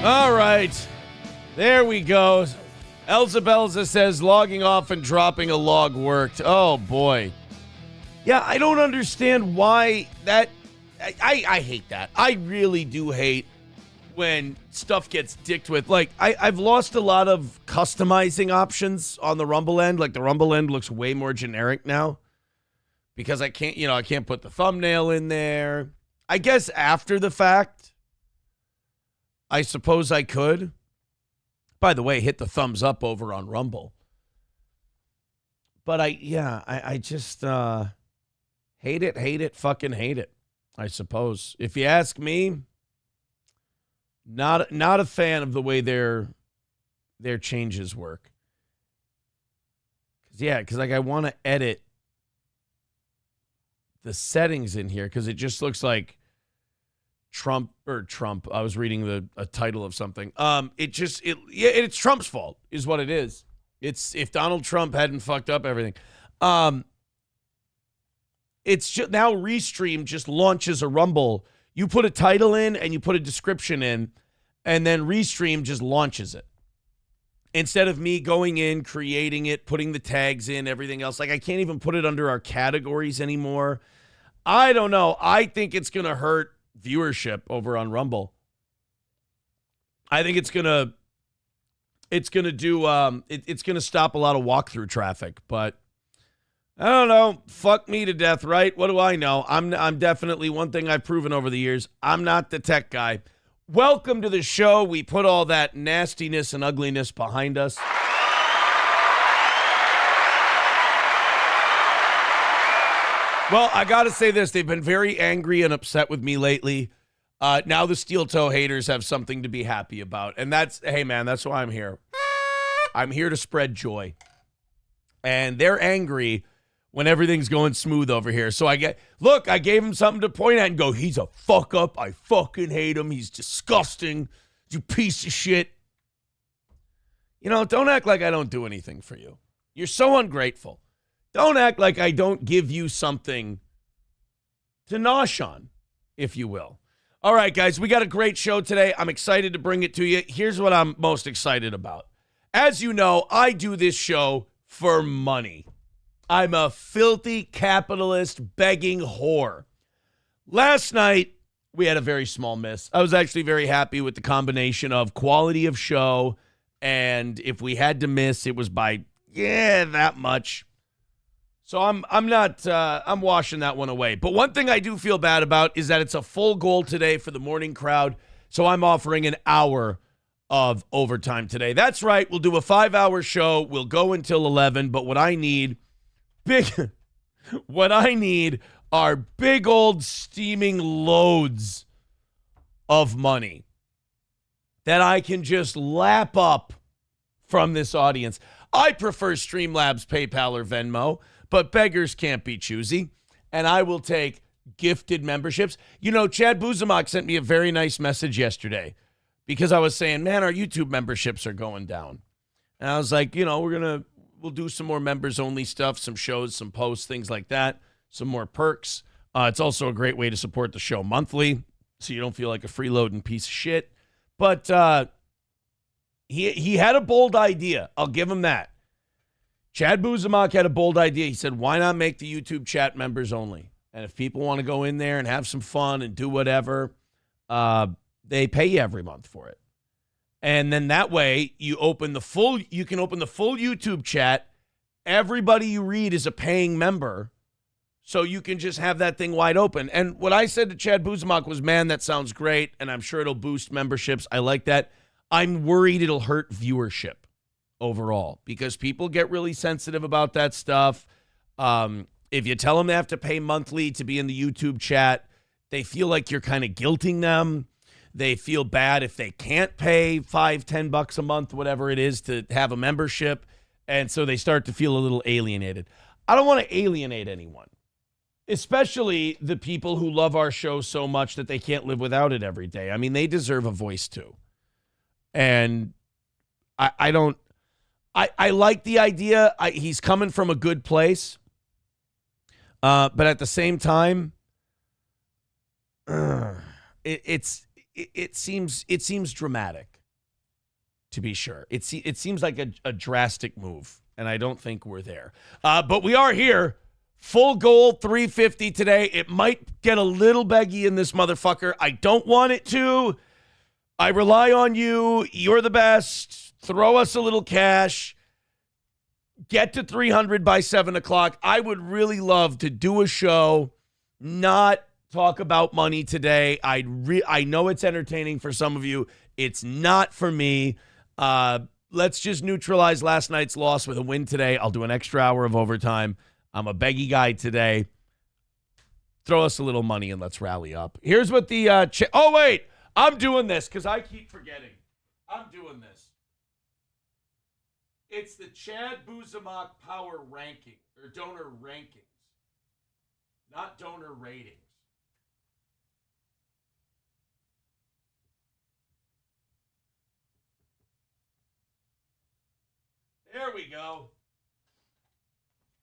All right. There we go. Elzabelza says logging off and dropping a log worked. Oh, boy. Yeah, I don't understand why that... I hate that. I really do hate when stuff gets dicked with. Like, I've lost a lot of customizing options on the Rumble end. Like, the Rumble end looks way more generic now because I can't put the thumbnail in there. I guess after the fact, I suppose I could. By the way, hit the thumbs up over on Rumble. But I just hate it, fucking hate it, I suppose. If you ask me, not a fan of the way their changes work. Because like I want to edit the settings in here because it just looks like Trump. I was reading a title of something. It's Trump's fault is what it is. It's if Donald Trump hadn't fucked up everything. It's just now Restream just launches a Rumble. You put a title in and you put a description in, and then Restream just launches it. Instead of me going in, creating it, putting the tags in, everything else. Like I can't even put it under our categories anymore. I don't know. I think it's going to hurt viewership over on Rumble. I think it's going to stop a lot of walkthrough traffic, but I don't know. Fuck me to death, right? What do I know? I'm definitely one thing I've proven over the years. I'm not the tech guy. Welcome to the show. We put all that nastiness and ugliness behind us. Well, I got to say this. They've been very angry and upset with me lately. Now the steel toe haters have something to be happy about. And hey, man, that's why I'm here. I'm here to spread joy. And they're angry when everything's going smooth over here. So I gave him something to point at and go, he's a fuck up. I fucking hate him. He's disgusting. You piece of shit. Don't act like I don't do anything for you. You're so ungrateful. Don't act like I don't give you something to nosh on, if you will. All right, guys, we got a great show today. I'm excited to bring it to you. Here's what I'm most excited about. As you know, I do this show for money. I'm a filthy capitalist begging whore. Last night, we had a very small miss. I was actually very happy with the combination of quality of show, and if we had to miss, it was by, that much. So I'm washing that one away. But one thing I do feel bad about is that it's a full goal today for the morning crowd. So I'm offering an hour of overtime today. That's right. We'll do a 5-hour show. We'll go until 11. But what I need are big old steaming loads of money that I can just lap up from this audience. I prefer Streamlabs, PayPal, or Venmo. But beggars can't be choosy, and I will take gifted memberships. Chad Buzamak sent me a very nice message yesterday because I was saying, man, our YouTube memberships are going down. And I was like, we'll do some more members-only stuff, some shows, some posts, things like that, some more perks. It's also a great way to support the show monthly so you don't feel like a freeloading piece of shit. But he had a bold idea. I'll give him that. Chad Buzamak had a bold idea. He said, why not make the YouTube chat members only? And if people want to go in there and have some fun and do whatever, they pay you every month for it. And then that way you can open the full YouTube chat. Everybody you read is a paying member. So you can just have that thing wide open. And what I said to Chad Buzamak was, man, that sounds great. And I'm sure it'll boost memberships. I like that. I'm worried it'll hurt viewership overall, because people get really sensitive about that stuff. If you tell them they have to pay monthly to be in the YouTube chat, they feel like you're kind of guilting them. They feel bad if they can't pay $5-10 a month, whatever it is, to have a membership. And so they start to feel a little alienated. I don't want to alienate anyone, especially the people who love our show so much that they can't live without it every day. I mean, they deserve a voice too. And I like the idea. He's coming from a good place. But at the same time, it seems dramatic. to be sure. It seems like a drastic move, and I don't think we're there. But we are here. Full gold, 350 today. It might get a little beggy in this motherfucker. I don't want it to. I rely on you. You're the best. Throw us a little cash. Get to 300 by 7 o'clock. I would really love to do a show, not talk about money today. I know it's entertaining for some of you. It's not for me. Let's just neutralize last night's loss with a win today. I'll do an extra hour of overtime. I'm a beggy guy today. Throw us a little money and let's rally up. Here's what the oh, wait. I'm doing this because I keep forgetting. I'm doing this. It's the Chad Buzamok Power Ranking, or Donor Rankings, not donor ratings. There we go.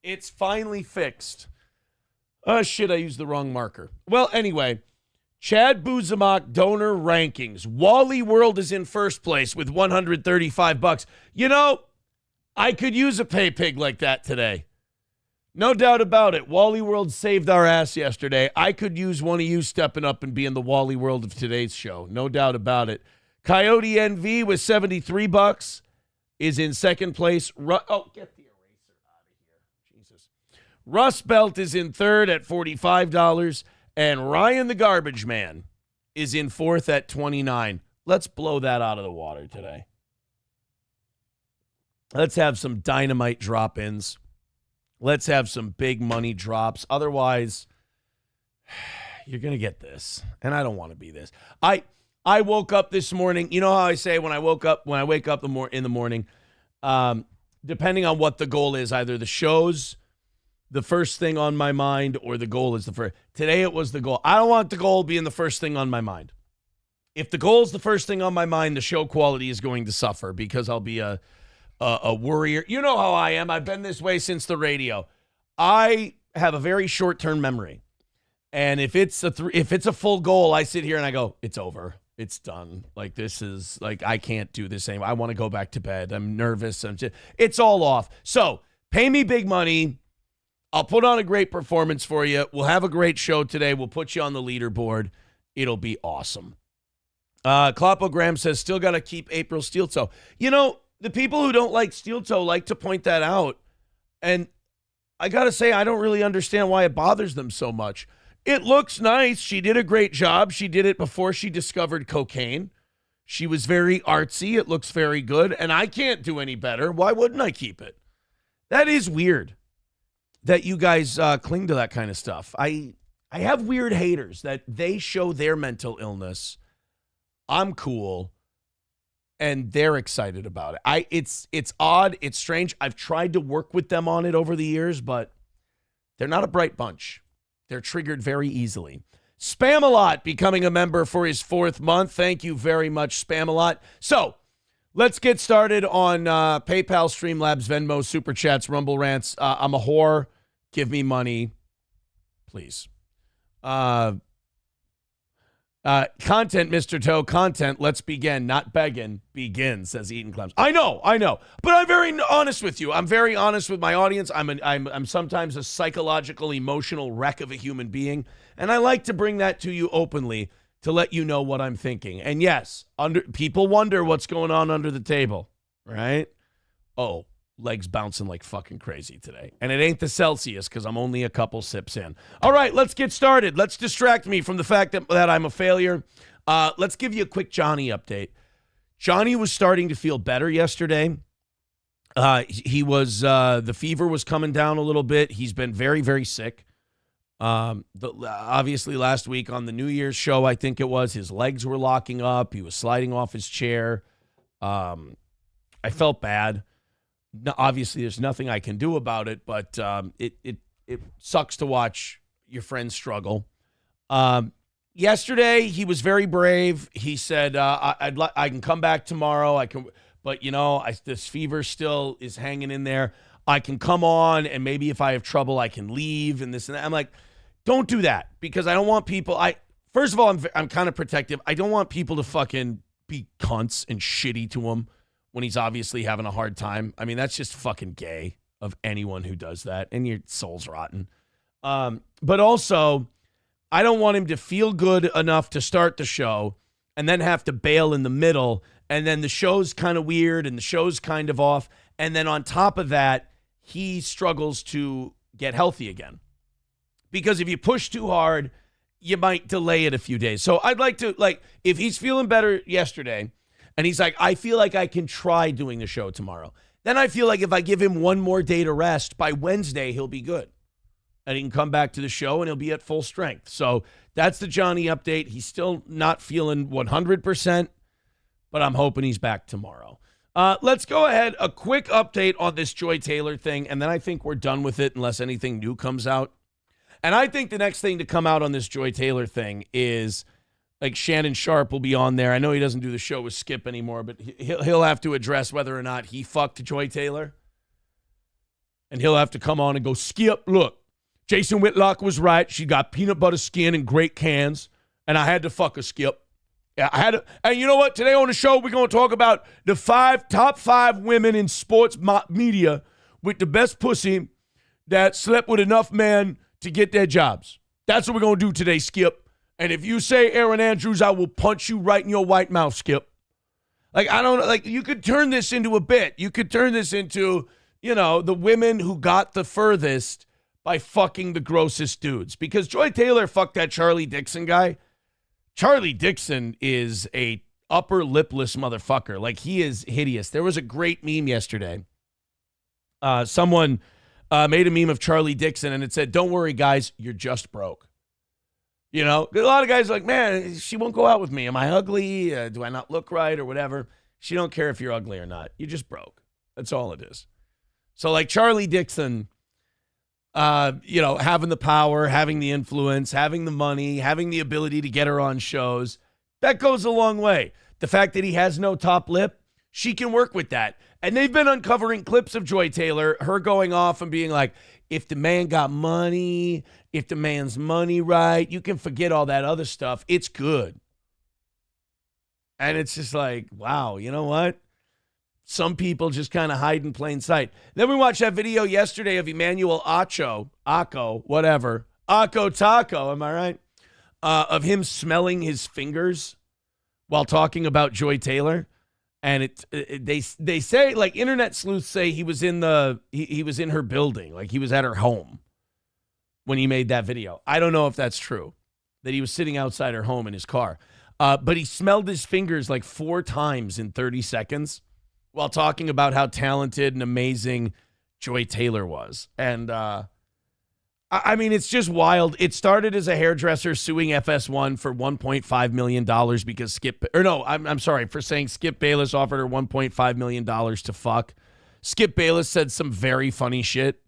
It's finally fixed. Oh, shit, I used the wrong marker. Well, anyway, Chad Buzamok Donor Rankings. Wally World is in first place with $135. You know, I could use a pay pig like that today. No doubt about it. Wally World saved our ass yesterday. I could use one of you stepping up and being the Wally World of today's show. No doubt about it. Coyote NV with $73 is in second place. Get the eraser out of here. Jesus. Rust Belt is in third at $45. And Ryan the Garbage Man is in fourth at $29. Let's blow that out of the water today. Let's have some dynamite drop-ins. Let's have some big money drops. Otherwise, you're going to get this. And I don't want to be this. I woke up this morning. You know how I say when I wake up in the morning, depending on what the goal is, either the show's the first thing on my mind or the goal is the first. Today it was the goal. I don't want the goal being the first thing on my mind. If the goal is the first thing on my mind, the show quality is going to suffer because I'll be a worrier. You know how I am. I've been this way since the radio. I have a very short-term memory. And if it's a full goal, I sit here and I go, it's over. It's done. Like, this is, like, I can't do this anymore. I want to go back to bed. I'm nervous. It's all off. So, pay me big money. I'll put on a great performance for you. We'll have a great show today. We'll put you on the leaderboard. It'll be awesome. Klopogram says, still got to keep April steel toe. You know, the people who don't like steel toe like to point that out. And I got to say, I don't really understand why it bothers them so much. It looks nice. She did a great job. She did it before she discovered cocaine. She was very artsy. It looks very good. And I can't do any better. Why wouldn't I keep it? That is weird that you guys cling to that kind of stuff. I have weird haters that they show their mental illness. I'm cool. And they're excited about it. It's odd. It's strange. I've tried to work with them on it over the years, but they're not a bright bunch. They're triggered very easily. Spamalot becoming a member for his 4th month. Thank you very much, Spamalot. So let's get started on PayPal, Streamlabs, Venmo, Super Chats, Rumble Rants. I'm a whore. Give me money, please. Content, Mr. Toe, content. Let's begin. Not begging. Begin, says Eaton Clems. I know. But I'm very honest with you. I'm very honest with my audience. I'm sometimes a psychological, emotional wreck of a human being. And I like to bring that to you openly to let you know what I'm thinking. And yes, people wonder what's going on under the table, right? Oh, legs bouncing like fucking crazy today. And it ain't the Celsius because I'm only a couple sips in. All right, let's get started. Let's distract me from the fact that I'm a failure. Let's give you a quick Johnny update. Johnny was starting to feel better yesterday. He was the fever was coming down a little bit. He's been very, very sick. Obviously last week on the New Year's show, I think it was, his legs were locking up. He was sliding off his chair. I felt bad. No, obviously, there's nothing I can do about it, but it sucks to watch your friends struggle. Yesterday, he was very brave. He said, I can come back tomorrow. But this fever still is hanging in there. I can come on, and maybe if I have trouble, I can leave and this and that. I'm like, don't do that because I don't want people. First of all, I'm kind of protective. I don't want people to fucking be cunts and shitty to him when he's obviously having a hard time. I mean, that's just fucking gay of anyone who does that, and your soul's rotten. But also, I don't want him to feel good enough to start the show and then have to bail in the middle, and then the show's kind of weird and the show's kind of off, and then on top of that, he struggles to get healthy again. Because if you push too hard, you might delay it a few days. So I'd like to, if he's feeling better yesterday, and he's like, I feel like I can try doing the show tomorrow, then I feel like if I give him one more day to rest, by Wednesday, he'll be good. And he can come back to the show, and he'll be at full strength. So that's the Johnny update. He's still not feeling 100%, but I'm hoping he's back tomorrow. Let's go ahead. A quick update on this Joy Taylor thing, and then I think we're done with it unless anything new comes out. And I think the next thing to come out on this Joy Taylor thing is, Shannon Sharp will be on there. I know he doesn't do the show with Skip anymore, but he'll have to address whether or not he fucked Joy Taylor. And he'll have to come on and go, Skip, look, Jason Whitlock was right. She got peanut butter skin and great cans, and I had to fuck her, Skip. Yeah, I had to. And you know what? Today on the show, we're going to talk about the top five women in sports media with the best pussy that slept with enough men to get their jobs. That's what we're going to do today, Skip. And if you say Aaron Andrews, I will punch you right in your white mouth, Skip. You could turn this into a bit. You could turn this into, the women who got the furthest by fucking the grossest dudes. Because Joy Taylor fucked that Charlie Dixon guy. Charlie Dixon is a upper lipless motherfucker. He is hideous. There was a great meme yesterday. Someone made a meme of Charlie Dixon, and it said, don't worry, guys, you're just broke. A lot of guys are like, man, she won't go out with me. Am I ugly? Do I not look right or whatever? She don't care if you're ugly or not. You're just broke. That's all it is. So Charlie Dixon, having the power, having the influence, having the money, having the ability to get her on shows, that goes a long way. The fact that he has no top lip, she can work with that. And they've been uncovering clips of Joy Taylor, her going off and being like, if the man got money, if the man's money right, you can forget all that other stuff. It's good. And it's just like, wow, you know what? Some people just kind of hide in plain sight. Then we watched that video yesterday of Emmanuel Taco, am I right? Of him smelling his fingers while talking about Joy Taylor. And they say, internet sleuths say he was in he was in her building, he was at her home when he made that video. I don't know if that's true, that he was sitting outside her home in his car. But he smelled his fingers 4 times in 30 seconds while talking about how talented and amazing Joy Taylor was. And I mean, it's just wild. It started as a hairdresser suing FS1 for $1.5 million because for saying Skip Bayless offered her $1.5 million to fuck. Skip Bayless said some very funny shit.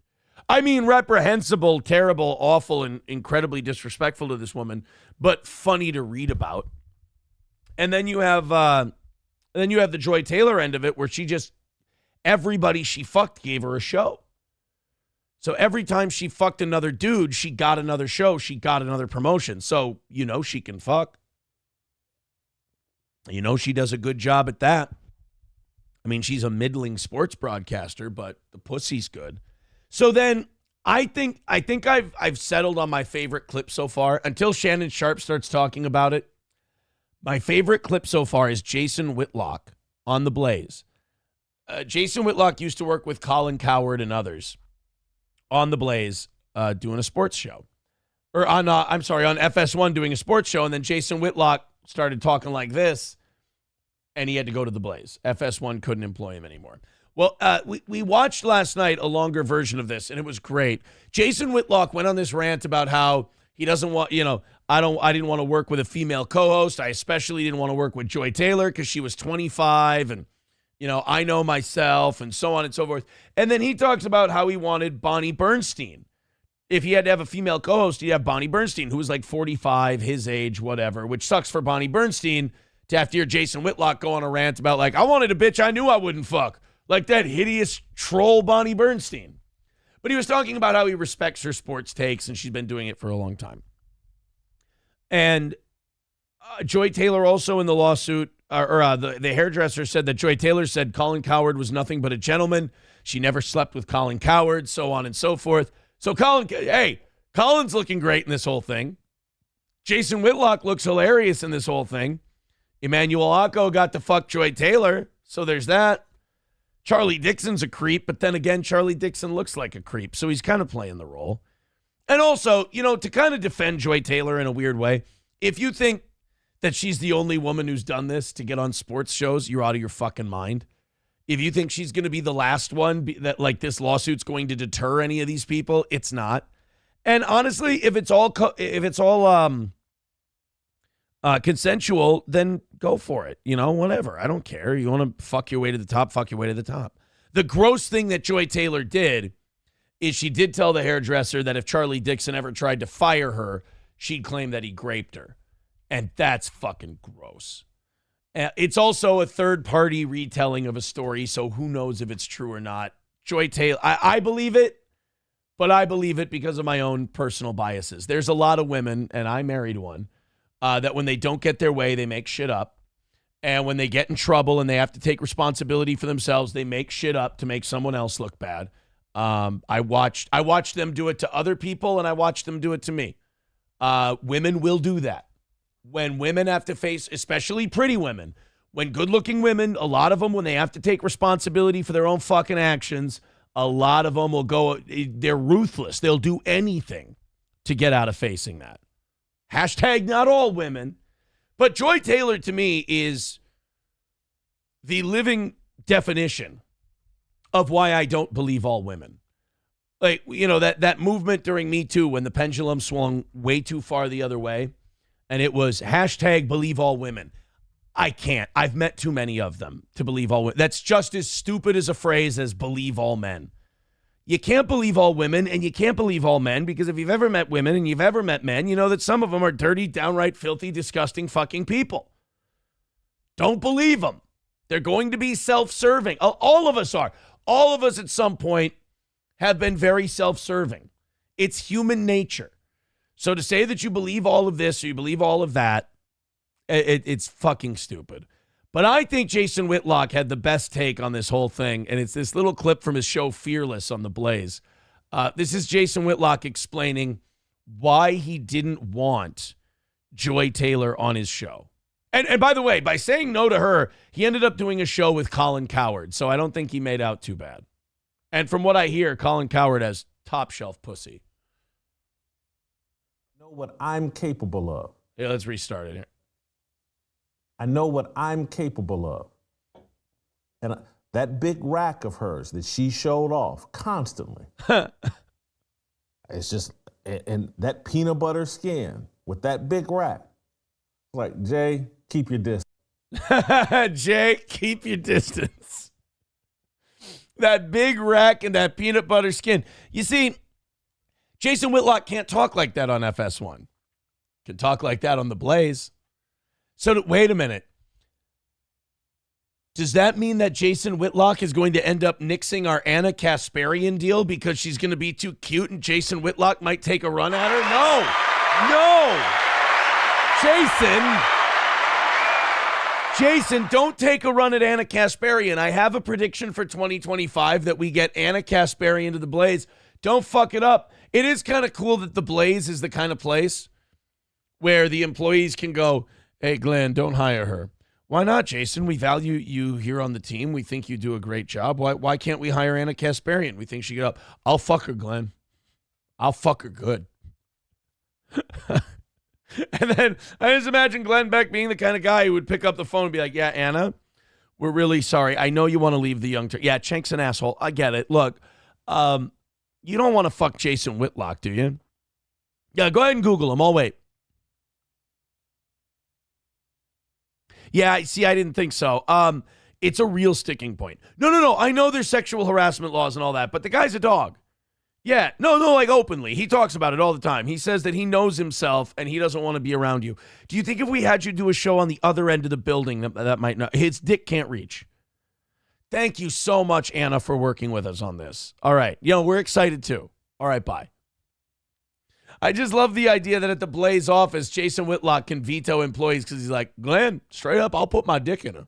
I mean, reprehensible, terrible, awful, and incredibly disrespectful to this woman, but funny to read about. And then you have the Joy Taylor end of it where everybody she fucked gave her a show. So every time she fucked another dude, she got another show, she got another promotion. So, she can fuck. She does a good job at that. I mean, she's a middling sports broadcaster, but the pussy's good. So then I think I've settled on my favorite clip so far until Shannon Sharp starts talking about it. My favorite clip so far is Jason Whitlock on The Blaze. Jason Whitlock used to work with Colin Cowherd and others on The Blaze doing a sports show. Or on FS1 doing a sports show, and then Jason Whitlock started talking like this, and he had to go to The Blaze. FS1 couldn't employ him anymore. Well, we watched last night a longer version of this, and it was great. Jason Whitlock went on this rant about how he doesn't want, I didn't want to work with a female co-host. I especially didn't want to work with Joy Taylor because she was 25, and I know myself, and so on and so forth. And then he talks about how he wanted Bonnie Bernstein. If he had to have a female co-host, he'd have Bonnie Bernstein, who was 45, his age, whatever, which sucks for Bonnie Bernstein to have to hear Jason Whitlock go on a rant about, I wanted a bitch I knew I wouldn't fuck. That hideous troll Bonnie Bernstein. But he was talking about how he respects her sports takes, and she's been doing it for a long time. And Joy Taylor also in the lawsuit the hairdresser said that Joy Taylor said Colin Cowherd was nothing but a gentleman. She never slept with Colin Cowherd, so on and so forth. So Colin's looking great in this whole thing. Jason Whitlock looks hilarious in this whole thing. Emmanuel Acco got to fuck Joy Taylor, so there's that. Charlie Dixon's a creep, but then again, Charlie Dixon looks like a creep, so he's kind of playing the role. And also, to kind of defend Joy Taylor in a weird way, if you think that she's the only woman who's done this to get on sports shows, you're out of your fucking mind. If you think she's going to be the last one that like this lawsuit's going to deter any of these people, it's not. And honestly, if it's all consensual, then go for it. Whatever. I don't care. You want to fuck your way to the top, fuck your way to the top. The gross thing that Joy Taylor did is she did tell the hairdresser that if Charlie Dixon ever tried to fire her, she'd claim that he raped her. And that's fucking gross. It's also a third-party retelling of a story, so who knows if it's true or not. Joy Taylor, I believe it, but I believe it because of my own personal biases. There's a lot of women, and I married one, that when they don't get their way, they make shit up. And when they get in trouble and they have to take responsibility for themselves, they make shit up to make someone else look bad. I watched them do it to other people, and I watched them do it to me. Women will do that. When women have to face, especially pretty women, when good-looking women, a lot of them, when they have to take responsibility for their own fucking actions, a lot of them will go, they're ruthless. They'll do anything to get out of facing that. Hashtag not all women. But Joy Taylor, to me, is the living definition of why I don't believe all women. Like, that movement during Me Too when the pendulum swung way too far the other way, and it was hashtag believe all women. I can't. I've met too many of them to believe all women. That's just as stupid as a phrase as believe all men. You can't believe all women and you can't believe all men because if you've ever met women and you've ever met men, you know that some of them are dirty, downright filthy, disgusting fucking people. Don't believe them. They're going to be self-serving. All of us are. All of us at some point have been very self-serving. It's human nature. So to say that you believe all of this or you believe all of that, it's fucking stupid. But I think Jason Whitlock had the best take on this whole thing, and it's this little clip from his show Fearless on The Blaze. This is Jason Whitlock explaining why he didn't want Joy Taylor on his show. And by the way, by saying no to her, he ended up doing a show with Colin Cowherd, so I don't think he made out too bad. And from what I hear, Colin Cowherd has top-shelf pussy. What I'm capable of. Yeah, let's restart it here. I know what I'm capable of. And that big rack of hers that she showed off constantly. It's just, and that peanut butter skin with that big rack. Like, Jay, keep your distance. Jay, keep your distance. That big rack and that peanut butter skin. You see, Jason Whitlock can't talk like that on FS1. Can talk like that on The Blaze. So wait a minute. Does that mean that Jason Whitlock is going to end up nixing our Anna Kasparian deal because she's going to be too cute and Jason Whitlock might take a run at her? No. Jason, don't take a run at Anna Kasparian. I have a prediction for 2025 that we get Anna Kasparian to The Blaze. Don't fuck it up. It is kind of cool that The Blaze is the kind of place where the employees can go, hey, Glenn, don't hire her. Why not, Jason? We value you here on the team. We think you do a great job. Why can't we hire Anna Kasparian? We think she get up. I'll fuck her, Glenn. I'll fuck her good. And then I just imagine Glenn Beck being the kind of guy who would pick up the phone and be like, yeah, Anna, we're really sorry. I know you want to leave the young turkey. Yeah, Chank's an asshole. I get it. Look, you don't want to fuck Jason Whitlock, do you? Yeah, go ahead and Google him. I'll wait. Yeah, see, I didn't think so. It's a real sticking point. No. I know there's sexual harassment laws and all that, but the guy's a dog. Yeah, no, like openly. He talks about it all the time. He says that he knows himself and he doesn't want to be around you. Do you think if we had you do a show on the other end of the building that might not, his dick can't reach? Thank you so much, Anna, for working with us on this. All right. We're excited too. All right, bye. I just love the idea that at the Blaze office, Jason Whitlock can veto employees because he's like, Glenn, straight up, I'll put my dick in her.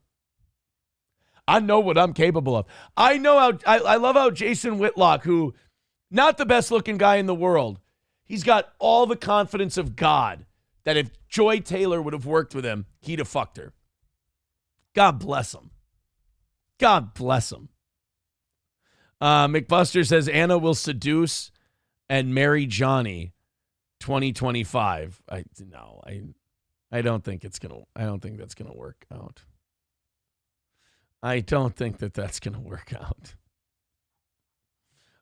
I know what I'm capable of. I know how, I love how Jason Whitlock, who, not the best looking guy in the world, he's got all the confidence of God that if Joy Taylor would have worked with him, he'd have fucked her. God bless him. God bless him. McBuster says Anna will seduce and marry Johnny 2025. I don't think that's gonna work out. I don't think that's gonna work out.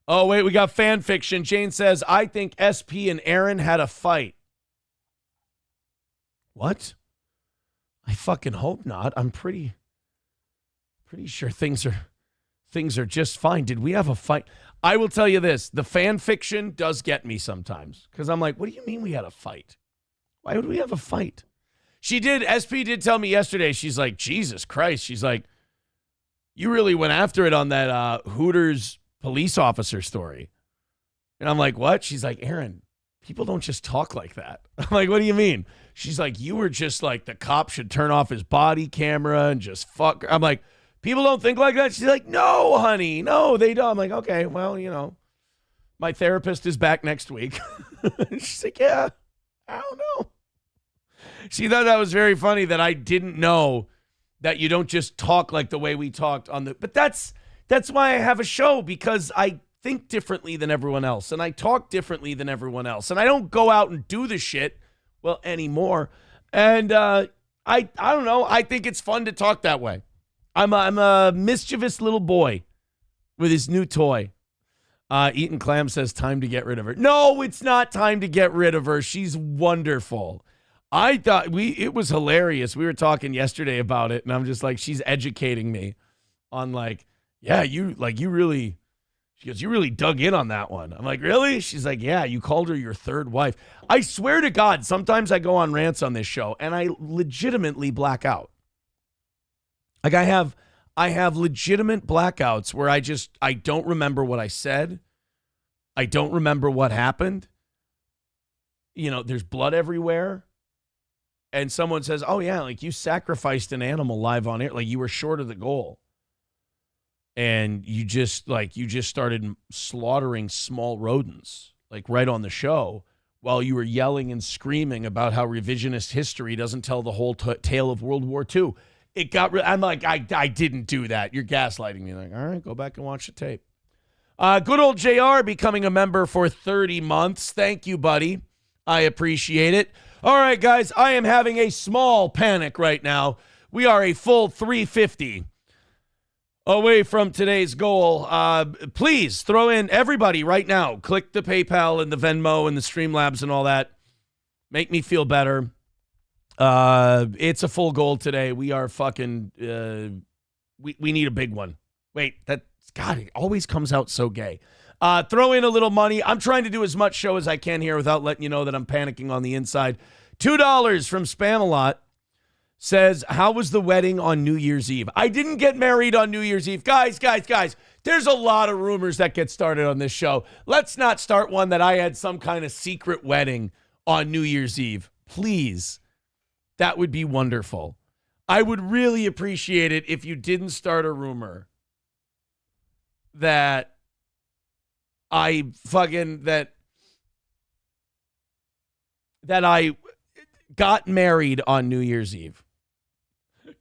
Oh, wait, we got fan fiction. Jane says, I think SP and Aaron had a fight. What? I fucking hope not. I'm pretty sure things are just fine. Did we have a fight? I will tell you this. The fan fiction does get me sometimes because I'm like, what do you mean we had a fight? Why would we have a fight? SP did tell me yesterday, she's like, Jesus Christ. She's like, you really went after it on that Hooters police officer story. And I'm like, what? She's like, Aaron, people don't just talk like that. I'm like, what do you mean? She's like, you were just like, the cop should turn off his body camera and just fuck her. I'm like, people don't think like that? She's like, no, honey, no, they don't. I'm like, okay, well, my therapist is back next week. She's like, yeah, I don't know. She thought that was very funny that I didn't know that you don't just talk like the way we talked but that's why I have a show, because I think differently than everyone else and I talk differently than everyone else and I don't go out and do the shit, well, anymore. And I don't know. I think it's fun to talk that way. I'm a mischievous little boy with his new toy. Eaton Clam says time to get rid of her. No, it's not time to get rid of her. She's wonderful. I thought it was hilarious. We were talking yesterday about it, and I'm just like, she's educating me on like, yeah, you really, she goes, you really dug in on that one. I'm like, really? She's like, yeah, you called her your third wife. I swear to God, sometimes I go on rants on this show, and I legitimately black out. Like I have legitimate blackouts where I don't remember what I said. I don't remember what happened. There's blood everywhere. And someone says, oh yeah, like you sacrificed an animal live on air. Like you were short of the goal. And you just started slaughtering small rodents, like right on the show, while you were yelling and screaming about how revisionist history doesn't tell the whole tale of World War II. I'm like, I didn't do that. You're gaslighting me. Like, all right, go back and watch the tape. Good old JR becoming a member for 30 months. Thank you, buddy. I appreciate it. All right, guys, I am having a small panic right now. We are a full 350 away from today's goal. Please throw in everybody right now. Click the PayPal and the Venmo and the Streamlabs and all that. Make me feel better. It's a full goal today. We are fucking, we need a big one. Wait, God, it always comes out so gay. Throw in a little money. I'm trying to do as much show as I can here without letting you know that I'm panicking on the inside. $2 from Spamalot says, how was the wedding on New Year's Eve? I didn't get married on New Year's Eve. Guys, there's a lot of rumors that get started on this show. Let's not start one that I had some kind of secret wedding on New Year's Eve. Please. That would be wonderful. I would really appreciate it if you didn't start a rumor that I got married on New Year's Eve.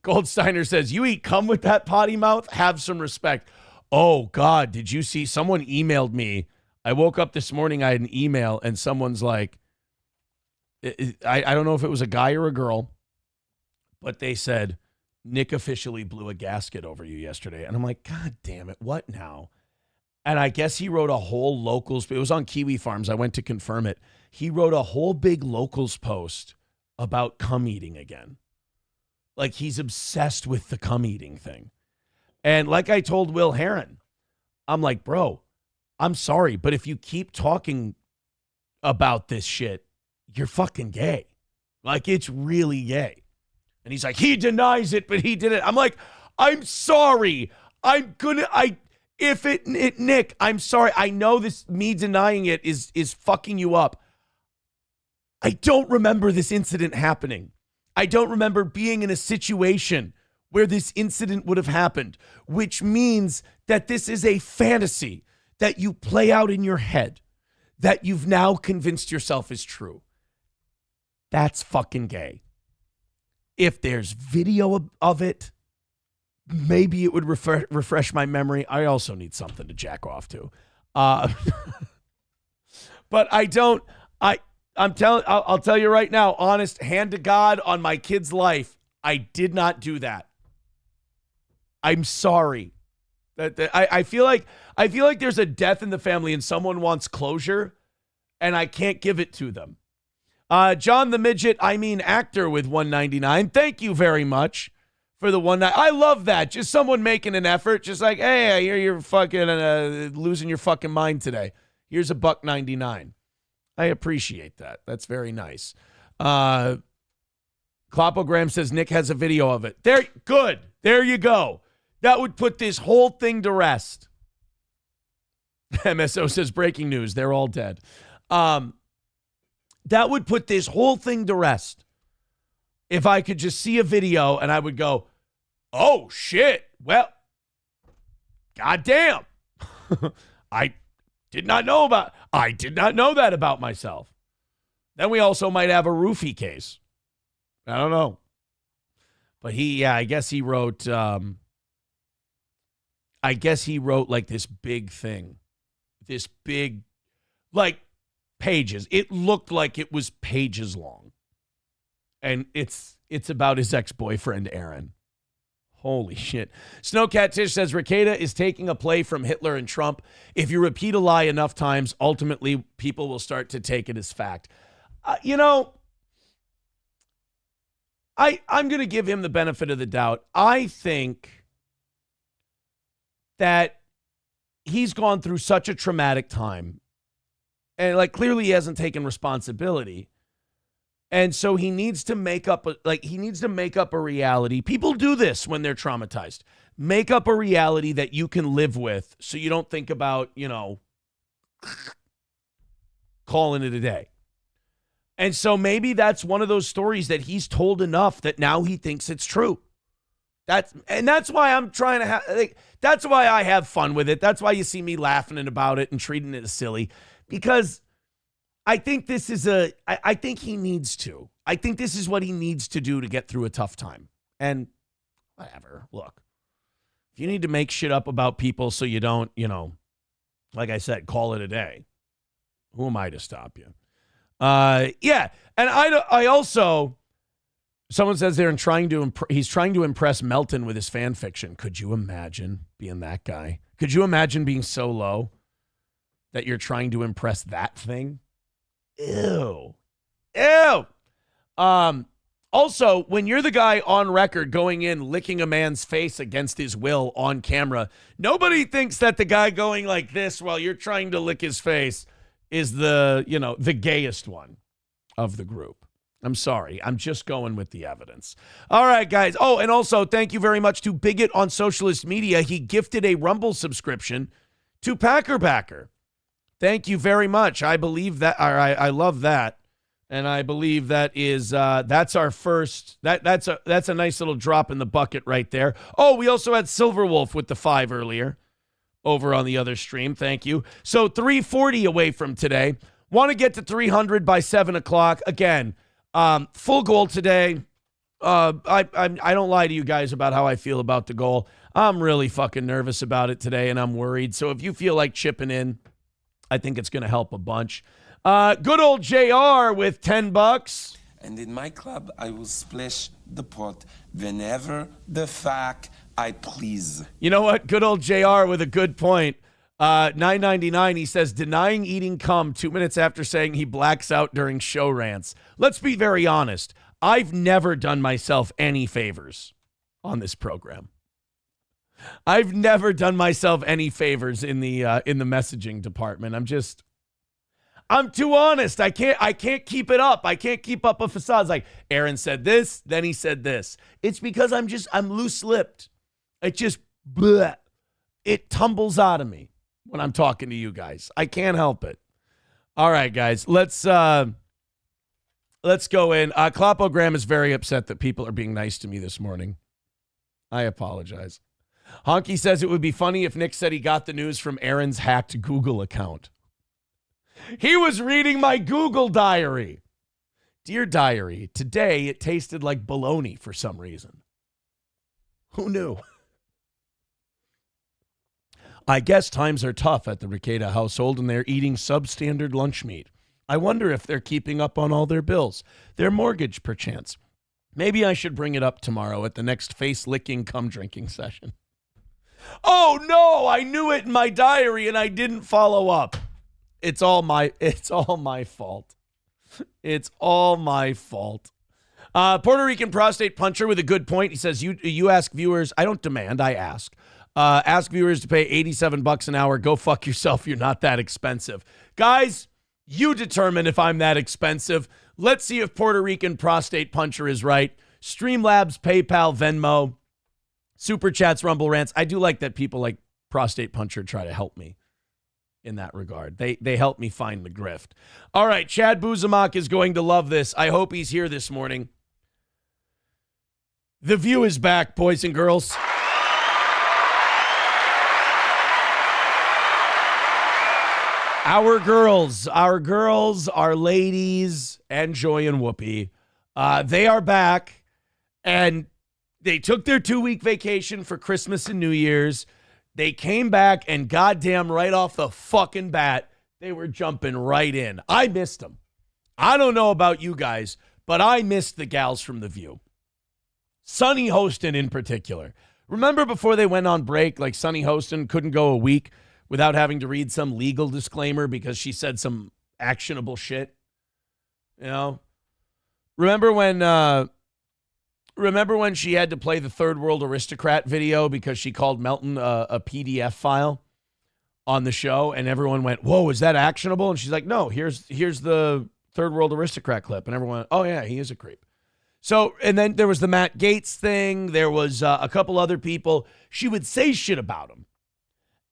Goldsteiner says, you eat cum with that potty mouth? Have some respect. Oh, God, did you see? Someone emailed me. I woke up this morning, I had an email, and someone's like, I don't know if it was a guy or a girl, but they said, Nick officially blew a gasket over you yesterday. And I'm like, God damn it, what now? And I guess he wrote a whole locals, it was on Kiwi Farms, I went to confirm it. He wrote a whole big locals post about cum eating again. Like he's obsessed with the cum eating thing. And like I told Will Heron, I'm like, bro, I'm sorry, but if you keep talking about this shit, you're fucking gay. Like it's really gay. And he's like, he denies it, but he did it. I'm like, I'm sorry. Nick, I'm sorry. I know this, me denying it is fucking you up. I don't remember this incident happening. I don't remember being in a situation where this incident would have happened, which means that this is a fantasy that you play out in your head that you've now convinced yourself is true. That's fucking gay. If there's video of it, maybe it would refresh my memory. I also need something to jack off to. But I don't, I'll tell you right now, honest, hand to God on my kid's life, I did not do that. I'm sorry. I feel like there's a death in the family and someone wants closure and I can't give it to them. John the Midget, actor with 199. Thank you very much for the 199. I love that. Just someone making an effort. Just like, hey, I hear you're fucking losing your fucking mind today. Here's $1.99. I appreciate that. That's very nice. Clopogram says Nick has a video of it. There, good. There you go. That would put this whole thing to rest. MSO says breaking news. They're all dead. That would put this whole thing to rest. If I could just see a video and I would go, oh, shit. Well, goddamn. I did not know that about myself. Then we also might have a roofie case. I don't know. But I guess he wrote like this big thing. This big, like, pages. It looked like it was pages long. And it's about his ex-boyfriend, Aaron. Holy shit. Snowcat Tish says, Rekieta is taking a play from Hitler and Trump. If you repeat a lie enough times, ultimately people will start to take it as fact. I'm going to give him the benefit of the doubt. I think that he's gone through such a traumatic time. And clearly he hasn't taken responsibility. And so he needs to make up a reality. People do this when they're traumatized. Make up a reality that you can live with so you don't think about, calling it a day. And so maybe that's one of those stories that he's told enough that now he thinks it's true. That's why I'm trying to that's why I have fun with it. That's why you see me laughing about it and treating it as silly, because I think this is I think he needs to. I think this is what he needs to do to get through a tough time. And whatever. Look, if you need to make shit up about people so you don't, like I said, call it a day, who am I to stop you? Yeah. And I also, someone says they're he's trying to impress Melton with his fan fiction. Could you imagine being that guy? Could you imagine being so low that you're trying to impress that thing? Ew. Also, when you're the guy on record going in, licking a man's face against his will on camera, nobody thinks that the guy going like this while you're trying to lick his face is the gayest one of the group. I'm sorry. I'm just going with the evidence. All right, guys. Oh, and also thank you very much to Bigot on Socialist Media. He gifted a Rumble subscription to Packer Backer. Thank you very much. I believe that, or I love that. And I believe that is, that's our first, that's a nice little drop in the bucket right there. Oh, we also had Silverwolf with the 5 earlier over on the other stream. Thank you. So 340 away from today. Want to get to 300 by 7 o'clock. Again, full goal today. I don't lie to you guys about how I feel about the goal. I'm really fucking nervous about it today, and I'm worried. So if you feel like chipping in, I think it's going to help a bunch. Good old JR with $10. And in my club, I will splash the pot whenever the fuck I please. You know what? Good old JR with a good point. $9.99, he says, denying eating cum 2 minutes after saying he blacks out during show rants. Let's be very honest. I've never done myself any favors on this program. I've never done myself any favors in the messaging department. I'm too honest. I can't keep it up. I can't keep up a facade. It's like Aaron said this, then he said this. It's because I'm loose-lipped. It just, bleh, it tumbles out of me when I'm talking to you guys. I can't help it. All right, guys, let's Let's go in. Klopogram is very upset that people are being nice to me this morning. I apologize. Honky says it would be funny if Nick said he got the news from Aaron's hacked Google account. He was reading my Google diary. Dear diary, today it tasted like bologna for some reason. Who knew? I guess times are tough at the Ricada household and they're eating substandard lunch meat. I wonder if they're keeping up on all their bills, their mortgage perchance. Maybe I should bring it up tomorrow at the next face-licking cum-drinking session. Oh, no, I knew it in my diary and I didn't follow up. It's all my fault. It's all my fault. Puerto Rican prostate puncher with a good point. He says, you ask viewers, I don't demand, I ask. Ask viewers to pay $87 an hour. Go fuck yourself. You're not that expensive. Guys, you determine if I'm that expensive. Let's see if Puerto Rican prostate puncher is right. Streamlabs, PayPal, Venmo, Super Chats, Rumble Rants. I do like that people like prostate puncher try to help me in that regard. They help me find the grift. All right, Chad Buzamak is going to love this. I hope he's here this morning. The View is back, boys and girls. Our girls, our ladies, and Joy and Whoopi, they are back, and they took their 2-week vacation for Christmas and New Year's. They came back, and goddamn right off the fucking bat, they were jumping right in. I missed them. I don't know about you guys, but I missed the gals from The View. Sunny Hostin in particular. Remember before they went on break, like Sunny Hostin couldn't go a week without having to read some legal disclaimer because she said some actionable shit? You know? Remember when she had to play the Third World Aristocrat video because she called Melton a PDF file on the show, and everyone went, whoa, is that actionable? And she's like, no, here's the Third World Aristocrat clip. And everyone went, oh, yeah, he is a creep. So, and then there was the Matt Gaetz thing. There was a couple other people. She would say shit about him.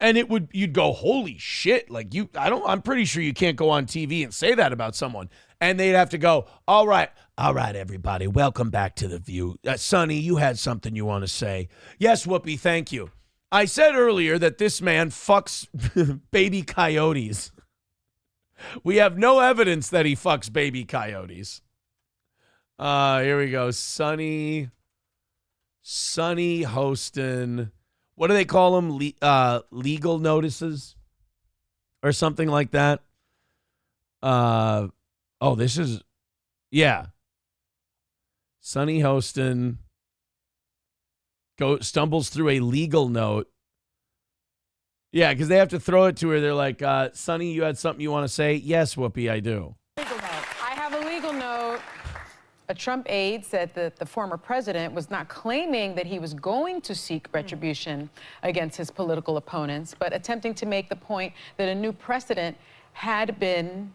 And you'd go, holy shit. Like I'm pretty sure you can't go on TV and say that about someone. And they'd have to go, all right, everybody, welcome back to The View. Sonny, you had something you want to say. Yes, Whoopi, thank you. I said earlier that this man fucks baby coyotes. We have no evidence that he fucks baby coyotes. Here we go. Sonny Hostin. What do they call them? Legal notices or something like that. This is, yeah. Sonny Hostin stumbles through a legal note. Yeah, because they have to throw it to her. They're like, Sonny, you had something you want to say? Yes, Whoopi, I do. I have a legal note. A Trump aide said that the former president was not claiming that he was going to seek retribution against his political opponents, but attempting to make the point that a new precedent had been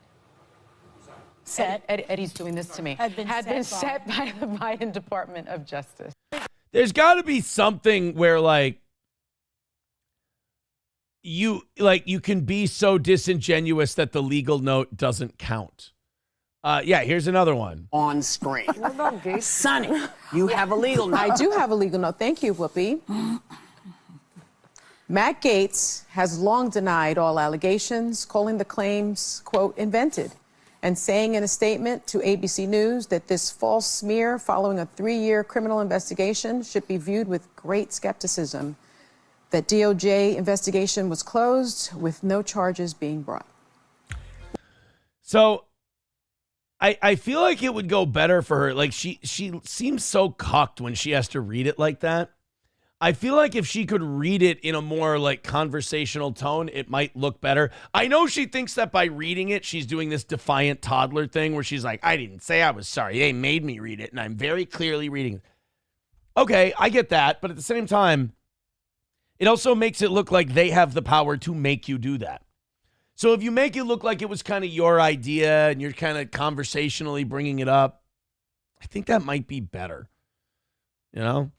set. Eddie's doing this to me. Had been set by the Biden Department of Justice. There's got to be something where you can be so disingenuous that the legal note doesn't count. Here's another one. On screen. Sonny, you have a legal note. I do have a legal note. Thank you, Whoopi. Matt Gaetz has long denied all allegations, calling the claims, quote, invented, and saying in a statement to ABC News that this false smear following a 3-year criminal investigation should be viewed with great skepticism. That DOJ investigation was closed with no charges being brought. So I feel like it would go better for her. Like she seems so cucked when she has to read it like that. I feel like if she could read it in a more conversational tone, it might look better. I know she thinks that by reading it, she's doing this defiant toddler thing where she's like, I didn't say I was sorry. They made me read it, and I'm very clearly reading it. Okay, I get that. But at the same time, it also makes it look like they have the power to make you do that. So if you make it look like it was kind of your idea and you're kind of conversationally bringing it up, I think that might be better. You know?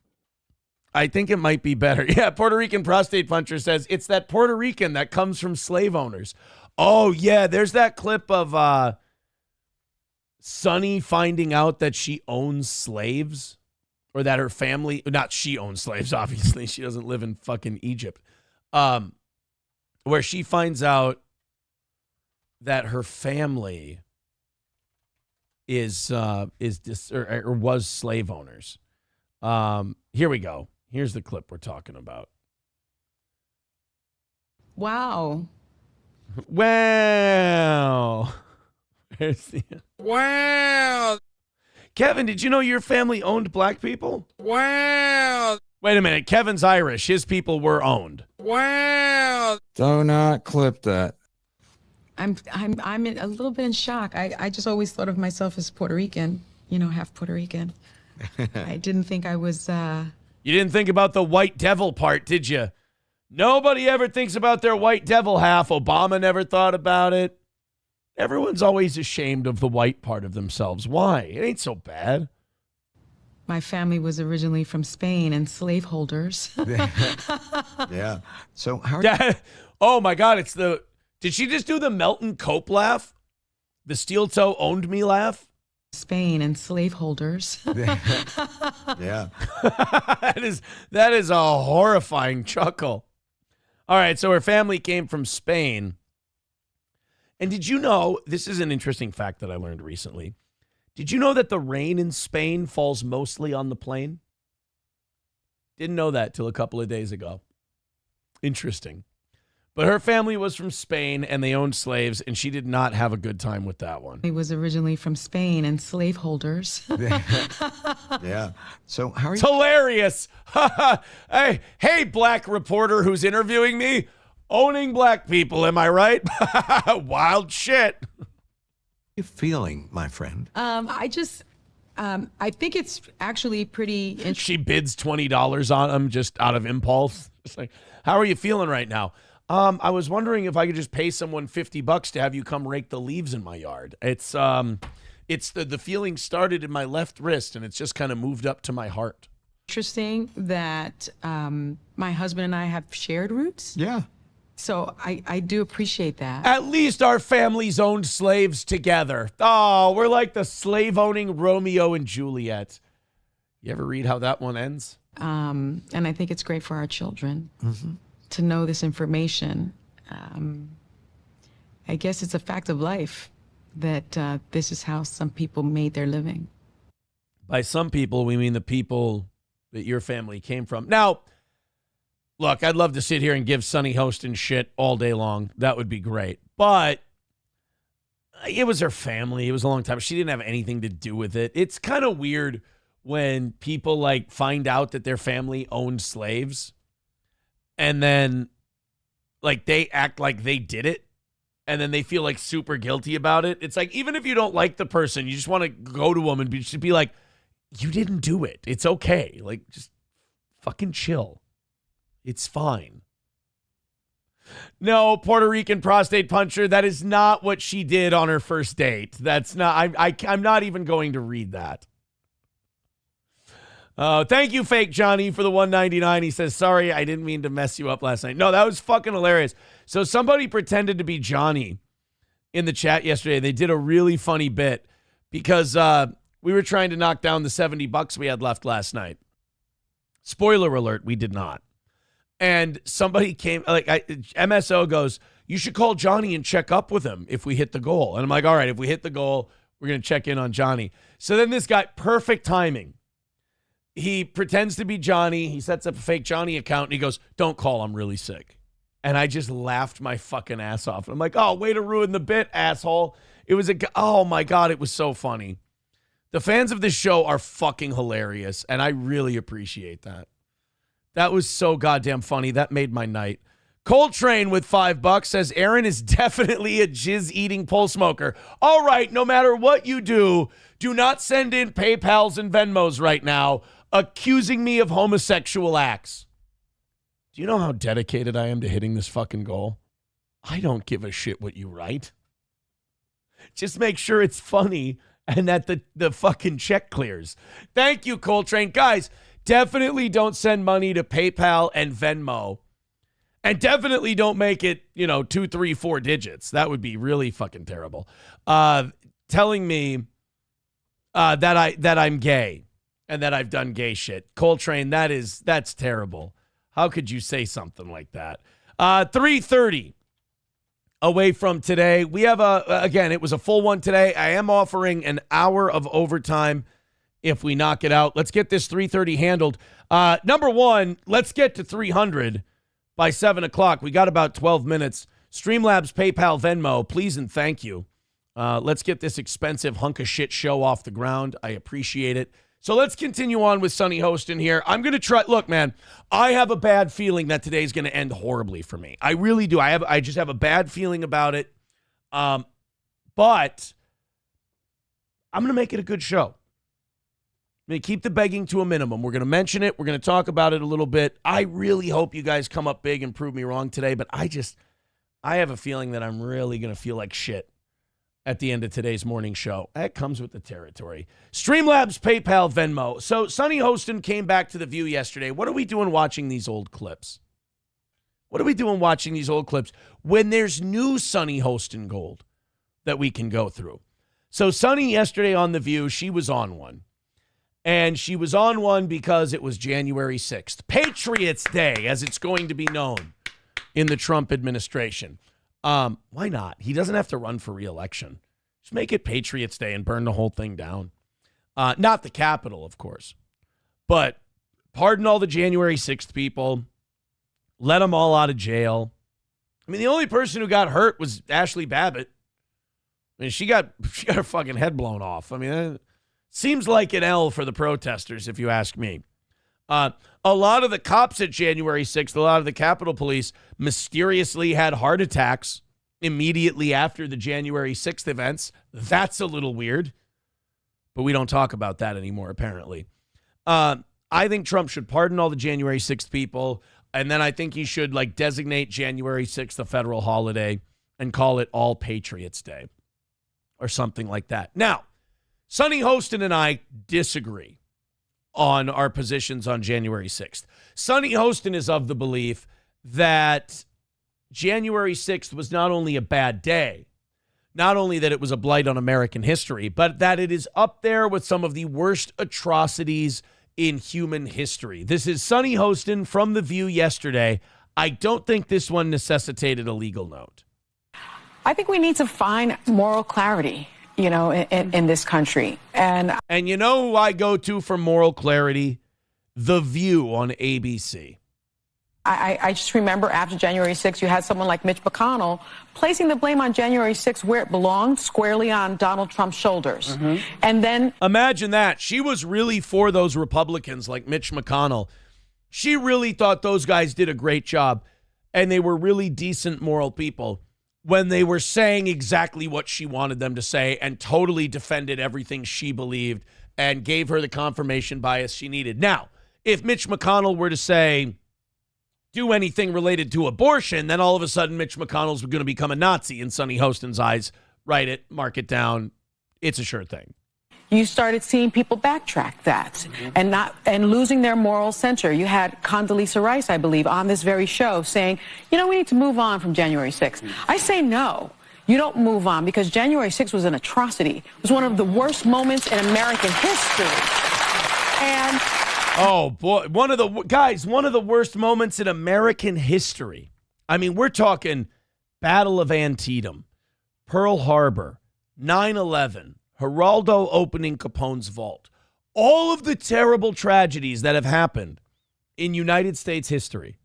I think it might be better. Yeah, Puerto Rican prostate puncher says, it's that Puerto Rican that comes from slave owners. Oh, yeah, there's that clip of Sonny finding out that she owns slaves, or that her family, not she owns slaves, obviously. She doesn't live in fucking Egypt. Where she finds out that her family was slave owners. Here we go. Here's the clip we're talking about. Wow. Wow. Wow. Kevin, did you know your family owned black people? Wow. Wait a minute. Kevin's Irish. His people were owned. Wow. Do not clip that. I'm a little bit in shock. I just always thought of myself as Puerto Rican, half Puerto Rican. I didn't think I was. You didn't think about the white devil part, did you? Nobody ever thinks about their white devil half. Obama never thought about it. Everyone's always ashamed of the white part of themselves. Why? It ain't so bad. My family was originally from Spain and slaveholders. Yeah. So how? Oh my God! Did she just do the Melton Cope laugh? The steel toe owned me laugh? Spain and slaveholders. Yeah. that is a horrifying chuckle. All right, so her family came from Spain. And did you know, this is an interesting fact that I learned recently. Did you know that the rain in Spain falls mostly on the plain? Didn't know that till a couple of days ago. Interesting. But her family was from Spain and they owned slaves, and she did not have a good time with that one. He was originally from Spain and slaveholders. Yeah. So how are It's you? hilarious. Hey, black reporter who's interviewing me, owning black people, am I right? Wild shit. You feeling, my friend? I think it's actually pretty interesting. She bids $20 on him just out of impulse. It's like, how are you feeling right now? I was wondering if I could just pay someone $50 to have you come rake the leaves in my yard. It's the feeling started in my left wrist and it's just kind of moved up to my heart. Interesting that my husband and I have shared roots. Yeah. So I do appreciate that. At least our families owned slaves together. Oh, we're like the slave-owning Romeo and Juliet. You ever read how that one ends? And I think it's great for our children to know this information. I guess it's a fact of life that this is how some people made their living. By some people, we mean the people that your family came from. Now, look, I'd love to sit here and give Sonny Hostin shit all day long. That would be great. But it was her family. It was a long time. She didn't have anything to do with it. It's kind of weird when people like find out that their family owned slaves and then like they act like they did it and then they feel like super guilty about it. It's like, even if you don't like the person, you just want to go to them and just be like, you didn't do it. It's okay. Like, just fucking chill. It's fine. No, Puerto Rican prostate puncher. That is not what she did on her first date. That's not, I'm not even going to read that. Thank you, Fake Johnny, for the $1.99. He says, sorry, I didn't mean to mess you up last night. No, that was fucking hilarious. So somebody pretended to be Johnny in the chat yesterday. They did a really funny bit because we were trying to knock down the $70 we had left last night. Spoiler alert, we did not. And somebody came, MSO goes, you should call Johnny and check up with him if we hit the goal. And I'm like, all right, if we hit the goal, we're going to check in on Johnny. So then this guy, perfect timing. He pretends to be Johnny. He sets up a fake Johnny account and he goes, don't call, I'm really sick. And I just laughed my fucking ass off. I'm like, oh, way to ruin the bit, asshole. It was oh my God, it was so funny. The fans of this show are fucking hilarious, and I really appreciate that. That was so goddamn funny. That made my night. Coltrane with $5 says, Aaron is definitely a jizz-eating pole smoker. All right, no matter what you do not send in PayPals and Venmos right now accusing me of homosexual acts. Do you know how dedicated I am to hitting this fucking goal? I don't give a shit what you write. Just make sure it's funny and that the fucking check clears. Thank you, Coltrane. Guys, definitely don't send money to PayPal and Venmo. And definitely don't make it, 2, 3, 4 digits. That would be really fucking terrible. Telling me that I'm gay and that I've done gay shit. Coltrane, that's terrible. How could you say something like that? 3:30 away from today. We have again, it was a full one today. I am offering an hour of overtime if we knock it out. Let's get this 3:30 handled. Number one, let's get to 300 by 7 o'clock. We got about 12 minutes. Streamlabs, PayPal, Venmo, please and thank you. Let's get this expensive hunk of shit show off the ground. I appreciate it. So let's continue on with Sonny Hostin here. I'm going to try. Look, man, I have a bad feeling that today's going to end horribly for me. I really do. I just have a bad feeling about it. But I'm going to make it a good show. I'm going to keep the begging to a minimum. We're going to mention it. We're going to talk about it a little bit. I really hope you guys come up big and prove me wrong today. But I have a feeling that I'm really going to feel like shit at the end of today's morning show. That comes with the territory. Streamlabs, PayPal, Venmo. So Sonny Hostin came back to The View yesterday. What are we doing watching these old clips? What are we doing watching these old clips when there's new Sonny Hostin gold that we can go through? So Sonny yesterday on The View, she was on one. And she was on one because it was January 6th. Patriots Day, as it's going to be known in the Trump administration. Why not? He doesn't have to run for re-election. Just make it Patriots Day and burn the whole thing down. Not the Capitol, of course. But pardon all the January 6th people. Let them all out of jail. I mean, the only person who got hurt was Ashley Babbitt. I mean, she got her fucking head blown off. I mean, it seems like an L for the protesters, if you ask me. A lot of the cops at January 6th, a lot of the Capitol Police mysteriously had heart attacks immediately after the January 6th events. That's a little weird, but we don't talk about that anymore, apparently. I think Trump should pardon all the January 6th people, and then I think he should designate January 6th a federal holiday and call it All Patriots Day or something like that. Now, Sonny Hostin and I disagree on our positions on January 6th. Sonny Hostin is of the belief that January 6th was not only a bad day, not only that it was a blight on American history, but that it is up there with some of the worst atrocities in human history. This is Sonny Hostin from The View yesterday. I don't think this one necessitated a legal note. I think we need to find moral clarity, in this country. And you know who I go to for moral clarity? The View on ABC. I just remember after January 6th, you had someone like Mitch McConnell placing the blame on January 6th where it belonged, squarely on Donald Trump's shoulders. Mm-hmm. And then imagine that. She was really for those Republicans like Mitch McConnell. She really thought those guys did a great job, and they were really decent, moral people when they were saying exactly what she wanted them to say and totally defended everything she believed and gave her the confirmation bias she needed. Now, if Mitch McConnell were to say, do anything related to abortion, then all of a sudden Mitch McConnell's going to become a Nazi in Sonny Hostin's eyes. Write it, mark it down. It's a sure thing. You started seeing people backtrack that and losing their moral center. You had Condoleezza Rice, I believe, on this very show saying, we need to move on from January 6th. I say no. You don't move on because January 6th was an atrocity. It was one of the worst moments in American history. And oh boy, one of the worst moments in American history. I mean, we're talking Battle of Antietam, Pearl Harbor, 9/11, Geraldo opening Capone's vault. All of the terrible tragedies that have happened in United States history.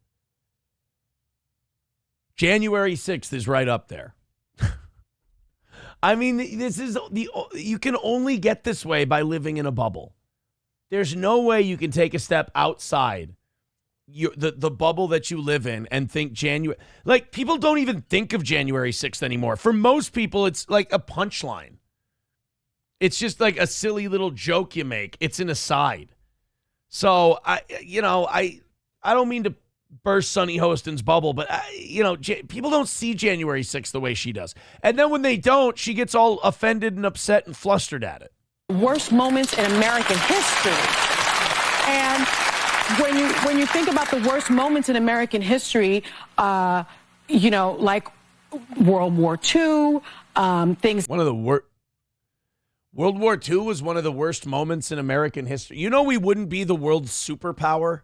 January 6th is right up there. I mean, you can only get this way by living in a bubble. There's no way you can take a step outside the bubble that you live in and think January. People don't even think of January 6th anymore. For most people, it's like a punchline. It's just like a silly little joke you make. It's an aside. So, I don't mean to burst Sonny Hostin's bubble, but, people don't see January 6th the way she does. And then when they don't, she gets all offended and upset and flustered at it. Worst moments in American history. And when you think about the worst moments in American history, like World War II, things. One of the World War II was one of the worst moments in American history. You know, we wouldn't be the world's superpower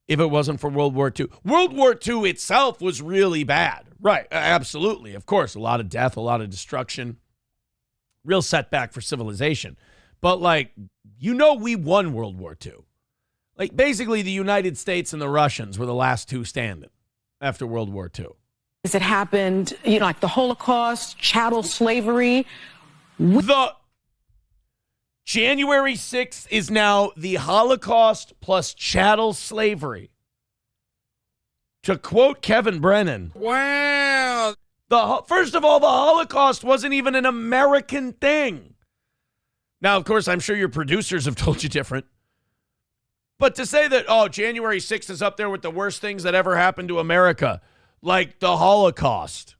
if it wasn't for World War II. World War II itself was really bad. Right, absolutely. Of course, a lot of death, a lot of destruction. Real setback for civilization. But, like, you know, we won World War II. Like, basically, the United States and the Russians were the last two standing after World War II. It happened, you know, like the Holocaust, chattel slavery. The January 6th is now the Holocaust plus chattel slavery. To quote Kevin Brennan, Wow. First of all, the Holocaust wasn't even an American thing. Now, of course, I'm sure your producers have told you different. But to say that, oh, January 6th is up there with the worst things that ever happened to America, like the Holocaust.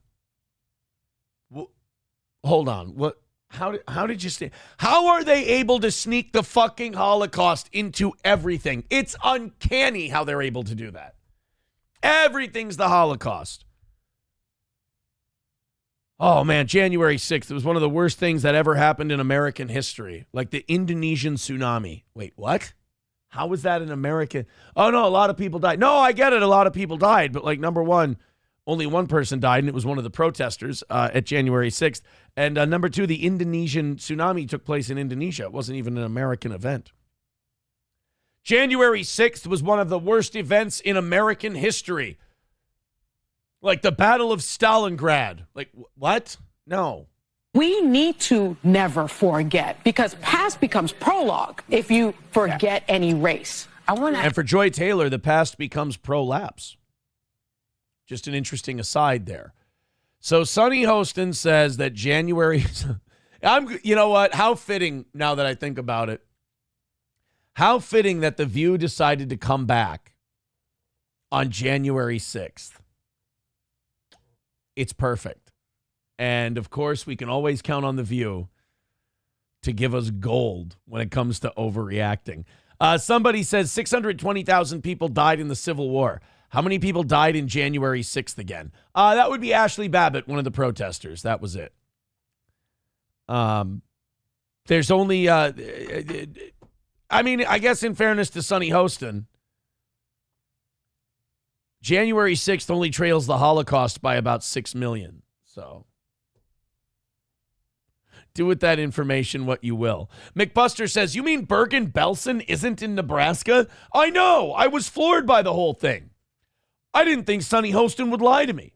Hold on. What? How did you stay? How are they able to sneak the fucking Holocaust into everything? It's uncanny how they're able to do that. Everything's the Holocaust. Oh, man, January 6th, it was one of the worst things that ever happened in American history. Like the Indonesian tsunami. Wait, what? How was that in America? Oh, no, a lot of people died. No, I get it. A lot of people died. But, like, number one, only one person died, and it was one of the protesters at January 6th. And number two, the Indonesian tsunami took place in Indonesia. It wasn't even an American event. January 6th was one of the worst events in American history. Like the Battle of Stalingrad. Like, what? No. We need to never forget, because past becomes prologue if you forget any race. And for Joy Taylor, the past becomes prolapse. Just an interesting aside there. So Sonny Hostin says that January, you know what? How fitting, now that I think about it, how fitting that The View decided to come back on January 6th. It's perfect. And of course, we can always count on The View to give us gold when it comes to overreacting. Somebody says 620,000 people died in the Civil War. How many people died in January 6th again? That would be Ashley Babbitt, one of the protesters. That was it. There's only, I mean, I guess in fairness to Sonny Hostin, January 6th only trails the Holocaust by about 6 million. So do with that information what you will. McBuster says, you mean Bergen-Belsen isn't in Nebraska? I know. I was floored by the whole thing. I didn't think Sonny Hostin would lie to me.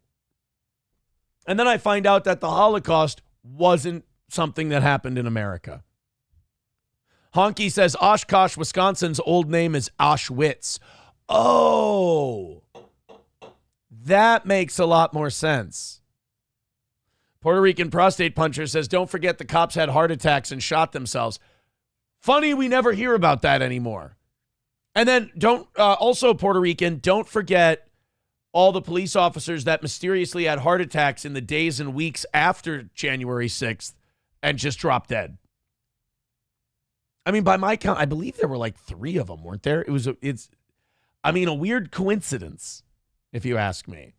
And then I find out that the Holocaust wasn't something that happened in America. Honky says Oshkosh, Wisconsin's old name is Auschwitz. Oh, that makes a lot more sense. Puerto Rican prostate puncher says, don't forget the cops had heart attacks and shot themselves. Funny, we never hear about that anymore. And then also Puerto Rican, don't forget all the police officers that mysteriously had heart attacks in the days and weeks after January 6th and just dropped dead. I mean, by my count, I believe there were like 3 of them, weren't there? It's a weird coincidence, if you ask me.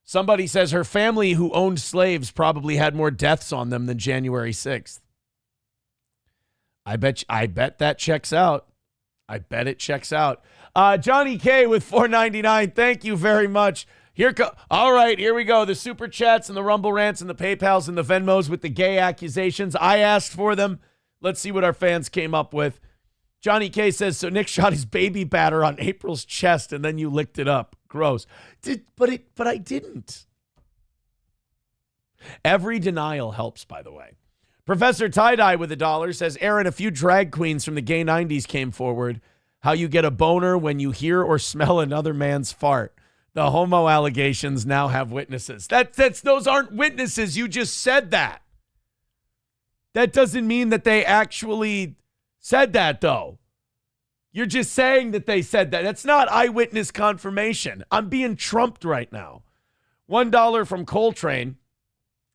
Somebody says her family who owned slaves probably had more deaths on them than January 6th. I bet that checks out. I bet it checks out. Johnny K with $4.99. Thank you very much. All right, here we go. The super chats and the Rumble rants and the PayPals and the Venmos with the gay accusations. I asked for them. Let's see what our fans came up with. Johnny K says, so Nick shot his baby batter on April's chest and then you licked it up. Gross. But I didn't. Every denial helps, by the way. Professor Tie-Dye with $1 says, Aaron, a few drag queens from the gay 90s came forward. How you get a boner when you hear or smell another man's fart. The homo allegations now have witnesses. Those aren't witnesses. You just said that. That doesn't mean that they actually said that, though. You're just saying that they said that. That's not eyewitness confirmation. I'm being trumped right now. $1 from Coltrane.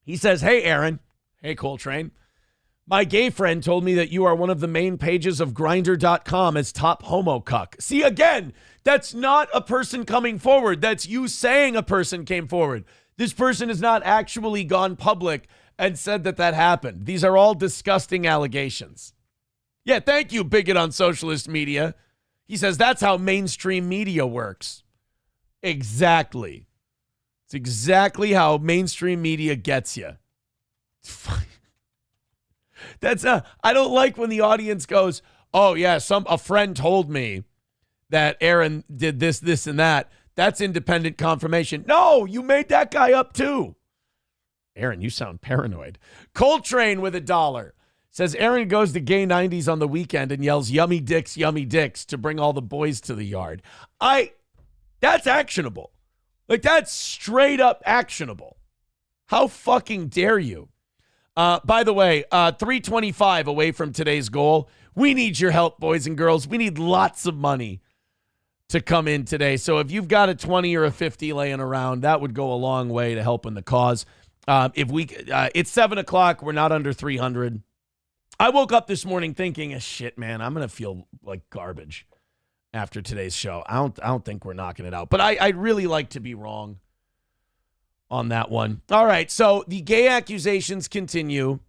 He says, hey, Aaron. Hey, Coltrane. My gay friend told me that you are one of the main pages of Grindr.com as top homo cuck. See, again, that's not a person coming forward. That's you saying a person came forward. This person has not actually gone public and said that happened. These are all disgusting allegations. Yeah, thank you, bigot on socialist media. He says that's how mainstream media works. Exactly. It's exactly how mainstream media gets you. I don't like when the audience goes, oh yeah, a friend told me that Aaron did this, and that. That's independent confirmation. No, you made that guy up too. Aaron, you sound paranoid. Coltrane with $1 says Aaron goes to gay 90s on the weekend and yells yummy dicks to bring all the boys to the yard. That's actionable. Like, that's straight up actionable. How fucking dare you? By the way, 325 away from today's goal. We need your help, boys and girls. We need lots of money to come in today. So if you've got a 20 or a 50 laying around, that would go a long way to helping the cause. It's 7 o'clock. We're not under 300. I woke up this morning thinking, shit, man, I'm going to feel like garbage after today's show. I don't think we're knocking it out, but I'd really like to be wrong on that one. All right. So the gay accusations continue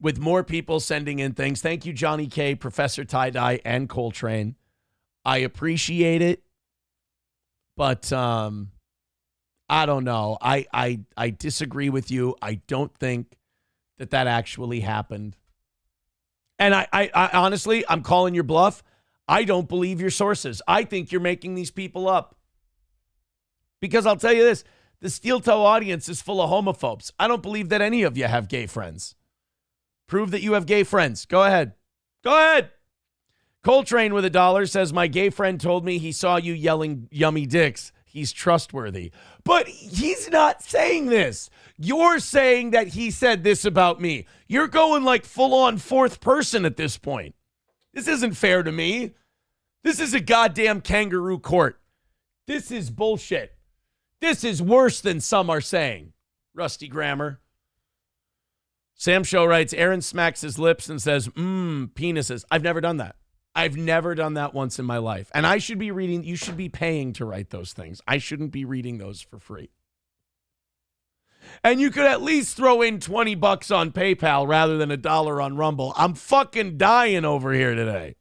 with more people sending in things. Thank you, Johnny K, Professor Tie-Dye, and Coltrane. I appreciate it, but I don't know. I disagree with you. I don't think that actually happened. And I honestly, I'm calling your bluff. I don't believe your sources. I think you're making these people up. Because I'll tell you this, the Steel Toe audience is full of homophobes. I don't believe that any of you have gay friends. Prove that you have gay friends. Go ahead. Go ahead. Coltrane with $1 says, my gay friend told me he saw you yelling yummy dicks. He's trustworthy. But he's not saying this. You're saying that he said this about me. You're going like full on fourth person at this point. This isn't fair to me. This is a goddamn kangaroo court. This is bullshit. This is worse than some are saying. Rusty grammar. Sam Show writes, Aaron smacks his lips and says, penises. I've never done that. I've never done that once in my life. And I should be reading, you should be paying to write those things. I shouldn't be reading those for free. And you could at least throw in $20 on PayPal rather than $1 on Rumble. I'm fucking dying over here today.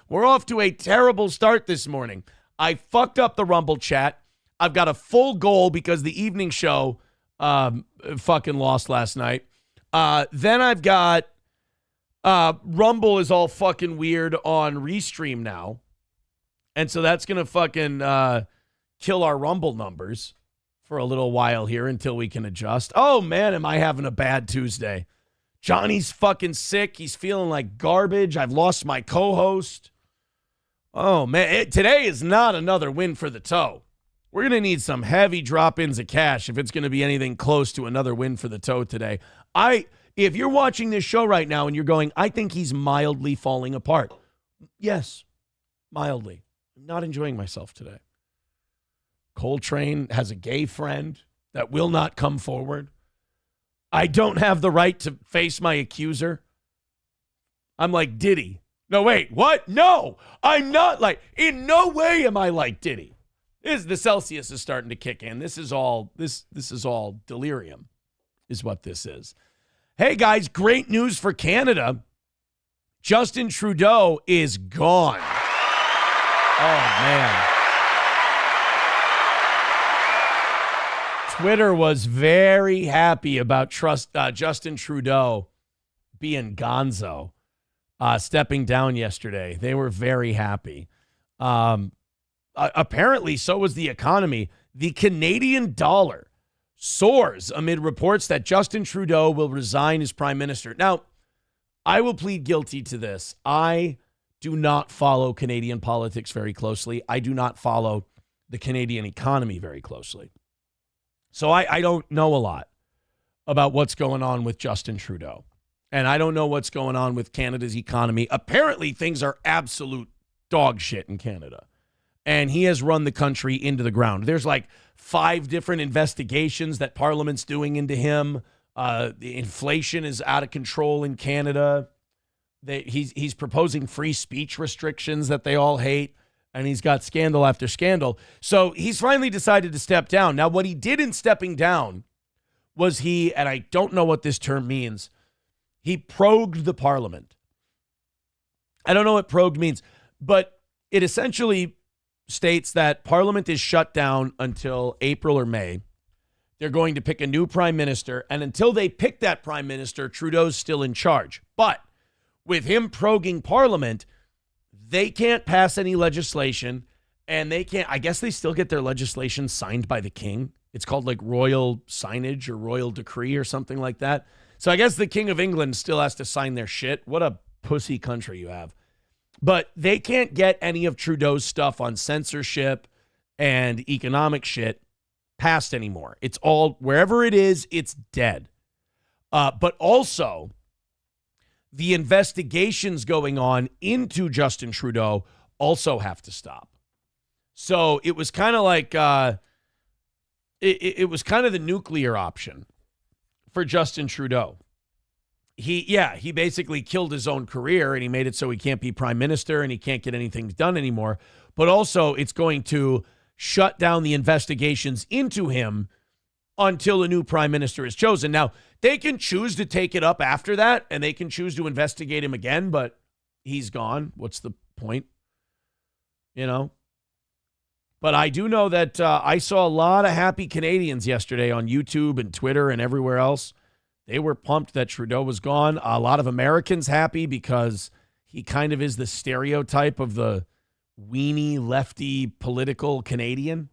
We're off to a terrible start this morning. I fucked up the Rumble chat. I've got a full goal because the evening show fucking lost last night. Then I've got Rumble is all fucking weird on Restream now. And so that's going to fucking kill our Rumble numbers for a little while here until we can adjust. Oh, man, am I having a bad Tuesday. Johnny's fucking sick. He's feeling like garbage. I've lost my co-host. Oh, man, today is not another win for the toe. We're going to need some heavy drop-ins of cash if it's going to be anything close to another win for the toe today. If you're watching this show right now and you're going, I think he's mildly falling apart. Yes, mildly. I'm not enjoying myself today. Coltrane has a gay friend that will not come forward. I don't have the right to face my accuser. I'm like Diddy. No, wait, what? No, I'm not like, in no way am I like Diddy. The Celsius is starting to kick in. This is all delirium is what this is. Hey, guys, great news for Canada. Justin Trudeau is gone. Oh, man. Twitter was very happy about Justin Trudeau being gonzo, stepping down yesterday. They were very happy. Apparently, so was the economy. The Canadian dollar soars amid reports that Justin Trudeau will resign as prime minister. Now, I will plead guilty to this. I do not follow Canadian politics very closely. I do not follow the Canadian economy very closely. So I don't know a lot about what's going on with Justin Trudeau. And I don't know what's going on with Canada's economy. Apparently, things are absolute dog shit in Canada. And he has run the country into the ground. There's like 5 different investigations that Parliament's doing into him. The inflation is out of control in Canada. He's proposing free speech restrictions that they all hate. And he's got scandal after scandal. So he's finally decided to step down. Now, what he did in stepping down was he, and I don't know what this term means, he prorogued the parliament. I don't know what prorogued means, but it essentially states that parliament is shut down until April or May. They're going to pick a new prime minister, and until they pick that prime minister, Trudeau's still in charge. But with him proroguing parliament, they can't pass any legislation, and they can't, I guess they still get their legislation signed by the king. It's called like royal signage or royal decree or something like that. So I guess the King of England still has to sign their shit. What a pussy country you have. But they can't get any of Trudeau's stuff on censorship and economic shit passed anymore. It's all, wherever it is, it's dead. But also, the investigations going on into Justin Trudeau also have to stop. So it was kind of like, it was kind of the nuclear option for Justin Trudeau. He basically killed his own career, and he made it so he can't be prime minister and he can't get anything done anymore. But also it's going to shut down the investigations into him until a new prime minister is chosen. Now, they can choose to take it up after that, and they can choose to investigate him again, but he's gone. What's the point? You know? But I do know that I saw a lot of happy Canadians yesterday on YouTube and Twitter and everywhere else. They were pumped that Trudeau was gone. A lot of Americans happy because he kind of is the stereotype of the weenie, lefty, political Canadian.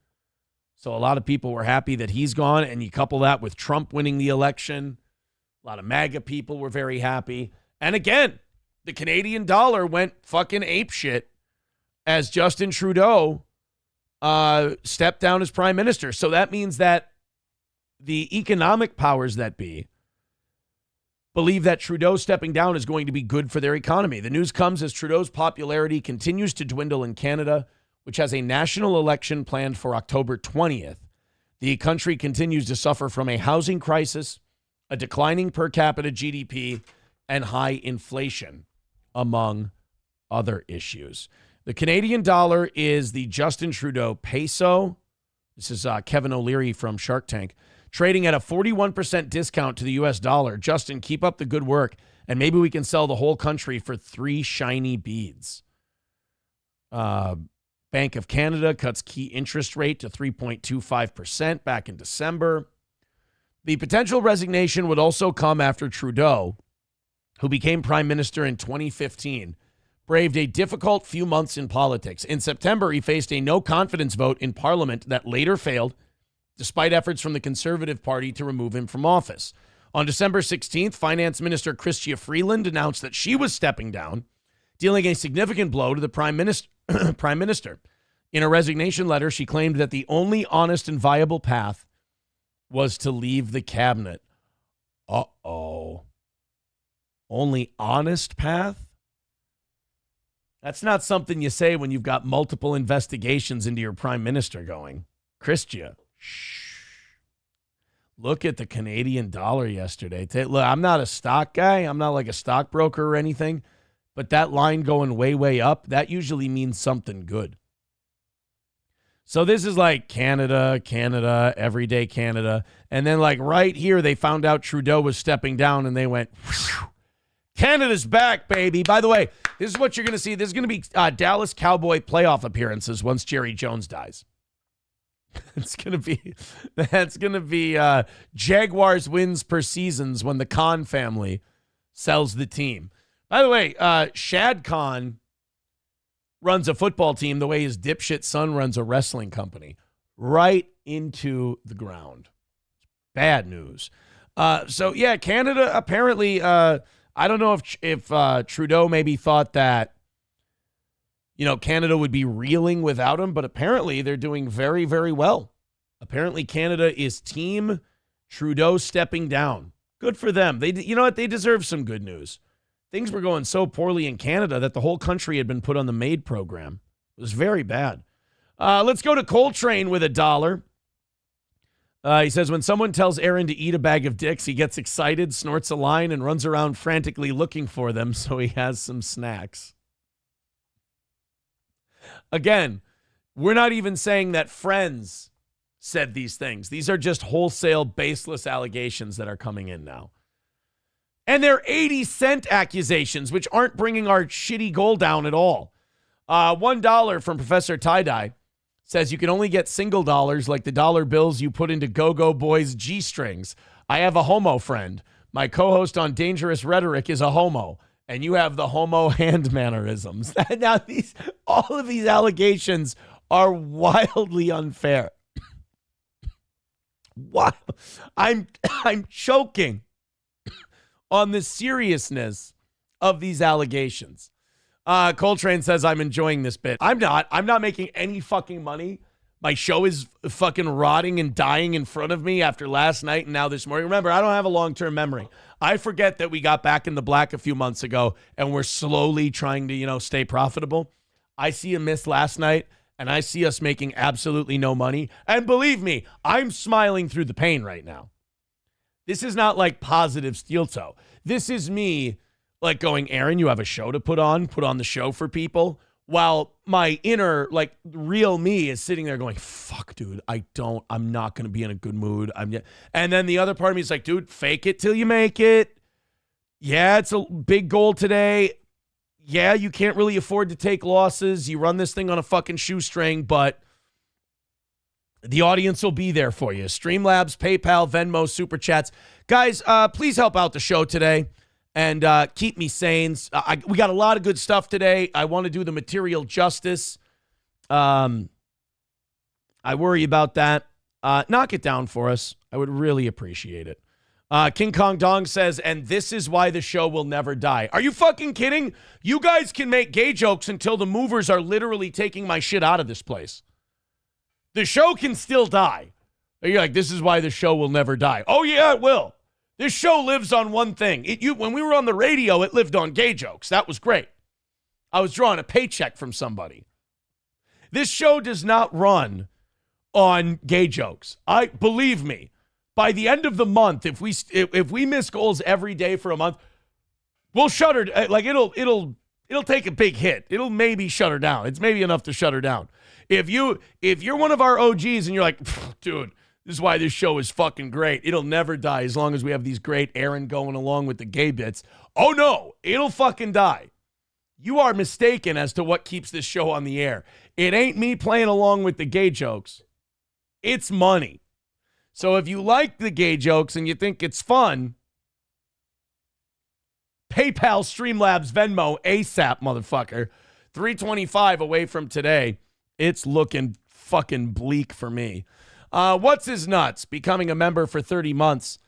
So a lot of people were happy that he's gone, and you couple that with Trump winning the election. A lot of MAGA people were very happy. And again, the Canadian dollar went fucking apeshit as Justin Trudeau stepped down as prime minister. So that means that the economic powers that be believe that Trudeau stepping down is going to be good for their economy. The news comes as Trudeau's popularity continues to dwindle in Canada, which has a national election planned for October 20th. The country continues to suffer from a housing crisis, a declining per capita GDP, and high inflation, among other issues. The Canadian dollar is the Justin Trudeau peso. This is Kevin O'Leary from Shark Tank. Trading at a 41% discount to the U.S. dollar. Justin, keep up the good work, and maybe we can sell the whole country for 3 shiny beads. Bank of Canada cuts key interest rate to 3.25% back in December. The potential resignation would also come after Trudeau, who became prime minister in 2015, braved a difficult few months in politics. In September, he faced a no-confidence vote in Parliament that later failed, despite efforts from the Conservative Party to remove him from office. On December 16th, Finance Minister Chrystia Freeland announced that she was stepping down, dealing a significant blow to the Prime Minister. In a resignation letter, she claimed that the only honest and viable path was to leave the cabinet. Uh-oh. Only honest path? That's not something you say when you've got multiple investigations into your prime minister going. Chrystia. Shh. Look at the Canadian dollar yesterday. Look, I'm not a stock guy. I'm not like a stockbroker or anything. But that line going way, way up, that usually means something good. So this is like Canada, everyday Canada. And then like right here, they found out Trudeau was stepping down and they went, whew, Canada's back, baby. By the way, this is what you're going to see. There's going to be Dallas Cowboy playoff appearances once Jerry Jones dies. That's going to be Jaguars wins per seasons when the Khan family sells the team. By the way, Shad Khan runs a football team the way his dipshit son runs a wrestling company. Right into the ground. Bad news. So, yeah, Canada apparently, I don't know if Trudeau maybe thought that, you know, Canada would be reeling without him, but apparently they're doing very, very well. Apparently Canada is team Trudeau stepping down. Good for them. You know what? They deserve some good news. Things were going so poorly in Canada that the whole country had been put on the MAID program. It was very bad. Let's go to Coltrane with $1. He says, when someone tells Aaron to eat a bag of dicks, he gets excited, snorts a line, and runs around frantically looking for them so he has some snacks. Again, we're not even saying that friends said these things. These are just wholesale, baseless allegations that are coming in now. And they're 80-cent accusations, which aren't bringing our shitty goal down at all. $1 from Professor Tie-Dye says you can only get single dollars like the dollar bills you put into Go-Go Boys G-strings. I have a homo friend. My co-host on Dangerous Rhetoric is a homo, and you have the homo hand mannerisms. Now, all of these allegations are wildly unfair. Wow. I'm choking on the seriousness of these allegations. Coltrane says I'm enjoying this bit. I'm not making any fucking money. My show is fucking rotting and dying in front of me after last night and now this morning. Remember, I don't have a long-term memory. I forget that we got back in the black a few months ago and we're slowly trying to, stay profitable. I see a miss last night and I see us making absolutely no money. And believe me, I'm smiling through the pain right now. This is not like positive steel toe. This is me like going, Aaron, you have a show to put on the show for people. While my inner, like, real me is sitting there going, fuck, dude, I'm not going to be in a good mood. And then the other part of me is like, dude, fake it till you make it. Yeah, it's a big goal today. Yeah, you can't really afford to take losses. You run this thing on a fucking shoestring, but the audience will be there for you. Streamlabs, PayPal, Venmo, Super Chats. Guys, please help out the show today. And keep me sane. We got a lot of good stuff today. I want to do the material justice. I worry about that. Knock it down for us. I would really appreciate it. King Kong Dong says, and this is why the show will never die. Are you fucking kidding? You guys can make gay jokes until the movers are literally taking my shit out of this place. The show can still die. You're like, this is why the show will never die. Oh, yeah, it will. This show lives on one thing. When we were on the radio, it lived on gay jokes. That was great. I was drawing a paycheck from somebody. This show does not run on gay jokes. Believe me, by the end of the month, if we miss goals every day for a month, we'll shut her. Like it'll take a big hit. It'll maybe shut her down. It's maybe enough to shut her down. If you're one of our OGs and you're like, dude, this is why this show is fucking great. It'll never die as long as we have these great Aaron going along with the gay bits. Oh, no, it'll fucking die. You are mistaken as to what keeps this show on the air. It ain't me playing along with the gay jokes. It's money. So if you like the gay jokes and you think it's fun, PayPal, Streamlabs, Venmo, ASAP, motherfucker. 325 away from today. It's looking fucking bleak for me. What's his nuts? Becoming a member for 30 months.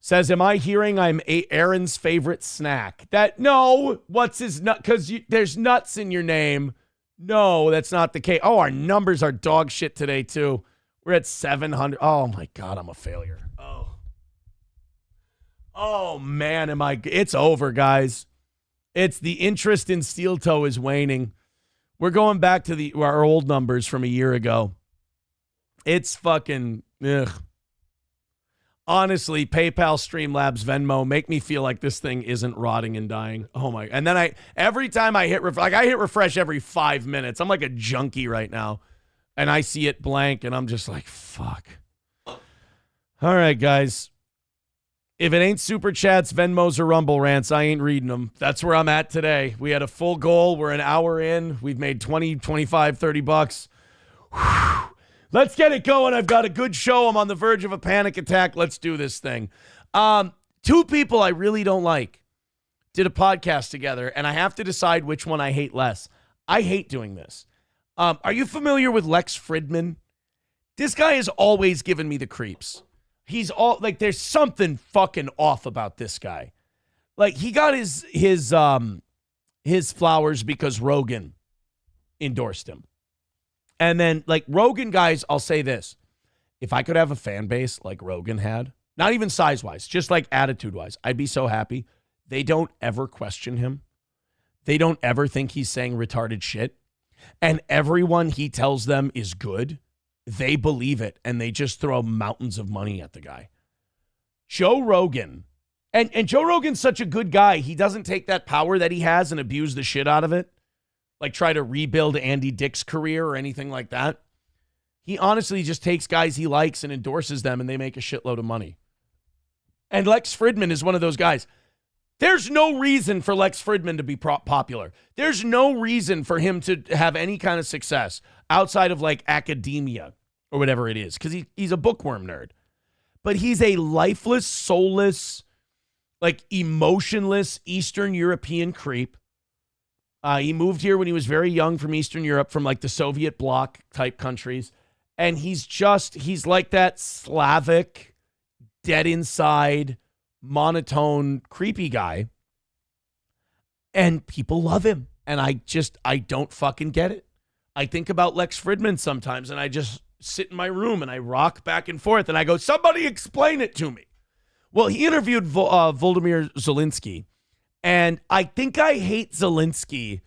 Says, am I hearing I'm Aaron's favorite snack? No. What's his nut? Because there's nuts in your name. No, that's not the case. Oh, our numbers are dog shit today, too. We're at 700. Oh, my God, I'm a failure. Oh, man, it's over, guys. It's the interest in steel toe is waning. We're going back to our old numbers from a year ago. It's fucking, ugh. Honestly, PayPal, Streamlabs, Venmo make me feel like this thing isn't rotting and dying. Oh my! And then every time I hit I hit refresh every 5 minutes. I'm like a junkie right now, and I see it blank, and I'm just like, fuck. All right, guys. If it ain't Super Chats, Venmos, or Rumble Rants, I ain't reading them. That's where I'm at today. We had a full goal. We're an hour in. We've made 20, 25, 30 bucks. Whew. Let's get it going. I've got a good show. I'm on the verge of a panic attack. Let's do this thing. Two people I really don't like did a podcast together, and I have to decide which one I hate less. I hate doing this. Are you familiar with Lex Fridman? This guy has always given me the creeps. There's something fucking off about this guy. Like, he got his flowers because Rogan endorsed him. And then, like, Rogan guys, I'll say this. If I could have a fan base like Rogan had, not even size-wise, just like attitude-wise, I'd be so happy. They don't ever question him. They don't ever think he's saying retarded shit. And everyone he tells them is good, they believe it, and they just throw mountains of money at the guy. Joe Rogan, and Joe Rogan's such a good guy, he doesn't take that power that he has and abuse the shit out of it. Like try to rebuild Andy Dick's career or anything like that. He honestly just takes guys he likes and endorses them, and they make a shitload of money. And Lex Fridman is one of those guys. There's no reason for Lex Fridman to be popular. There's no reason for him to have any kind of success outside of like academia or whatever it is, because he's a bookworm nerd. But he's a lifeless, soulless, like emotionless Eastern European creep. He moved here when he was very young from Eastern Europe, from like the Soviet bloc type countries. And he's like that Slavic, dead inside, monotone, creepy guy. And people love him. And I don't fucking get it. I think about Lex Fridman sometimes, and I just sit in my room and I rock back and forth and I go, somebody explain it to me. Well, he interviewed Volodymyr Zelensky, and I think I hate Zelensky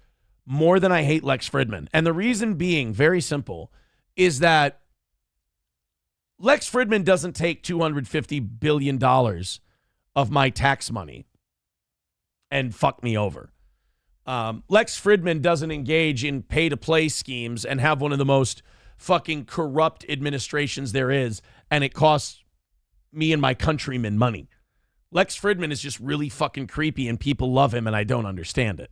more than I hate Lex Fridman. And the reason being very simple is that Lex Fridman doesn't take $250 billion of my tax money and fuck me over. Lex Fridman doesn't engage in pay-to-play schemes and have one of the most fucking corrupt administrations there is, and it costs me and my countrymen money. Lex Fridman is just really fucking creepy, and people love him, and I don't understand it.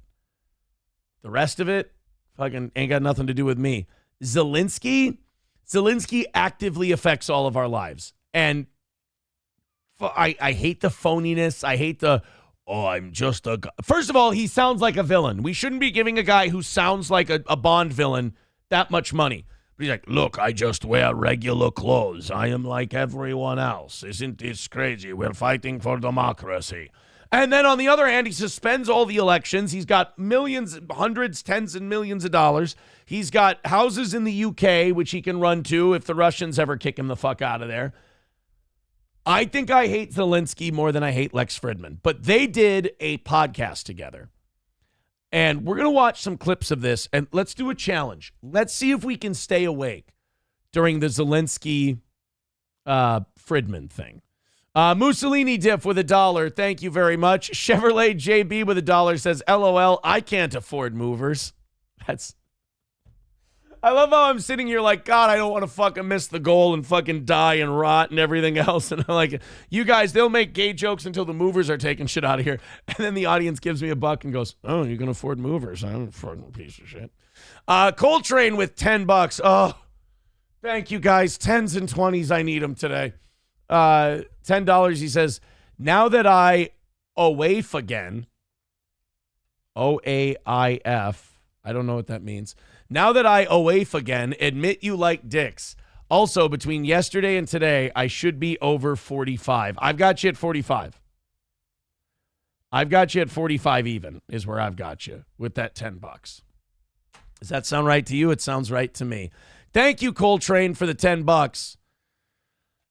The rest of it fucking ain't got nothing to do with me. Zelensky actively affects all of our lives, and I hate the phoniness. I hate the, I'm just a guy. First of all, he sounds like a villain. We shouldn't be giving a guy who sounds like a Bond villain that much money. But he's like, look, I just wear regular clothes. I am like everyone else. Isn't this crazy? We're fighting for democracy. And then on the other hand, he suspends all the elections. He's got millions, hundreds, tens and millions of dollars. He's got houses in the UK, which he can run to if the Russians ever kick him the fuck out of there. I think I hate Zelensky more than I hate Lex Fridman. But they did a podcast together. And we're going to watch some clips of this, and let's do a challenge. Let's see if we can stay awake during the Zelensky Fridman thing. Mussolini Diff with $1. Thank you very much. Chevrolet JB with $1 says, LOL, I can't afford movers. I love how I'm sitting here like, God, I don't want to fucking miss the goal and fucking die and rot and everything else. And I'm like, you guys, they'll make gay jokes until the movers are taking shit out of here. And then the audience gives me $1 and goes, oh, you can afford movers. I don't afford a piece of shit. Coltrane with $10. Oh, thank you guys. 10s and 20s. I need them today. $10. He says, now that I OAF again, OAIF, I don't know what that means. Now that I OAF again, admit you like dicks. Also, between yesterday and today, I should be over 45. I've got you at 45. I've got you at 45 even is where I've got you with that $10. Does that sound right to you? It sounds right to me. Thank you, Coltrane, for the $10.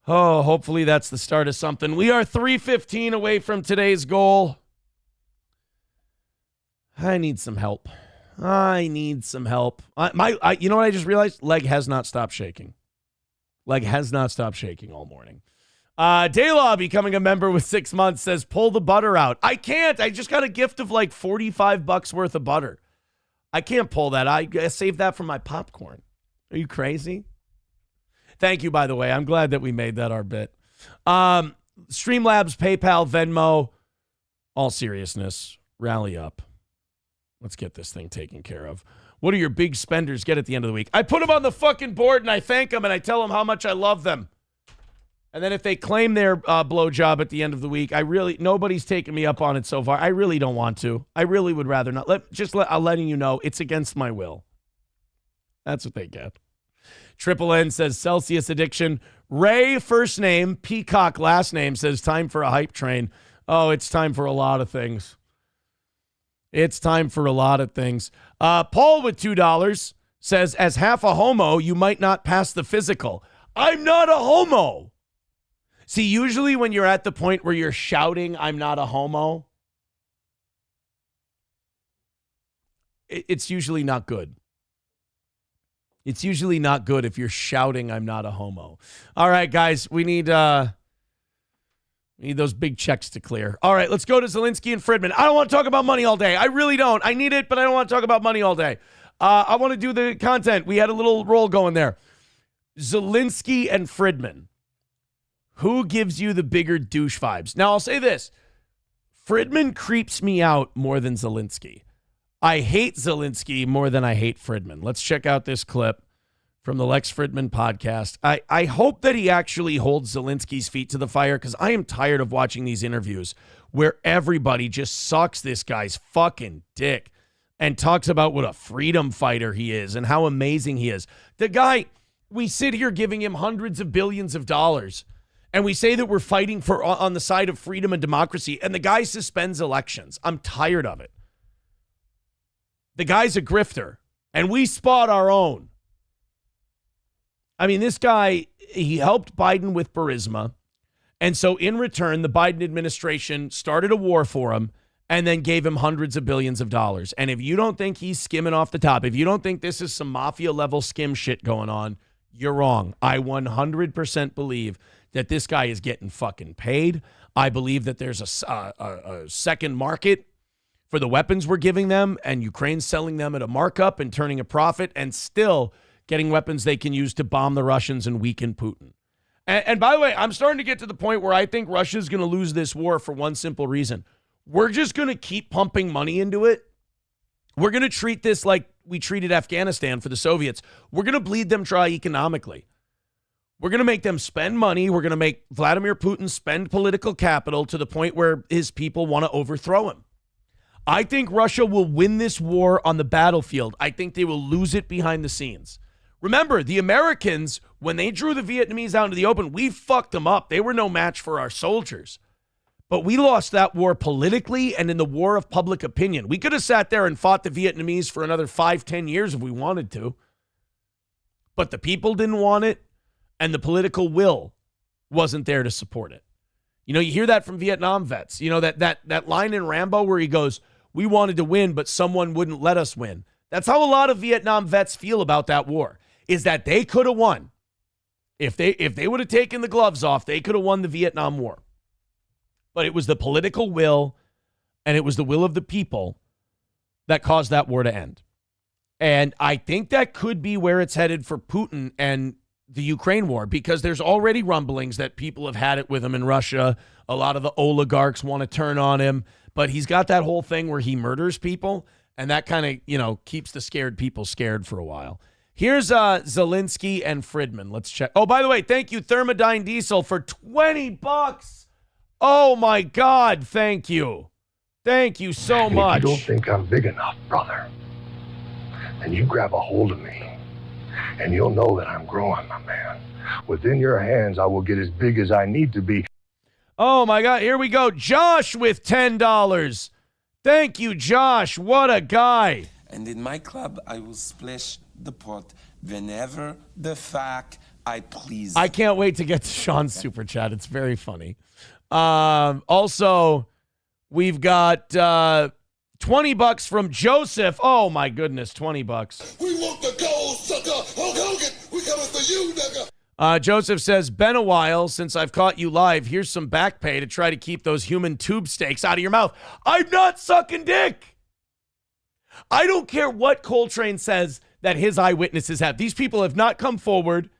Oh, hopefully that's the start of something. We are 3:15 away from today's goal. I need some help. You know what I just realized? Leg has not stopped shaking. Leg has not stopped shaking all morning. Daylaw becoming a member with 6 months says, pull the butter out. I can't. I just got a gift of like $45 worth of butter. I can't pull that. I saved that for my popcorn. Are you crazy? Thank you, by the way. I'm glad that we made that our bit. Streamlabs, PayPal, Venmo, all seriousness, rally up. Let's get this thing taken care of. What do your big spenders get at the end of the week? I put them on the fucking board and I thank them and I tell them how much I love them. And then if they claim their blowjob at the end of the week, nobody's taken me up on it so far. I really don't want to. I really would rather not. I'm letting you know it's against my will. That's what they get. Triple N says Celsius addiction. Ray, first name, Peacock, last name, says time for a hype train. Oh, it's time for a lot of things. It's time for a lot of things. Paul with $2 says, as half a homo, you might not pass the physical. I'm not a homo. See, usually when you're at the point where you're shouting, I'm not a homo, it's usually not good. It's usually not good if you're shouting, I'm not a homo. All right, guys, we need those big checks to clear. All right, let's go to Zelensky and Fridman. I don't want to talk about money all day. I really don't. I need it, but I don't want to talk about money all day. I want to do the content. We had a little roll going there. Zelensky and Friedman. Who gives you the bigger douche vibes? Now, I'll say this. Friedman creeps me out more than Zelensky. I hate Zelensky more than I hate Friedman. Let's check out this clip from the Lex Friedman podcast. I hope that he actually holds Zelensky's feet to the fire, because I am tired of watching these interviews where everybody just sucks this guy's fucking dick and talks about what a freedom fighter he is and how amazing he is. The guy, we sit here giving him hundreds of billions of dollars, and we say that we're fighting for on the side of freedom and democracy, and the guy suspends elections. I'm tired of it. The guy's a grifter, and we spot our own. I mean, this guy, he helped Biden with Burisma, and so in return, the Biden administration started a war for him and then gave him hundreds of billions of dollars. And if you don't think he's skimming off the top, if you don't think this is some mafia-level skim shit going on, you're wrong. I 100% believe that this guy is getting fucking paid. I believe that there's a second market for the weapons we're giving them, and Ukraine's selling them at a markup and turning a profit and still getting weapons they can use to bomb the Russians and weaken Putin. And by the way, I'm starting to get to the point where I think Russia's going to lose this war for one simple reason. We're just going to keep pumping money into it. We're going to treat this like we treated Afghanistan for the Soviets. We're going to bleed them dry economically. We're going to make them spend money. We're going to make Vladimir Putin spend political capital to the point where his people want to overthrow him. I think Russia will win this war on the battlefield. I think they will lose it behind the scenes. Remember, the Americans, when they drew the Vietnamese out into the open, we fucked them up. They were no match for our soldiers. But we lost that war politically and in the war of public opinion. We could have sat there and fought the Vietnamese for another 5-10 years if we wanted to. But the people didn't want it, and the political will wasn't there to support it. You know, you hear that from Vietnam vets. You know, that line in Rambo where he goes, "We wanted to win, but someone wouldn't let us win." That's how a lot of Vietnam vets feel about that war, is that they could have won. If they would have taken the gloves off, they could have won the Vietnam War. But it was the political will, and it was the will of the people that caused that war to end. And I think that could be where it's headed for Putin and the Ukraine war, because there's already rumblings that people have had it with him in Russia. A lot of the oligarchs want to turn on him, but he's got that whole thing where he murders people, and that kind of, you know, keeps the scared people scared for a while. Here's Zelensky and Friedman. Let's check. Oh, by the way, thank you, Thermodyne Diesel, for $20. Oh, my God. Thank you. Thank you so much. If you don't think I'm big enough, brother, then you grab a hold of me, and you'll know that I'm growing, my man. Within your hands, I will get as big as I need to be. Oh, my God. Here we go. Josh with $10. Thank you, Josh. What a guy. And in my club, I will splash the pot whenever the fuck I please. I can't wait to get to Sean's super chat. It's very funny. Also, we've got $20 from Joseph. Oh, my goodness, $20. We want the gold, sucker. Hulk Hogan, we coming for you, nigga. Joseph says, been a while since I've caught you live. Here's some back pay to try to keep those human tube steaks out of your mouth. I'm not sucking dick. I don't care what Coltrane says that his eyewitnesses have. These people have not come forward.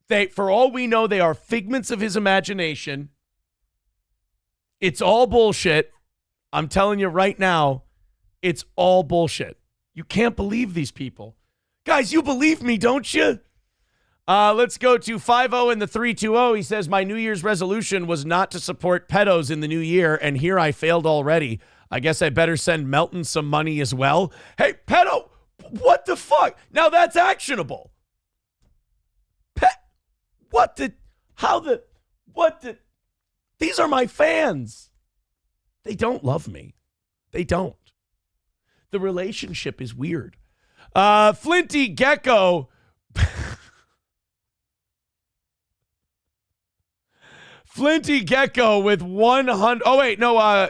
For all we know, they are figments of his imagination. It's all bullshit. I'm telling you right now, it's all bullshit. You can't believe these people. Guys, you believe me, don't you? Let's go to 50 in the 320. He says, my New Year's resolution was not to support pedos in the new year, and here I failed already. I guess I better send Melton some money as well. Hey, pedo, what the fuck? Now that's actionable. These are my fans. They don't love me. They don't. The relationship is weird. Flinty Gecko. Flinty Gecko with 100. Oh, wait, no,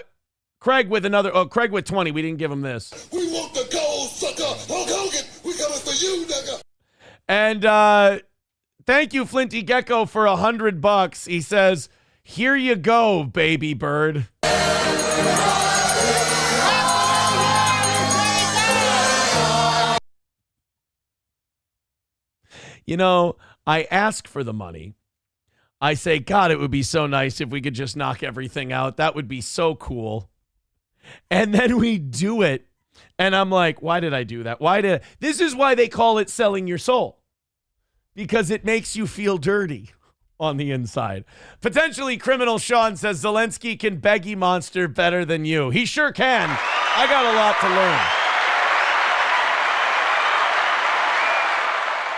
Craig with another. Oh, Craig with 20. We didn't give him this. We want the gold, sucker. Hulk Hogan, we coming for you, nigga. And thank you, Flinty Gecko, for $100. He says, here you go, baby bird. You know, I ask for the money. I say, God, it would be so nice if we could just knock everything out. That would be so cool. And then we do it. And I'm like, why did I do that? This is why they call it selling your soul. Because it makes you feel dirty on the inside. Potentially criminal Sean says Zelensky can beggy monster better than you. He sure can. I got a lot to learn.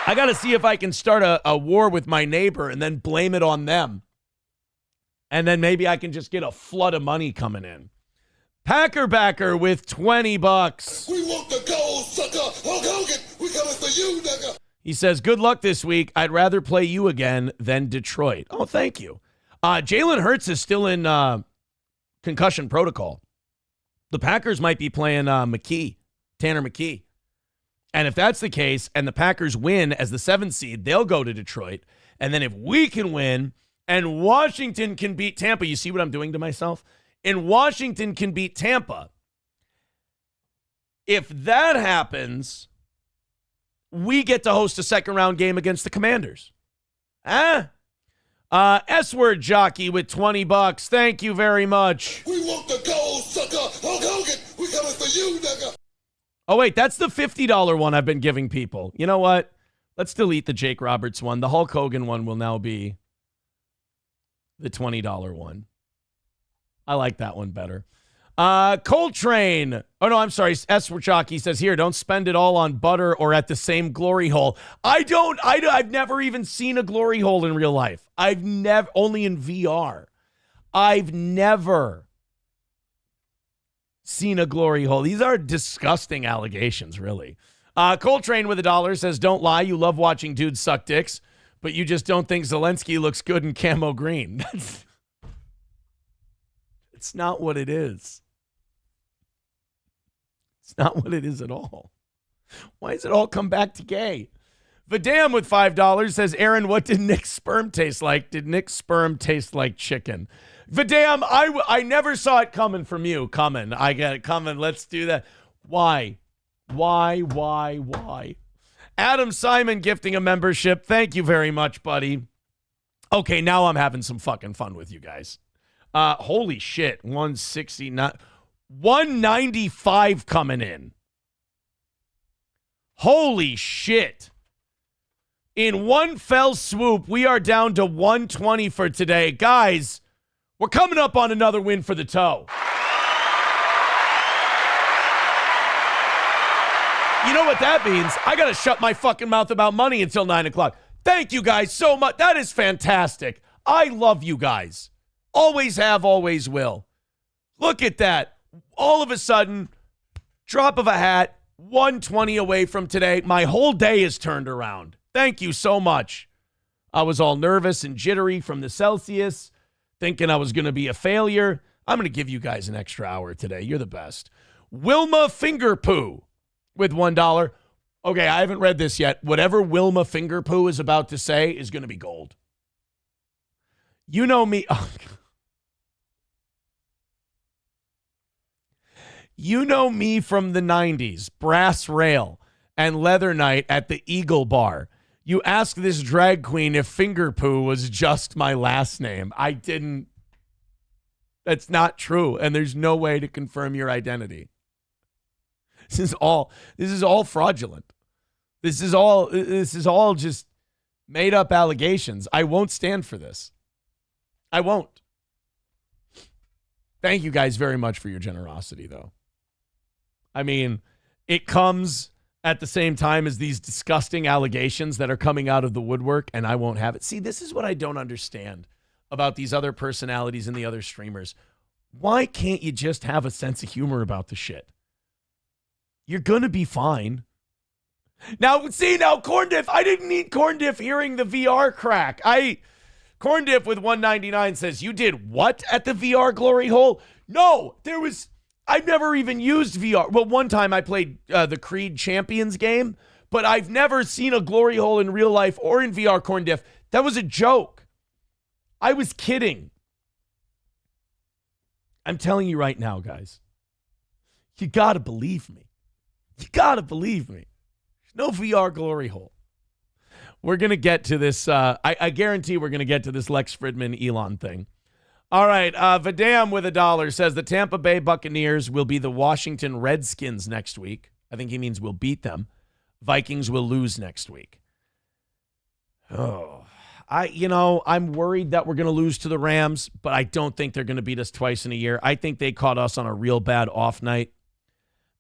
I got to see if I can start a war with my neighbor and then blame it on them. And then maybe I can just get a flood of money coming in. Packer Backer with $20. We want the gold, sucker. Hulk Hogan, we coming for you, nigga. He says, good luck this week. I'd rather play you again than Detroit. Oh, thank you. Jalen Hurts is still in concussion protocol. The Packers might be playing Tanner McKee. And if that's the case, and the Packers win as the 7th seed, they'll go to Detroit. And then if we can win, and Washington can beat Tampa, you see what I'm doing to myself? And Washington can beat Tampa. If that happens, we get to host a second-round game against the Commanders. S-word jockey with $20. Thank you very much. We want the gold, sucker. Hulk Hogan, we coming for you, nigga. Oh, wait, that's the $50 one I've been giving people. You know what? Let's delete the Jake Roberts one. The Hulk Hogan one will now be the $20 one. I like that one better. Coltrane. Oh, no, I'm sorry. S-word jockey says, here, don't spend it all on butter or at the same glory hole. I've never even seen a glory hole in real life. Only in VR. I've never seen a glory hole. These are disgusting allegations, really. Coltrane with $1 says, don't lie. You love watching dudes suck dicks, but you just don't think Zelensky looks good in camo green. It's not what it is. It's not what it is at all. Why does it all come back to gay? Vidam with $5 says, Aaron, what did Nick's sperm taste like? Did Nick's sperm taste like chicken? Vidam, I never saw it coming from you. Coming. I get it coming. Let's do that. Why? Adam Simon gifting a membership. Thank you very much, buddy. Okay, now I'm having some fucking fun with you guys. Holy shit. 169. 195 coming in. Holy shit. In one fell swoop, we are down to 120 for today. Guys, we're coming up on another win for the toe. You know what that means? I got to shut my fucking mouth about money until 9 o'clock. Thank you guys so much. That is fantastic. I love you guys. Always have, always will. Look at that. All of a sudden, drop of a hat, 120 away from today. My whole day is turned around. Thank you so much. I was all nervous and jittery from the Celsius, thinking I was going to be a failure. I'm going to give you guys an extra hour today. You're the best. Wilma Fingerpoo with $1. Okay, I haven't read this yet. Whatever Wilma Fingerpoo is about to say is going to be gold. You know me. Oh. You know me from the 90s, Brass Rail and Leather Night at the Eagle Bar. You ask this drag queen if Fingerpoo was just my last name. I didn't. That's not true, and there's no way to confirm your identity. This is all fraudulent. This is all just made up allegations. I won't stand for this. I won't. Thank you guys very much for your generosity, though. I mean, it comes at the same time as these disgusting allegations that are coming out of the woodwork, and I won't have it. See, this is what I don't understand about these other personalities and the other streamers. Why can't you just have a sense of humor about the shit? You're going to be fine. Now, Corn Diff, I didn't need Corn Diff hearing the VR crack. Corn Diff with $1.99 says, you did what at the VR glory hole? No, I've never even used VR. Well, one time I played the Creed Champions game, but I've never seen a glory hole in real life or in VR, Corn Diff. That was a joke. I was kidding. I'm telling you right now, guys. You got to believe me. You got to believe me. There's no VR glory hole. We're going to get to this. I guarantee we're going to get to this Lex Fridman, Elon thing. I guarantee we're going to get to this Lex Fridman, Elon thing. All right. Vidam with $1 says the Tampa Bay Buccaneers will be the Washington Redskins next week. I think he means we'll beat them. Vikings will lose next week. Oh, I'm worried that we're going to lose to the Rams, but I don't think they're going to beat us twice in a year. I think they caught us on a real bad off night,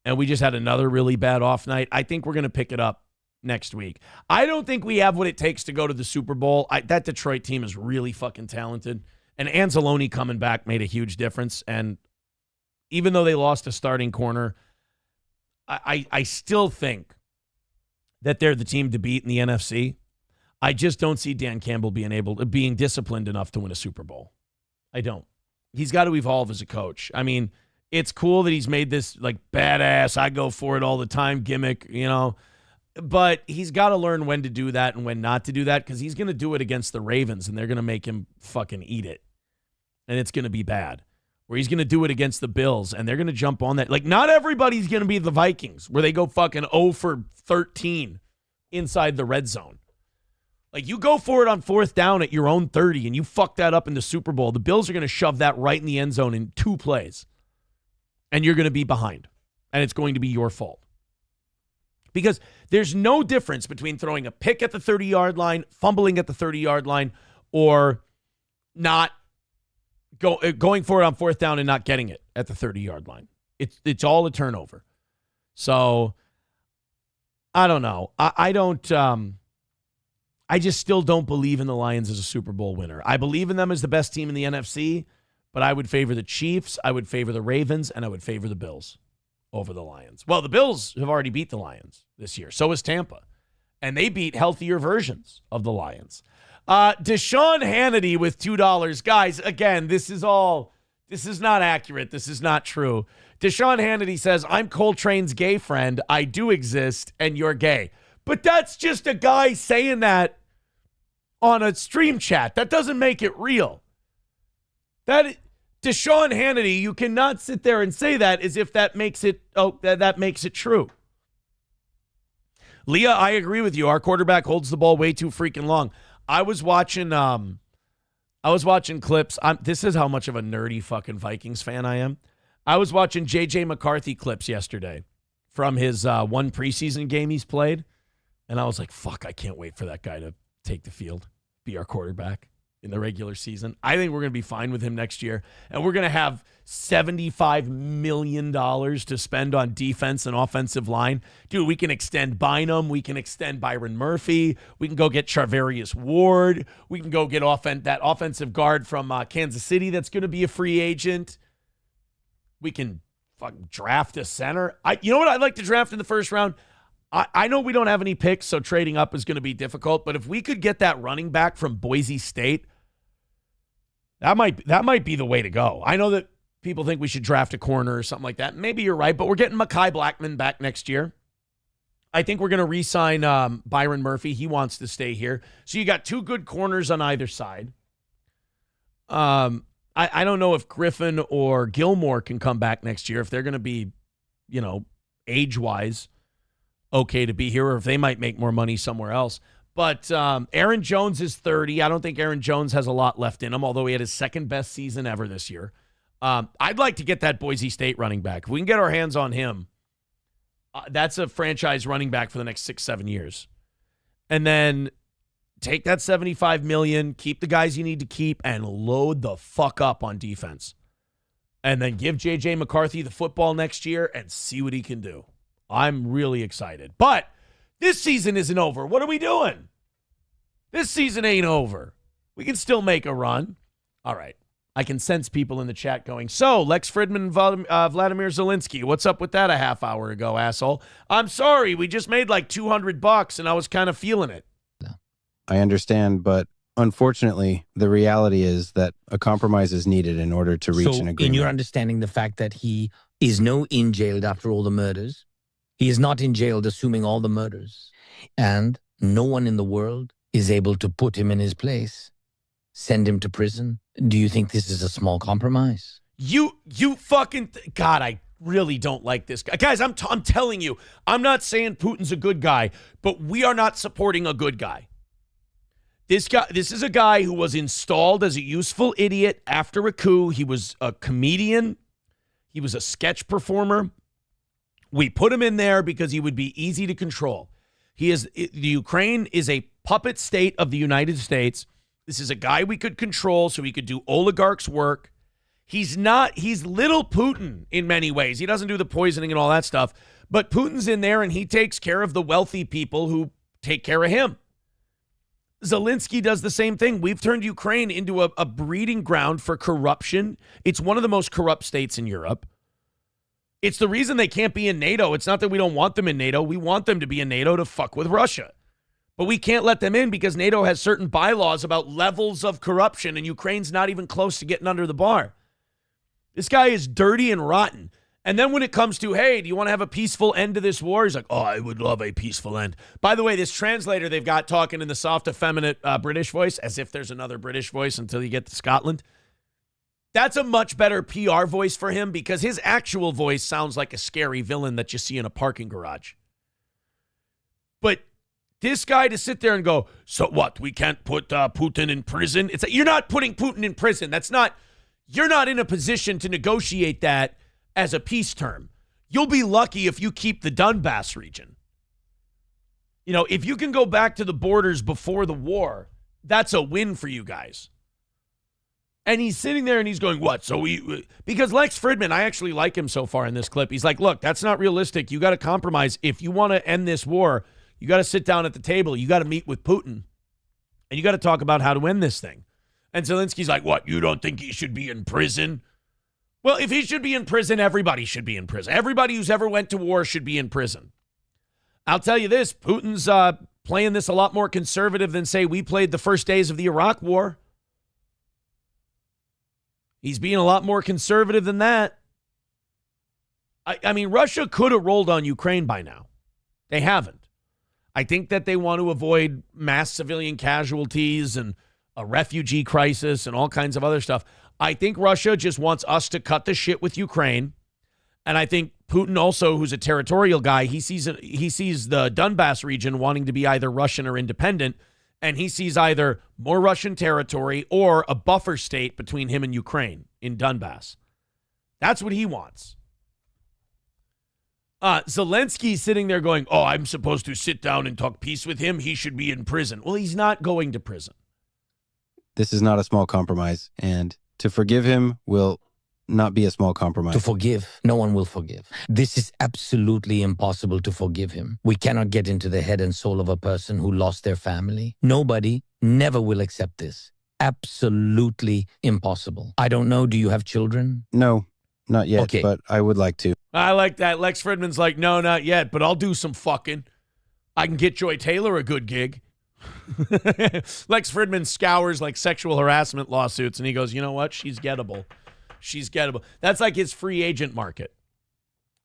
and we just had another really bad off night. I think we're going to pick it up next week. I don't think we have what it takes to go to the Super Bowl. That Detroit team is really fucking talented, and Anzalone coming back made a huge difference, and even though they lost a starting corner, I still think that they're the team to beat in the NFC. I just don't see Dan Campbell being disciplined enough to win a Super Bowl. I don't. He's got to evolve as a coach. I mean, it's cool that he's made this like badass, I go for it all the time gimmick, but he's got to learn when to do that and when not to do that, because he's going to do it against the Ravens and they're going to make him fucking eat it. And it's going to be bad. Or he's going to do it against the Bills and they're going to jump on that. Like, not everybody's going to be the Vikings where they go fucking 0 for 13 inside the red zone. Like, you go for it on 4th down at your own 30 and you fuck that up in the Super Bowl, the Bills are going to shove that right in the end zone in 2 plays. And you're going to be behind. And it's going to be your fault. Because there's no difference between throwing a pick at the 30-yard line, fumbling at the 30-yard line, or not going for it on 4th down and not getting it at the 30-yard line. It's all a turnover. So, I don't know. I just still don't believe in the Lions as a Super Bowl winner. I believe in them as the best team in the NFC, but I would favor the Chiefs, I would favor the Ravens, and I would favor the Bills over the Lions. Well, the Bills have already beat the Lions this year. So has Tampa. And they beat healthier versions of the Lions. Deshaun Hannity with $2. Guys, again, this is not accurate. This is not true. Deshaun Hannity says, I'm Coltrane's gay friend. I do exist, and you're gay. But that's just a guy saying that on a stream chat. That doesn't make it real. Deshaun Hannity, you cannot sit there and say that as if that makes it true. Leah, I agree with you. Our quarterback holds the ball way too freaking long. I was watching clips. This is how much of a nerdy fucking Vikings fan I am. I was watching J.J. McCarthy clips yesterday from his one preseason game he's played. And I was like, fuck, I can't wait for that guy to take the field, be our quarterback in the regular season. I think we're going to be fine with him next year. And we're going to have $75 million to spend on defense and offensive line. Dude, we can extend Bynum. We can extend Byron Murphy. We can go get Charvarius Ward. We can go get that offensive guard from Kansas City that's going to be a free agent. We can fucking draft a center. You know what I'd like to draft in the first round? I know we don't have any picks, so trading up is going to be difficult. But if we could get that running back from Boise State, that might be the way to go. I know that people think we should draft a corner or something like that. Maybe you're right, but we're getting Mekhi Blackmon back next year. I think we're going to re-sign Byron Murphy. He wants to stay here. So you got 2 good corners on either side. I don't know if Griffin or Gilmore can come back next year, if they're going to be, age-wise okay to be here, or if they might make more money somewhere else. But Aaron Jones is 30. I don't think Aaron Jones has a lot left in him, although he had his second best season ever this year. I'd like to get that Boise State running back. If we can get our hands on him, that's a franchise running back for the next 6-7 years. And then take that $75 million, keep the guys you need to keep, and load the fuck up on defense. And then give J.J. McCarthy the football next year and see what he can do. I'm really excited. But this season isn't over. What are we doing? This season ain't over. We can still make a run. All right. I can sense people in the chat going, so Lex Fridman and Vladimir Zelensky, what's up with that a half hour ago, asshole? I'm sorry. We just made like $200 and I was kind of feeling it. I understand, but unfortunately, the reality is that a compromise is needed in order to reach an agreement. In your understanding, the fact that he is in jailed after all the murders, he is not in jail assuming all the murders, and no one in the world is able to put him in his place, send him to prison. Do you think this is a small compromise? You fucking God, I really don't like this guy. Guys, I'm telling you, I'm not saying Putin's a good guy, but we are not supporting a good guy. This is a guy who was installed as a useful idiot after a coup. He was a comedian. He was a sketch performer. We put him in there because he would be easy to control. The Ukraine is a puppet state of the United States. This is a guy we could control so he could do oligarchs' work. He's little Putin in many ways. He doesn't do the poisoning and all that stuff, but Putin's in there and he takes care of the wealthy people who take care of him. Zelensky does the same thing. We've turned Ukraine into a breeding ground for corruption. It's one of the most corrupt states in Europe. It's the reason they can't be in NATO. It's not that we don't want them in NATO. We want them to be in NATO to fuck with Russia. But we can't let them in because NATO has certain bylaws about levels of corruption, and Ukraine's not even close to getting under the bar. This guy is dirty and rotten. And then when it comes to, hey, do you want to have a peaceful end to this war? He's like, oh, I would love a peaceful end. By the way, this translator they've got talking in the soft, effeminate British voice, as if there's another British voice until you get to Scotland. That's a much better PR voice for him because his actual voice sounds like a scary villain that you see in a parking garage. But this guy to sit there and go, so what, we can't put Putin in prison? It's like, you're not putting Putin in prison. You're not in a position to negotiate that as a peace term. You'll be lucky if you keep the Donbass region. You know, if you can go back to the borders before the war, that's a win for you guys. And he's sitting there and he's going, what? Because Lex Fridman, I actually like him so far in this clip. He's like, look, that's not realistic. You got to compromise. If you want to end this war, you got to sit down at the table. You got to meet with Putin. And you got to talk about how to end this thing. And Zelensky's like, what? You don't think he should be in prison? Well, if he should be in prison, everybody should be in prison. Everybody who's ever went to war should be in prison. I'll tell you this, Putin's playing this a lot more conservative than, say, we played the first days of the Iraq War. He's being a lot more conservative than that. I mean, Russia could have rolled on Ukraine by now. They haven't. I think that they want to avoid mass civilian casualties and a refugee crisis and all kinds of other stuff. I think Russia just wants us to cut the shit with Ukraine. And I think Putin also, who's a territorial guy, he sees the Donbass region wanting to be either Russian or independent. And he sees either more Russian territory or a buffer state between him and Ukraine in Donbass. That's what he wants. Zelensky's sitting there going, oh, I'm supposed to sit down and talk peace with him. He should be in prison. Well, he's not going to prison. This is not a small compromise, and to forgive him will not be a small compromise. To forgive, no one will forgive. This is absolutely impossible to forgive him. We cannot get into the head and soul of a person who lost their family. Nobody never will accept this. Absolutely impossible. I don't know, do you have children? No, not yet, Okay. but I would like to. I like that. Lex Fridman's like, no, not yet, but I'll do some fucking. I can get Joy Taylor a good gig. Lex Fridman scours like sexual harassment lawsuits, and he goes, you know what? She's gettable. She's gettable. That's like his free agent market.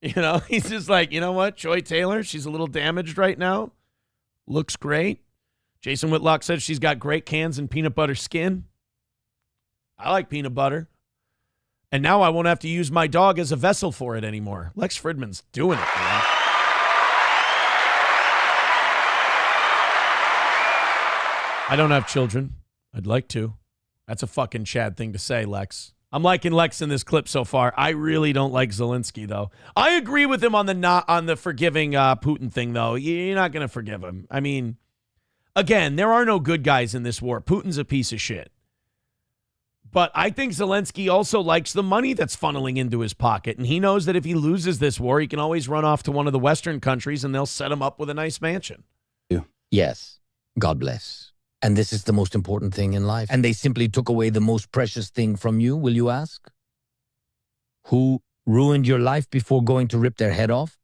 You know, he's just like, you know what? Joy Taylor, she's a little damaged right now. Looks great. Jason Whitlock said she's got great cans and peanut butter skin. I like peanut butter. And now I won't have to use my dog as a vessel for it anymore. Lex Fridman's doing it, man. I don't have children. I'd like to. That's a fucking Chad thing to say, Lex. I'm liking Lex in this clip so far. I really don't like Zelensky, though. I agree with him on the forgiving Putin thing, though. You're not going to forgive him. I mean, again, there are no good guys in this war. Putin's a piece of shit. But I think Zelensky also likes the money that's funneling into his pocket, and he knows that if he loses this war, he can always run off to one of the Western countries, and they'll set him up with a nice mansion. Yes. God bless. And this is the most important thing in life. And they simply took away the most precious thing from you, will you ask? Who ruined your life before going to rip their head off?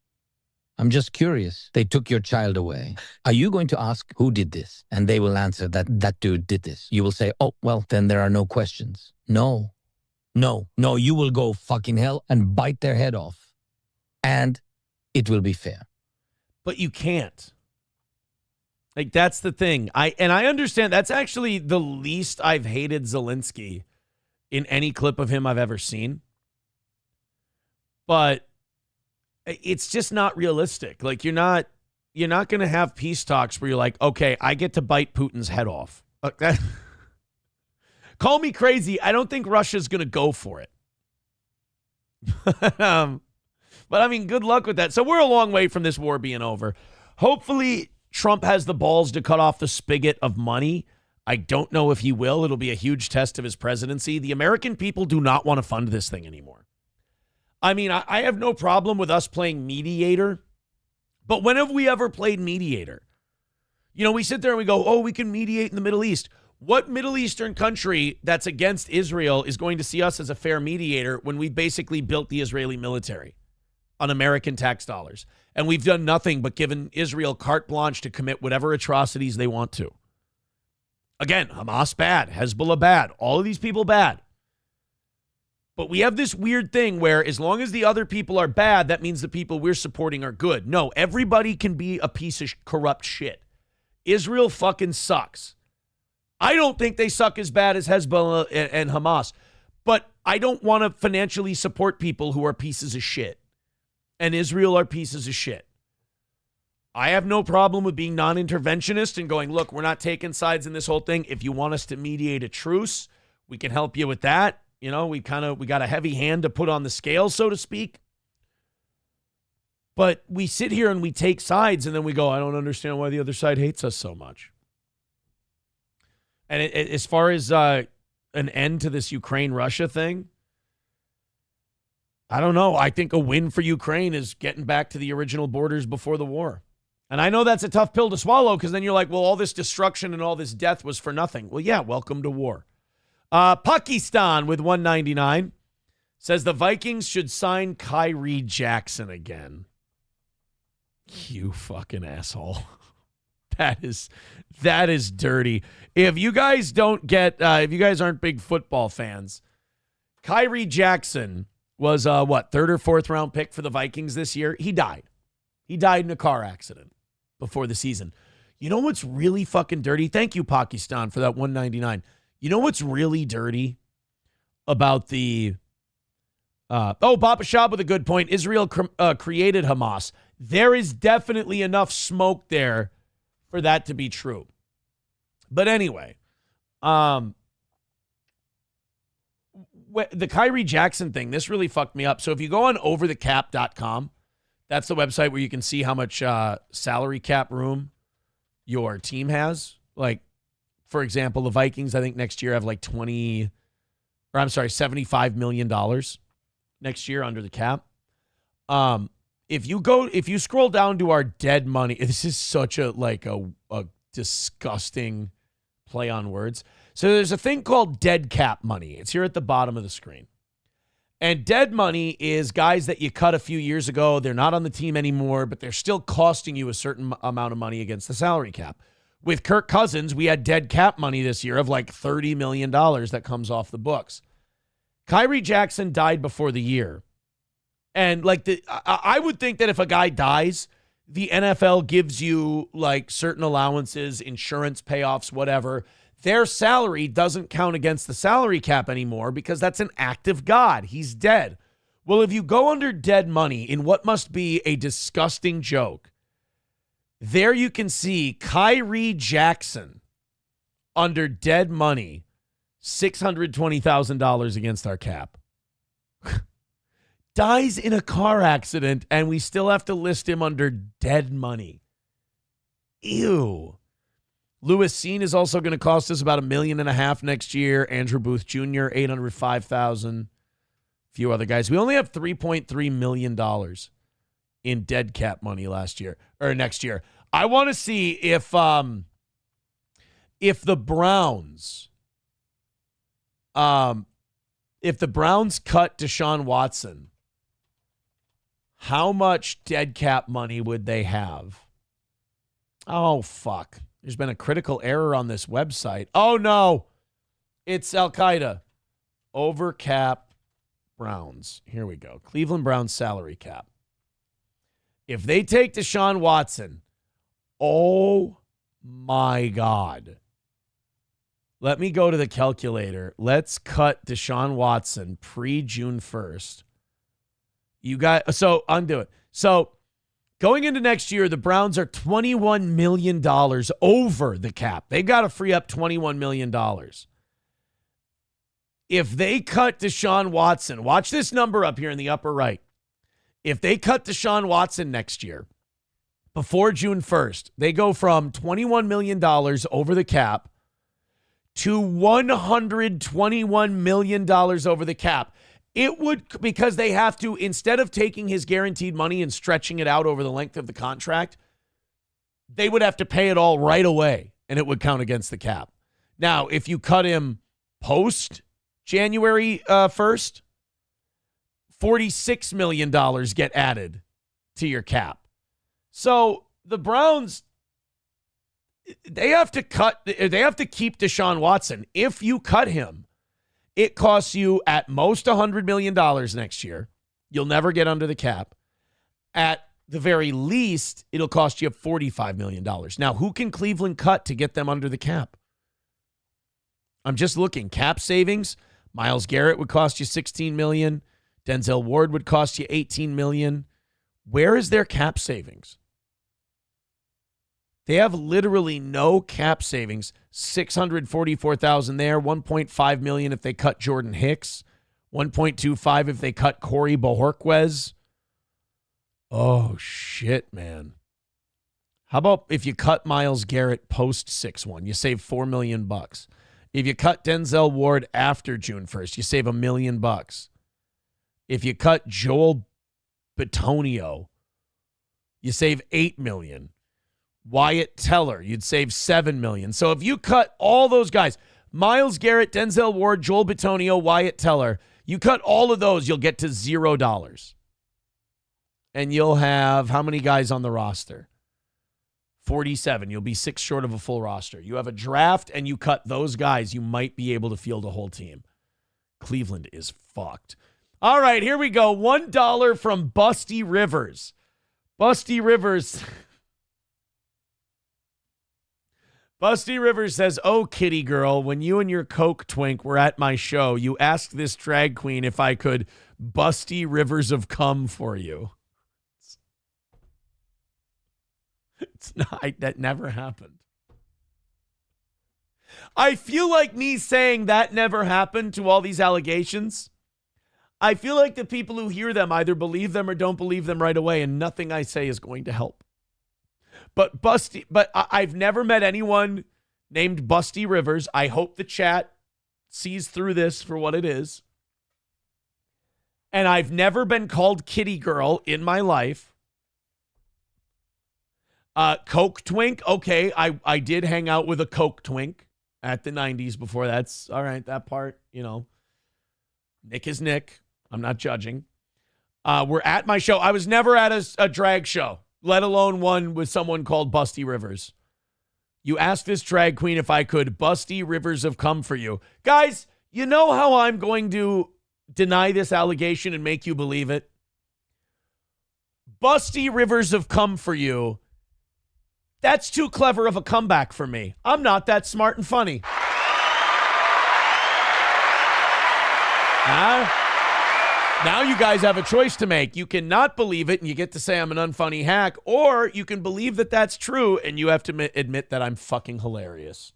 I'm just curious. They took your child away. Are you going to ask who did this? And they will answer that dude did this. You will say, oh, well, then there are no questions. No, you will go fucking hell and bite their head off. And it will be fair. But you can't. Like, that's the thing. I understand that's actually the least I've hated Zelensky in any clip of him I've ever seen. But it's just not realistic. Like, you're not going to have peace talks where you're like, okay, I get to bite Putin's head off. Call me crazy. I don't think Russia's going to go for it. But I mean, good luck with that. So we're a long way from this war being over. Hopefully, Trump has the balls to cut off the spigot of money. I don't know if he will. It'll be a huge test of his presidency. The American people do not want to fund this thing anymore. I mean, I have no problem with us playing mediator, but when have we ever played mediator? You know, we sit there and we go, oh, we can mediate in the Middle East. What Middle Eastern country that's against Israel is going to see us as a fair mediator when we basically built the Israeli military on American tax dollars? And we've done nothing but given Israel carte blanche to commit whatever atrocities they want to. Again, Hamas bad, Hezbollah bad, all of these people bad. But we have this weird thing where as long as the other people are bad, that means the people we're supporting are good. No, everybody can be a piece of corrupt shit. Israel fucking sucks. I don't think they suck as bad as Hezbollah and Hamas, but I don't want to financially support people who are pieces of shit. And Israel are pieces of shit. I have no problem with being non-interventionist and going, look, we're not taking sides in this whole thing. If you want us to mediate a truce, we can help you with that. You know, we got a heavy hand to put on the scale, so to speak. But we sit here and we take sides and then we go, I don't understand why the other side hates us so much. And as far as an end to this Ukraine-Russia thing, I don't know. I think a win for Ukraine is getting back to the original borders before the war. And I know that's a tough pill to swallow because then you're like, well, all this destruction and all this death was for nothing. Well, yeah, welcome to war. Pakistan with 199 says the Vikings should sign Kyrie Jackson again. You fucking asshole. That is dirty. If you guys don't get, if you guys aren't big football fans, Kyrie Jackson was third or fourth round pick for the Vikings this year. He died. He died in a car accident before the season. You know what's really fucking dirty? Thank you, Pakistan, for that 199. You know what's really dirty about the Papa Shab with a good point. Israel created Hamas. There is definitely enough smoke there for that to be true. But anyway, the Kyrie Jackson thing, this really fucked me up. So if you go on overthecap.com, that's the website where you can see how much salary cap room your team has. Like, for example, the Vikings, I think next year have like $75 million next year under the cap. If you scroll down to our dead money, this is such a disgusting play on words. So there's a thing called dead cap money. It's here at the bottom of the screen. And dead money is guys that you cut a few years ago. They're not on the team anymore, but they're still costing you a certain amount of money against the salary cap. With Kirk Cousins, we had dead cap money this year of like $30 million that comes off the books. Kyrie Jackson died before the year. And I would think that if a guy dies, the NFL gives you like certain allowances, insurance payoffs, whatever. Their salary doesn't count against the salary cap anymore because that's an act of God. He's dead. Well, if you go under dead money in what must be a disgusting joke, there you can see Kyrie Jackson under dead money, $620,000 against our cap. Dies in a car accident, and we still have to list him under dead money. Ew. Lewis Seen is also going to cost us about $1.5 million next year. Andrew Booth Jr., $805,000. A few other guys. We only have $3.3 million in dead cap money next year. I want to see if the Browns cut Deshaun Watson, how much dead cap money would they have? Oh, fuck. There's been a critical error on this website. Oh, no. It's Al-Qaeda. Over cap Browns. Here we go. Cleveland Browns salary cap. If they take Deshaun Watson, oh, my God. Let me go to the calculator. Let's cut Deshaun Watson pre-June 1st. So undo it. So Going into next year, the Browns are $21 million over the cap. They got to free up $21 million. If they cut Deshaun Watson, watch this number up here in the upper right. If they cut Deshaun Watson next year, before June 1st, they go from $21 million over the cap to $121 million over the cap. It would, because they have to, instead of taking his guaranteed money and stretching it out over the length of the contract, they would have to pay it all right away, and it would count against the cap. Now, if you cut him post January 1st, $46 million get added to your cap. So the Browns, they have to keep Deshaun Watson. If you cut him, it costs you at most $100 million next year. You'll never get under the cap. At the very least, it'll cost you $45 million. Now, who can Cleveland cut to get them under the cap? I'm just looking. Cap savings. Myles Garrett would cost you $16 million. Denzel Ward would cost you $18 million. Where is their cap savings? They have literally no cap savings. $644,000 there, $1.5 million if they cut Jordan Hicks, $1.25 if they cut Corey Bojorquez. Oh shit, man. How about if you cut Myles Garrett post 6-1, you save $4 million. If you cut Denzel Ward after June 1st, you save $1 million. If you cut Joel Bitonio, you save $8 million. Wyatt Teller, you'd save $7 million. So if you cut all those guys, Myles Garrett, Denzel Ward, Joel Bitonio, Wyatt Teller, you cut all of those, you'll get to $0. And you'll have how many guys on the roster? 47. You'll be 6 short of a full roster. You have a draft and you cut those guys, you might be able to field a whole team. Cleveland is fucked. All right, here we go. $1 from Busty Rivers. Busty Rivers. Busty Rivers says, "Oh, kitty girl, when you and your Coke twink were at my show, you asked this drag queen if I could Busty Rivers of cum for you." It's not, that never happened. I feel like me saying that never happened to all these allegations. I feel like the people who hear them either believe them or don't believe them right away, and nothing I say is going to help. But I've never met anyone named Busty Rivers. I hope the chat sees through this for what it is. And I've never been called kitty girl in my life. Coke twink. Okay, I did hang out with a Coke twink at the 90s before. That's all right. That part, you know, Nick is Nick. I'm not judging. We're at my show. I was never at a drag show, let alone one with someone called Busty Rivers. You asked this drag queen if I could Busty Rivers of cum for you. Guys, you know how I'm going to deny this allegation and make you believe it? Busty Rivers of cum for you. That's too clever of a comeback for me. I'm not that smart and funny. Now you guys have a choice to make. You can not believe it and you get to say I'm an unfunny hack, or you can believe that that's true and you have to admit that I'm fucking hilarious.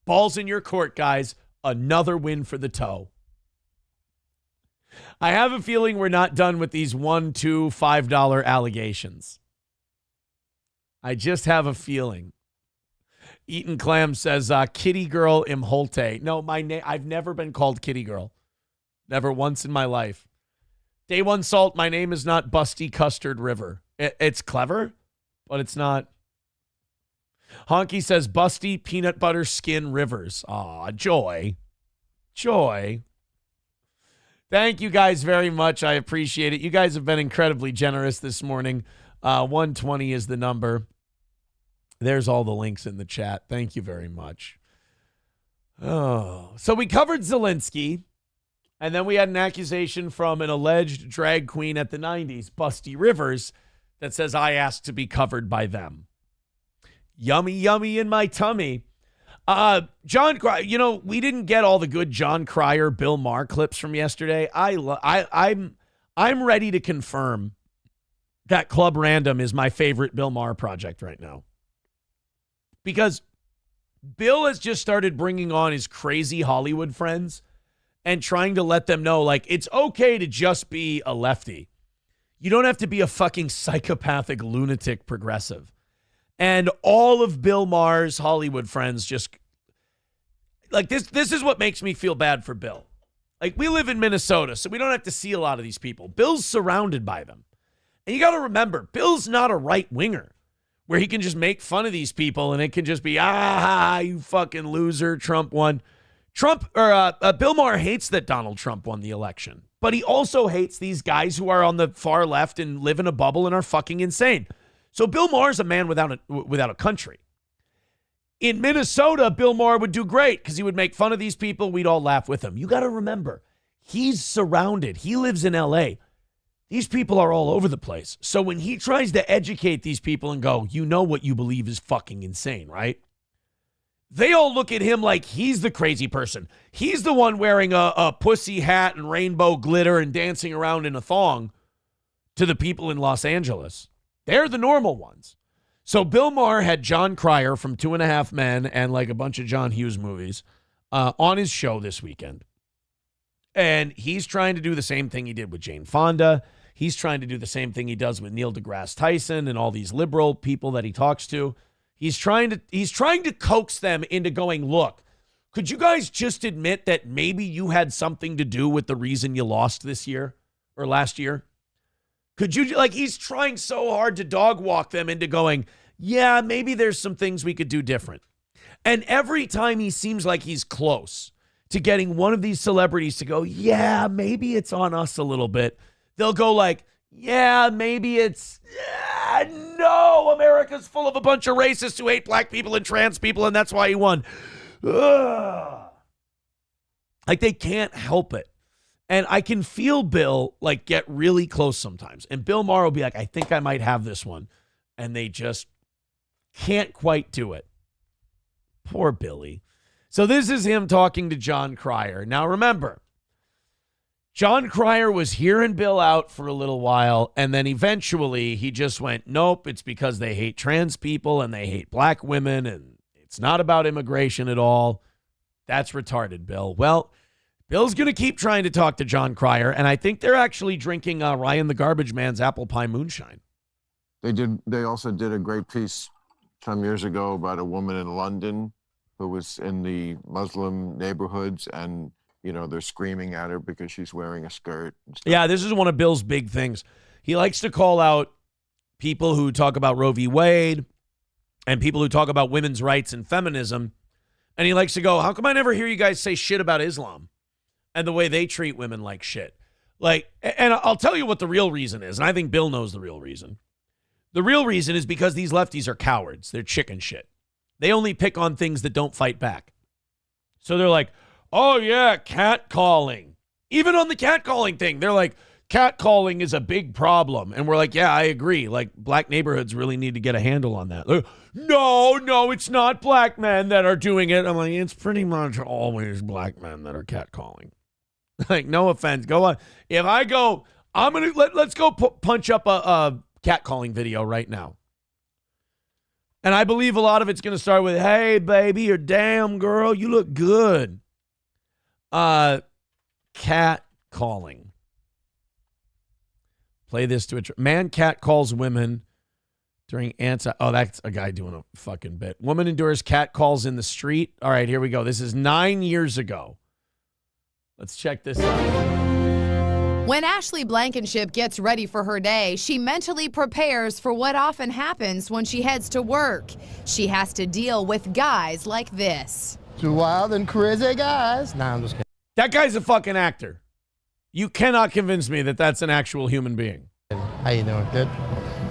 Balls in your court, guys. Another win for the toe. I have a feeling we're not done with these $1, $2, $5 allegations. I just have a feeling. Eaton Clam says, kitty girl imholte. No, my name, I've never been called kitty girl. Never once in my life. Day One Salt, my name is not Busty Custard River. It's clever, but it's not. Honky says, Busty Peanut Butter Skin Rivers. Aw, joy. Joy. Thank you guys very much. I appreciate it. You guys have been incredibly generous this morning. 120 is the number. There's all the links in the chat. Thank you very much. Oh, so we covered Zelensky, and then we had an accusation from an alleged drag queen at the 90s, Busty Rivers, that says I asked to be covered by them. Yummy, yummy in my tummy. John Cryer, you know, we didn't get all the good John Cryer, Bill Maher clips from yesterday. I'm ready to confirm that Club Random is my favorite Bill Maher project right now. Because Bill has just started bringing on his crazy Hollywood friends and trying to let them know, like, it's okay to just be a lefty. You don't have to be a fucking psychopathic, lunatic progressive. And all of Bill Maher's Hollywood friends just, like, this is what makes me feel bad for Bill. Like, we live in Minnesota, so we don't have to see a lot of these people. Bill's surrounded by them. And you got to remember, Bill's not a right-winger where he can just make fun of these people and it can just be, you fucking loser, Trump won. Bill Maher hates that Donald Trump won the election, but he also hates these guys who are on the far left and live in a bubble and are fucking insane. So Bill Maher's a man without a country. In Minnesota, Bill Maher would do great because he would make fun of these people. We'd all laugh with him. You got to remember, he's surrounded. He lives in L.A. These people are all over the place. So when he tries to educate these people and go, you know what you believe is fucking insane, right? They all look at him like he's the crazy person. He's the one wearing a pussy hat and rainbow glitter and dancing around in a thong to the people in Los Angeles. They're the normal ones. So Bill Maher had John Cryer from 2.5 Men and like a bunch of John Hughes movies on his show this weekend. And he's trying to do the same thing he did with Jane Fonda. He's trying to do the same thing he does with Neil deGrasse Tyson and all these liberal people that he talks to. He's trying to coax them into going, look, could you guys just admit that maybe you had something to do with the reason you lost this year or last year? Could you, like, he's trying so hard to dog walk them into going, yeah, maybe there's some things we could do different. And every time he seems like he's close to getting one of these celebrities to go, yeah, maybe it's on us a little bit, they'll go like, yeah, maybe it's, no, America's full of a bunch of racists who hate black people and trans people, and that's why he won. Ugh. Like, they can't help it. And I can feel Bill, like, get really close sometimes. And Bill Maher will be like, I think I might have this one. And they just can't quite do it. Poor Billy. So this is him talking to John Cryer. Now, remember, John Cryer was hearing Bill out for a little while, and then eventually he just went, nope, it's because they hate trans people and they hate black women, and it's not about immigration at all. That's retarded, Bill. Well, Bill's going to keep trying to talk to John Cryer, and I think they're actually drinking Ryan the Garbage Man's apple pie moonshine. They also did a great piece some years ago about a woman in London who was in the Muslim neighborhoods, and you know, they're screaming at her because she's wearing a skirt. Yeah, this is one of Bill's big things. He likes to call out people who talk about Roe v. Wade and people who talk about women's rights and feminism. And he likes to go, how come I never hear you guys say shit about Islam and the way they treat women like shit? Like, and I'll tell you what the real reason is. And I think Bill knows the real reason. The real reason is because these lefties are cowards. They're chicken shit. They only pick on things that don't fight back. So they're like, oh, yeah, catcalling. Even on the catcalling thing, they're like, catcalling is a big problem. And we're like, yeah, I agree. Like, black neighborhoods really need to get a handle on that. Like, no, it's not black men that are doing it. I'm like, it's pretty much always black men that are catcalling. Like, no offense. Go on. If I go, I'm going to, let's go punch up a catcalling video right now. And I believe a lot of it's going to start with, hey, baby, or damn, girl, you look good. Cat calling. Play this to a man. Cat calls women during oh, that's a guy doing a fucking bit. Woman endures cat calls in the street. All right, here we go. This is 9 years ago. Let's check this out. When Ashley Blankenship gets ready for her day, she mentally prepares for what often happens when she heads to work. She has to deal with guys like this. Two wild and crazy guys. Nah, I'm just kidding. That guy's a fucking actor. You cannot convince me that that's an actual human being. How you doing? Good?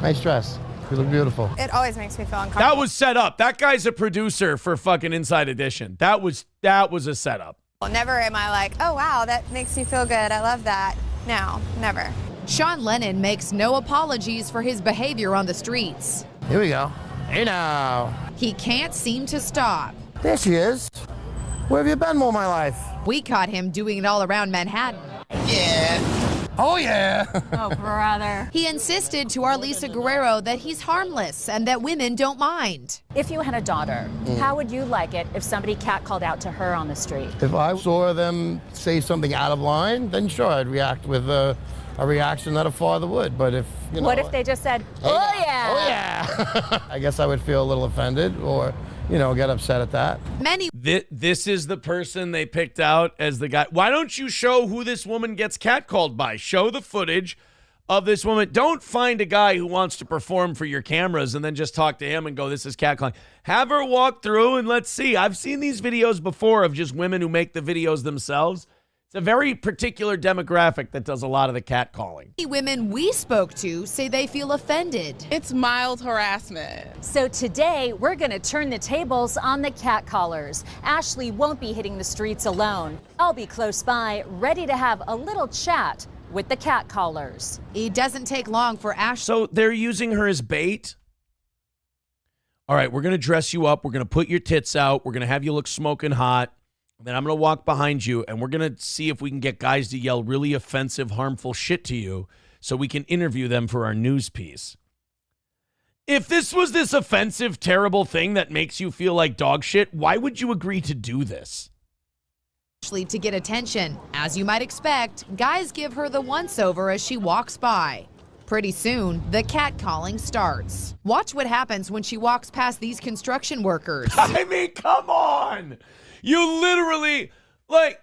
Nice dress. You look beautiful. It always makes me feel uncomfortable. That was set up. That guy's a producer for fucking Inside Edition. That was a setup. Well, never am I like, oh, wow, that makes me feel good. I love that. No, never. Sean Lennon makes no apologies for his behavior on the streets. Here we go. Hey now. He can't seem to stop. There she is. Where have you been all my life? We caught him doing it all around Manhattan. Yeah. Oh, yeah. Oh, brother. He insisted to our Lisa Guerrero that he's harmless and that women don't mind. If you had a daughter, how would you like it if somebody catcalled out to her on the street? If I saw them say something out of line, then sure, I'd react with a reaction that a father would. But if, you know... What if they just said, oh, yeah? Oh, yeah. I guess I would feel a little offended or, you know, get upset at that. This is the person they picked out as the guy. Why don't you show who this woman gets catcalled by? Show the footage of this woman. Don't find a guy who wants to perform for your cameras and then just talk to him and go, this is catcalling. Have her walk through and let's see. I've seen these videos before of just women who make the videos themselves. It's a very particular demographic that does a lot of the catcalling. Women we spoke to say they feel offended. It's mild harassment. So today, we're going to turn the tables on the catcallers. Ashley won't be hitting the streets alone. I'll be close by, ready to have a little chat with the catcallers. It doesn't take long for Ashley. So they're using her as bait? All right, we're going to dress you up. We're going to put your tits out. We're going to have you look smoking hot. Then I'm going to walk behind you, and we're going to see if we can get guys to yell really offensive, harmful shit to you so we can interview them for our news piece. If this was this offensive, terrible thing that makes you feel like dog shit, why would you agree to do this? To get attention. As you might expect, guys give her the once-over as she walks by. Pretty soon, the catcalling starts. Watch what happens when she walks past these construction workers. I mean, come on! You literally, like,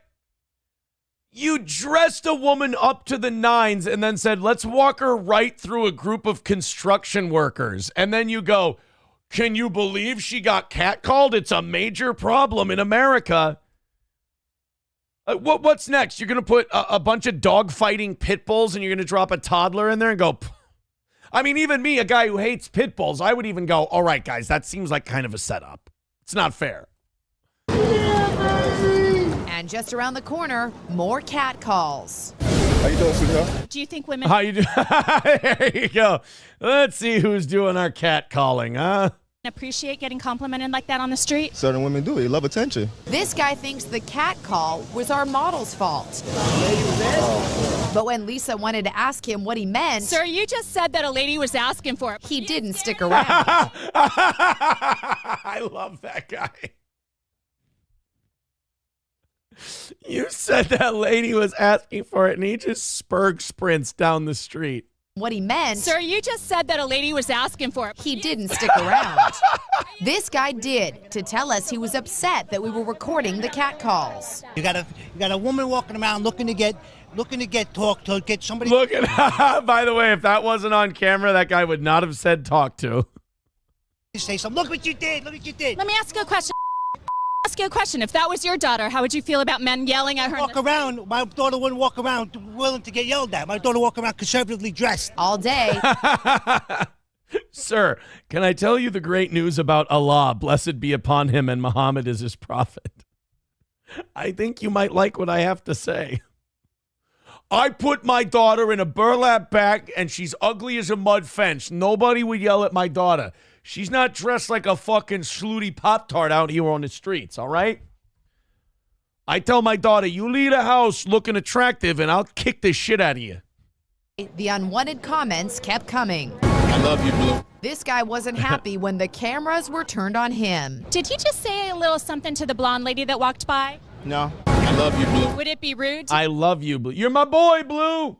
you dressed a woman up to the nines and then said, let's walk her right through a group of construction workers. And then you go, can you believe she got catcalled? It's a major problem in America. What's next? You're going to put a bunch of dog fighting pit bulls and you're going to drop a toddler in there and go, I mean, even me, a guy who hates pit bulls, I would even go, all right, guys, that seems like kind of a setup. It's not fair. And just around the corner, more cat calls. How you doing, sweetheart? Do you think women... How you doing? There you go. Let's see who's doing our cat calling, huh? Appreciate getting complimented like that on the street? Certain women do. They love attention. This guy thinks the cat call was our model's fault. But when Lisa wanted to ask him what he meant... Sir, you just said that a lady was asking for it. He didn't stick around. I love that guy. You said that lady was asking for it, and he just sprints down the street. What he meant... Sir, you just said that a lady was asking for it. He didn't stick around. This guy did, to tell us he was upset that we were recording the cat calls. You got a woman walking around looking to get talked to, get somebody... Look at, by the way, if that wasn't on camera, that guy would not have said talk to. Say something. Look what you did. Look what you did. Let me ask you a question. If that was your daughter, how would you feel about men yelling at her? My daughter wouldn't walk around willing to get yelled at. My daughter walk around conservatively dressed. All day. Sir, can I tell you the great news about Allah? Blessed be upon him, and Muhammad is his prophet. I think you might like what I have to say. I put my daughter in a burlap bag, and she's ugly as a mud fence. Nobody would yell at my daughter. She's not dressed like a fucking slutty Pop-Tart out here on the streets, all right? I tell my daughter, you leave the house looking attractive, and I'll kick the shit out of you. The unwanted comments kept coming. I love you, Blue. This guy wasn't happy when the cameras were turned on him. Did you just say a little something to the blonde lady that walked by? No. I love you, Blue. Would it be rude I love you, Blue. You're my boy, Blue.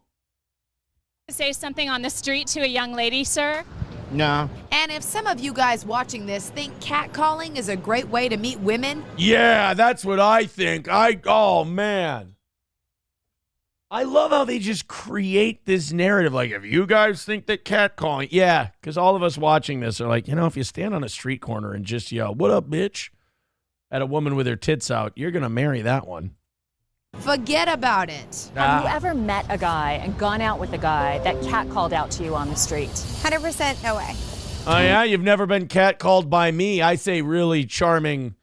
to say something on the street to a young lady, sir? No. And if some of you guys watching this think catcalling is a great way to meet women, yeah, that's what I think. Oh, man. I love how they just create this narrative. Like, if you guys think that catcalling, yeah, because all of us watching this are like, you know, if you stand on a street corner and just yell, what up, bitch, at a woman with her tits out, you're going to marry that one. forget about it. Have you ever met a guy and gone out with a guy that catcalled out to you on the street? 100% no way. Oh, yeah? You've never been catcalled by me. I say really charming.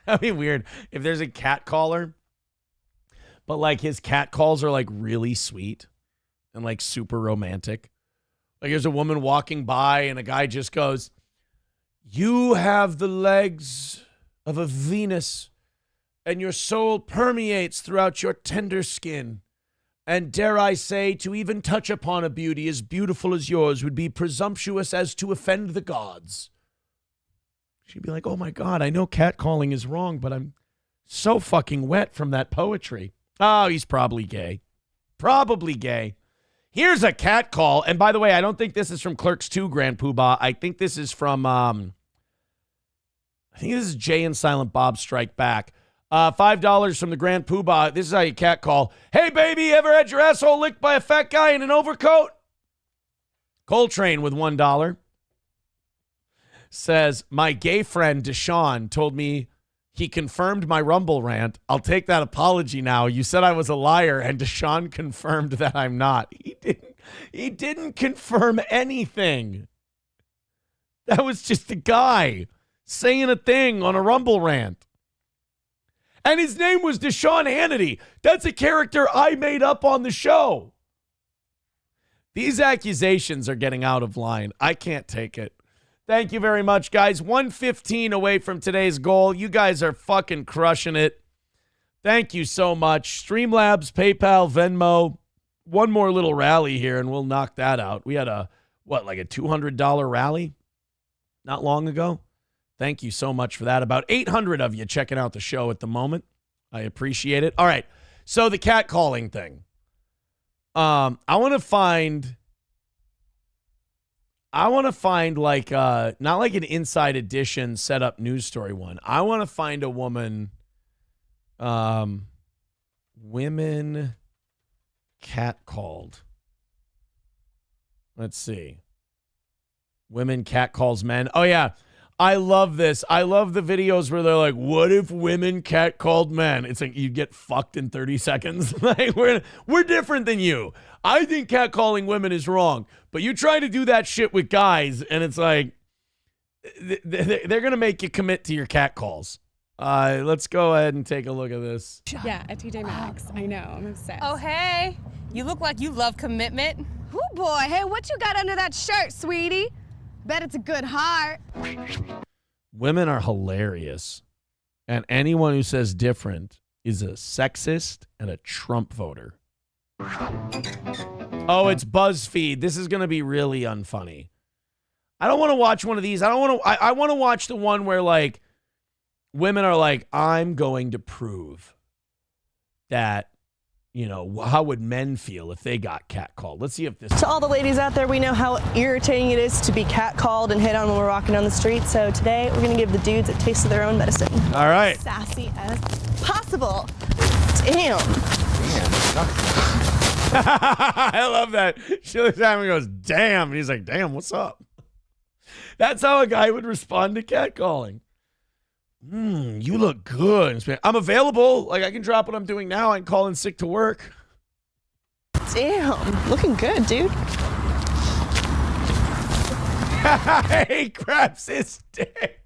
That'd be weird if there's a catcaller, but like his cat calls are like really sweet and like super romantic. Like there's a woman walking by and a guy just goes, "You have the legs of a Venus and your soul permeates throughout your tender skin. And dare I say, to even touch upon a beauty as beautiful as yours would be presumptuous as to offend the gods. She'd be like, oh my God, I know catcalling is wrong, but I'm so fucking wet from that poetry. Oh, he's probably gay. Probably gay. Here's a catcall. And by the way, I don't think this is from Clerks 2, Grand Poobah. I think this is from, I think this is Jay and Silent Bob Strike Back. $5 from the Grand Poobah. This is how you catcall. Hey, baby, ever had your asshole licked by a fat guy in an overcoat? Coltrane with $1. Says, my gay friend Deshaun told me he confirmed my Rumble rant. I'll take that apology now. You said I was a liar, and Deshaun confirmed that I'm not. He didn't confirm anything. That was just a guy saying a thing on a Rumble rant. And his name was Deshaun Hannity. That's a character I made up on the show. These accusations are getting out of line. I can't take it. Thank you very much, guys. 115 away from today's goal. You guys are fucking crushing it. Thank you so much. Streamlabs, PayPal, Venmo. One more little rally here, and we'll knock that out. We had like a $200 rally not long ago. Thank you so much for that. About 800 of you checking out the show at the moment. I appreciate it. All right, so the catcalling thing. I want to find like not like an Inside Edition setup news story one. I want to find a woman, women catcalled. Let's see. Women catcalls men. Oh yeah, I love this. I love the videos where they're like, "What if women catcalled men?" It's like you get fucked in 30 seconds. Like we're different than you. I think catcalling women is wrong, but you try to do that shit with guys, and it's like they're gonna make you commit to your catcalls. Let's go ahead and take a look at this. Yeah, at TJ Maxx. I know, I'm obsessed. Oh, hey. You look like you love commitment. Oh boy, hey, what you got under that shirt, sweetie? Bet it's a good heart. Women are hilarious, and anyone who says different is a sexist and a Trump voter. Oh, it's BuzzFeed. This is going to be really unfunny. I don't want to watch one of these. I want to watch the one where like women are like, I'm going to prove that, you know, how would men feel if they got catcalled? Let's see if this. To all the ladies out there, we know how irritating it is to be catcalled and hit on when we're walking down the street. So today we're going to give the dudes a taste of their own medicine. All right. Sassy as possible. Damn. I love that. She looks at him and goes, damn. And he's like, damn, what's up? That's how a guy would respond to catcalling. You look good. I'm available. Like, I can drop what I'm doing now. I can call in sick to work. Damn. Looking good, dude. He grabs his dick.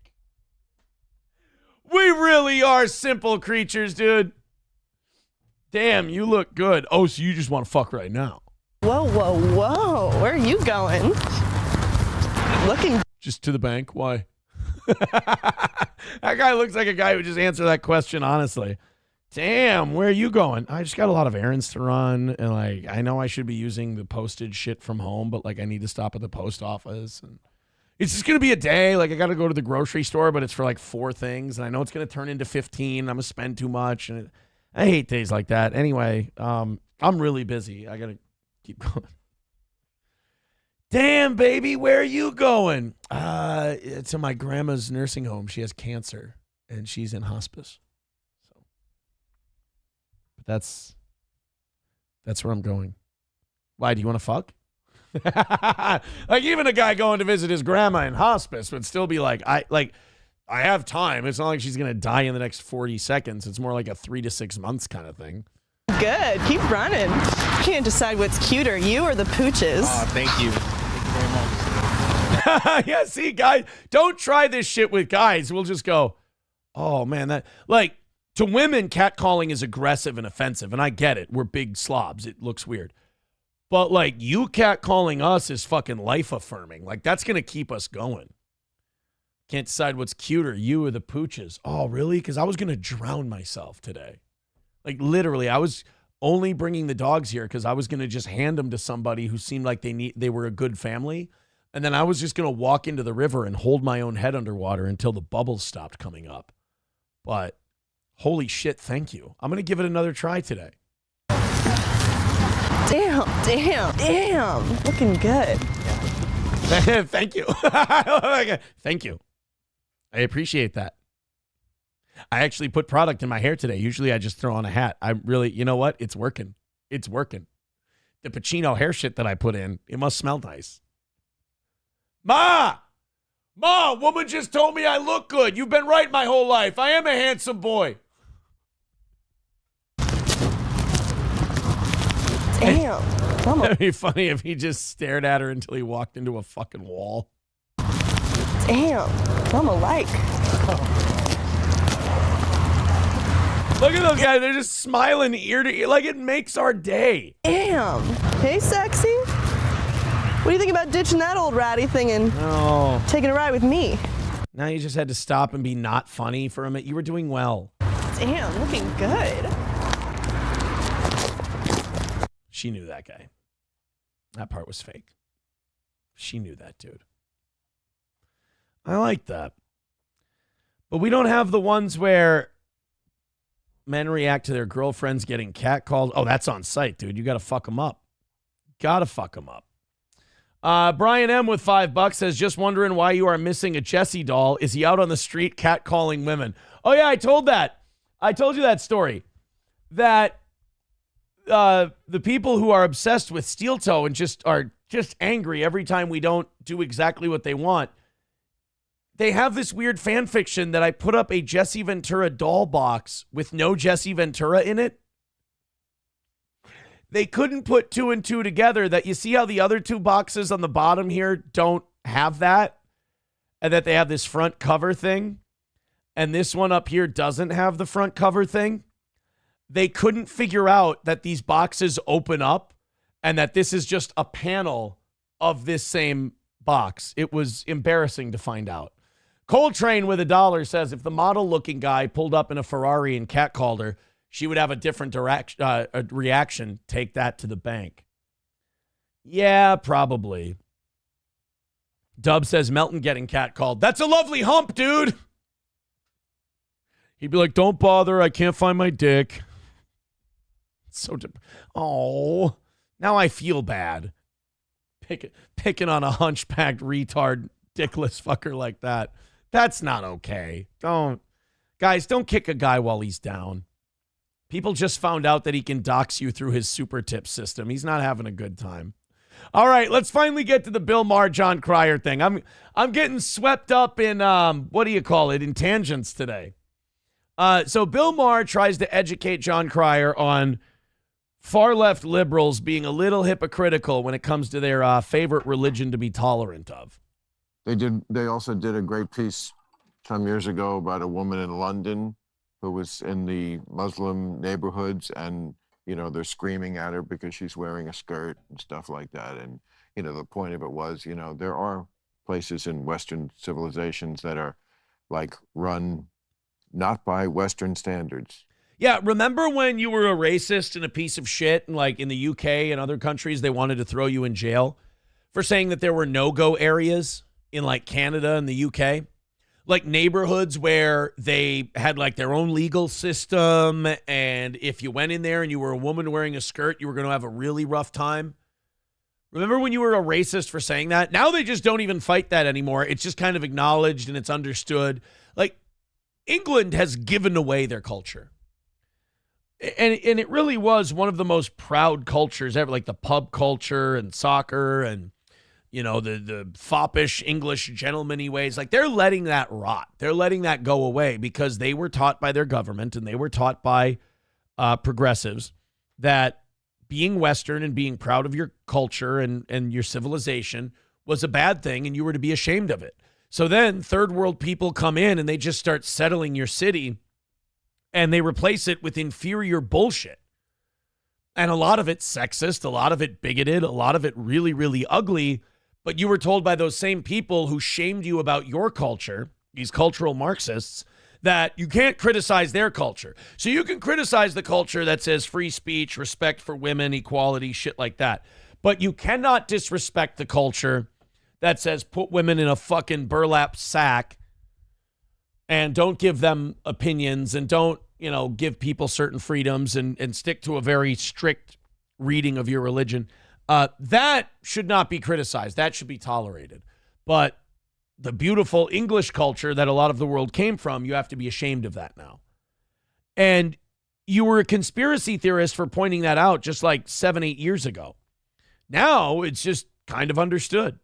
We really are simple creatures, dude. Damn, you look good. Oh, so you just want to fuck right now. Whoa, whoa, whoa. Where are you going? Looking. Just to the bank? Why? That guy looks like a guy who just answered that question honestly. Damn, where are you going? I just got a lot of errands to run, and like I know I should be using the postage shit from home, but like I need to stop at the post office, and it's just gonna be a day. Like I got to go to the grocery store, but it's for like 4 things, and I know it's gonna turn into 15. I'm gonna spend too much, and I hate days like that. Anyway, I'm really busy. I gotta keep going. Damn, baby, where are you going? To my grandma's nursing home. She has cancer, and she's in hospice. So, but that's where I'm going. Why, do you want to fuck? Like, even a guy going to visit his grandma in hospice would still be like, I have time. It's not like she's going to die in the next 40 seconds. It's more like a 3 to 6 months kind of thing. Good. Keep running. Can't decide what's cuter, you or the pooches. Thank you. Yeah, see, guys, don't try this shit with guys. We'll just go, oh, man, that, like, to women, catcalling is aggressive and offensive, and I get it. We're big slobs. It looks weird. But, like, you catcalling us is fucking life-affirming. Like, that's going to keep us going. Can't decide what's cuter, you or the pooches. Oh, really? Because I was going to drown myself today. Like, literally, I was only bringing the dogs here because I was going to just hand them to somebody who seemed like they were a good family. And then I was just going to walk into the river and hold my own head underwater until the bubbles stopped coming up. But holy shit, thank you. I'm going to give it another try today. Damn. Looking good. Thank you. Thank you. I appreciate that. I actually put product in my hair today. Usually I just throw on a hat. I'm really, you know what? It's working. It's working. The Pacino hair shit that I put in, it must smell nice. Ma, woman just told me I look good. You've been right my whole life. I am a handsome boy. Damn. It'd be funny if he just stared at her until he walked into a fucking wall. Damn. I'm alike. Look at those guys. They're just smiling ear to ear. Like it makes our day. Damn. Hey, sexy. What do you think about ditching that old ratty thing and taking a ride with me? Now you just had to stop and be not funny for a minute. You were doing well. Damn, looking good. She knew that guy. That part was fake. She knew that dude. I like that. But we don't have the ones where men react to their girlfriends getting catcalled. Oh, that's on site, dude. You got to fuck them up. Got to fuck them up. Brian M. with $5 says, just wondering why you are missing a Jesse doll. Is he out on the street catcalling women? Oh, yeah, I told you that story. That the people who are obsessed with steel toe and are just angry every time we don't do exactly what they want, they have this weird fan fiction that I put up a Jesse Ventura doll box with no Jesse Ventura in it. They couldn't put two and two together that you see how the other two boxes on the bottom here don't have that, and that they have this front cover thing, and this one up here doesn't have the front cover thing. They couldn't figure out that these boxes open up and that this is just a panel of this same box. It was embarrassing to find out. Coltrane with $1 says, if the model-looking guy pulled up in a Ferrari and catcalled her, she would have a different reaction. Take that to the bank. Yeah, probably. Dub says, Melton getting catcalled. That's a lovely hump, dude. He'd be like, don't bother. I can't find my dick. So, oh, now I feel bad. Picking on a hunchbacked retard, dickless fucker like that. That's not okay. Guys, don't kick a guy while he's down. People just found out that he can dox you through his super tip system. He's not having a good time. All right, let's finally get to the Bill Maher, John Cryer thing. I'm getting swept up in, in tangents today. So Bill Maher tries to educate John Cryer on far-left liberals being a little hypocritical when it comes to their favorite religion to be tolerant of. They also did a great piece some years ago about a woman in London who was in the Muslim neighborhoods, and, they're screaming at her because she's wearing a skirt and stuff like that. And, the point of it was, there are places in Western civilizations that are run not by Western standards. Yeah, remember when you were a racist and a piece of shit, and in the UK and other countries, they wanted to throw you in jail for saying that there were no-go areas in Canada and the UK? Neighborhoods where they had their own legal system, and if you went in there and you were a woman wearing a skirt, you were going to have a really rough time. Remember when you were a racist for saying that? Now they just don't even fight that anymore. It's just kind of acknowledged and it's understood. England has given away their culture. And it really was one of the most proud cultures ever, the pub culture and soccer and, the foppish English gentleman-y ways. They're letting that rot. They're letting that go away because they were taught by their government and they were taught by progressives that being Western and being proud of your culture and your civilization was a bad thing and you were to be ashamed of it. So then third world people come in and they just start settling your city and they replace it with inferior bullshit. And a lot of it sexist, a lot of it bigoted, a lot of it really, really ugly. But you were told by those same people who shamed you about your culture, these cultural Marxists, that you can't criticize their culture. So you can criticize the culture that says free speech, respect for women, equality, shit like that. But you cannot disrespect the culture that says put women in a fucking burlap sack and don't give them opinions and don't, give people certain freedoms and stick to a very strict reading of your religion. That should not be criticized. That should be tolerated. But the beautiful English culture that a lot of the world came from, you have to be ashamed of that now. And you were a conspiracy theorist for pointing that out just like 7-8 years ago. Now it's just kind of understood.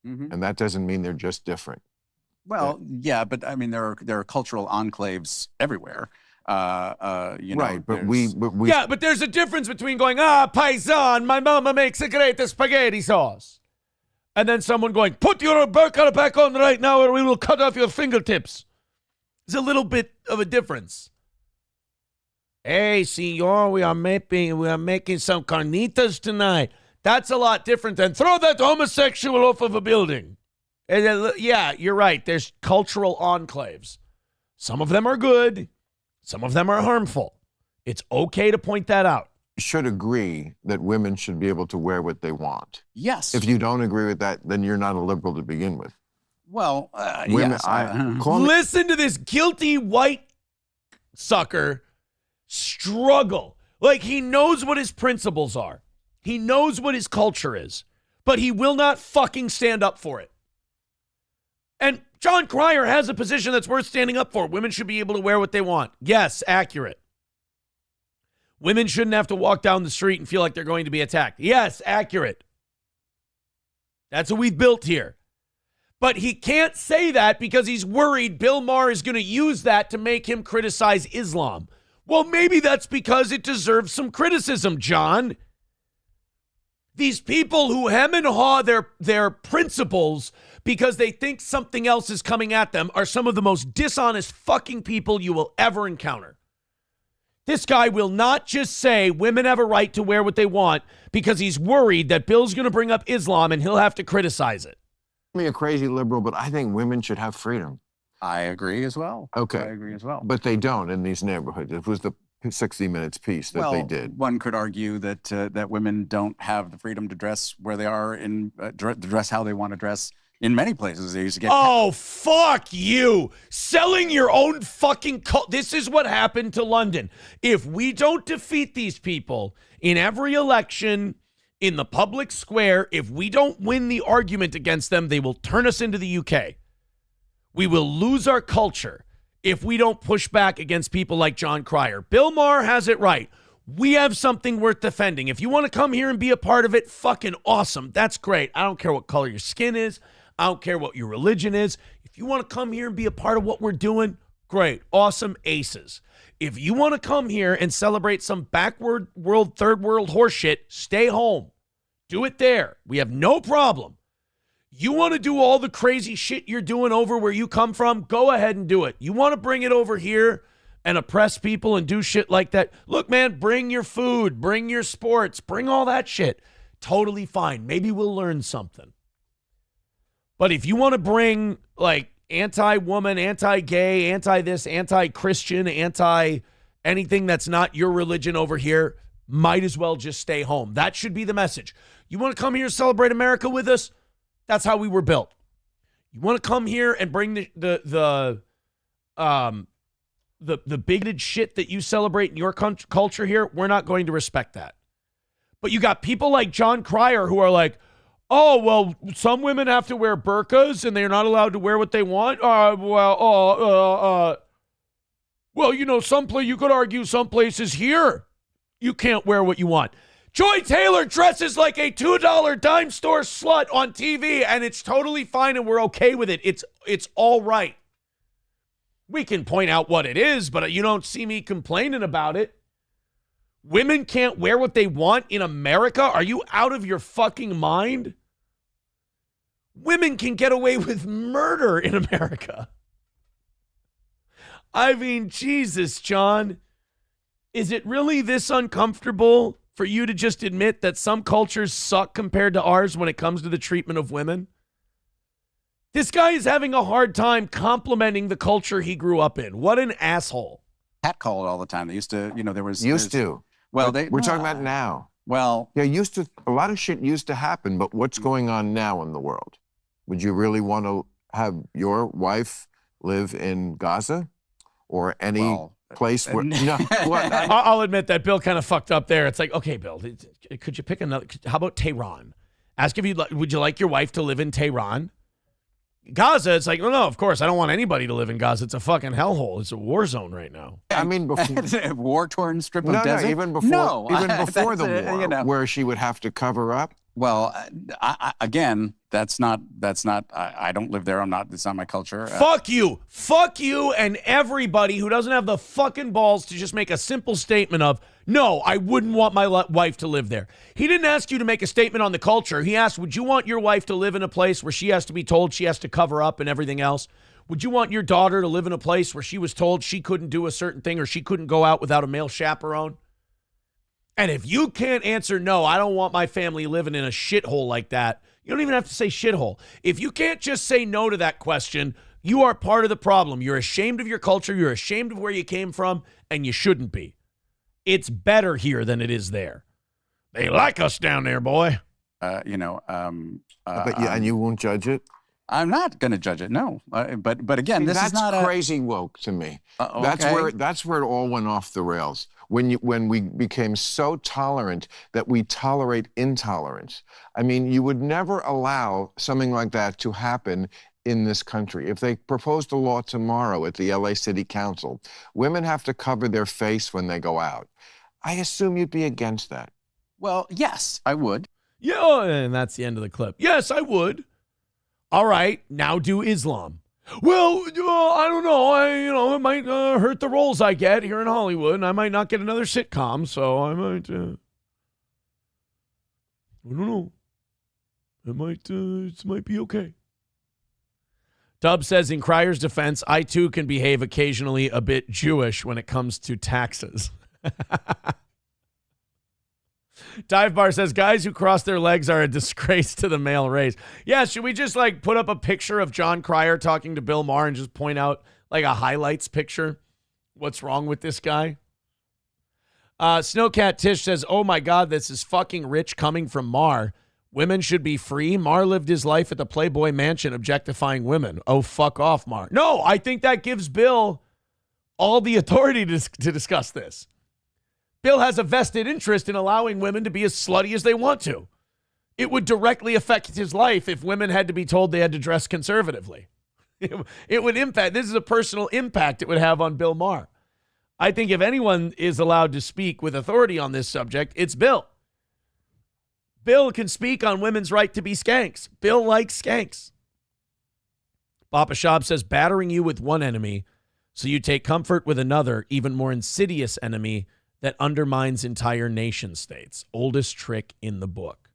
And that doesn't mean they're just different. Well, yeah, but I mean, there are cultural enclaves everywhere. Right, but yeah, but there's a difference between going, paisan, my mama makes a great spaghetti sauce. And then someone going, put your burqa back on right now or we will cut off your fingertips. There's a little bit of a difference. Hey, senor, we are making some carnitas tonight. That's a lot different than throw that homosexual off of a building. And yeah, you're right. There's cultural enclaves. Some of them are good. Some of them are harmful. It's okay to point that out. Should agree that women should be able to wear what they want. Yes. If you don't agree with that, then you're not a liberal to begin with. Well, women, yes. Listen to this guilty white sucker struggle. Like he knows what his principles are. He knows what his culture is, but he will not fucking stand up for it. And John Cryer has a position that's worth standing up for. Women should be able to wear what they want. Yes, accurate. Women shouldn't have to walk down the street and feel like they're going to be attacked. Yes, accurate. That's what we've built here. But he can't say that because he's worried Bill Maher is going to use that to make him criticize Islam. Well, maybe that's because it deserves some criticism, John. These people who hem and haw their principles because they think something else is coming at them are some of the most dishonest fucking people you will ever encounter. This guy will not just say women have a right to wear what they want because he's worried that Bill's going to bring up Islam and he'll have to criticize it. I'm a crazy liberal, but I think women should have freedom. I agree as well. Okay. I agree as well. But they don't in these neighborhoods. It was the 60 Minutes piece that they did. One could argue that that women don't have the freedom to dress where they are in dress how they want to dress in many places. They used to get. Oh, fuck you! Selling your own fucking cult. This is what happened to London. If we don't defeat these people in every election, in the public square, if we don't win the argument against them, they will turn us into the UK. We will lose our culture if we don't push back against people like John Cryer. Bill Maher has it right. We have something worth defending. If you want to come here and be a part of it, fucking awesome. That's great. I don't care what color your skin is. I don't care what your religion is. If you want to come here and be a part of what we're doing, great. Awesome aces. If you want to come here and celebrate some backward world, third world horseshit, stay home. Do it there. We have no problem. You want to do all the crazy shit you're doing over where you come from? Go ahead and do it. You want to bring it over here and oppress people and do shit like that? Look, man, bring your food, bring your sports, bring all that shit. Totally fine. Maybe we'll learn something. But if you want to bring like anti-woman, anti-gay, anti-this, anti-Christian, anti-anything that's not your religion over here, might as well just stay home. That should be the message. You want to come here and celebrate America with us? That's how we were built. You want to come here and bring the bigoted shit that you celebrate in your culture here? We're not going to respect that. But you got people like John Cryer who are like, oh, well, some women have to wear burqas and they're not allowed to wear what they want. Well, you know, you could argue some places here you can't wear what you want. Joy Taylor dresses like a $2 dime store slut on TV, and it's totally fine, and we're okay with it. It's all right. We can point out what it is, but you don't see me complaining about it. Women can't wear what they want in America? Are you out of your fucking mind? Women can get away with murder in America. I mean, Jesus, John. Is it really this uncomfortable for you to just admit that some cultures suck compared to ours when it comes to the treatment of women? This guy is having a hard time complimenting the culture he grew up in. What an asshole. Catcalled all the time. They used to, there was... Used to. Well, we're talking about now. Well... Yeah, a lot of shit used to happen, but what's going on now in the world? Would you really want to have your wife live in Gaza? Or any place where... No, I'll admit that Bill kind of fucked up there. It's like, okay, Bill, could you pick another... How about Tehran? Ask if would you like your wife to live in Tehran? Gaza, it's like, no, of course, I don't want anybody to live in Gaza. It's a fucking hellhole. It's a war zone right now. I mean, before... war-torn strip of desert? No, even before the war, where she would have to cover up. Well, again, that's not. I don't live there. It's not my culture. Fuck you, and everybody who doesn't have the fucking balls to just make a simple statement of, no, I wouldn't want my wife to live there. He didn't ask you to make a statement on the culture. He asked, would you want your wife to live in a place where she has to be told she has to cover up and everything else? Would you want your daughter to live in a place where she was told she couldn't do a certain thing or she couldn't go out without a male chaperone? And if you can't answer no, I don't want my family living in a shithole like that, you don't even have to say shithole. If you can't just say no to that question, you are part of the problem. You're ashamed of your culture. You're ashamed of where you came from, and you shouldn't be. It's better here than it is there. They like us down there, boy. But and you won't judge it? I'm not going to judge it, no. But again, this is not crazy woke to me. That's where it all went off the rails. When we became so tolerant that we tolerate intolerance. I mean, you would never allow something like that to happen in this country. If they proposed a law tomorrow at the LA City Council, women have to cover their face when they go out. I assume you'd be against that. Well, yes, I would. Yeah, and that's the end of the clip. Yes, I would. All right, now do Islam. Well, I don't know. It might hurt the roles I get here in Hollywood, and I might not get another sitcom, so I might, I don't know. It might be okay. Dub says, in Cryer's defense, I too can behave occasionally a bit Jewish when it comes to taxes. Dive Bar says, guys who cross their legs are a disgrace to the male race. Yeah, should we just put up a picture of John Cryer talking to Bill Maher and just point out a highlights picture? What's wrong with this guy? Snowcat Tish says, oh my God, this is fucking rich coming from Maher. Women should be free. Maher lived his life at the Playboy Mansion objectifying women. Oh, fuck off, Maher. No, I think that gives Bill all the authority to discuss this. Bill has a vested interest in allowing women to be as slutty as they want to. It would directly affect his life if women had to be told they had to dress conservatively. It would impact. This is a personal impact it would have on Bill Maher. I think if anyone is allowed to speak with authority on this subject, it's Bill. Bill can speak on women's right to be skanks. Bill likes skanks. Papa Shab says, battering you with one enemy so you take comfort with another, even more insidious enemy that undermines entire nation states. Oldest trick in the book.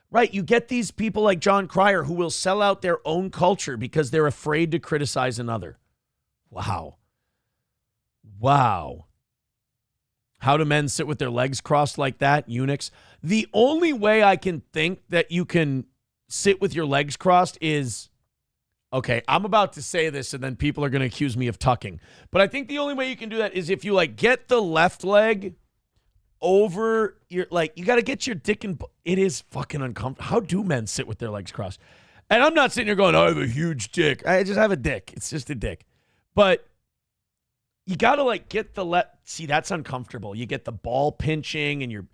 Right, you get these people like John Cryer who will sell out their own culture because they're afraid to criticize another. Wow. How do men sit with their legs crossed like that, eunuchs? The only way I can think that you can sit with your legs crossed is, okay, I'm about to say this and then people are going to accuse me of tucking. But I think the only way you can do that is if you get the left leg over your, you got to get your dick in. It is fucking uncomfortable. How do men sit with their legs crossed? And I'm not sitting here going, I have a huge dick. I just have a dick. It's just a dick. But you got to get the left. See, that's uncomfortable. You get the ball pinching and your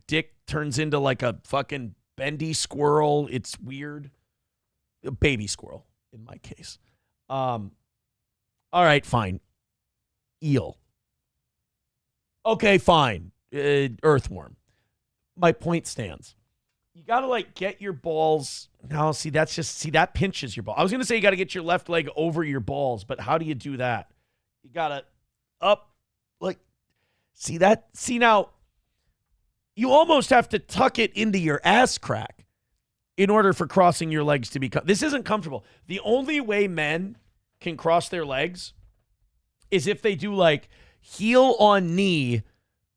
dick turns into a fucking bendy squirrel. It's weird. A baby squirrel. In my case. All right, fine. Eel. Okay, fine. Earthworm. My point stands. You got to get your balls. No, see, that pinches your ball. I was going to say you got to get your left leg over your balls, but how do you do that? You got to up, see that? See, now, you almost have to tuck it into your ass crack in order for crossing your legs to be... This isn't comfortable. The only way men can cross their legs is if they do heel on knee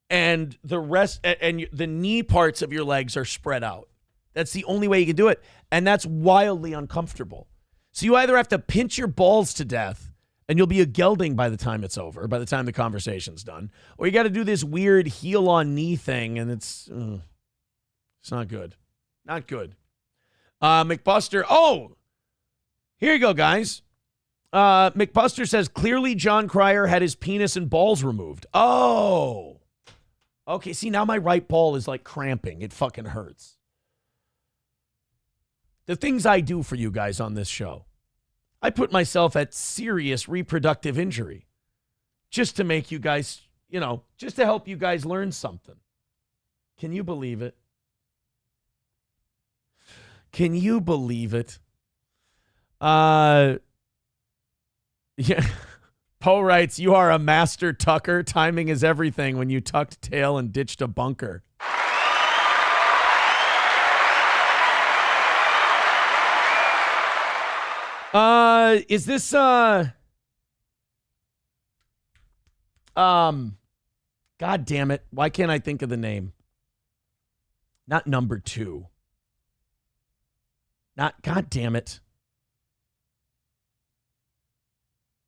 and the rest and the knee parts of your legs are spread out. That's the only way you can do it. And that's wildly uncomfortable. So you either have to pinch your balls to death and you'll be a gelding by the time it's over, by the time the conversation's done, or you got to do this weird heel on knee thing, and it's not good. Not good. McBuster. Oh, here you go, guys. McBuster says, clearly John Cryer had his penis and balls removed. Oh. Okay, see, now my right ball is like cramping. It fucking hurts. The things I do for you guys on this show. I put myself at serious reproductive injury just to make you guys, just to help you guys learn something. Can you believe it? Can you believe it? Yeah. Poe writes, you are a master tucker. Timing is everything when you tucked tail and ditched a bunker. Is this, God damn it. Why can't I think of the name? Not number 2. God damn it.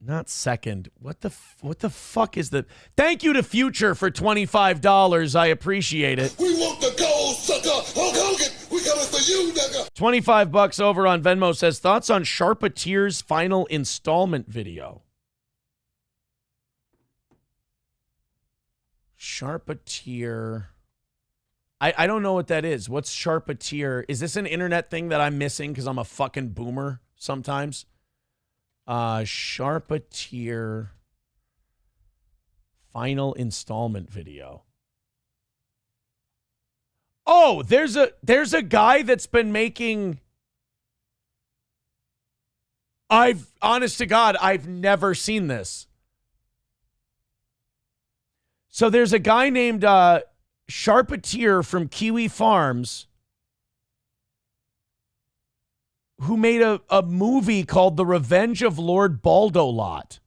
Not second. What the fuck is the... Thank you to Future for $25. I appreciate it. We want the gold, sucker. Hulk Hogan, we coming for you, nigga. $25 over on Venmo says, thoughts on Sharpateer's final installment video. Sharpateer. I don't know what that is. What's Sharpateer? Is this an internet thing that I'm missing because I'm a fucking boomer sometimes? Sharpateer final installment video. Oh, there's a guy that's been making... honest to God, I've never seen this. So there's a guy named Sharpateer from Kiwi Farms who made a movie called The Revenge of Lord Baldo Lot.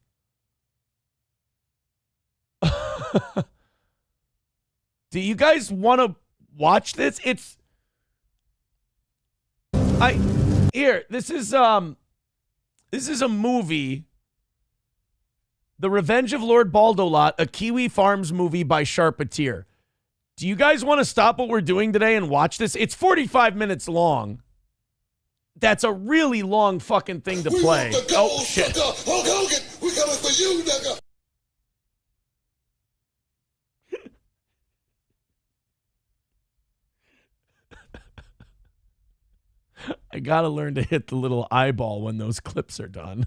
Do you guys want to watch this? This is a movie, The Revenge of Lord Baldo Lot, a Kiwi Farms movie by Sharpateer. Do you guys want to stop what we're doing today and watch this? It's 45 minutes long. That's a really long fucking thing to play. Oh, shit. Hulk Hogan, we coming for you, nigga. I gotta learn to hit the little eyeball when those clips are done.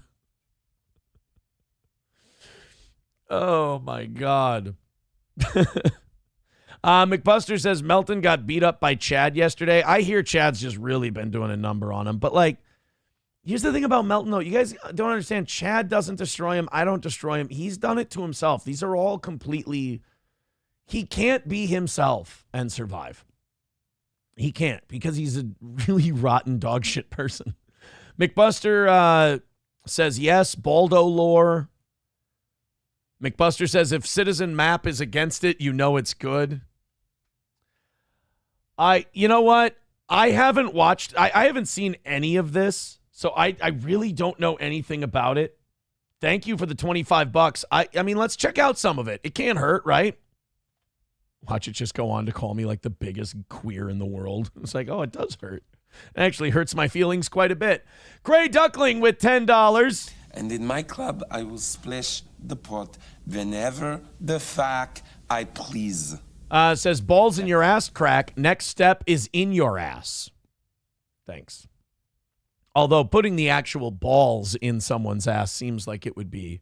Oh, my God. McBuster says Melton got beat up by Chad yesterday. I hear Chad's just really been doing a number on him. But, here's the thing about Melton, though. You guys don't understand. Chad doesn't destroy him. I don't destroy him. He's done it to himself. These are all completely... He can't be himself and survive. He can't because he's a really rotten dog shit person. McBuster says, yes, Baldo lore. McBuster says, if Citizen Map is against it, you know it's good. You know what? I haven't watched, I haven't seen any of this, so I really don't know anything about it. Thank you for the $25. I mean, let's check out some of it. It can't hurt, right? Watch it just go on to call me like the biggest queer in the world. It's like, oh, it does hurt. It actually hurts my feelings quite a bit. Gray Duckling with $10. And in my club, I will splash the pot whenever the fuck I please. Says balls in your ass crack. Next step is in your ass. Thanks. Although putting the actual balls in someone's ass seems like it would be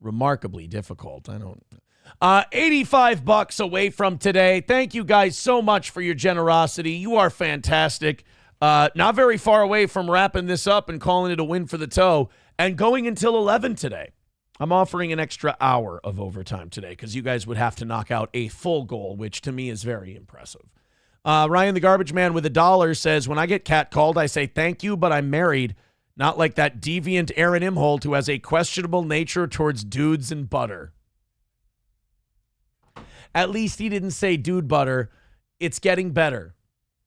remarkably difficult. I don't. $85 away from today. Thank you guys so much for your generosity. You are fantastic. Not very far away from wrapping this up and calling it a win for the toe and going until 11 today. I'm offering an extra hour of overtime today because you guys would have to knock out a full goal, which to me is very impressive. Ryan the Garbage Man with $1 says, when I get catcalled, I say thank you, but I'm married. Not like that deviant Aaron Imholt who has a questionable nature towards dudes and butter. At least he didn't say dude butter. It's getting better.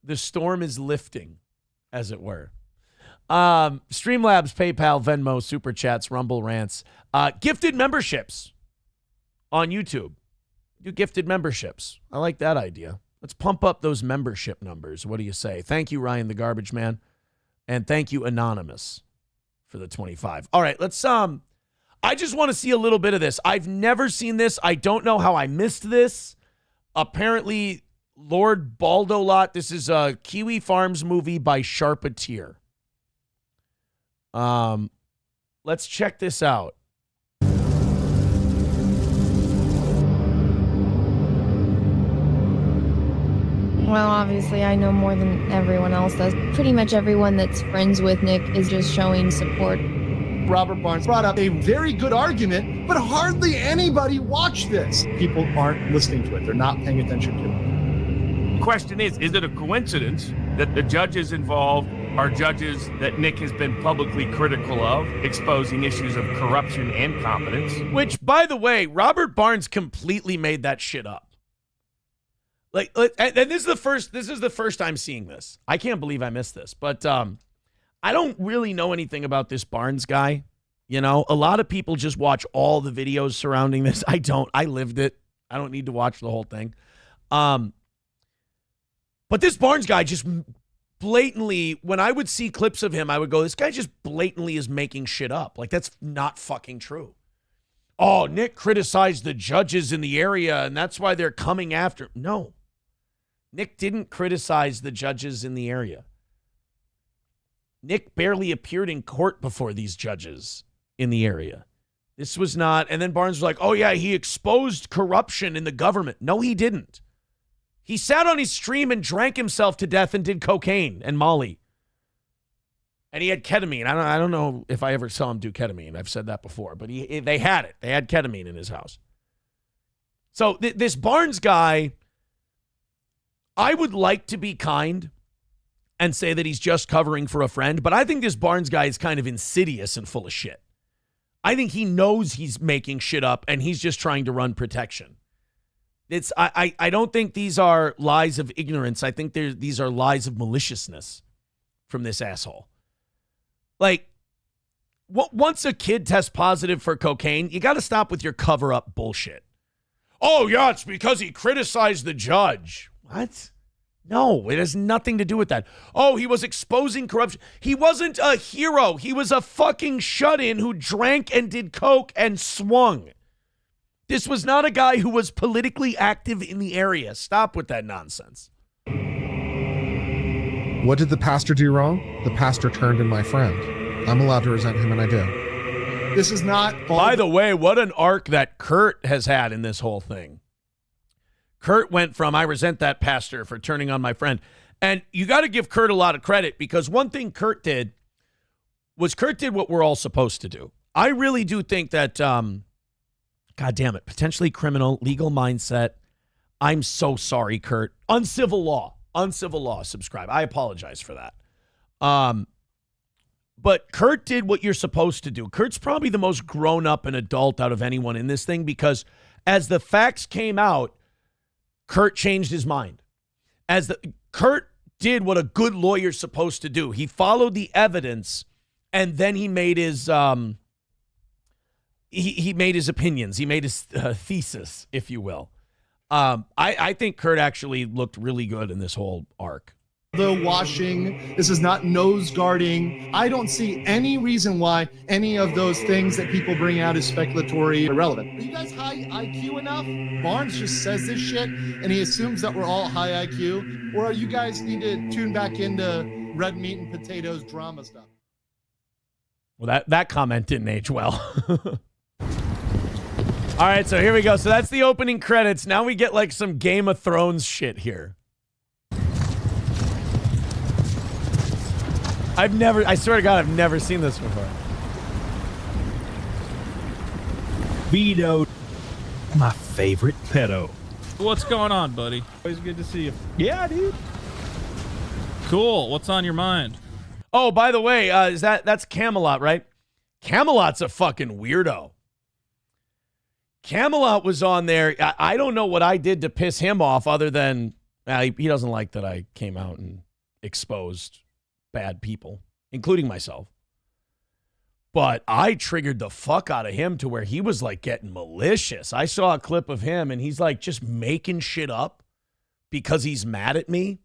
The storm is lifting, as it were. Streamlabs, PayPal, Venmo, Super Chats, Rumble Rants. Gifted memberships on YouTube. Do gifted memberships. I like that idea. Let's pump up those membership numbers. What do you say? Thank you, Ryan the Garbage Man. And thank you, Anonymous, for the 25. All right, let's I just want to see a little bit of this. I've never seen this. I don't know how I missed this. Apparently, Lord Baldolot, this is a Kiwi Farms movie by Sharpateer. Let's check this out. Well, obviously, I know more than everyone else does. Pretty much everyone that's friends with Nick is just showing support. Robert Barnes brought up a very good argument, but hardly anybody watched this. People aren't listening to it. They're not paying attention to it. The question is it a coincidence that the judges involved are judges that Nick has been publicly critical of, exposing issues of corruption and competence? Which, by the way, Robert Barnes completely made that shit up. And this is the first time seeing this. I can't believe I missed this, but I don't really know anything about this Barnes guy. You know, a lot of people just watch all the videos surrounding this. I don't. I lived it. I don't need to watch the whole thing. But this Barnes guy just blatantly, when I would see clips of him, I would go, this guy just blatantly is making shit up. Like, that's not fucking true. Oh, Nick criticized the judges in the area, and that's why they're coming after him. No. Nick didn't criticize the judges in the area. Nick barely appeared in court before these judges in the area. This was not, and then Barnes was like, oh yeah, he exposed corruption in the government. No, he didn't. He sat on his stream and drank himself to death and did cocaine and Molly. And he had ketamine. I don't know if I ever saw him do ketamine. I've said that before, but they had it. They had ketamine in his house. So this Barnes guy, I would like to be kind and say that he's just covering for a friend, but I think this Barnes guy is kind of insidious and full of shit. I think he knows he's making shit up and he's just trying to run protection. I don't think these are lies of ignorance. I think these are lies of maliciousness from this asshole. Like, once a kid tests positive for cocaine, you got to stop with your cover-up bullshit. Oh, yeah, it's because he criticized the judge. What? No, it has nothing to do with that. Oh, he was exposing corruption. He wasn't a hero. He was a fucking shut-in who drank and did coke and swung. This was not a guy who was politically active in the area. Stop with that nonsense. What did the pastor do wrong? The pastor turned in my friend. I'm allowed to resent him, and I do. This is not... By the way, what an arc that Kurt has had in this whole thing. Kurt went from, I resent that pastor for turning on my friend. And you got to give Kurt a lot of credit, because one thing Kurt did was Kurt did what we're all supposed to do. I really do think that, God damn it, potentially criminal, legal mindset. I'm so sorry, Kurt. Uncivil law, subscribe. I apologize for that. But Kurt did what you're supposed to do. Kurt's probably the most grown up and adult out of anyone in this thing, because as the facts came out, Kurt changed his mind. Kurt did what a good lawyer's supposed to do. He followed the evidence, and then he made his he made his opinions. He made his thesis, if you will. I think Kurt actually looked really good in this whole arc. The washing, this is not nose guarding. I don't see any reason why any of those things that people bring out is speculatory irrelevant. Are you guys high IQ enough? Barnes just says this shit and he assumes that we're all high IQ, or you guys need to tune back into red meat and potatoes drama stuff. Well, that comment didn't age well. All right, so here we go. So that's the opening credits. Now we get like some Game of Thrones shit here. I swear to God, I've never seen this before. Vito, my favorite pedo. What's going on, buddy? Always good to see you. Yeah, dude. Cool. What's on your mind? Oh, by the way, that's Camelot, right? Camelot's a fucking weirdo. Camelot was on there. I don't know what I did to piss him off, other than he doesn't like that I came out and exposed bad people. including myself. But I triggered the fuck out of him to where he was like getting malicious. I saw a clip of him and he's like just making shit up because he's mad at me.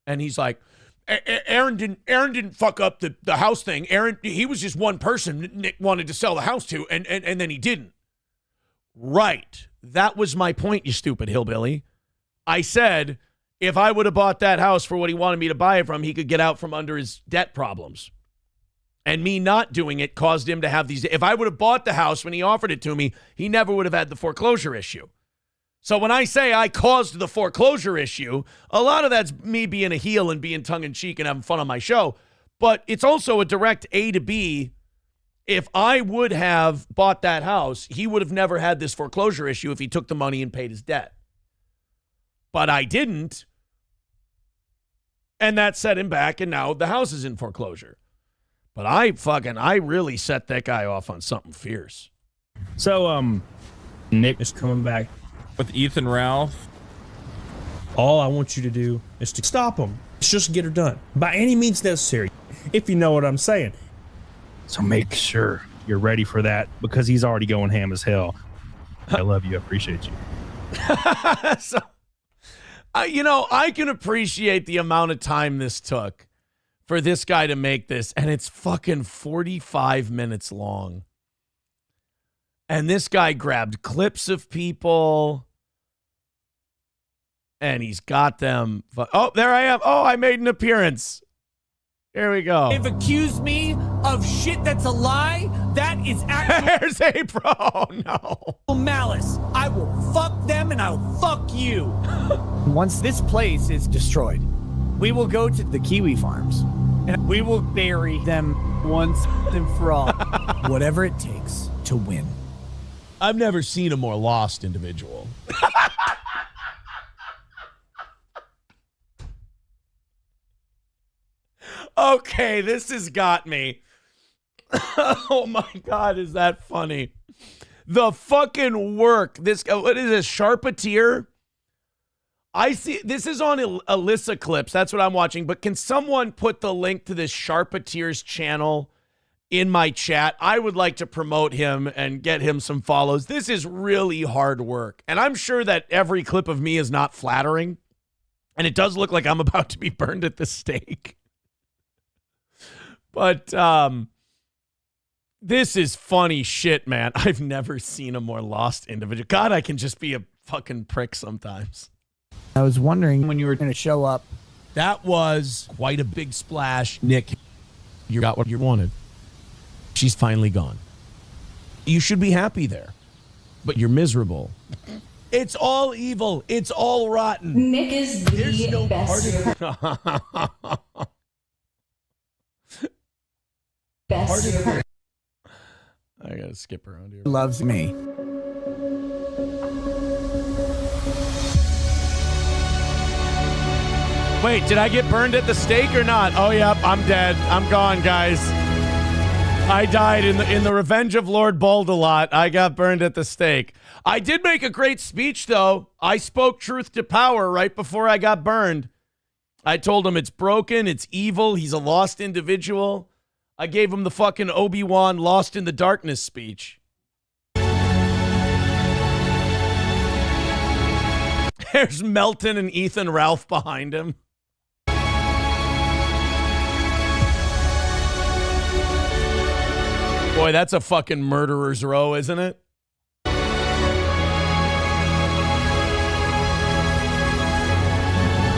And he's like, Aaron didn't fuck up the house thing. Aaron, he was just one person Nick wanted to sell the house to, and then he didn't. Right. That was my point, you stupid hillbilly. I said, if I would have bought that house for what he wanted me to buy it from, he could get out from under his debt problems. And me not doing it caused him to have these. If I would have bought the house when he offered it to me, he never would have had the foreclosure issue. So when I say I caused the foreclosure issue, a lot of that's me being a heel and being tongue-in-cheek and having fun on my show. But it's also a direct A to B. If I would have bought that house, he would have never had this foreclosure issue if he took the money and paid his debt. But I didn't. And that set him back, and now the house is in foreclosure. But I really set that guy off on something fierce. So, Nick is coming back with Ethan Ralph. All I want you to do is to stop him. It's just get her done by any means necessary, if you know what I'm saying. So make sure you're ready for that because he's already going ham as hell. I love you. I appreciate you. So, I can appreciate the amount of time this took for this guy to make this, and it's fucking 45 minutes long. And this guy grabbed clips of people, and he's got them. Oh, there I am. Oh, I made an appearance. Here we go. They've accused me of shit that's a lie. That is actually... There's April. Oh, no. Malice. I will fuck them, and I'll fuck you. Once this place is destroyed, we will go to the Kiwi farms, and we will bury them once and for all. Whatever it takes to win. I've never seen a more lost individual. Okay, this has got me. Oh my God, is that funny? The fucking work. What is this, Sharpateer? I see, this is on Alyssa Clips. That's what I'm watching. But can someone put the link to this Sharpateer's channel in my chat? I would like to promote him and get him some follows. This is really hard work. And I'm sure that every clip of me is not flattering. And it does look like I'm about to be burned at the stake. But this is funny shit, man. I've never seen a more lost individual. God, I can just be a fucking prick sometimes. I was wondering when you were going to show up. That was quite a big splash. Nick, you got what you wanted. She's finally gone. You should be happy there, but you're miserable. It's all evil. It's all rotten. Nick is the best. Best. I gotta skip around here. Loves me. Wait, did I get burned at the stake or not? Oh, yep, I'm dead. I'm gone, guys. I died in the Revenge of Lord Boldalot. I got burned at the stake. I did make a great speech, though. I spoke truth to power right before I got burned. I told him it's broken, it's evil, he's a lost individual. I gave him the fucking Obi-Wan Lost in the Darkness speech. There's Melton and Ethan Ralph behind him. Boy, that's a fucking murderer's row, isn't it?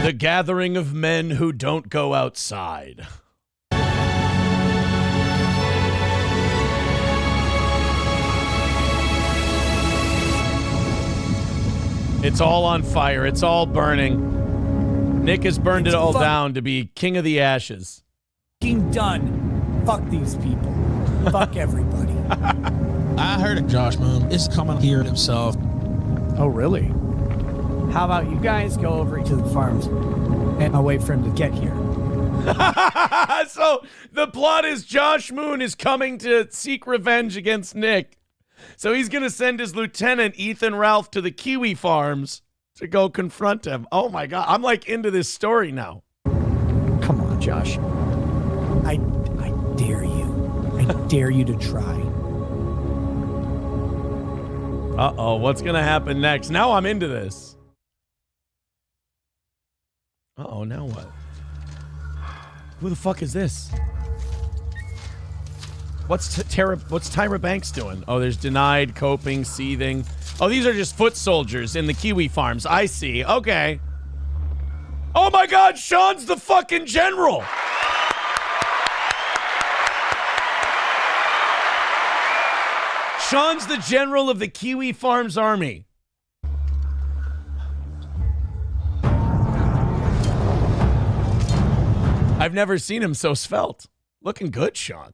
The gathering of men who don't go outside. It's all on fire. It's all burning. Nick has burned it all down to be king of the ashes. Done. Fuck these people. Fuck everybody. I heard it, Josh, Moon. It's coming here himself. Oh, really? How about you guys go over to the farms and I'll wait for him to get here. So the plot is Josh Moon is coming to seek revenge against Nick. So he's going to send his lieutenant, Ethan Ralph, to the Kiwi farms to go confront him. Oh, my God. I'm like into this story now. Come on, Josh. I dare you. I dare you to try. Uh-oh, what's going to happen next? Now I'm into this. Uh-oh, now what? Who the fuck is this? What's Tyra Banks doing? Oh, there's denied, coping, seething. Oh, these are just foot soldiers in the Kiwi farms. I see. Okay. Oh my God, Sean's the fucking general. Sean's the general of the Kiwi Farms Army. I've never seen him so svelte. Looking good, Sean.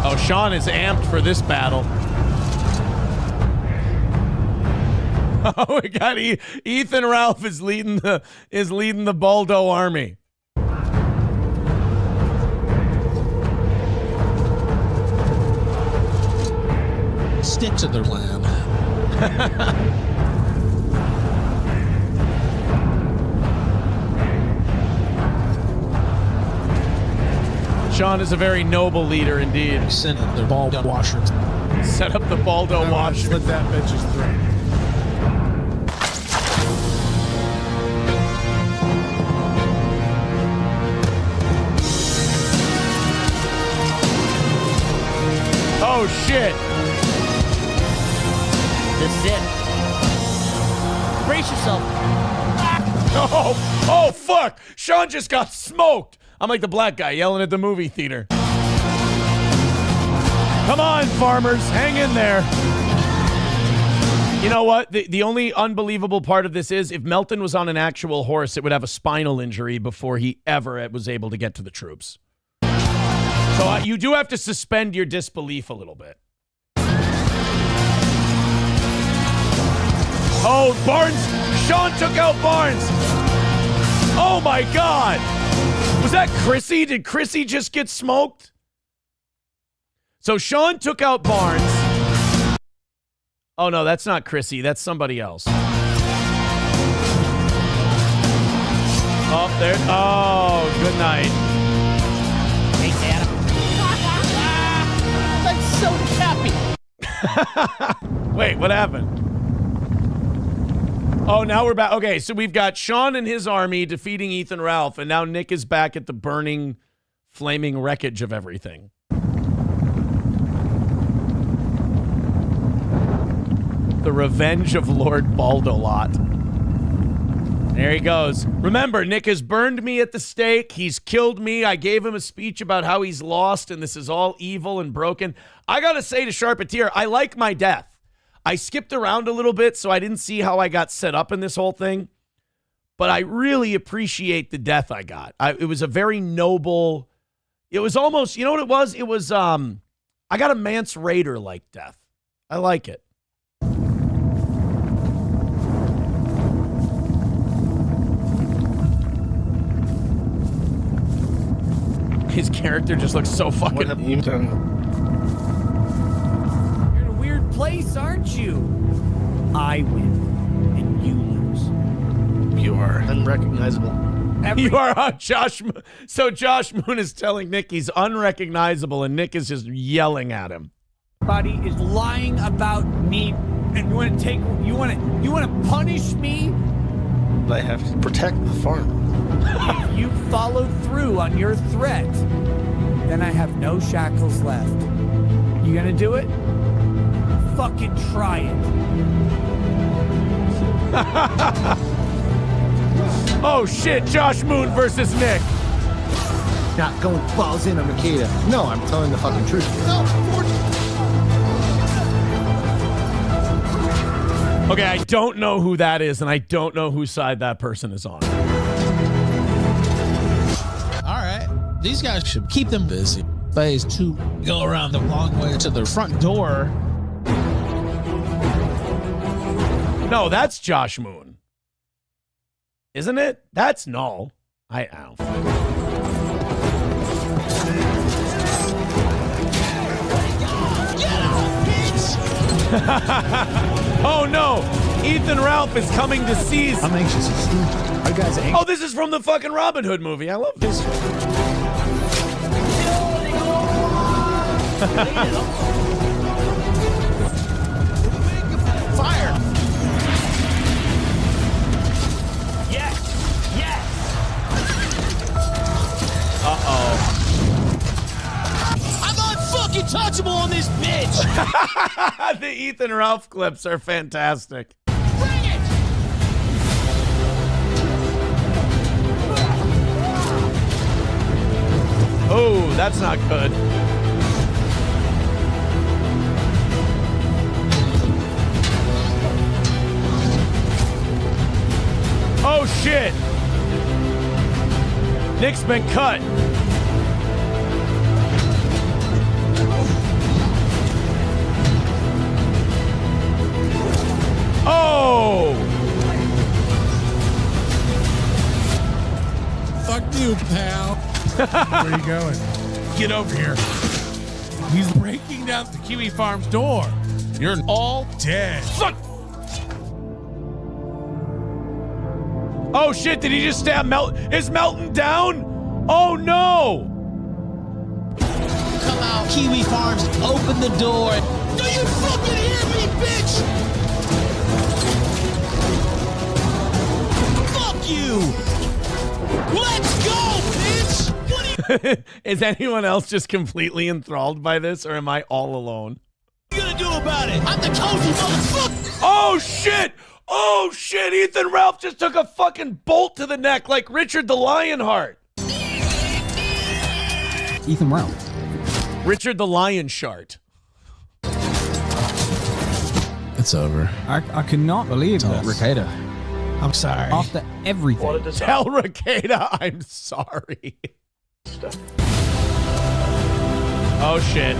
Oh, Sean is amped for this battle. Oh, we got Ethan Ralph is leading the Baldo army. Stick to their plan. Sean is a very noble leader indeed. Send their Baldo washers. Set up the Baldo washers. Slit that bitch's throat. Oh shit! This is it. Brace yourself. Oh fuck! Sean just got smoked. I'm like the black guy yelling at the movie theater. Come on, farmers, hang in there. You know what? The only unbelievable part of this is if Melton was on an actual horse, it would have a spinal injury before he ever was able to get to the troops. So you do have to suspend your disbelief a little bit. Oh, Barnes! Sean took out Barnes! Oh my God! Was that Chrissy? Did Chrissy just get smoked? So Sean took out Barnes. Oh no, that's not Chrissy. That's somebody else. Oh, there. Oh, good night. Thanks, Adam. That's so happy. Wait, what happened? Oh, now we're back. Okay, so we've got Sean and his army defeating Ethan Ralph, and now Nick is back at the burning, flaming wreckage of everything. The revenge of Lord Baldolot. There he goes. Remember, Nick has burned me at the stake. He's killed me. I gave him a speech about how he's lost and this is all evil and broken. I gotta say to Charpentier, I like my death. I skipped around a little bit, so I didn't see how I got set up in this whole thing. But I really appreciate the death I got. It was a very noble... It was almost... You know what it was? It was... I got a Mance Raider-like death. I like it. His character just looks so fucking... What have you done? You're in a weird place, aren't you? I win, and you lose. You are unrecognizable. You are Josh. So Josh Moon is telling Nick he's unrecognizable, and Nick is just yelling at him. Everybody is lying about me, and you want to punish me? I have to protect the farm. If you follow through on your threat, then I have no shackles left. You gonna do it? Fucking try it. Oh shit, Josh Moon versus Nick. Not going balls in on Makeda. No, I'm telling the fucking truth. No, okay, I don't know who that is, and I don't know whose side that person is on. All right. These guys should keep them busy. Phase 2, go around the long way to the front door. No, that's Josh Moon. Isn't it? That's Null. I don't. Oh no! Ethan Ralph is coming to seize. I'm anxious to see. Are you guys anxious? Oh, this is from the fucking Robin Hood movie. I love this. Fire! Yes! Yes! Uh-oh. I'm unfucking touchable on this bitch! The Ethan Ralph clips are fantastic. Bring it! Oh, that's not good. Oh, shit. Nick's been cut. Oh! Fuck you, pal. Where are you going? Get over here. He's breaking down the Kiwi Farm's door. You're all dead. Fuck! Oh shit, did he just stab Is Melton down? Oh no! Come out, Kiwi Farms, open the door. Do you fucking hear me, bitch? Fuck you! Let's go, bitch! What are you Is anyone else just completely enthralled by this, or am I all alone? gonna do about it? I'm the cozy motherfucker! Oh shit! Oh shit! Ethan Ralph just took a fucking bolt to the neck like Richard the Lionheart. Ethan Ralph. Richard the Lion Shart. It's over. I could not believe that. Ricada. I'm sorry. After everything. Tell Ricada I'm sorry. Oh shit.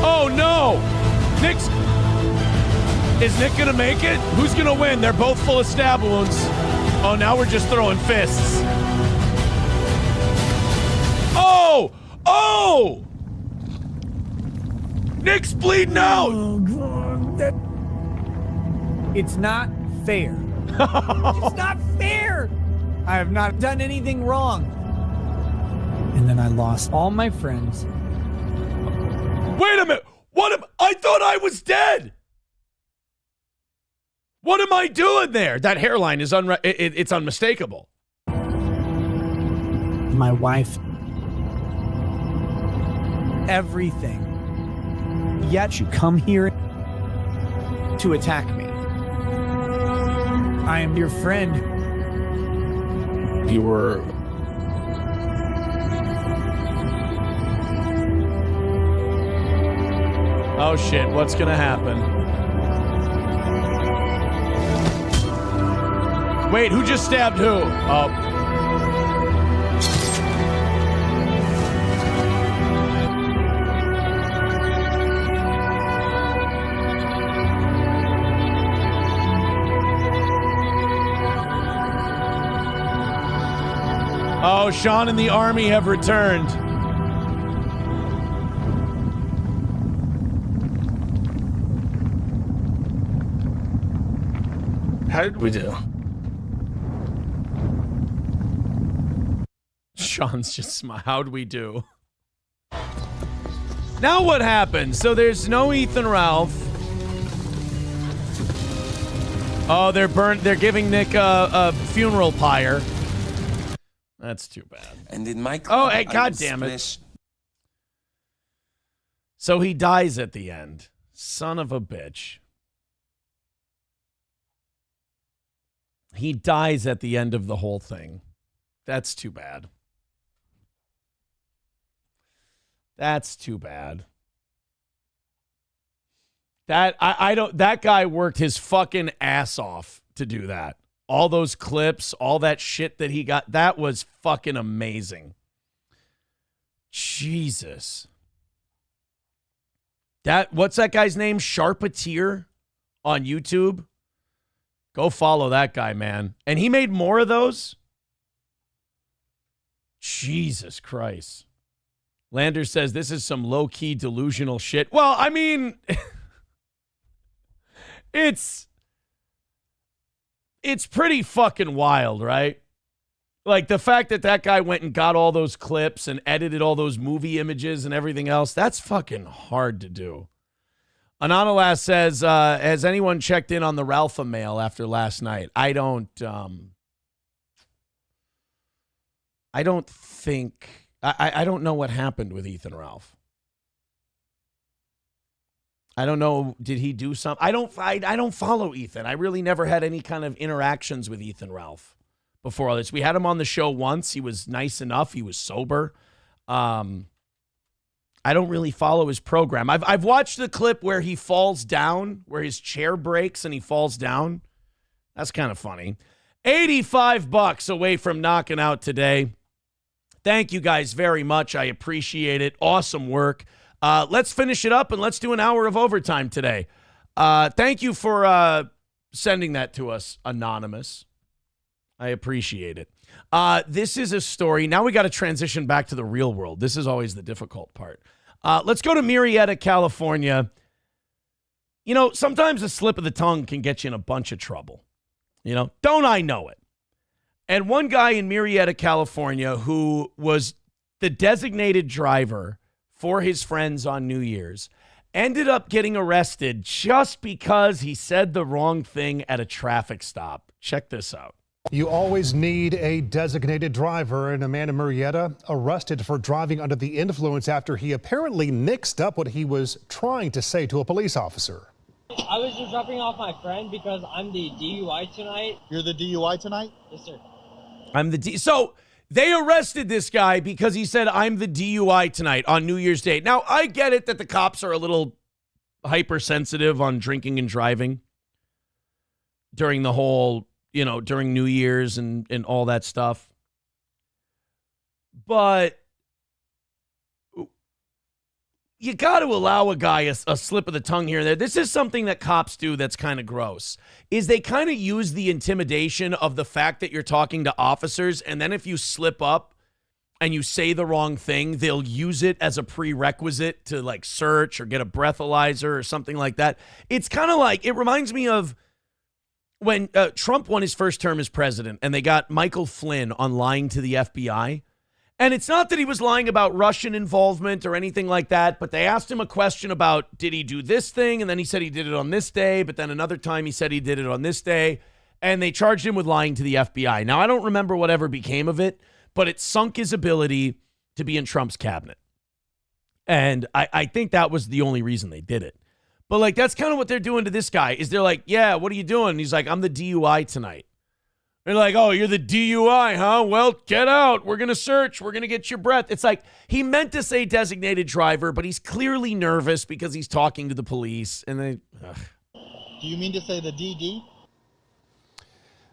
Oh no! Is Nick gonna make it? Who's gonna win? They're both full of stab wounds. Oh, now we're just throwing fists. Oh! Oh! Nick's bleeding out! Oh, God. It's not fair. It's not fair! I have not done anything wrong. And then I lost all my friends. Wait a minute! I thought I was dead! What am I doing there? That hairline is it's unmistakable. My wife. Everything. Yet you come here to attack me. I am your friend. You were... Oh shit, what's gonna happen? Wait, who just stabbed who? Oh. Oh, Sean and the army have returned. How did we do? Sean's just how'd we do? Now what happens? So there's no Ethan Ralph. Oh, they're giving Nick a funeral pyre. That's too bad. And in my oh, hey, God damn it. So he dies at the end. Son of a bitch. He dies at the end of the whole thing. That's too bad. That's too bad. That guy worked his fucking ass off to do that. All those clips, all that shit that he got, that was fucking amazing. Jesus. What's that guy's name? Sharpeteer on YouTube? Go follow that guy, man. And he made more of those? Jesus Christ. Lander says this is some low-key delusional shit. Well, I mean, It's pretty fucking wild, right? Like the fact that that guy went and got all those clips and edited all those movie images and everything else, that's fucking hard to do. Anonymous says, has anyone checked in on the Ralpha mail after last night? I don't think, I don't know what happened with Ethan Ralph. I don't know. Did he do something? I don't follow Ethan. I really never had any kind of interactions with Ethan Ralph before all this. We had him on the show once. He was nice enough. He was sober. I don't really follow his program. I've watched the clip where he falls down, where his chair breaks and he falls down. That's kind of funny. $85 away from knocking out today. Thank you guys very much. I appreciate it. Awesome work. Let's finish it up and let's do an hour of overtime today. Thank you for sending that to us, Anonymous. I appreciate it. This is a story. Now we got to transition back to the real world. This is always the difficult part. Let's go to Murrieta, California. You know, sometimes a slip of the tongue can get you in a bunch of trouble. You know, don't I know it? And one guy in Murrieta, California, who was the designated driver for his friends on New Year's, ended up getting arrested just because he said the wrong thing at a traffic stop. Check this out. You always need a designated driver, and a man in Murrieta arrested for driving under the influence after he apparently mixed up what he was trying to say to a police officer. I was just dropping off my friend because I'm the DUI tonight. You're the DUI tonight? Yes, sir. So they arrested this guy because he said, I'm the DUI tonight on New Year's Day. Now, I get it that the cops are a little hypersensitive on drinking and driving during the whole, you know, during New Year's and all that stuff. But you got to allow a guy a slip of the tongue here and there. This is something that cops do that's kind of gross, is they kind of use the intimidation of the fact that you're talking to officers, and then if you slip up and you say the wrong thing, they'll use it as a prerequisite to like search or get a breathalyzer or something like that. It's kind of like, it reminds me of when Trump won his first term as president and they got Michael Flynn on lying to the FBI. And it's not that he was lying about Russian involvement or anything like that, but they asked him a question about, did he do this thing? And then he said he did it on this day, but then another time he said he did it on this day. And they charged him with lying to the FBI. Now, I don't remember whatever became of it, but it sunk his ability to be in Trump's cabinet. And I think that was the only reason they did it. But, like, that's kind of what they're doing to this guy, is they're like, yeah, what are you doing? And he's like, I'm the DUI tonight. They're like, oh, you're the DUI, huh? Well, get out. We're going to search. We're going to get your breath. It's like he meant to say designated driver, but he's clearly nervous because he's talking to the police. And they, Do you mean to say the DD?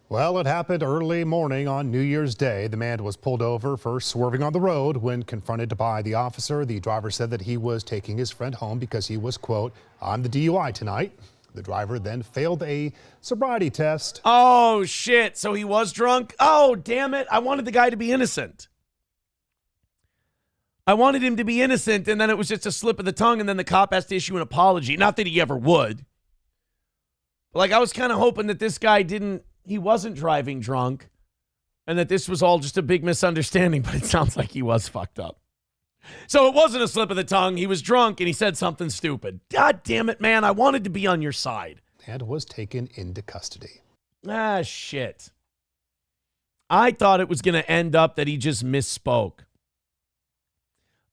Well, it happened early morning on New Year's Day. The man was pulled over for swerving on the road. When confronted by the officer, the driver said that he was taking his friend home because he was, quote, on the DUI tonight. The driver then failed a sobriety test. Oh, shit. So he was drunk? Oh, damn it. I wanted the guy to be innocent. I wanted him to be innocent, and then it was just a slip of the tongue, and then the cop has to issue an apology. Not that he ever would. But, like, I was kind of hoping that this guy he wasn't driving drunk, and that this was all just a big misunderstanding, but it sounds like he was fucked up. So it wasn't a slip of the tongue. He was drunk and he said something stupid. God damn it, man. I wanted to be on your side. And was taken into custody. Ah, shit. I thought it was going to end up that he just misspoke.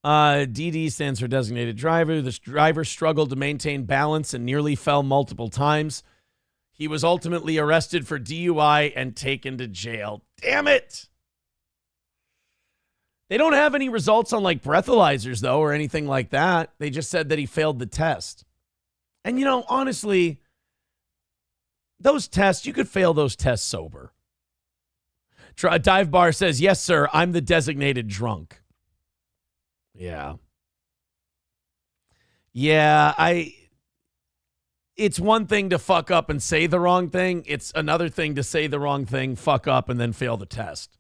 DD stands for designated driver. This driver struggled to maintain balance and nearly fell multiple times. He was ultimately arrested for DUI and taken to jail. Damn it. They don't have any results on like breathalyzers, though, or anything like that. They just said that he failed the test. And, you know, honestly, those tests, you could fail those tests sober. Dive Bar says, yes, sir, I'm the designated drunk. Yeah. Yeah, it's one thing to fuck up and say the wrong thing. It's another thing to say the wrong thing, fuck up, and then fail the test.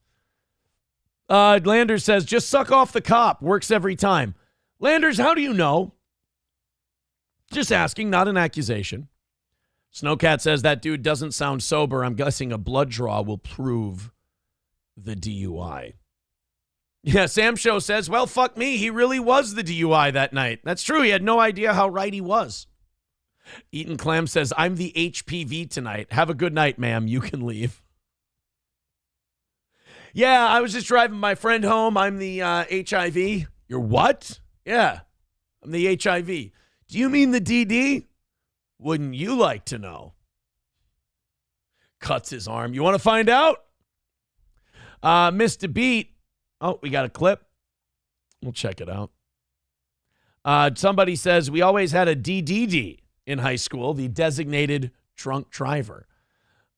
Landers says, just suck off the cop. Works every time. Landers, how do you know? Just asking, not an accusation. Snowcat says that dude doesn't sound sober. I'm guessing a blood draw will prove the DUI. Yeah, Sam Show says, well, fuck me. He really was the DUI that night. That's true. He had no idea how right he was. Eaton Clam says, I'm the HPV tonight. Have a good night, ma'am. You can leave. Yeah, I was just driving my friend home. I'm the HIV. You're what? Yeah, I'm the HIV. Do you mean the DD? Wouldn't you like to know? Cuts his arm. You want to find out? Mr. Beat. Oh, we got a clip. We'll check it out. Somebody says, we always had a DDD in high school, the designated drunk driver.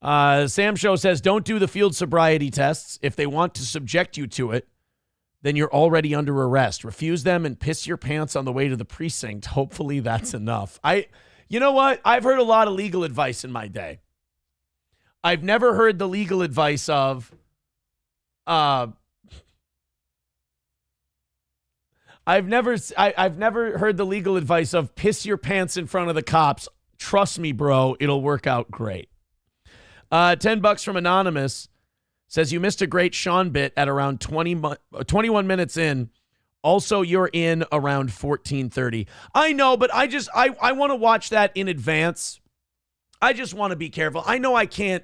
Sam Show says, don't do the field sobriety tests. If they want to subject you to it, then you're already under arrest. Refuse them and piss your pants on the way to the precinct. Hopefully that's enough. You know what? I've heard a lot of legal advice in my day. I've never heard the legal advice of, I've never heard the legal advice of piss your pants in front of the cops. Trust me, bro, it'll work out great. $10 from Anonymous says you missed a great Sean bit at around 21 minutes in. Also, you're in around 14:30. I know, but I want to watch that in advance. I just want to be careful. I know I can't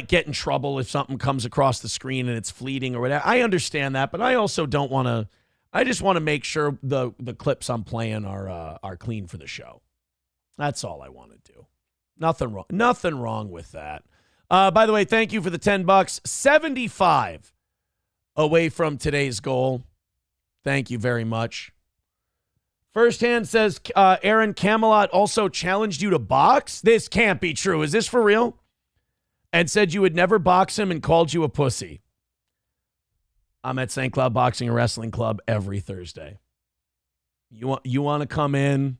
get in trouble if something comes across the screen and it's fleeting or whatever. I understand that, but I also don't want to. I just want to make sure the clips I'm playing are clean for the show. That's all I want to do. Nothing wrong with that. By the way, thank you for the $10. 75 away from today's goal. Thank you very much. First Hand says, Aaron Camelot also challenged you to box? This can't be true. Is this for real? And said you would never box him and called you a pussy. I'm at St. Cloud Boxing and Wrestling Club every Thursday. You want to come in?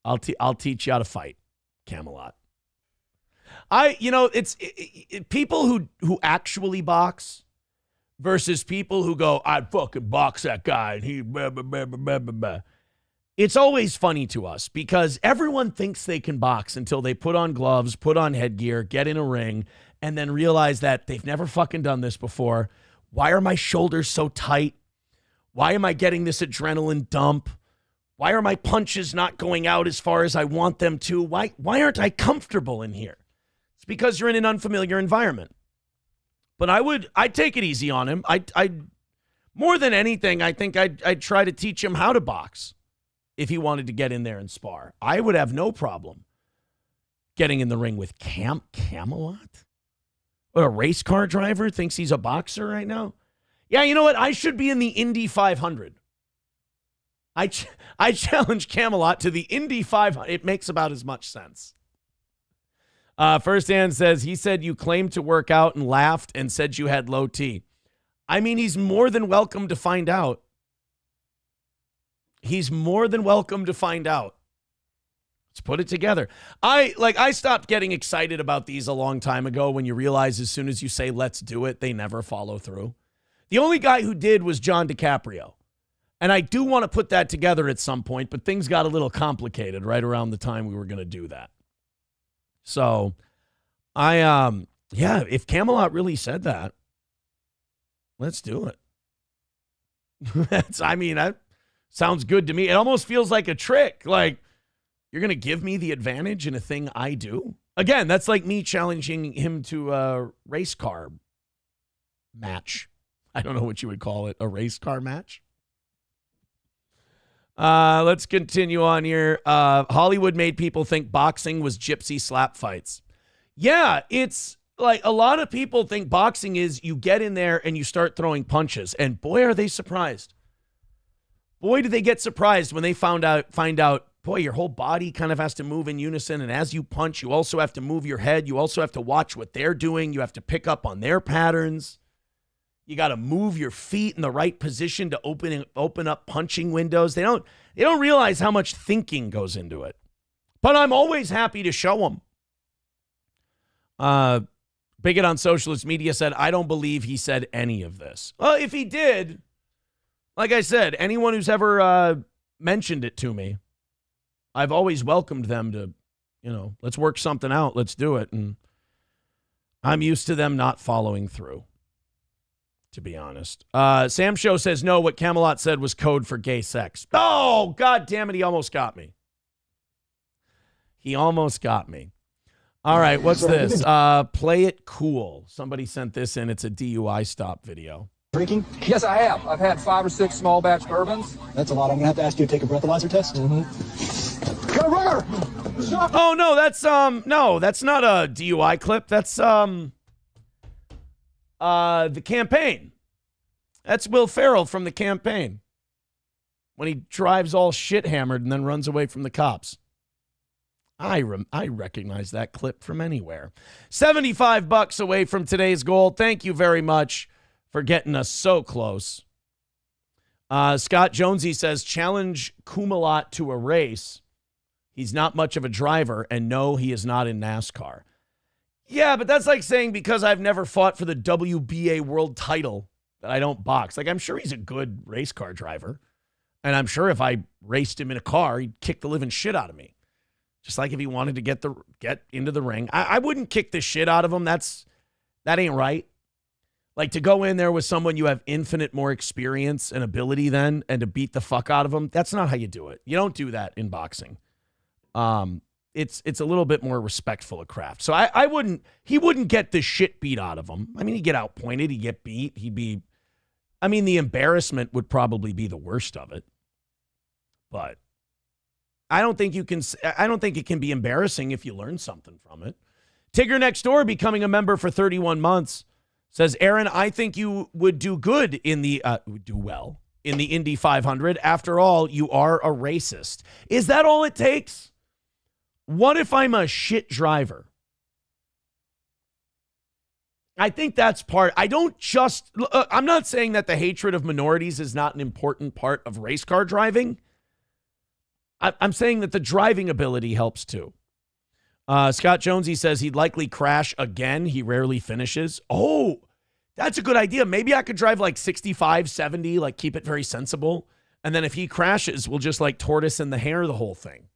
I'll teach you how to fight, Camelot. It's people who actually box versus people who go, I'd fucking box that guy and he blah, blah, blah, blah, blah, blah. It's always funny to us because everyone thinks they can box until they put on gloves, put on headgear, get in a ring, and then realize that they've never fucking done this before. Why are my shoulders so tight? Why am I getting this adrenaline dump? Why are my punches not going out as far as I want them to? Why aren't I comfortable in here? It's because you're in an unfamiliar environment. But I'd take it easy on him. I more than anything, I think I'd try to teach him how to box if he wanted to get in there and spar. I would have no problem getting in the ring with Camelot. What, a race car driver thinks he's a boxer right now? Yeah, you know what? I should be in the Indy 500. I challenge Camelot to the Indy 500. It makes about as much sense. First Hand says, he said you claimed to work out and laughed and said you had low T. I mean, he's more than welcome to find out. He's more than welcome to find out. Let's put it together. I stopped getting excited about these a long time ago when you realize as soon as you say, let's do it, they never follow through. The only guy who did was John DiCaprio. And I do want to put that together at some point, but things got a little complicated right around the time we were going to do that. So if Camelot really said that, let's do it. That sounds good to me. It almost feels like a trick. Like, you're going to give me the advantage in a thing I do? Again, that's like me challenging him to a race car match. I don't know what you would call it, a race car match. Let's continue on here. Hollywood made people think boxing was gypsy slap fights. Yeah, it's like a lot of people think boxing is you get in there and you start throwing punches. And boy, are they surprised. Boy, do they get surprised when they find out, boy, your whole body kind of has to move in unison. And as you punch, you also have to move your head. You also have to watch what they're doing. You have to pick up on their patterns. You got to move your feet in the right position to open up punching windows. They don't realize how much thinking goes into it. But I'm always happy to show them. Bigot on Socialist Media said, I don't believe he said any of this. Well, if he did, like I said, anyone who's ever mentioned it to me, I've always welcomed them to let's work something out. Let's do it. And I'm used to them not following through, to be honest. Sam Show says, no, what Camelot said was code for gay sex. Oh, God damn it. He almost got me. He almost got me. All right, what's this? Play it cool. Somebody sent this in. It's a DUI stop video. Drinking? Yes, I have. I've had 5 or 6 small batch bourbons. That's a lot. I'm going to have to ask you to take a breathalyzer test. Got a runner! Oh, no, that's not a DUI clip. That's the campaign. That's Will Ferrell from the campaign when he drives all shit hammered and then runs away from the cops. I recognize that clip from anywhere. $75 away from today's goal. Thank you very much for getting us so close. Scott Jonesy says, challenge Kumalat to a race. He's not much of a driver, and no, he is not in NASCAR. Yeah, but that's like saying because I've never fought for the WBA world title that I don't box. Like, I'm sure he's a good race car driver, and I'm sure if I raced him in a car, he'd kick the living shit out of me. Just like if he wanted to get into the ring. I wouldn't kick the shit out of him. That ain't right. Like, to go in there with someone you have infinite more experience and ability than, and to beat the fuck out of them, that's not how you do it. You don't do that in boxing. It's a little bit more respectful of craft. So he wouldn't get the shit beat out of him. I mean, he'd get outpointed, he'd get beat, the embarrassment would probably be the worst of it. But I don't think it can be embarrassing if you learn something from it. Tigger Next Door, becoming a member for 31 months, says, Aaron, I think you would do good in the Indy 500. After all, you are a racist. Is that all it takes? What if I'm a shit driver? I think that's part. I'm not saying that the hatred of minorities is not an important part of race car driving. I'm saying that the driving ability helps too. Scott Jonesy says he'd likely crash again. He rarely finishes. Oh, that's a good idea. Maybe I could drive like 65, 70, like keep it very sensible. And then if he crashes, we'll just like tortoise in the hair the whole thing.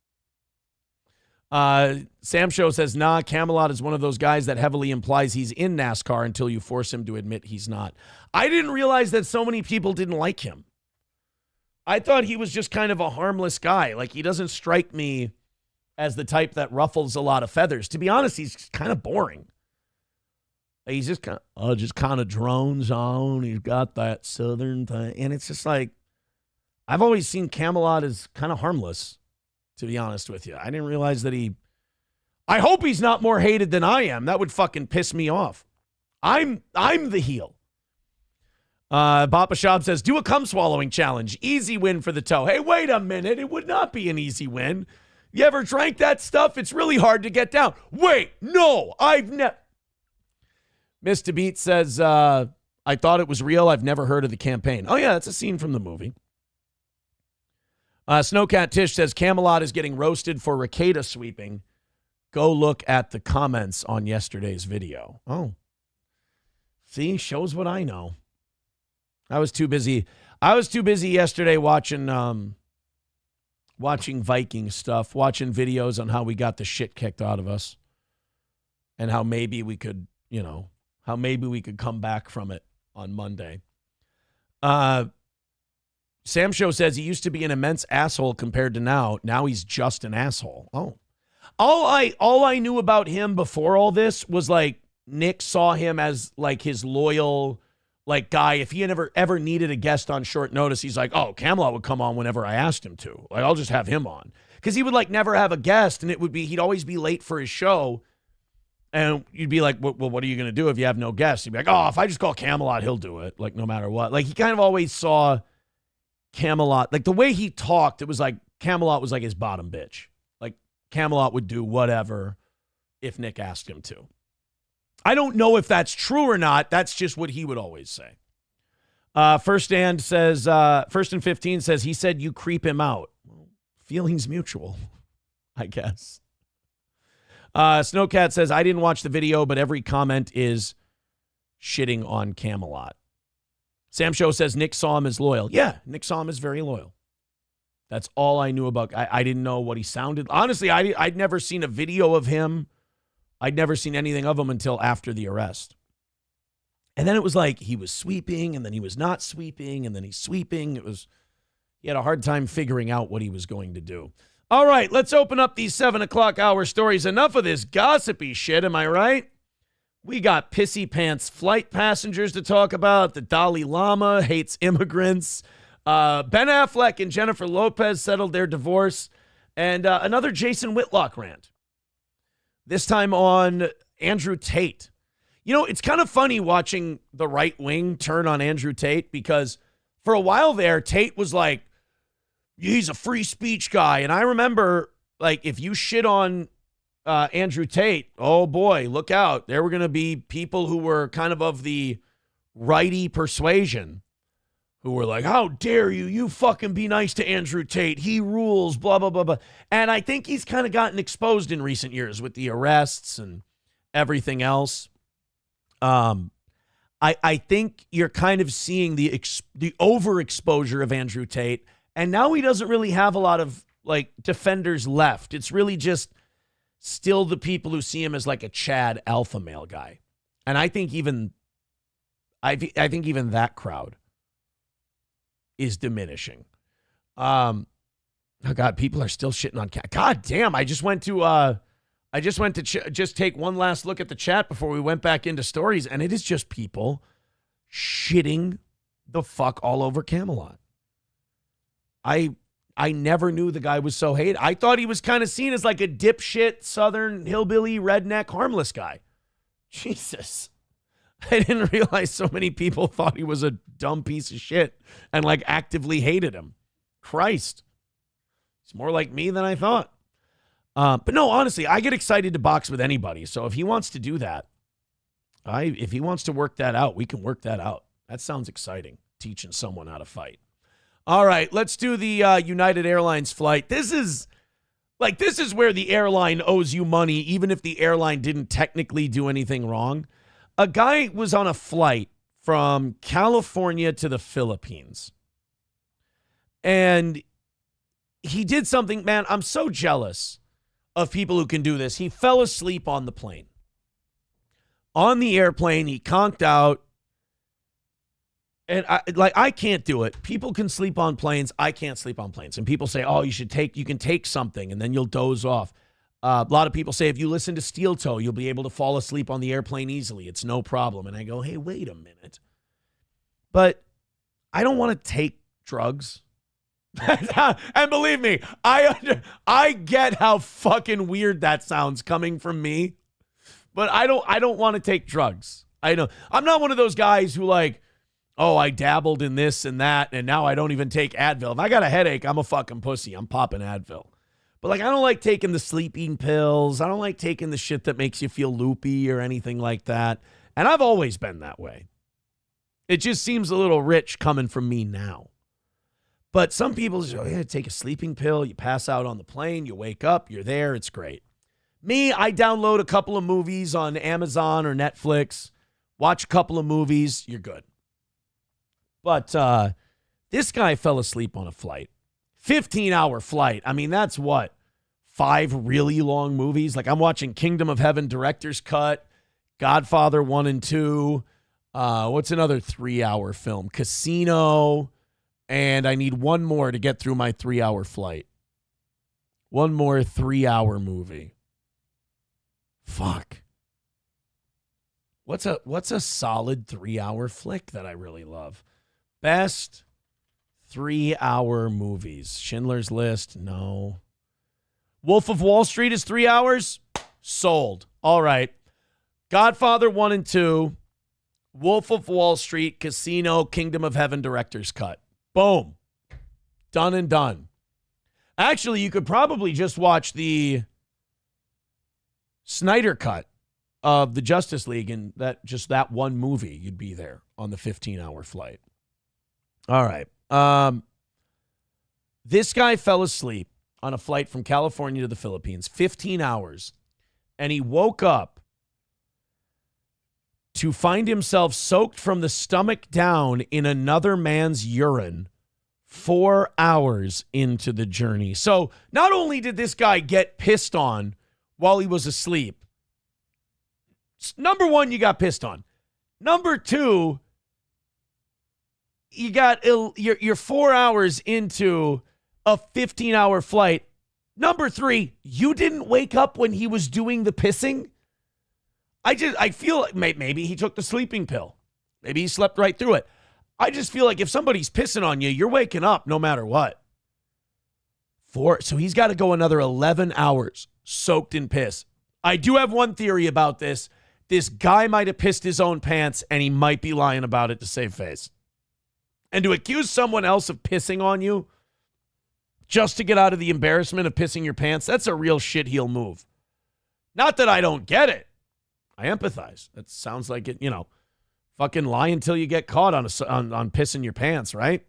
Sam Show says, nah, Camelot is one of those guys that heavily implies he's in NASCAR until you force him to admit he's not. I didn't realize that so many people didn't like him. I thought he was just kind of a harmless guy. Like, he doesn't strike me as the type that ruffles a lot of feathers. To be honest, he's kind of boring. He's just kind of drones on. He's got that southern thing. And it's just like, I've always seen Camelot as kind of harmless, to be honest with you. I didn't realize that I hope he's not more hated than I am. That would fucking piss me off. I'm the heel. Papa Shop says, do a cum swallowing challenge. Easy win for the toe. Hey, wait a minute. It would not be an easy win. You ever drank that stuff? It's really hard to get down. Wait, no, I've never. Mr. Beat says, I thought it was real. I've never heard of the campaign. Oh, yeah, that's a scene from the movie. Snowcat Tish says, Camelot is getting roasted for Ricada sweeping. Go look at the comments on yesterday's video. Oh. See, shows what I know. I was too busy yesterday watching Viking stuff, watching videos on how we got the shit kicked out of us and how maybe we could, come back from it on Monday. Sam Show says he used to be an immense asshole compared to now. Now he's just an asshole. Oh. All I knew about him before all this was like Nick saw him as like his loyal like guy. If he had ever needed a guest on short notice, he's like, oh, Camelot would come on whenever I asked him to. Like, I'll just have him on. Because he would like never have a guest, and he'd always be late for his show. And you'd be like, well, what are you going to do if you have no guests? He'd be like, oh, if I just call Camelot, he'll do it. Like, no matter what. Like, he kind of always saw Camelot. Like, the way he talked, it was like Camelot was like his bottom bitch. Like, Camelot would do whatever if Nick asked him to. I don't know if that's true or not. That's just what he would always say. First and 15 says, he said you creep him out. Well, feelings mutual, I guess. Snowcat says, I didn't watch the video, but every comment is shitting on Camelot. Sam Show says Nick saw him as loyal. Yeah, Nick saw him as very loyal. That's all I knew about. I didn't know what he sounded. Honestly, I'd never seen a video of him. I'd never seen anything of him until after the arrest. And then it was like he was sweeping, and then he was not sweeping, and then he's sweeping. He had a hard time figuring out what he was going to do. All right, let's open up these 7 o'clock hour stories. Enough of this gossipy shit, am I right? We got pissy pants flight passengers to talk about. The Dalai Lama hates immigrants. Ben Affleck and Jennifer Lopez settled their divorce. And another Jason Whitlock rant. This time on Andrew Tate. You know, it's kind of funny watching the right wing turn on Andrew Tate because for a while there, Tate was like, he's a free speech guy. And I remember, like, if you shit on Andrew Tate, oh boy, look out. There were going to be people who were kind of the righty persuasion who were like, how dare you? You fucking be nice to Andrew Tate. He rules, blah, blah, blah, blah. And I think he's kind of gotten exposed in recent years with the arrests and everything else. I think you're kind of seeing the overexposure of Andrew Tate, and now he doesn't really have a lot of like defenders left. It's really just still the people who see him as like a Chad alpha male guy, and I think even that crowd is diminishing. Oh God, people are still shitting on Cat. God damn, I just went to just take one last look at the chat before we went back into stories, and it is just people shitting the fuck all over Camelot. I never knew the guy was so hated. I thought he was kind of seen as like a dipshit, southern hillbilly, redneck, harmless guy. Jesus. I didn't realize so many people thought he was a dumb piece of shit and like actively hated him. Christ. He's more like me than I thought. But no, honestly, I get excited to box with anybody. So if he wants to do that, if he wants to work that out, we can work that out. That sounds exciting, teaching someone how to fight. All right, let's do the United Airlines flight. This is where the airline owes you money, even if the airline didn't technically do anything wrong. A guy was on a flight from California to the Philippines. And he did something, man, I'm so jealous of people who can do this. He fell asleep on the plane. On the airplane, he conked out. And I can't do it. People can sleep on planes. I can't sleep on planes. And people say, oh, you can take something and then you'll doze off. A lot of people say if you listen to Steel Toe, you'll be able to fall asleep on the airplane easily. It's no problem. And I go, hey, wait a minute. But I don't want to take drugs. And believe me, I get how fucking weird that sounds coming from me. But I don't want to take drugs. I know I'm not one of those guys who like, oh, I dabbled in this and that, and now I don't even take Advil. If I got a headache, I'm a fucking pussy. I'm popping Advil. But like, I don't like taking the sleeping pills. I don't like taking the shit that makes you feel loopy or anything like that. And I've always been that way. It just seems a little rich coming from me now. But some people just, oh, yeah, take a sleeping pill. You pass out on the plane. You wake up. You're there. It's great. Me, I download a couple of movies on Amazon or Netflix. Watch a couple of movies. You're good. But this guy fell asleep on a flight. 15-hour flight. I mean, that's what? 5 really long movies? Like I'm watching Kingdom of Heaven Director's Cut, Godfather 1 and 2. What's another 3-hour film? Casino. And I need one more to get through my 3-hour flight. One more 3-hour movie. Fuck. What's a solid 3-hour flick that I really love? Best 3-hour movies. Schindler's List, no. Wolf of Wall Street is 3 hours? Sold. All right. Godfather 1 and 2. Wolf of Wall Street, Casino, Kingdom of Heaven Director's Cut. Boom. Done and done. Actually, you could probably just watch the Snyder Cut of the Justice League and that one movie. You'd be there on the 15-hour flight. All right. This guy fell asleep on a flight from California to the Philippines, 15 hours, and he woke up to find himself soaked from the stomach down in another man's urine 4 hours into the journey. So not only did this guy get pissed on while he was asleep, number one, you got pissed on. Number two, you're 4 hours into a 15-hour flight. Number three, you didn't wake up when he was doing the pissing. I feel like maybe he took the sleeping pill. Maybe he slept right through it. I just feel like if somebody's pissing on you, you're waking up no matter what. So he's got to go another 11 hours soaked in piss. I do have one theory about this. This guy might have pissed his own pants, and he might be lying about it to save face. And to accuse someone else of pissing on you just to get out of the embarrassment of pissing your pants, that's a real shitheel move. Not that I don't get it. I empathize. That sounds like it, fucking lie until you get caught on pissing your pants, right?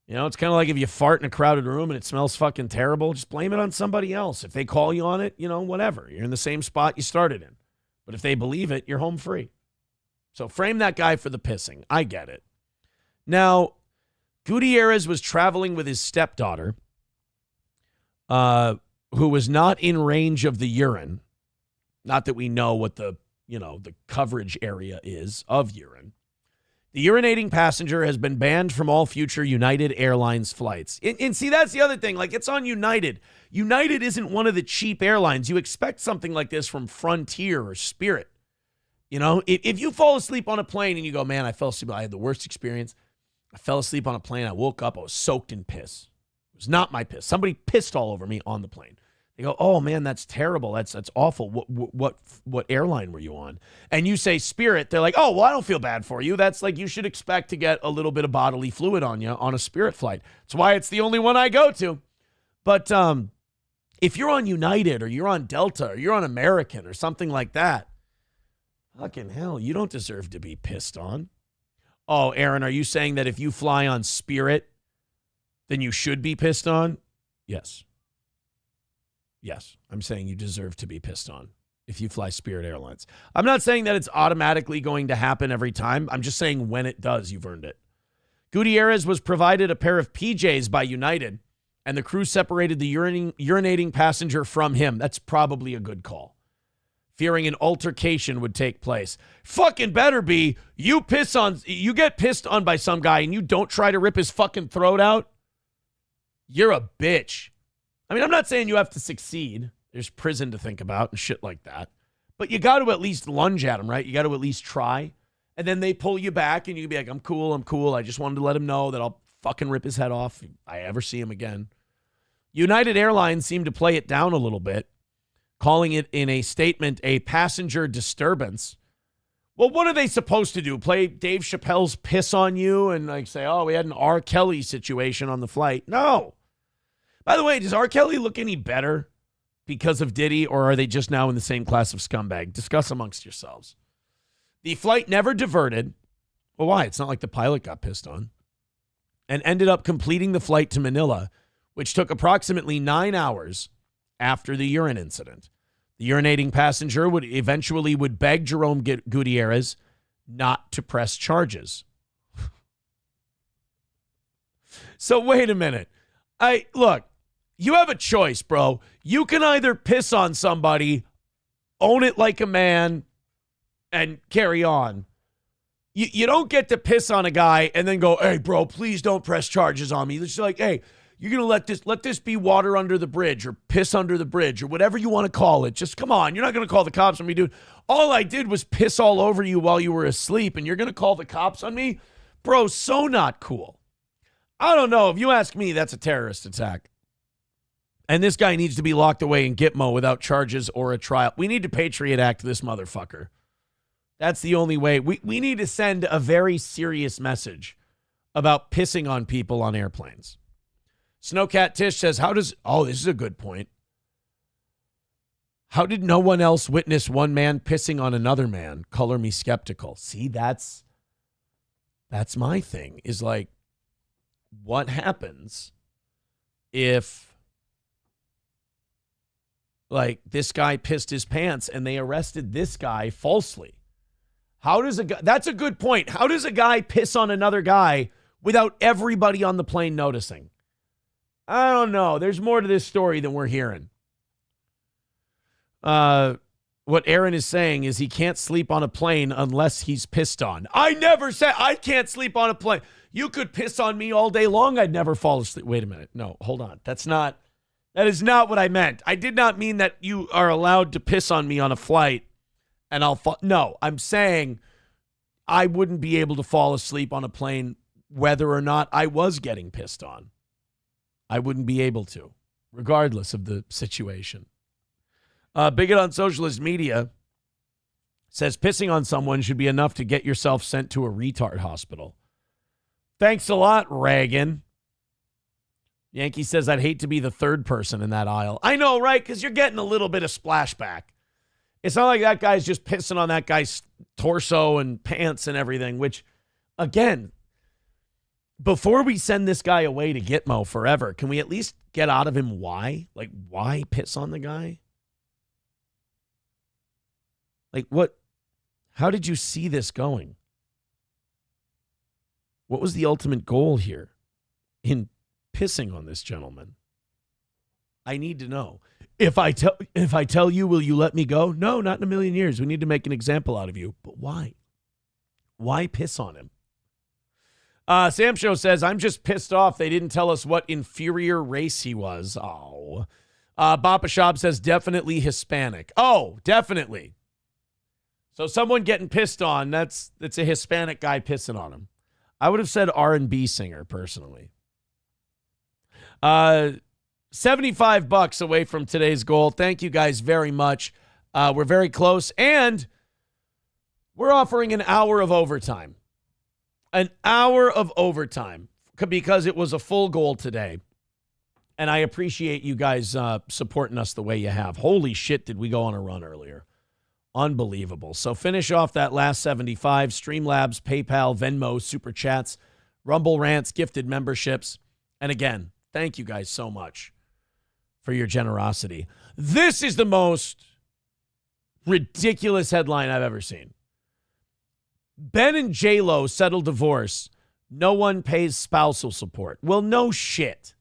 It's kind of like if you fart in a crowded room and it smells fucking terrible, just blame it on somebody else. If they call you on it, whatever. You're in the same spot you started in. But if they believe it, you're home free. So frame that guy for the pissing. I get it. Now, Gutierrez was traveling with his stepdaughter, who was not in range of the urine. Not that we know what the coverage area is of urine. The urinating passenger has been banned from all future United Airlines flights. And see, that's the other thing. Like, it's on United. United isn't one of the cheap airlines. You expect something like this from Frontier or Spirit. If you fall asleep on a plane and you go, man, I fell asleep. I had the worst experience. I fell asleep on a plane. I woke up. I was soaked in piss. It was not my piss. Somebody pissed all over me on the plane. They go, oh, man, that's terrible. That's awful. What airline were you on? And you say Spirit. They're like, oh, well, I don't feel bad for you. That's like you should expect to get a little bit of bodily fluid on you on a Spirit flight. That's why it's the only one I go to. But if you're on United or you're on Delta or you're on American or something like that, fucking hell, you don't deserve to be pissed on. Oh, Aaron, are you saying that if you fly on Spirit, then you should be pissed on? Yes. Yes, I'm saying you deserve to be pissed on if you fly Spirit Airlines. I'm not saying that it's automatically going to happen every time. I'm just saying when it does, you've earned it. Gutierrez was provided a pair of PJs by United, and the crew separated the urinating passenger from him. That's probably a good call. Fearing an altercation would take place. Fucking better be. You get pissed on by some guy and you don't try to rip his fucking throat out. You're a bitch. I mean, I'm not saying you have to succeed. There's prison to think about and shit like that. But you got to at least lunge at him, right? You got to at least try. And then they pull you back and you can be like, I'm cool. I just wanted to let him know that I'll fucking rip his head off if I ever see him again. United Airlines seemed to play it down a little bit, calling it in a statement a passenger disturbance. Well, what are they supposed to do? Play Dave Chappelle's Piss on You and like say, oh, we had an R. Kelly situation on the flight? No. By the way, does R. Kelly look any better because of Diddy, or are they just now in the same class of scumbag? Discuss amongst yourselves. The flight never diverted. Well, why? It's not like the pilot got pissed on. And ended up completing the flight to Manila, which took approximately 9 hours after the urine incident. The urinating passenger would eventually beg Jerome Gutierrez not to press charges. So wait a minute. Look, you have a choice, bro. You can either piss on somebody, own it like a man, and carry on. You don't get to piss on a guy and then go, hey, bro, please don't press charges on me. It's like, hey, you're going to let this be water under the bridge or piss under the bridge or whatever you want to call it. Just come on. You're not going to call the cops on me, dude. All I did was piss all over you while you were asleep and you're going to call the cops on me? Bro, so not cool. I don't know. If you ask me, that's a terrorist attack. And this guy needs to be locked away in Gitmo without charges or a trial. We need to Patriot Act this motherfucker. That's the only way. We need to send a very serious message about pissing on people on airplanes. Snowcat Tish says, this is a good point. How did no one else witness one man pissing on another man? Color me skeptical. See, that's my thing, is like, what happens if, like, this guy pissed his pants and they arrested this guy falsely? That's a good point. How does a guy piss on another guy without everybody on the plane noticing? I don't know. There's more to this story than we're hearing. What Aaron is saying is he can't sleep on a plane unless he's pissed on. I never said I can't sleep on a plane. You could piss on me all day long. I'd never fall asleep. Wait a minute. No, hold on. That is not what I meant. I did not mean that you are allowed to piss on me on a flight and I'll fall. No, I'm saying I wouldn't be able to fall asleep on a plane whether or not I was getting pissed on. I wouldn't be able to, regardless of the situation. Bigot on socialist media says pissing on someone should be enough to get yourself sent to a retard hospital. Thanks a lot, Reagan. Yankee says, I'd hate to be the third person in that aisle. I know, right? Because you're getting a little bit of splashback. It's not like that guy's just pissing on that guy's torso and pants and everything, which, again, before we send this guy away to Gitmo forever, can we at least get out of him why? Like, why piss on the guy? Like, what? How did you see this going? What was the ultimate goal here in pissing on this gentleman? I need to know. If I tell you, will you let me go? No, not in a million years. We need to make an example out of you. But why? Why piss on him? Sam Show says, I'm just pissed off they didn't tell us what inferior race he was. Oh. Bapa Shop says, definitely Hispanic. Oh, definitely. So someone getting pissed on, that's a Hispanic guy pissing on him. I would have said R&B singer, personally. $75 away from today's goal. Thank you guys very much. We're very close, and we're offering an hour of overtime. An hour of overtime because it was a full goal today. And I appreciate you guys supporting us the way you have. Holy shit, did we go on a run earlier. Unbelievable. So finish off that last 75. Streamlabs, PayPal, Venmo, Super Chats, Rumble Rants, gifted memberships. And again, thank you guys so much for your generosity. This is the most ridiculous headline I've ever seen. Ben and J-Lo settle divorce. No one pays spousal support. Well, no shit.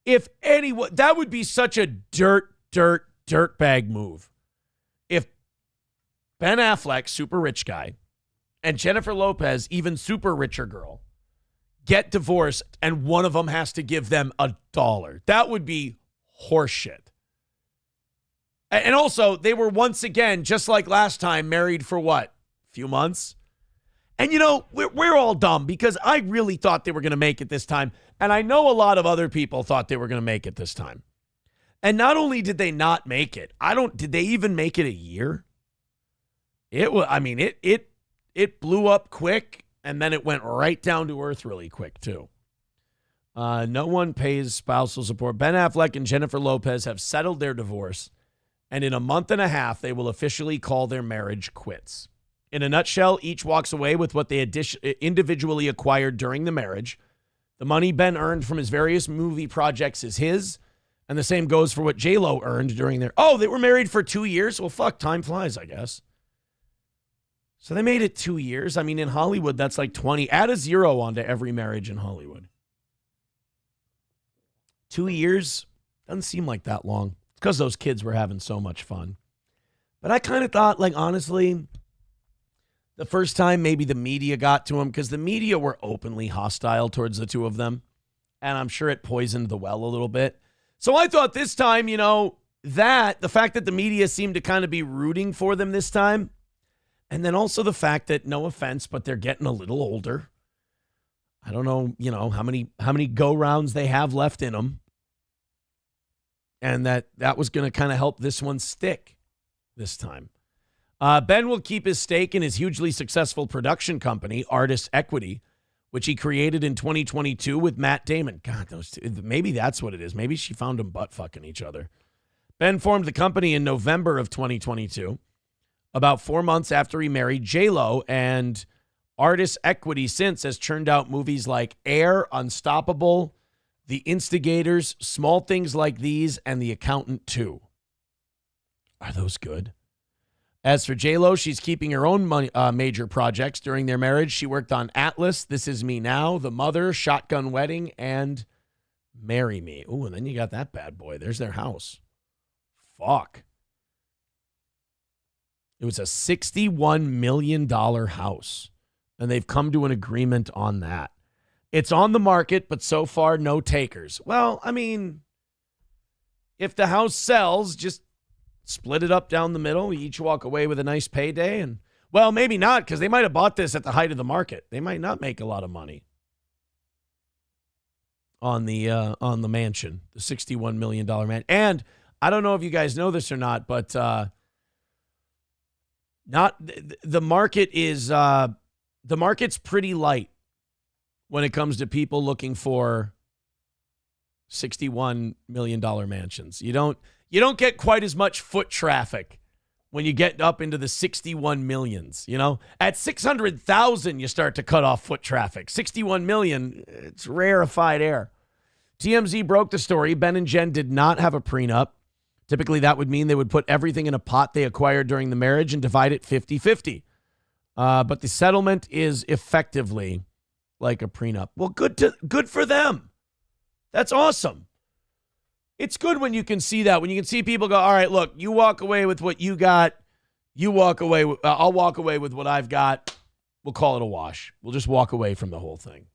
If anyone, that would be such a dirtbag move. If Ben Affleck, super rich guy, and Jennifer Lopez, even super richer girl, get divorced and one of them has to give them $1, that would be horseshit. And also, they were once again, just like last time, married for what? A few months? And you know, we're all dumb because I really thought they were going to make it this time. And I know a lot of other people thought they were going to make it this time. And not only did they not make it, did they even make it a year? It was, I mean, it blew up quick and then it went right down to earth really quick too. No one pays spousal support. Ben Affleck and Jennifer Lopez have settled their divorce, and in a month and a half, they will officially call their marriage quits. In a nutshell, each walks away with what they individually acquired during the marriage. The money Ben earned from his various movie projects is his, and the same goes for what J-Lo earned during their... Oh, they were married for 2 years? Well, fuck, time flies, I guess. So they made it 2 years. I mean, in Hollywood, that's like 20. Add a 0 onto every marriage in Hollywood. 2 years doesn't seem like that long. It's because those kids were having so much fun. But I kind of thought, like, honestly, the first time maybe the media got to them, because the media were openly hostile towards the two of them. And I'm sure it poisoned the well a little bit. So I thought this time, you know, the fact that the media seemed to kind of be rooting for them this time, and then also the fact that, no offense, but they're getting a little older. I don't know, you know, how many go-rounds they have left in them. And that was going to kind of help this one stick this time. Ben will keep his stake in his hugely successful production company, Artist Equity, which he created in 2022 with Matt Damon. God, those two, maybe that's what it is. Maybe she found them butt fucking each other. Ben formed the company in November of 2022, about 4 months after he married J-Lo, and Artist Equity since has churned out movies like Air, Unstoppable, The Instigators, Small Things Like These, and The Accountant 2. Are those good? As for J-Lo, she's keeping her own major projects during their marriage. She worked on Atlas, This Is Me Now, The Mother, Shotgun Wedding, and Marry Me. Ooh, and then you got that bad boy. There's their house. Fuck. It was a $61 million house, and they've come to an agreement on that. It's on the market, but so far, no takers. Well, I mean, if the house sells, just split it up down the middle. You each walk away with a nice payday. And, well, maybe not, because they might have bought this at the height of the market. They might not make a lot of money on the mansion, the $61 million man. And I don't know if you guys know this or not, but the market is the market's pretty light when it comes to people looking for $61 million mansions. You don't get quite as much foot traffic when you get up into the 61 millions, you know? At 600,000, you start to cut off foot traffic. 61 million, it's rarefied air. TMZ broke the story. Ben and Jen did not have a prenup. Typically, that would mean they would put everything in a pot they acquired during the marriage and divide it 50-50. But the settlement is effectively like a prenup. Well, good for them. That's awesome. It's good when you can see that, when you can see people go, all right, look, you walk away with what you got. You walk away. I'll walk away with what I've got. We'll call it a wash. We'll just walk away from the whole thing.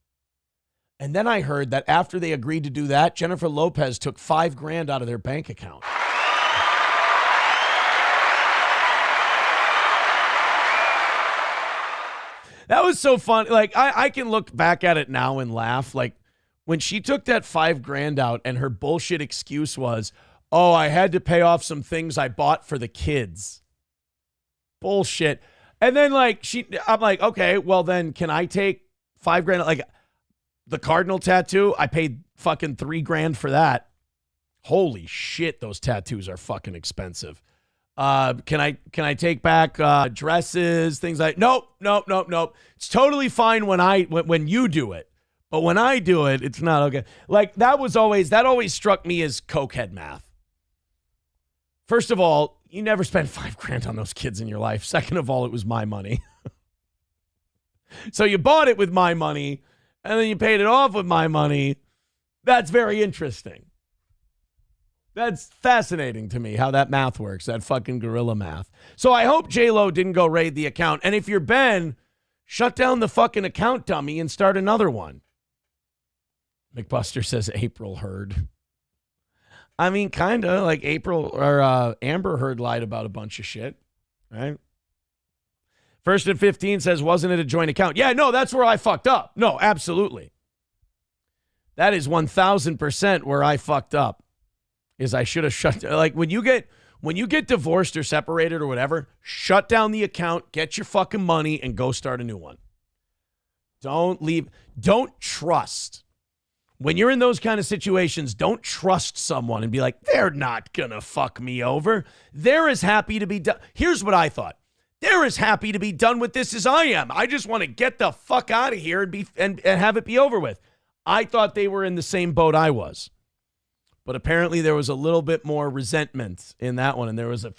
And then I heard that after they agreed to do that, Jennifer Lopez took $5,000 out of their bank account. That was so fun. Like, I can look back at it now and laugh. Like, when she took that $5,000 out and her bullshit excuse was, oh, I had to pay off some things I bought for the kids. Bullshit. And then, like, I'm like, okay, well, then can I take $5,000? Like, the Cardinal tattoo, I paid fucking $3,000 for that. Holy shit, those tattoos are fucking expensive. Can I take back dresses, things like nope. It's totally fine when you do it. But when I do it, it's not okay. Like that always struck me as cokehead math. First of all, you never spent $5,000 on those kids in your life. Second of all, it was my money. So you bought it with my money and then you paid it off with my money. That's very interesting. That's fascinating to me how that math works, that fucking gorilla math. So I hope J-Lo didn't go raid the account. And if you're Ben, shut down the fucking account, dummy, and start another one. McBuster says April Heard. I mean, kind of like Amber Heard lied about a bunch of shit, right? First and 15 says, wasn't it a joint account? Yeah, no, that's where I fucked up. No, absolutely. That is 1,000% where I fucked up. Is I should have shut down. Like when you get divorced or separated or whatever, shut down the account, get your fucking money, and go start a new one. Don't trust. When you're in those kind of situations, don't trust someone and be like, they're not gonna fuck me over. They're as happy to be done. Here's what I thought. They're as happy to be done with this as I am. I just want to get the fuck out of here and have it be over with. I thought they were in the same boat I was. But apparently there was a little bit more resentment in that one, and there was a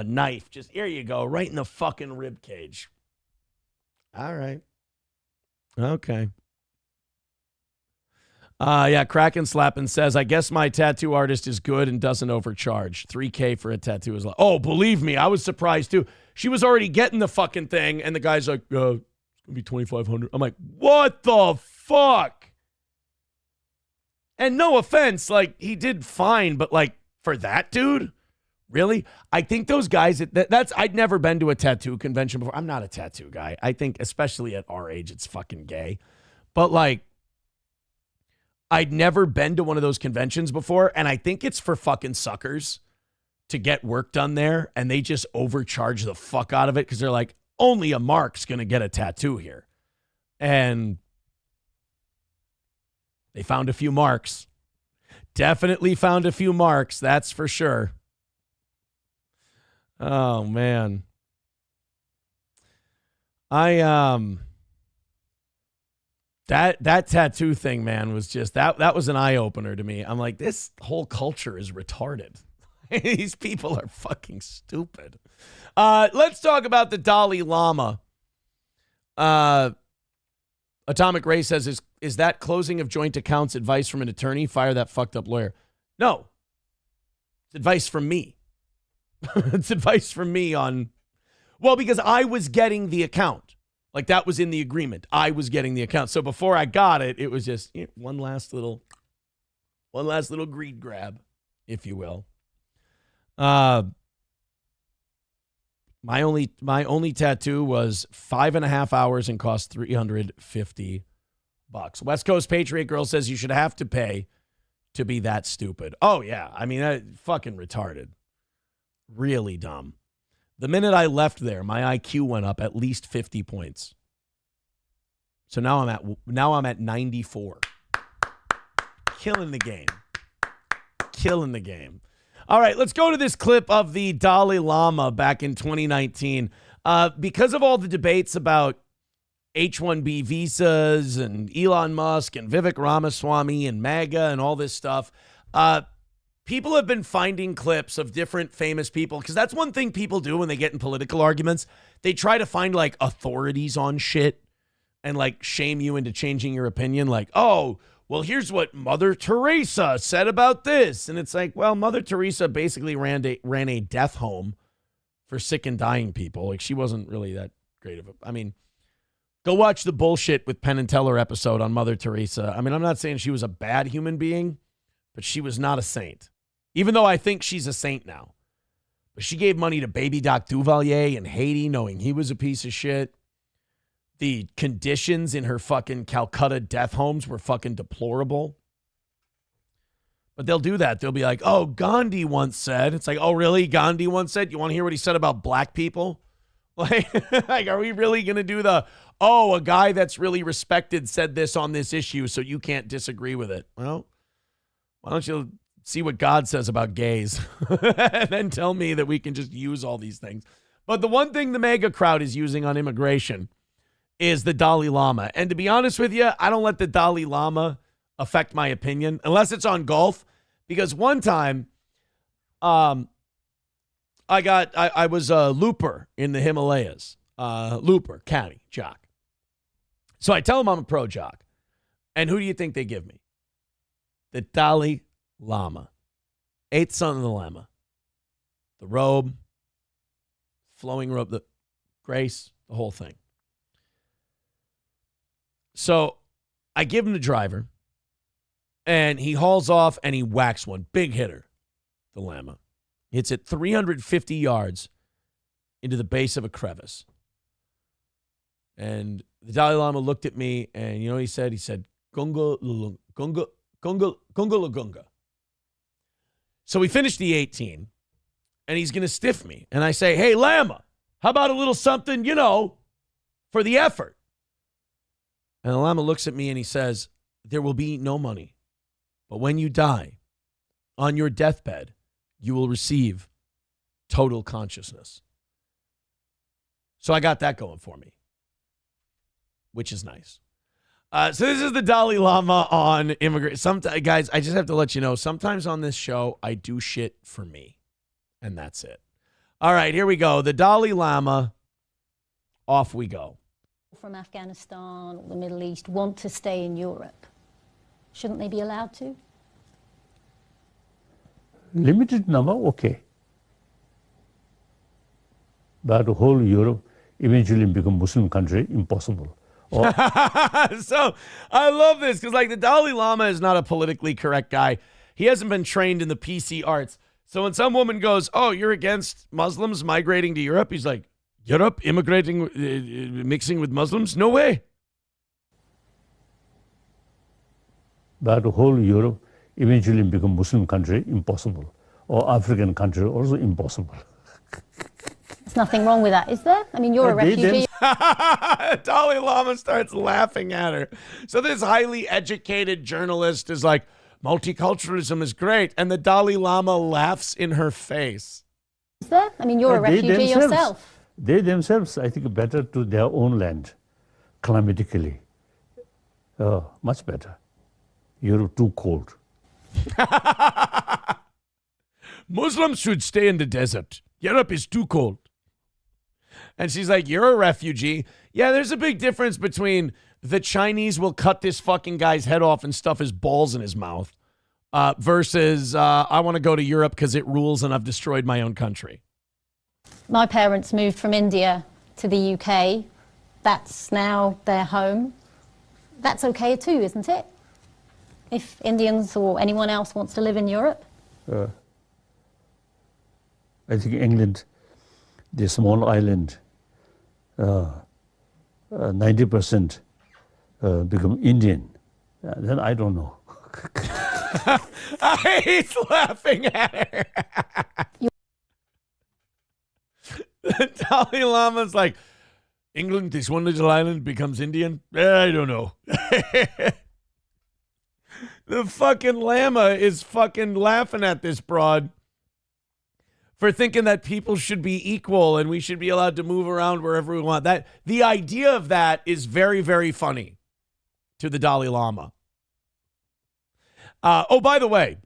knife. Just, here you go, right in the fucking rib cage. All right. Okay. Yeah, Kraken Slappin' says, I guess my tattoo artist is good and doesn't overcharge. $3,000 for a tattoo is like, oh, believe me, I was surprised too. She was already getting the fucking thing, and the guy's like, it's going to be $2,500. I'm like, what the fuck? And no offense, like, he did fine, but, like, for that dude? Really? I think those guys, I'd never been to a tattoo convention before. I'm not a tattoo guy. I think, especially at our age, it's fucking gay. But, like, I'd never been to one of those conventions before, and I think it's for fucking suckers to get work done there, and they just overcharge the fuck out of it because they're like, only a mark's going to get a tattoo here. And they found a few marks. Definitely found a few marks, that's for sure. Oh, man. That tattoo thing, man, was just, that was an eye-opener to me. I'm like, this whole culture is retarded. These people are fucking stupid. Let's talk about the Dalai Lama. Atomic Ray says, is that closing of joint accounts advice from an attorney? Fire that fucked up lawyer. No. It's advice from me. It's advice from me on, well, because I was getting the account. Like that was in the agreement. I was getting the account. So before I got it, it was just one last little greed grab, if you will. My only tattoo was 5.5 hours and cost $350. West Coast Patriot Girl says you should have to pay to be that stupid. Oh yeah, I mean, fucking retarded, really dumb. The minute I left there, my IQ went up at least 50 points. So now I'm at 94. Killing the game. All right, let's go to this clip of the Dalai Lama back in 2019. Because of all the debates about H-1B visas and Elon Musk and Vivek Ramaswamy and MAGA and all this stuff, people have been finding clips of different famous people, because that's one thing people do when they get in political arguments. They try to find like authorities on shit and like shame you into changing your opinion. Like, oh, well, here's what Mother Teresa said about this. And it's like, well, Mother Teresa basically ran a death home for sick and dying people. Like, she wasn't really that great of a, I mean, go watch the bullshit with Penn and Teller episode on Mother Teresa. I mean, I'm not saying she was a bad human being, but she was not a saint. Even though I think she's a saint now. But she gave money to baby Doc Duvalier in Haiti, knowing he was a piece of shit. The conditions in her fucking Calcutta death homes were fucking deplorable. But they'll do that. They'll be like, oh, Gandhi once said. It's like, oh, really? Gandhi once said? You want to hear what he said about black people? Like are we really going to do a guy that's really respected said this on this issue, so you can't disagree with it? Well, why don't you see what God says about gays and then tell me that we can just use all these things? But the one thing the mega crowd is using on immigration is the Dalai Lama. And to be honest with you, I don't let the Dalai Lama affect my opinion unless it's on golf. Because one time, I was a looper in the Himalayas. Looper, caddy, jock. So I tell them I'm a pro jock. And who do you think they give me? The Dalai Lama. 8th son of the Lama. The robe, flowing robe, the grace, the whole thing. So I give him the driver, and he hauls off, and he whacks one. Big hitter, the Lama. Hits it 350 yards into the base of a crevice. And the Dalai Lama looked at me, and you know what he said? He said, Gunga, Gunga, Gunga, Gunga, Gunga. So we finished the 18, and he's going to stiff me. And I say, hey, Lama, how about a little something, for the effort? And the Lama looks at me and he says, there will be no money. But when you die, on your deathbed, you will receive total consciousness. So I got that going for me, which is nice. So this is the Dalai Lama on immigration. Guys, I just have to let you know, sometimes on this show, I do shit for me. And that's it. All right, here we go. The Dalai Lama, off we go. From Afghanistan or the Middle East want to stay in Europe. Shouldn't they be allowed to? Limited number, okay. But the whole Europe eventually become Muslim country, impossible. So I love this because like the Dalai Lama is not a politically correct guy. He hasn't been trained in the PC arts. So when some woman goes, oh, you're against Muslims migrating to Europe, he's like, Europe immigrating, mixing with Muslims? No way. But the whole Europe eventually become Muslim country, impossible. Or African country, also impossible. There's nothing wrong with that, is there? I mean, you're a refugee. Dalai Lama starts laughing at her. So this highly educated journalist is like, multiculturalism is great. And the Dalai Lama laughs in her face. Is there? I mean, you're a refugee yourself. They themselves, I think, better to their own land, climatically. Much better. You're too cold. Muslims should stay in the desert. Europe is too cold. And she's like, you're a refugee. Yeah, there's a big difference between the Chinese will cut this fucking guy's head off and stuff his balls in his mouth versus I want to go to Europe because it rules and I've destroyed my own country. My parents moved from India to the UK. That's now their home. That's okay too, isn't it? If Indians or anyone else wants to live in Europe? I think England, the small island, 90% become Indian. Then I don't know. He's laughing at her. The Dalai Lama's like, England, this one little island becomes Indian? I don't know. The fucking Lama is fucking laughing at this broad for thinking that people should be equal and we should be allowed to move around wherever we want. That the idea of that is very, very funny to the Dalai Lama. Oh, by the way,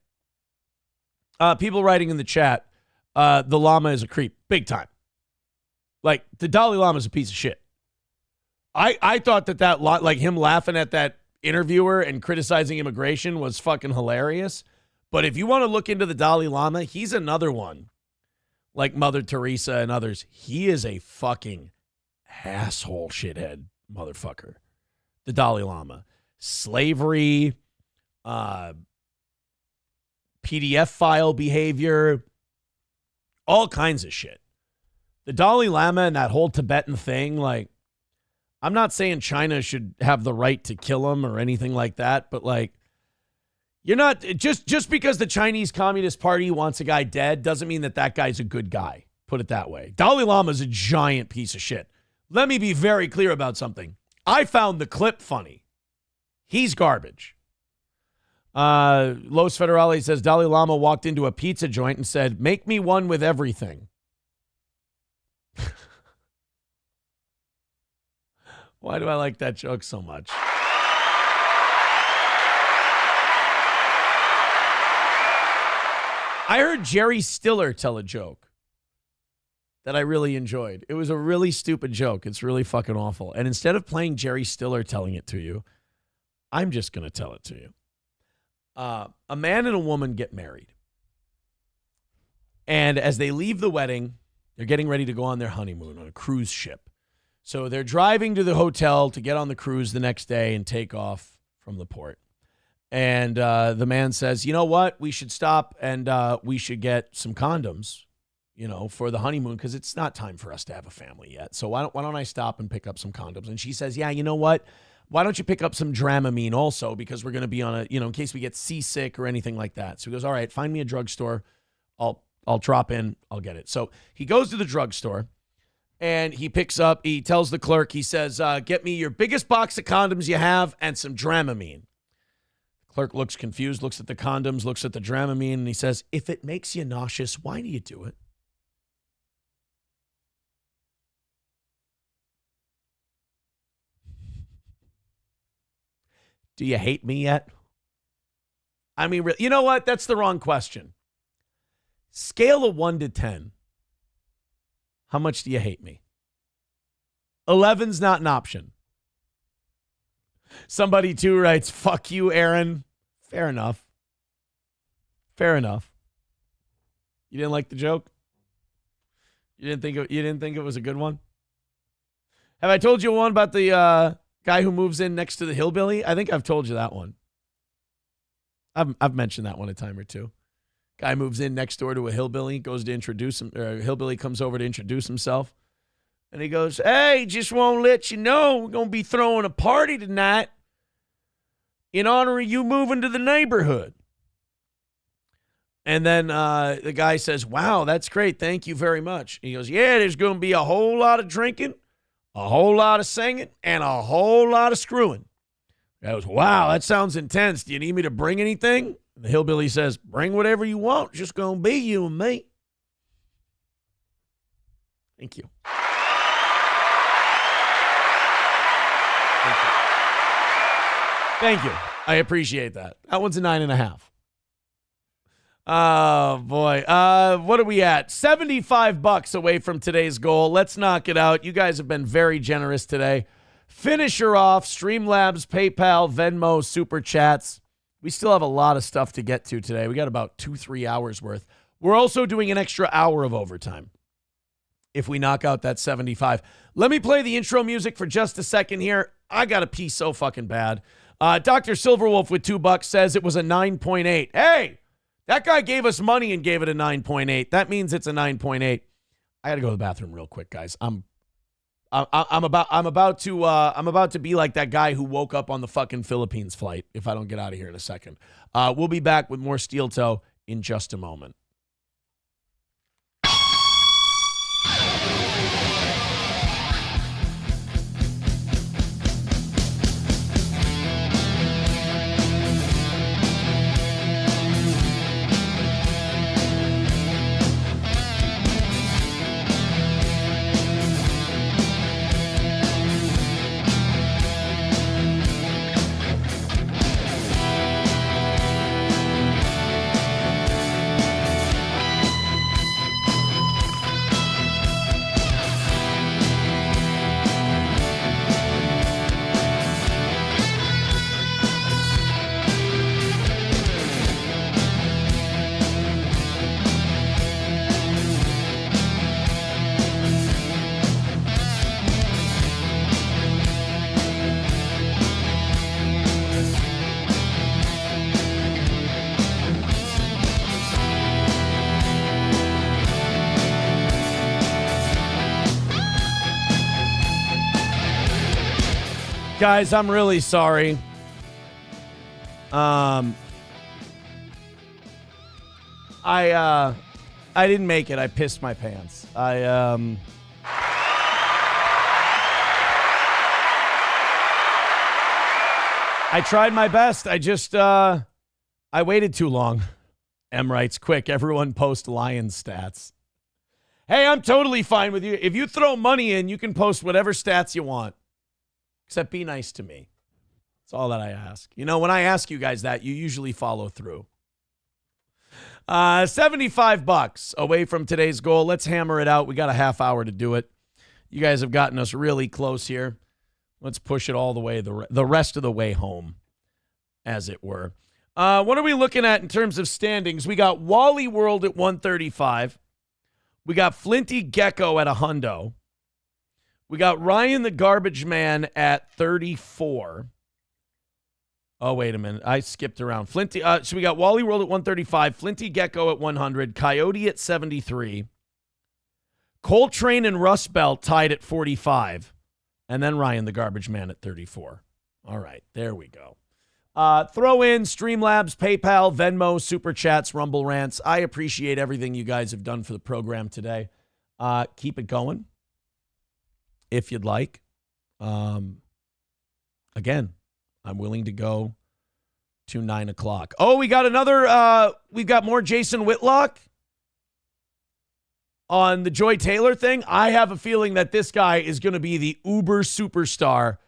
people writing in the chat, the Lama is a creep, big time. Like, the Dalai Lama is a piece of shit. I thought that like him laughing at that interviewer and criticizing immigration was fucking hilarious. But if you want to look into the Dalai Lama, he's another one. Like Mother Teresa and others. He is a fucking asshole shithead motherfucker. The Dalai Lama. Slavery, PDF file behavior, all kinds of shit. The Dalai Lama and that whole Tibetan thing, like, I'm not saying China should have the right to kill him or anything like that, but like, you're not, just because the Chinese Communist Party wants a guy dead doesn't mean that guy's a good guy. Put it that way. Dalai Lama's a giant piece of shit. Let me be very clear about something. I found the clip funny. He's garbage. Los Federales says Dalai Lama walked into a pizza joint and said, "Make me one with everything." Why do I like that joke so much? I heard Jerry Stiller tell a joke that I really enjoyed. It was a really stupid joke. It's really fucking awful. And instead of playing Jerry Stiller telling it to you, I'm just going to tell it to you. A man and a woman get married. And as they leave the wedding, they're getting ready to go on their honeymoon on a cruise ship. So they're driving to the hotel to get on the cruise the next day and take off from the port. And the man says, you know what? We should stop and we should get some condoms, for the honeymoon because it's not time for us to have a family yet. So why don't I stop and pick up some condoms? And she says, yeah, you know what? Why don't you pick up some Dramamine also because we're going to be on a, in case we get seasick or anything like that. So he goes, all right, find me a drugstore. I'll drop in. I'll get it. So he goes to the drugstore. And he tells the clerk, he says, get me your biggest box of condoms you have and some Dramamine. The clerk looks confused, looks at the condoms, looks at the Dramamine, and he says, if it makes you nauseous, why do you do it? Do you hate me yet? I mean, you know what? That's the wrong question. Scale of 1 to 10. How much do you hate me? 11's not an option. Somebody too writes, fuck you, Aaron. Fair enough. Fair enough. You didn't like the joke? You didn't think it was a good one? Have I told you one about the guy who moves in next to the hillbilly? I think I've told you that one. I've mentioned that one a time or two. Guy moves in next door to a hillbilly, goes to introduce him, or a hillbilly comes over to introduce himself. And he goes, hey, just want to let you know we're going to be throwing a party tonight in honor of you moving to the neighborhood. And then the guy says, wow, that's great. Thank you very much. He goes, yeah, there's going to be a whole lot of drinking, a whole lot of singing, and a whole lot of screwing. He goes, wow, that sounds intense. Do you need me to bring anything? The hillbilly says, bring whatever you want. It's just going to be you and me. Thank you. Thank you. I appreciate that. That one's a 9.5. Oh, boy. What are we at? $75 away from today's goal. Let's knock it out. You guys have been very generous today. Finish her off. Streamlabs, PayPal, Venmo, Super Chats. We still have a lot of stuff to get to today. We got about 2-3 hours worth. We're also doing an extra hour of overtime if we knock out that 75. Let me play the intro music for just a second here. I got to pee so fucking bad. Dr. Silverwolf with $2 says it was a 9.8. Hey, that guy gave us money and gave it a 9.8. That means it's a 9.8. I got to go to the bathroom real quick, guys. I'm about to be like that guy who woke up on the fucking Philippines flight if I don't get out of here in a second. We'll be back with more Steel Toe in just a moment. Guys, I'm really sorry. I didn't make it. I pissed my pants. I tried my best. I waited too long. M writes, quick, everyone post Lions stats. Hey, I'm totally fine with you. If you throw money in, you can post whatever stats you want. Except be nice to me. That's all that I ask. You know, when I ask you guys that, you usually follow through. $75 away from today's goal. Let's hammer it out. We got a half hour to do it. You guys have gotten us really close here. Let's push it all the way, the rest of the way home, as it were. What are we looking at in terms of standings? We got Wally World at 135. We got Flinty Gecko at 100. We got Ryan the Garbage Man at 34. Oh, wait a minute. I skipped around. Flinty. So we got Wally World at 135, Flinty Gecko at 100, Coyote at 73, Coltrane and Rust Belt tied at 45, and then Ryan the Garbage Man at 34. All right, there we go. Throw in Streamlabs, PayPal, Venmo, Super Chats, Rumble Rants. I appreciate everything you guys have done for the program today. Keep it going. If you'd like. Again, I'm willing to go to 9 o'clock. Oh, we got another, we've got more Jason Whitlock on the Joy Taylor thing. I have a feeling that this guy is going to be the uber superstar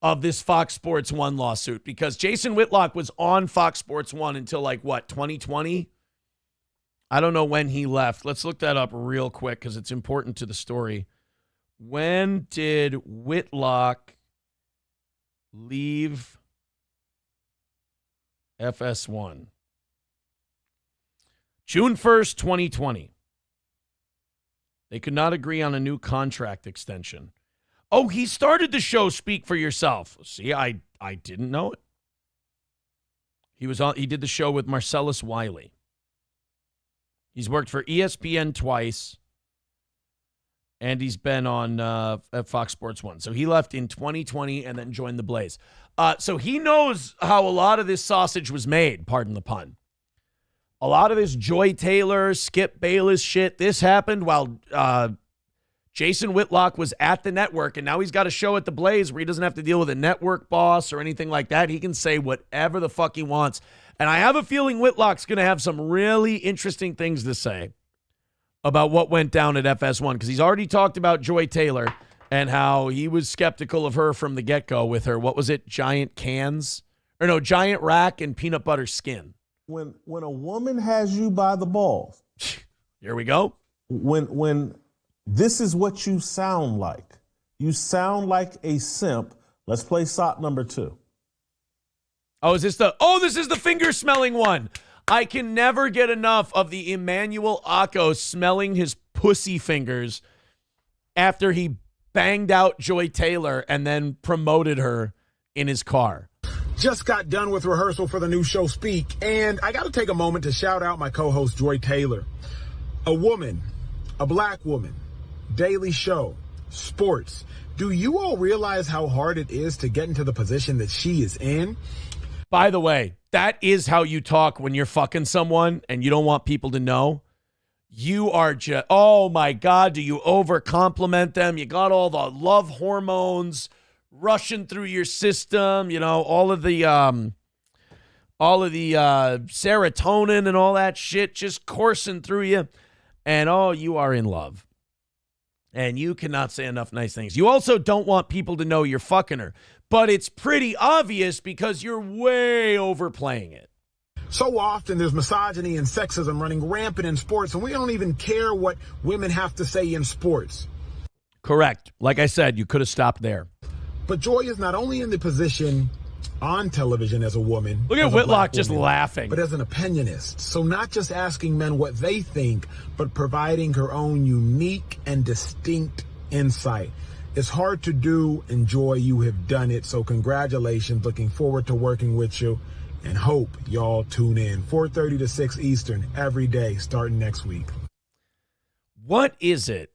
of this Fox Sports 1 lawsuit, because Jason Whitlock was on Fox Sports 1 until 2020? I don't know when he left. Let's look that up real quick because it's important to the story. When did Whitlock leave FS1? June 1st, 2020. They could not agree on a new contract extension. Oh, he started the show Speak for Yourself. See, I didn't know it. He did the show with Marcellus Wiley. He's worked for ESPN twice. And he's been on at Fox Sports 1. So he left in 2020 and then joined the Blaze. So he knows how a lot of this sausage was made, pardon the pun. A lot of this Joy Taylor, Skip Bayless shit, this happened while Jason Whitlock was at the network, and now he's got a show at the Blaze where he doesn't have to deal with a network boss or anything like that. He can say whatever the fuck he wants. And I have a feeling Whitlock's going to have some really interesting things to say about what went down at FS1, because he's already talked about Joy Taylor and how he was skeptical of her from the get-go with her, what was it, giant rack and peanut butter skin. When a woman has you by the balls. Here we go. When this is what you sound like. You sound like a simp. Let's play SOT number 2. Oh, this is the finger smelling one. I can never get enough of the Emmanuel Akko smelling his pussy fingers after he banged out Joy Taylor and then promoted her in his car. Just got done with rehearsal for the new show Speak, and I got to take a moment to shout out my co-host Joy Taylor. A woman, a black woman, daily show, sports. Do you all realize how hard it is to get into the position that she is in? By the way, that is how you talk when you're fucking someone and you don't want people to know. You are just, oh my God, do you over-compliment them? You got all the love hormones rushing through your system, you know, all of the serotonin and all that shit just coursing through you. And oh, you are in love. And you cannot say enough nice things. You also don't want people to know you're fucking her. But it's pretty obvious because you're way overplaying it. So often there's misogyny and sexism running rampant in sports, and we don't even care what women have to say in sports. Correct. Like I said, you could have stopped there. But Joy is not only in the position on television as a woman. Look at Whitlock just laughing. But as an opinionist. So not just asking men what they think, but providing her own unique and distinct insight. It's hard to do, and Joy, you have done it. So congratulations. Looking forward to working with you, and hope y'all tune in 4:30 to 6 Eastern every day starting next week. What is it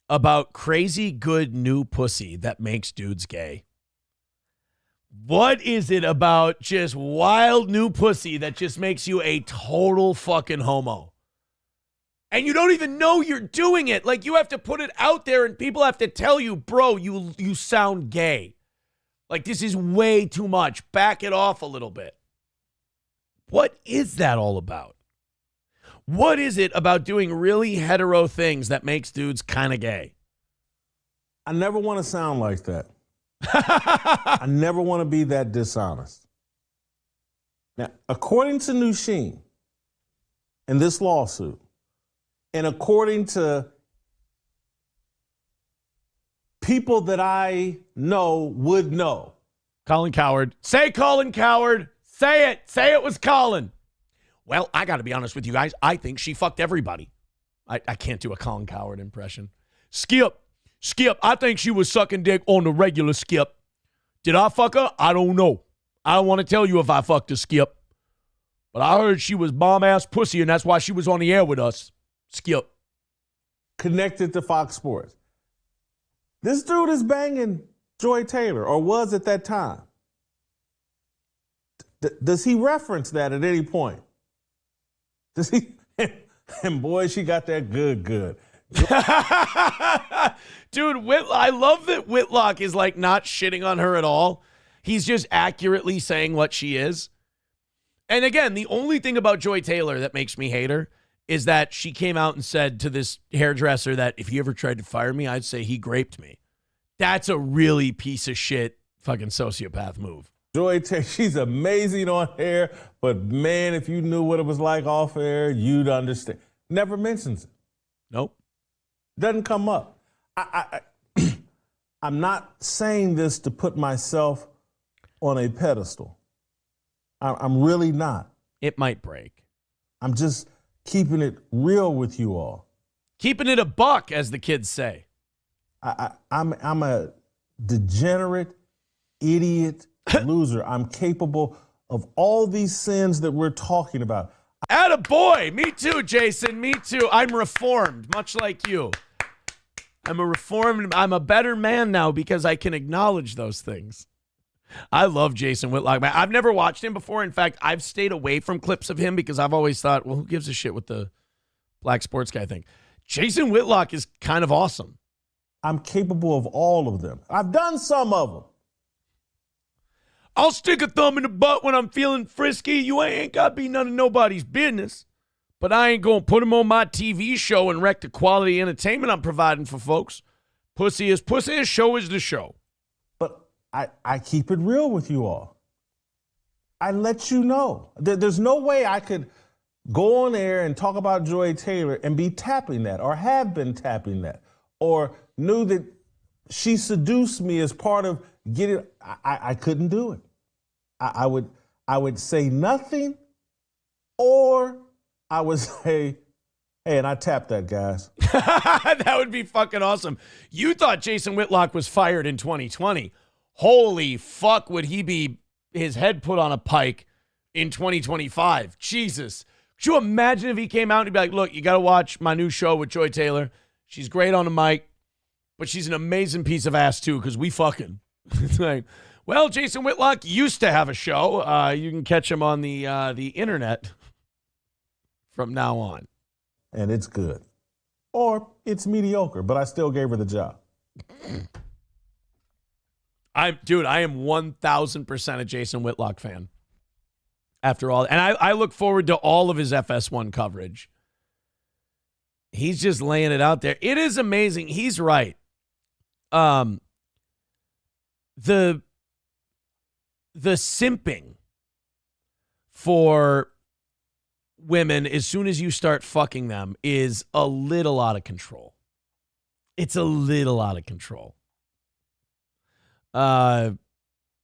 about crazy good new pussy that makes dudes gay? What is it about just wild new pussy that just makes you a total fucking homo? And you don't even know you're doing it. Like, you have to put it out there and people have to tell you, bro, you sound gay. Like, this is way too much. Back it off a little bit. What is that all about? What is it about doing really hetero things that makes dudes kind of gay? I never want to sound like that. I never want to be that dishonest. Now, according to Nushin, in this lawsuit, and according to people that I know would know. Colin Cowherd. Say Colin Cowherd. Say it. Say it was Colin. Well, I got to be honest with you guys. I think she fucked everybody. I can't do a Colin Cowherd impression. Skip, I think she was sucking dick on the regular, Skip. Did I fuck her? I don't know. I don't want to tell you if I fucked her, Skip. But I heard she was bomb-ass pussy, and that's why she was on the air with us. Skip. Connected to Fox Sports. This dude is banging Joy Taylor, or was at that time. Does he reference that at any point? Does he? And boy, she got that good. Dude, I love that Whitlock is like not shitting on her at all. He's just accurately saying what she is. And again, the only thing about Joy Taylor that makes me hate her is that she came out and said to this hairdresser that if he ever tried to fire me, I'd say he graped me. That's a really piece of shit fucking sociopath move. Joy Taylor, she's amazing on air, but man, if you knew what it was like off air, you'd understand. Never mentions it. Nope. Doesn't come up. I'm not saying this to put myself on a pedestal. I'm really not. It might break. I'm just keeping it real with you all. Keeping it a buck, as the kids say. I'm a degenerate, idiot loser. I'm capable of all these sins that we're talking about. Attaboy! Me too, Jason. Me too. I'm reformed, much like you. I'm a better man now because I can acknowledge those things. I love Jason Whitlock. I've never watched him before. In fact, I've stayed away from clips of him because I've always thought, well, who gives a shit what the black sports guy think? Jason Whitlock is kind of awesome. I'm capable of all of them. I've done some of them. I'll stick a thumb in the butt when I'm feeling frisky. You ain't got to be none of nobody's business. But I ain't going to put him on my TV show and wreck the quality entertainment I'm providing for folks. Pussy is pussy, show is the show. But I keep it real with you all. I let you know. There's no way I could go on air and talk about Joy Taylor and be tapping that or have been tapping that or knew that she seduced me as part of getting. I couldn't do it. I would say nothing, or I would say, hey, and I tapped that, guys. That would be fucking awesome. You thought Jason Whitlock was fired in 2020. Holy fuck, would he be his head put on a pike in 2025? Jesus. Could you imagine if he came out and he'd be like, look, you got to watch my new show with Joy Taylor. She's great on the mic, but she's an amazing piece of ass too, because we fucking. It's like, well, Jason Whitlock used to have a show. You can catch him on the internet from now on. And it's good. Or it's mediocre, but I still gave her the job. I am 1,000% a Jason Whitlock fan. After all, and I look forward to all of his FS1 coverage. He's just laying it out there. It is amazing. He's right. The simping for women as soon as you start fucking them is a little out of control. It's a little out of control.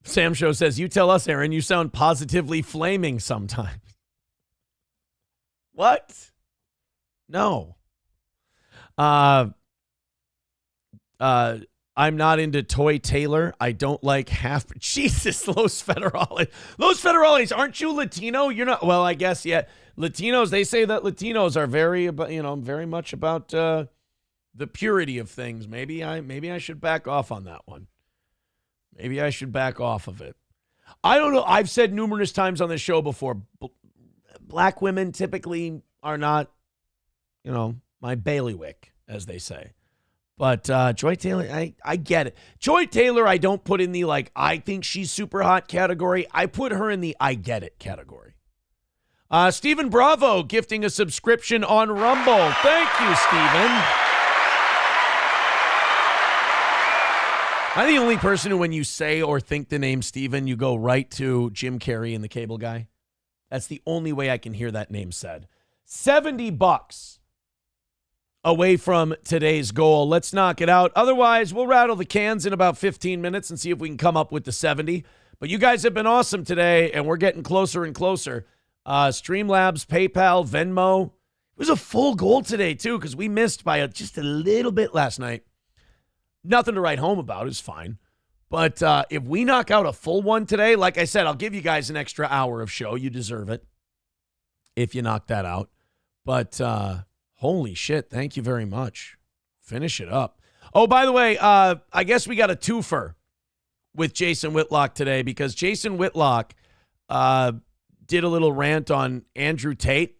Sam Show says, you tell us, Aaron, you sound positively flaming sometimes. What? No. I'm not into Toy Taylor. I don't like half. Jesus, Los Federales. Los Federales, aren't you Latino? You're not. Well, I guess, yeah. Latinos, they say that Latinos are very much about the purity of things. Maybe I should back off on that one. Maybe I should back off of it. I don't know. I've said numerous times on this show before, black women typically are not, my bailiwick, as they say. But Joy Taylor, I get it. Joy Taylor, I don't put in the, I think she's super hot category. I put her in the I get it category. Stephen Bravo gifting a subscription on Rumble. Thank you, Stephen. I'm the only person who, when you say or think the name Steven, you go right to Jim Carrey and the Cable Guy. That's the only way I can hear that name said. $70 away from today's goal. Let's knock it out. Otherwise, we'll rattle the cans in about 15 minutes and see if we can come up with the 70. But you guys have been awesome today, and we're getting closer and closer. Streamlabs, PayPal, Venmo. It was a full goal today, too, because we missed by just a little bit last night. Nothing to write home about. It's fine. But if we knock out a full one today, like I said, I'll give you guys an extra hour of show. You deserve it if you knock that out. But holy shit, thank you very much. Finish it up. Oh, by the way, I guess we got a twofer with Jason Whitlock today because Jason Whitlock did a little rant on Andrew Tate.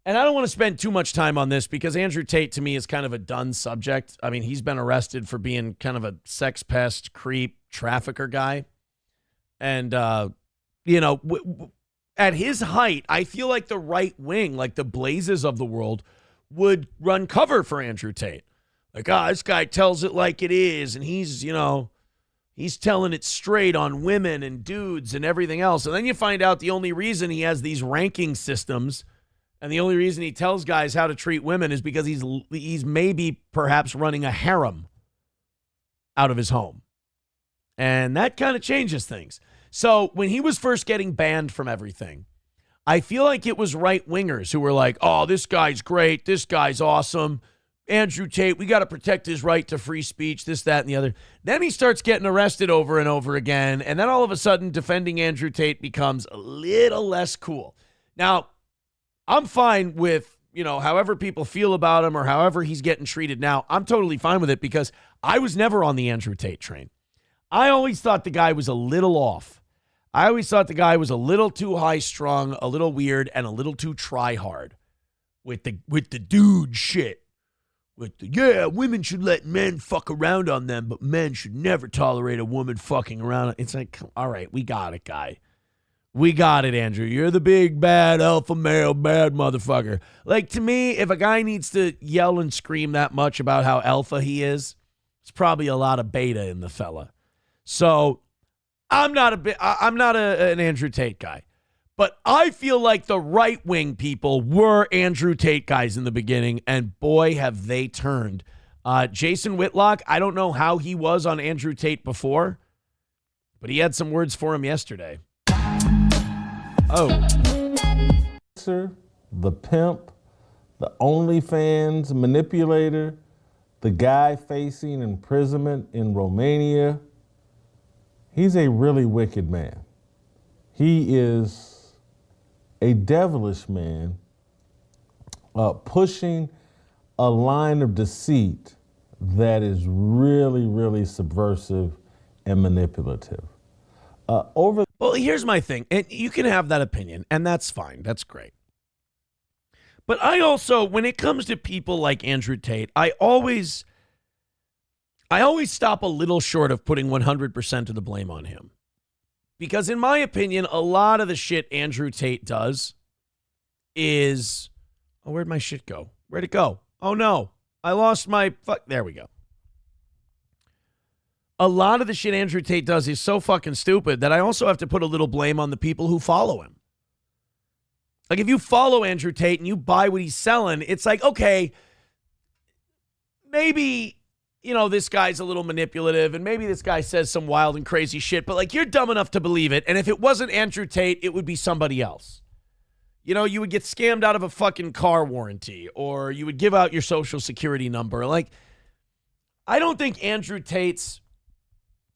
And I don't want to spend too much time on this because Andrew Tate, to me, is kind of a done subject. I mean, he's been arrested for being kind of a sex pest, creep, trafficker guy. And, at his height, I feel like the right wing, like the Blazes of the world, would run cover for Andrew Tate. Like, this guy tells it like it is, and he's telling it straight on women and dudes and everything else. And then you find out the only reason he has these ranking systems and the only reason he tells guys how to treat women is because he's maybe perhaps running a harem out of his home. And that kind of changes things. So when he was first getting banned from everything, I feel like it was right-wingers who were like, oh, this guy's great. This guy's awesome. Andrew Tate, we got to protect his right to free speech, this, that, and the other. Then he starts getting arrested over and over again. And then all of a sudden, defending Andrew Tate becomes a little less cool. Now, I'm fine with, however people feel about him or however he's getting treated now. I'm totally fine with it because I was never on the Andrew Tate train. I always thought the guy was a little off. I always thought the guy was a little too high-strung, a little weird, and a little too try-hard with the dude shit. Women should let men fuck around on them, but men should never tolerate a woman fucking around. It's like, all right, we got it, guy. We got it, Andrew. You're the big, bad, alpha male, bad motherfucker. Like, to me, if a guy needs to yell and scream that much about how alpha he is, it's probably a lot of beta in the fella. So I'm not an Andrew Tate guy. But I feel like the right-wing people were Andrew Tate guys in the beginning, and boy, have they turned. Jason Whitlock, I don't know how he was on Andrew Tate before, but he had some words for him yesterday. Oh. The pimp, the OnlyFans manipulator, the guy facing imprisonment in Romania. He's a really wicked man. He is a devilish man, pushing a line of deceit that is really, really subversive and manipulative. Well, here's my thing, and you can have that opinion, and that's fine. That's great. But I also, when it comes to people like Andrew Tate, I always stop a little short of putting 100% of the blame on him. Because in my opinion, a lot of the shit Andrew Tate does is, oh, where'd my shit go? Where'd it go? Oh no, I lost my, there we go. A lot of the shit Andrew Tate does is so fucking stupid that I also have to put a little blame on the people who follow him. Like, if you follow Andrew Tate and you buy what he's selling, it's like, okay, maybe, you know, this guy's a little manipulative and maybe this guy says some wild and crazy shit, but like, you're dumb enough to believe it. And if it wasn't Andrew Tate, it would be somebody else. You know, you would get scammed out of a fucking car warranty, or you would give out your social security number. Like, I don't think Andrew Tate's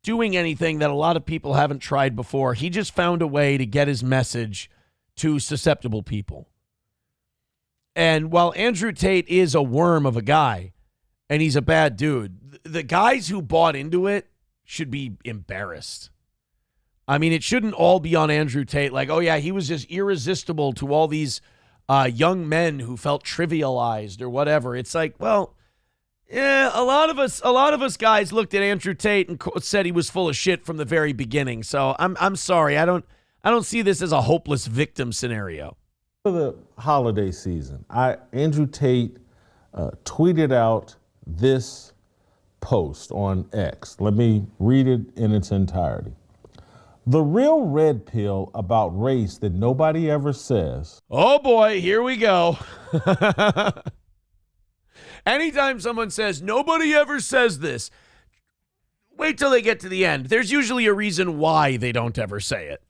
doing anything that a lot of people haven't tried before. He just found a way to get his message to susceptible people. And while Andrew Tate is a worm of a guy and he's a bad dude, the guys who bought into it should be embarrassed. I mean, it shouldn't all be on Andrew Tate. Like, oh yeah, he was just irresistible to all these young men who felt trivialized or whatever. It's like, well, yeah, a lot of us guys looked at Andrew Tate and said he was full of shit from the very beginning. So I'm sorry, I don't see this as a hopeless victim scenario. For the holiday season, Andrew Tate tweeted out this post on X. Let me read it in its entirety. The real red pill about race that nobody ever says. Oh boy, here we go. Anytime someone says, nobody ever says this, wait till they get to the end. There's usually a reason why they don't ever say it.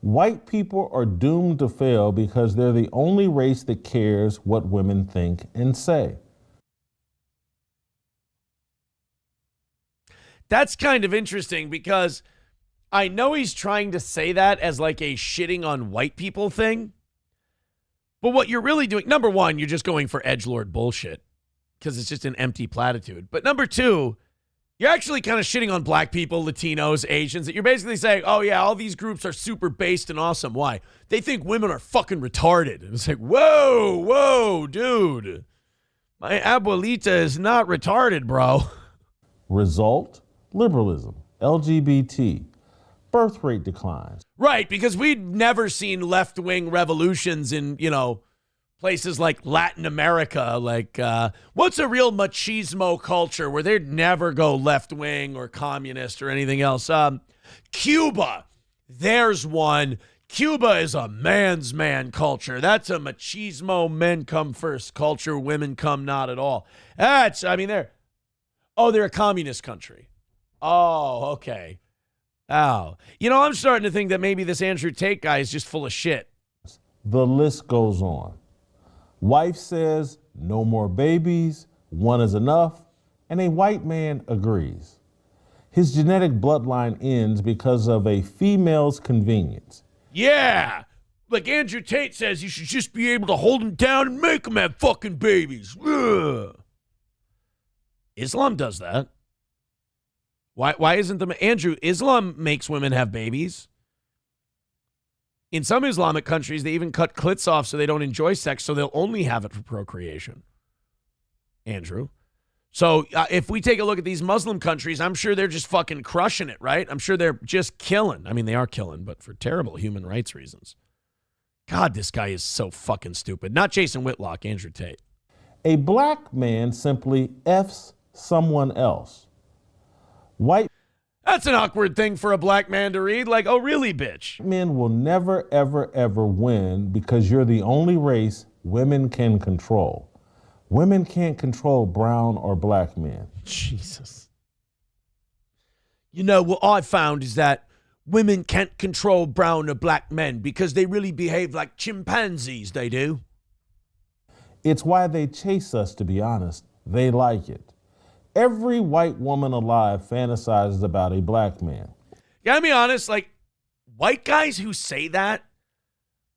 White people are doomed to fail because they're the only race that cares what women think and say. That's kind of interesting because I know he's trying to say that as like a shitting on white people thing. But what you're really doing, number one, you're just going for edgelord bullshit because it's just an empty platitude. But number two, you're actually kind of shitting on black people, Latinos, Asians. That you're basically saying, oh yeah, all these groups are super based and awesome. Why? They think women are fucking retarded. And it's like, whoa, dude. My abuelita is not retarded, bro. Result, liberalism, LGBT, birth rate declines. Right, because we'd never seen left-wing revolutions in, you know, places like Latin America. Like, what's a real machismo culture where they'd never go left-wing or communist or anything else? Cuba, there's one. Cuba is a man's man culture. That's a machismo, men come first culture, women come not at all. They're a communist country. Oh, okay. Oh, you know, I'm starting to think that maybe this Andrew Tate guy is just full of shit. The list goes on. Wife says no more babies, one is enough, and a white man agrees. His genetic bloodline ends because of a female's convenience. Yeah, like Andrew Tate says, you should just be able to hold him down and make him have fucking babies. Ugh. Islam does that. Why isn't Islam makes women have babies. In some Islamic countries, they even cut clits off so they don't enjoy sex, so they'll only have it for procreation. Andrew. So if we take a look at these Muslim countries, I'm sure they're just fucking crushing it, right? I'm sure they're just killing. I mean, they are killing, but for terrible human rights reasons. God, this guy is so fucking stupid. Not Jason Whitlock, Andrew Tate. A black man simply F's someone else. White. That's an awkward thing for a black man to read. Like, oh, really, bitch? Men will never, ever, ever win because you're the only race women can control. Women can't control brown or black men. Jesus. You know, what I found is that women can't control brown or black men because they really behave like chimpanzees, they do. It's why they chase us, to be honest. They like it. Every white woman alive fantasizes about a black man. Gotta be honest, like, white guys who say that,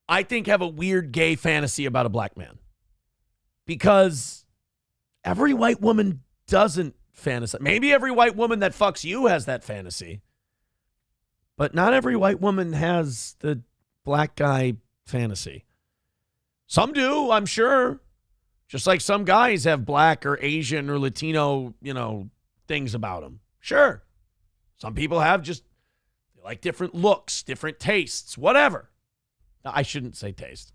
I think have a weird gay fantasy about a black man. Because every white woman doesn't fantasize. Maybe every white woman that fucks you has that fantasy. But not every white woman has the black guy fantasy. Some do, I'm sure. Just like some guys have black or Asian or Latino, things about them. Sure. Some people have just, they like different looks, different tastes, whatever. I shouldn't say taste.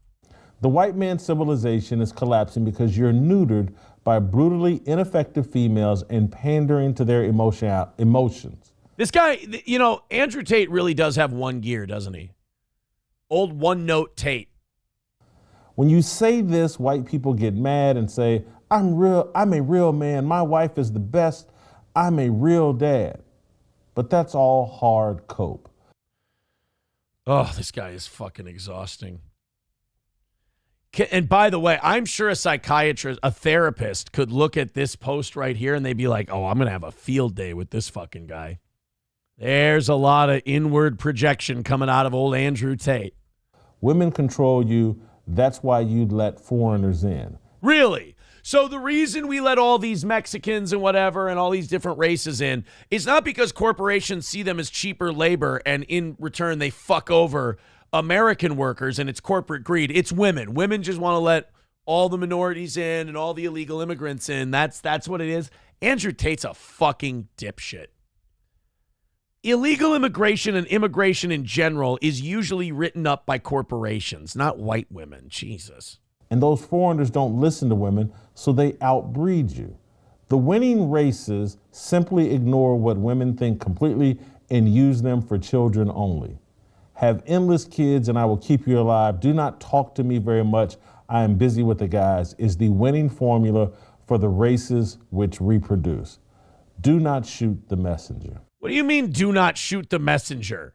The white man civilization is collapsing because you're neutered by brutally ineffective females and pandering to their emotions. This guy, Andrew Tate really does have one gear, doesn't he? Old one-note Tate. When you say this, white people get mad and say, I'm a real man. My wife is the best. I'm a real dad. But that's all hard cope. Oh, this guy is fucking exhausting. And by the way, I'm sure a psychiatrist, a therapist could look at this post right here and they'd be like, oh, I'm going to have a field day with this fucking guy. There's a lot of inward projection coming out of old Andrew Tate. Women control you. That's why you let foreigners in. Really? So the reason we let all these Mexicans and whatever and all these different races in is not because corporations see them as cheaper labor and in return they fuck over American workers and it's corporate greed. It's women. Women just want to let all the minorities in and all the illegal immigrants in. That's what it is. Andrew Tate's a fucking dipshit. Illegal immigration and immigration in general is usually written up by corporations, not white women. Jesus. And those foreigners don't listen to women, so they outbreed you. The winning races simply ignore what women think completely and use them for children only. Have endless kids and I will keep you alive. Do not talk to me very much. I am busy with the guys is the winning formula for the races which reproduce. Do not shoot the messenger. What do you mean, do not shoot the messenger?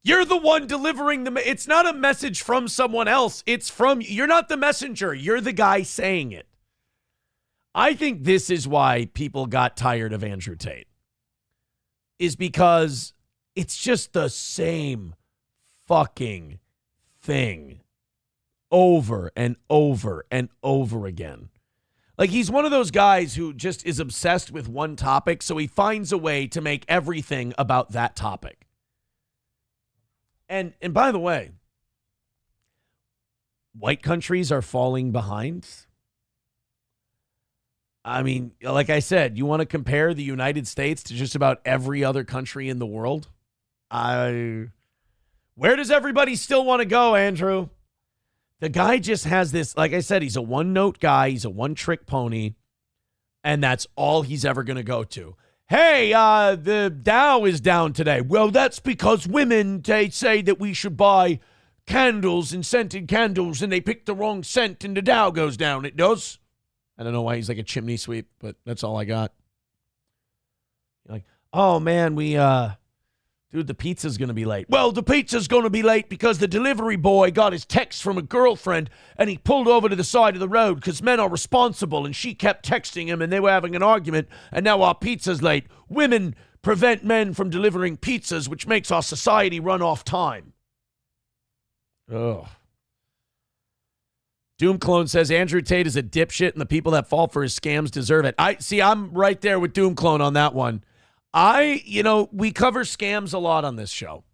You're the one delivering it's not a message from someone else. It's from, you're not the messenger. You're the guy saying it. I think this is why people got tired of Andrew Tate. Is because it's just the same fucking thing over and over and over again. Like, he's one of those guys who just is obsessed with one topic, so he finds a way to make everything about that topic. And by the way, white countries are falling behind. I mean, like I said, you want to compare the United States to just about every other country in the world? Where does everybody still want to go, Andrew? The guy just has this, like I said, he's a one-note guy. He's a one-trick pony. And that's all he's ever going to go to. Hey, the Dow is down today. Well, that's because women, they say that we should buy candles and scented candles, and they pick the wrong scent, and the Dow goes down. It does. I don't know why he's like a chimney sweep, but that's all I got. You're like, oh, man, dude, the pizza's going to be late. Well, the pizza's going to be late because the delivery boy got his text from a girlfriend and he pulled over to the side of the road because men are responsible and she kept texting him and they were having an argument and now our pizza's late. Women prevent men from delivering pizzas, which makes our society run off time. Ugh. Doom Clone says Andrew Tate is a dipshit and the people that fall for his scams deserve it. I'm right there with Doom Clone on that one. We cover scams a lot on this show.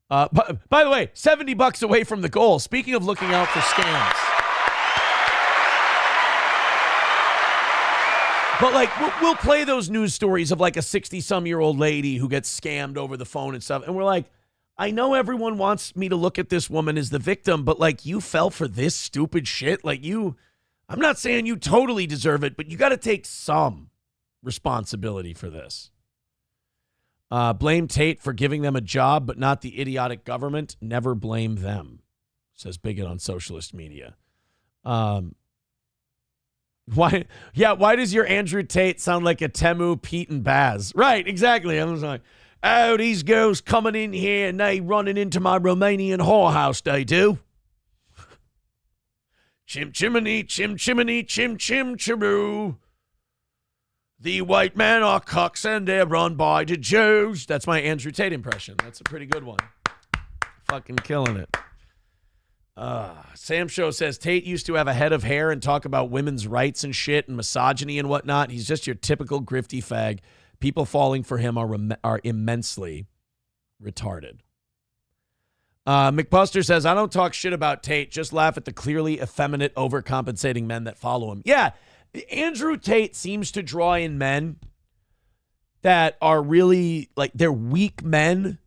By the way, $70 away from the goal. Speaking of looking out for scams. But we'll play those news stories of like a 60-some-year-old lady who gets scammed over the phone and stuff. And we're like, I know everyone wants me to look at this woman as the victim, but like you fell for this stupid shit. I'm not saying you totally deserve it, but you got to take some responsibility for this. Blame Tate for giving them a job, but not the idiotic government. Never blame them, says Bigot on socialist media. Why does your Andrew Tate sound like a Temu, Pete, and Baz? Right, exactly. I was like, oh, these girls coming in here and they running into my Romanian whorehouse, they do. Chim chimney, chim chimney, chim chim chiroo. The white men are cucks and they're run by the Jews. That's my Andrew Tate impression. That's a pretty good one. Fucking killing it. Sam Show says Tate used to have a head of hair and talk about women's rights and shit and misogyny and whatnot. He's just your typical grifty fag. People falling for him are immensely retarded. McBuster says, I don't talk shit about Tate, just laugh at the clearly effeminate, overcompensating men that follow him. Yeah, Andrew Tate seems to draw in men that are really, like, they're weak men,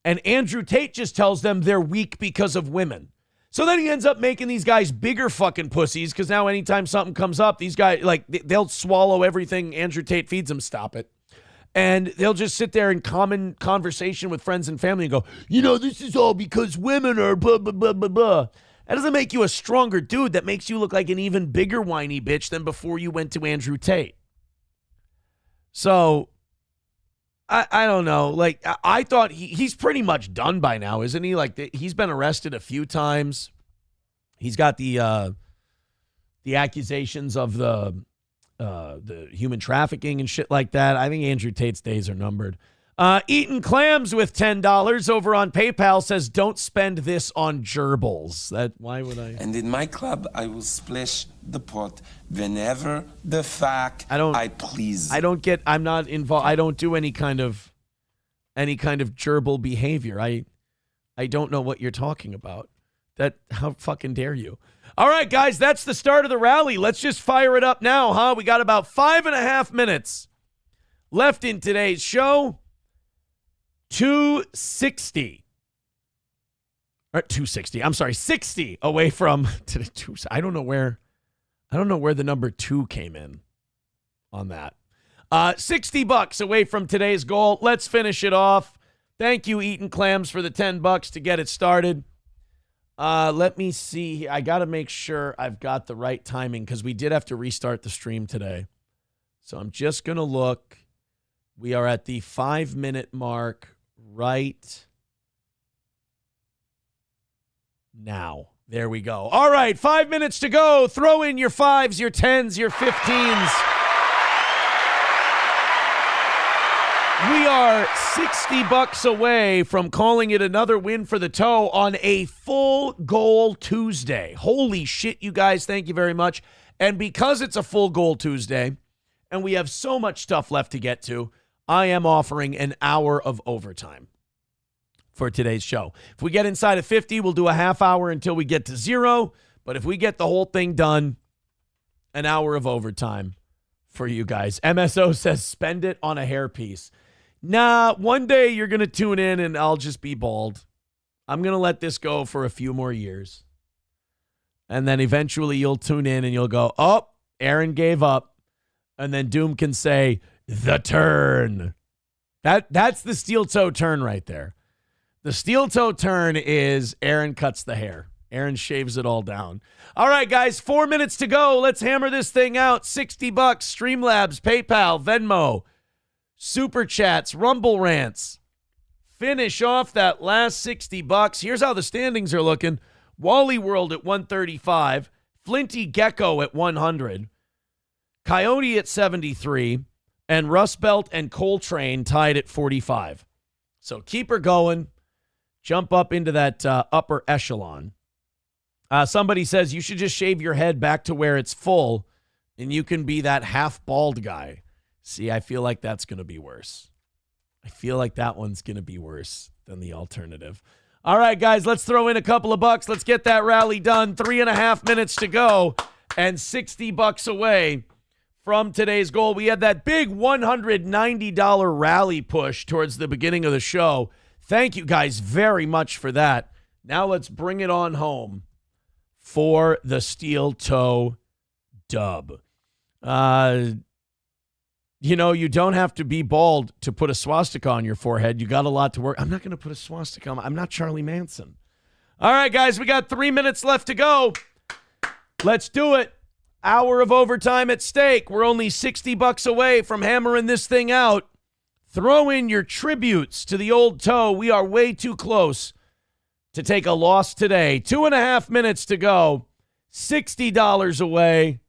and Andrew Tate just tells them they're weak because of women. So then he ends up making these guys bigger fucking pussies, because now anytime something comes up, these guys, like, they'll swallow everything Andrew Tate feeds them. Stop it. And they'll just sit there in common conversation with friends and family and go, you know, this is all because women are blah, blah, blah, blah, blah. That doesn't make you a stronger dude. That makes you look like an even bigger whiny bitch than before you went to Andrew Tate. So, I don't know. Like, I thought he's pretty much done by now, isn't he? Like, he's been arrested a few times. He's got the accusations of the human trafficking and shit like that. I think Andrew Tate's days are numbered. Eating Clams with $10 over on PayPal says, don't spend this on gerbils. Why would I? And in my club, I will splash the pot whenever the fuck I please. I'm not involved. I don't do any kind of gerbil behavior. I don't know what you're talking about. How fucking dare you? All right, guys, that's the start of the rally. Let's just fire it up now, huh? We got about 5.5 minutes left in today's show. 260. Or 260. I'm sorry, 60 away from I don't know where the number 2 came in on that. $60 away from today's goal. Let's finish it off. Thank you, Eating Clams, for the $10 to get it started. Let me see. I got to make sure I've got the right timing because we did have to restart the stream today. So I'm just going to look. We are at the 5-minute mark right now. There we go. All right, 5 minutes to go. Throw in your 5s, your 10s, your 15s. We are $60 away from calling it another win for the toe on a full goal Tuesday. Holy shit, you guys. Thank you very much. And because it's a full goal Tuesday and we have so much stuff left to get to, I am offering an hour of overtime for today's show. If we get inside of 50, we'll do a half hour until we get to 0. But if we get the whole thing done, an hour of overtime for you guys. MSO says spend it on a hairpiece. Nah, one day you're going to tune in and I'll just be bald. I'm going to let this go for a few more years. And then eventually you'll tune in and you'll go, oh, Aaron gave up. And then Doom can say, the turn. That's the steel toe turn right there. The steel toe turn is Aaron cuts the hair. Aaron shaves it all down. All right, guys, 4 minutes to go. Let's hammer this thing out. $60, Streamlabs, PayPal, Venmo, Super Chats, Rumble Rants. Finish off that last $60. Here's how the standings are looking. Wally World at 135. Flinty Gecko at 100. Coyote at 73. And Rust Belt and Coltrane tied at 45. So keep her going. Jump up into that upper echelon. Somebody says you should just shave your head back to where it's full and you can be that half bald guy. See, I feel like that's going to be worse. I feel like that one's going to be worse than the alternative. All right, guys, let's throw in a couple of bucks. Let's get that rally done. 3.5 minutes to go and $60 away from today's goal. We had that big $190 rally push towards the beginning of the show. Thank you guys very much for that. Now let's bring it on home for the steel toe dub. You know, you don't have to be bald to put a swastika on your forehead. You got a lot to work. I'm not going to put a swastika on. I'm not Charlie Manson. All right, guys, we got 3 minutes left to go. Let's do it. Hour of overtime at stake. We're only $60 away from hammering this thing out. Throw in your tributes to the old toe. We are way too close to take a loss today. 2.5 minutes to go. $60 away.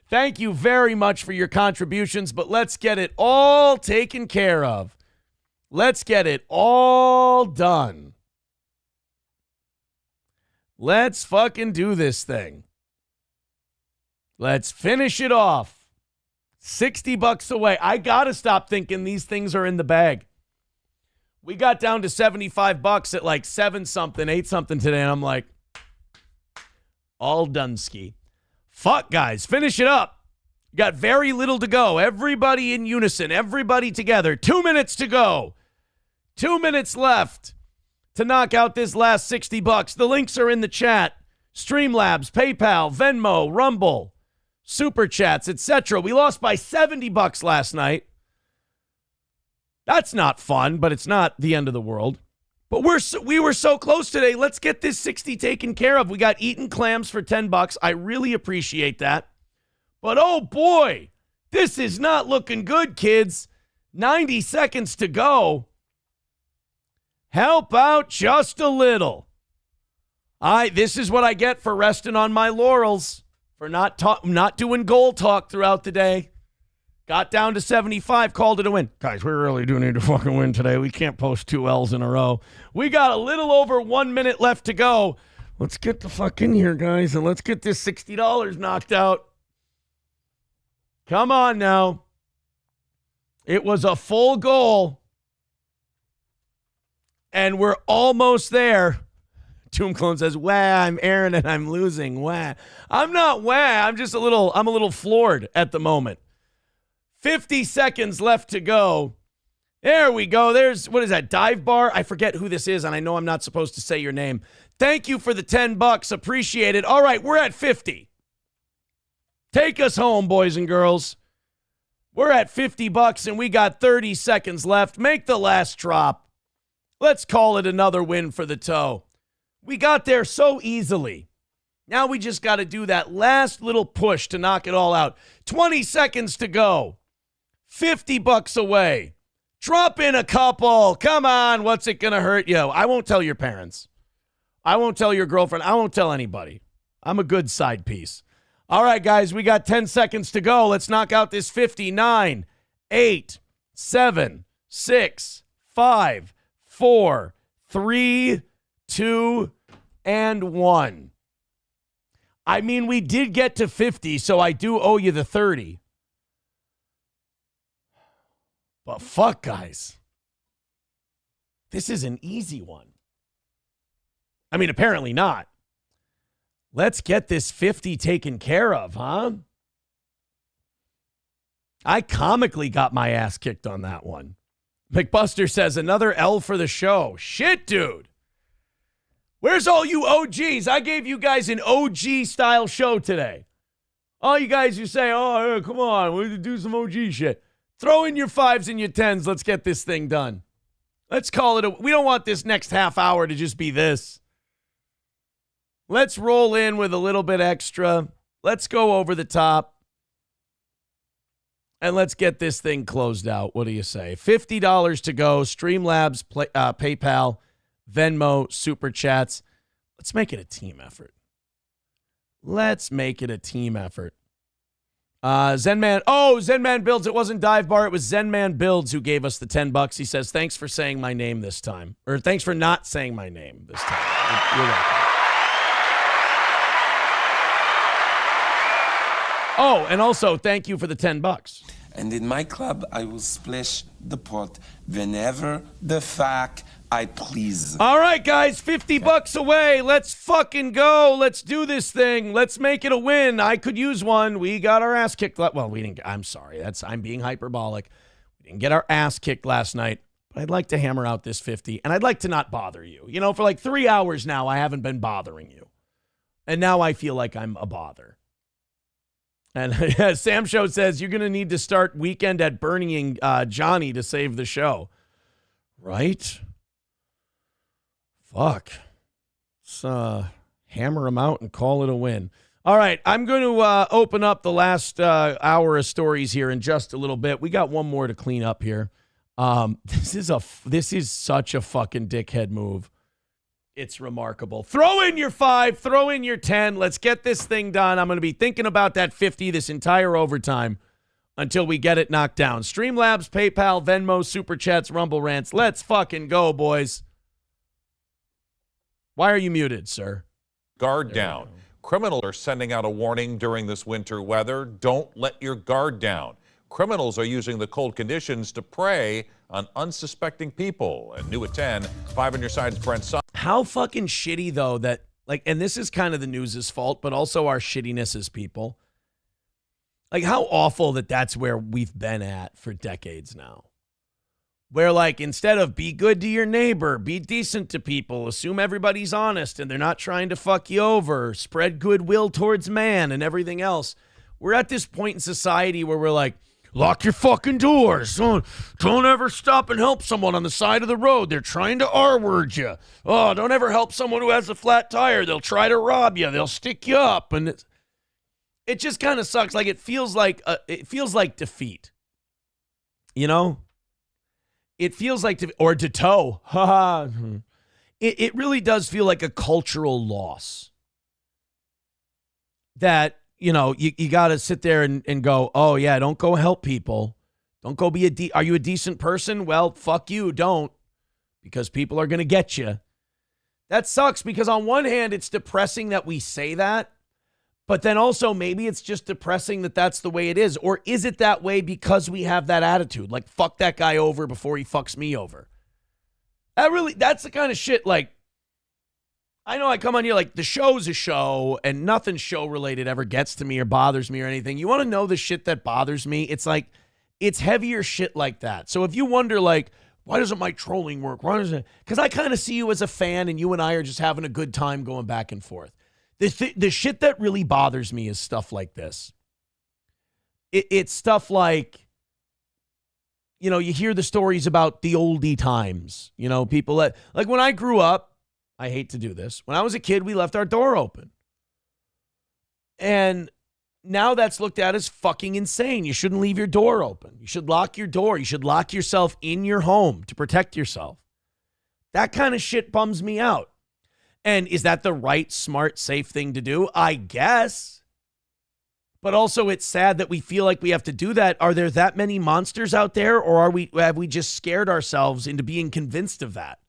Thank you very much for your contributions, but let's get it all taken care of. Let's get it all done. Let's fucking do this thing. Let's finish it off. $60 away. I got to stop thinking these things are in the bag. We got down to $75 at like 7-something, 8-something today, and I'm like, all done ski. Fuck, guys. Finish it up. Got very little to go. Everybody in unison. Everybody together. 2 minutes to go. 2 minutes left to knock out this last $60. The links are in the chat. Streamlabs, PayPal, Venmo, Rumble, Super Chats, etc. We lost by $70 last night. That's not fun, but it's not the end of the world. But we were so close today. Let's get this 60 taken care of. We got eaten clams for $10. I really appreciate that. But oh boy, this is not looking good, kids. 90 seconds to go. Help out just a little. This is what I get for resting on my laurels, for not doing goal talk throughout the day. Got down to 75, called it a win. Guys, we really do need to fucking win today. We can't post 2 L's in a row. We got a little over 1 minute left to go. Let's get the fuck in here, guys, and let's get this $60 knocked out. Come on now. It was a full goal, and we're almost there. Tomb Clone says, wah, I'm Aaron and I'm losing. Wah. I'm not wah. I'm a little floored at the moment. 50 seconds left to go. There we go. What is that, Dive Bar? I forget who this is, and I know I'm not supposed to say your name. Thank you for the $10. Appreciate it. All right, we're at 50. Take us home, boys and girls. We're at $50, and we got 30 seconds left. Make the last drop. Let's call it another win for the toe. We got there so easily. Now we just got to do that last little push to knock it all out. 20 seconds to go. $50 away. Drop in a couple. Come on. What's it going to hurt you? I won't tell your parents. I won't tell your girlfriend. I won't tell anybody. I'm a good side piece. All right, guys, we got 10 seconds to go. Let's knock out this 59, 8, 7, 6, 5, 4, 3, 2, and 1. I mean, we did get to 50, so I do owe you the 30. But fuck, guys. This is an easy one. I mean, apparently not. Let's get this 50 taken care of, huh? I comically got my ass kicked on that one. McBuster says, another L for the show. Shit, dude. Where's all you OGs? I gave you guys an OG-style show today. All you guys who say, oh, come on, we need to do some OG shit. Throw in your 5s and your 10s. Let's get this thing done. Let's call it we don't want this next half hour to just be this. Let's roll in with a little bit extra. Let's go over the top. And let's get this thing closed out. What do you say? $50 to go. Streamlabs, PayPal, Venmo, Super Chats. Let's make it a team effort. Let's make it a team effort. Zenman Builds. It wasn't Dive Bar. It was Zenman Builds who gave us the $10. He says, thanks for saying my name this time. Or thanks for not saying my name this time. You're welcome. Oh, and also, thank you for the $10. And in my club, I will splash the pot whenever the fuck I please. All right, guys, $50 away. Let's fucking go. Let's do this thing. Let's make it a win. I could use one. We got our ass kicked. Well, we didn't. I'm sorry. I'm being hyperbolic. We didn't get our ass kicked last night. But I'd like to hammer out this 50, and I'd like to not bother you. You know, for like 3 hours now, I haven't been bothering you. And now I feel like I'm a bother. And Sam Show says you're going to need to start Weekend at Bernieing Johnny to save the show. Right? Fuck. Let's hammer him out and call it a win. All right, I'm going to open up the last hour of stories here in just a little bit. We got one more to clean up here. This is such a fucking dickhead move. It's remarkable. Throw in your 5, throw in your 10. Let's get this thing done. I'm going to be thinking about that 50 this entire overtime until we get it knocked down. Streamlabs, PayPal, Venmo, Super Chats, Rumble Rants. Let's fucking go, boys. Why are you muted, sir? Guard down. Criminals are sending out a warning during this winter weather. Don't let your guard down. Criminals are using the cold conditions to prey on unsuspecting people. And new at 10, 5 on your side's Brent Son. How fucking shitty, though, that, like, and this is kind of the news's fault, but also our shittiness as people. Like, how awful that that's where we've been at for decades now. Where, like, instead of be good to your neighbor, be decent to people, assume everybody's honest and they're not trying to fuck you over, spread goodwill towards man and everything else. We're at this point in society where we're like, lock your fucking doors. Don't ever stop and help someone on the side of the road. They're trying to R-word you. Oh, don't ever help someone who has a flat tire. They'll try to rob you. They'll stick you up. And it just kind of sucks. Like, it feels like defeat. You know? It feels like, or to toe. It really does feel like a cultural loss. That, you know, you got to sit there and go, oh, yeah, don't go help people. Don't go be are you a decent person? Well, fuck you, don't. Because people are going to get you. That sucks because on one hand, it's depressing that we say that. But then also maybe it's just depressing that that's the way it is. Or is it that way because we have that attitude? Like, fuck that guy over before he fucks me over. That's the kind of shit, like, I know I come on here like the show's a show and nothing show related ever gets to me or bothers me or anything. You want to know the shit that bothers me? It's like, it's heavier shit like that. So if you wonder, like, why doesn't my trolling work? Why doesn't it? Because I kind of see you as a fan and you and I are just having a good time going back and forth. The shit that really bothers me is stuff like this. It's stuff like, you know, you hear the stories about the oldie times. You know, people like when I grew up, I hate to do this. When I was a kid, we left our door open. And now that's looked at as fucking insane. You shouldn't leave your door open. You should lock your door. You should lock yourself in your home to protect yourself. That kind of shit bums me out. And is that the right, smart, safe thing to do? I guess. But also it's sad that we feel like we have to do that. Are there that many monsters out there, or have we just scared ourselves into being convinced of that?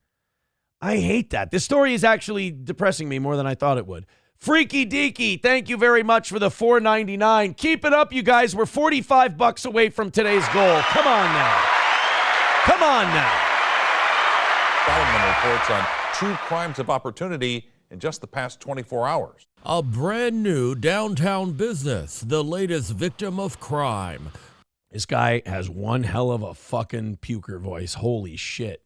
I hate that. This story is actually depressing me more than I thought it would. Freaky Deaky, thank you very much for the $4.99. Keep it up, you guys. We're $45 away from today's goal. Come on now. Come on now. Solomon reports on 2 crimes of opportunity in just the past 24 hours. A brand new downtown business, the latest victim of crime. This guy has one hell of a fucking puker voice. Holy shit.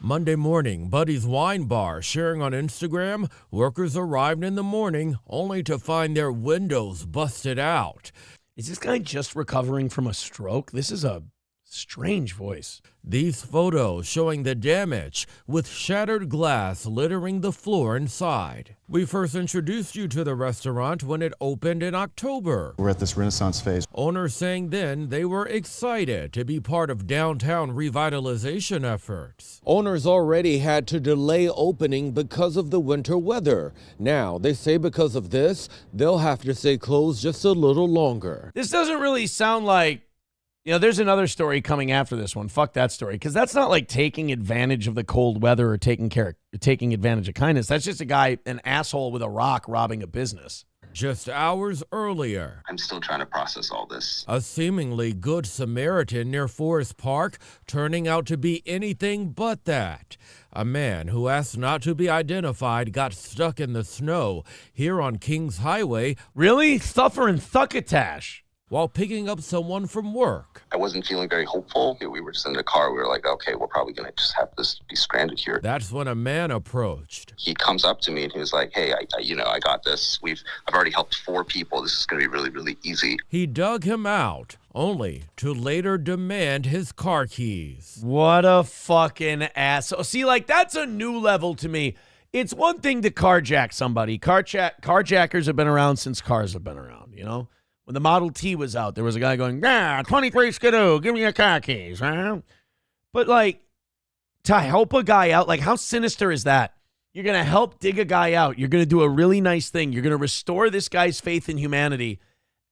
Monday morning, Buddy's Wine Bar sharing on Instagram, workers arrived in the morning only to find their windows busted out. Is this guy just recovering from a stroke? This is a strange voice. These photos showing the damage with shattered glass littering the floor inside. We first introduced you to the restaurant when it opened in October. We're at this Renaissance phase. Owners saying then they were excited to be part of downtown revitalization efforts. Owners already had to delay opening because of the winter weather. Now they say because of this, they'll have to stay closed just a little longer. This doesn't really sound like, you know, there's another story coming after this one. Fuck that story. Because that's not like taking advantage of the cold weather or taking advantage of kindness. That's just a guy, an asshole with a rock robbing a business. Just hours earlier, I'm still trying to process all this. A seemingly good Samaritan near Forest Park turning out to be anything but that. A man who asked not to be identified got stuck in the snow here on Kings Highway. Really? Suffer and thuckatash. while picking up someone from work. I wasn't feeling very hopeful. We were just in the car. We were like, okay, we're probably going to just have this be stranded here. That's when a man approached. He comes up to me and he was like, hey, I got this. I've already helped 4 people. This is going to be really, really easy. He dug him out, only to later demand his car keys. What a fucking asshole. See, like, that's a new level to me. It's one thing to carjack somebody. Carjackers have been around since cars have been around, you know? When the Model T was out, there was a guy going, 23 Skidoo, give me your car keys. Huh? But, like, to help a guy out, like, how sinister is that? You're going to help dig a guy out. You're going to do a really nice thing. You're going to restore this guy's faith in humanity.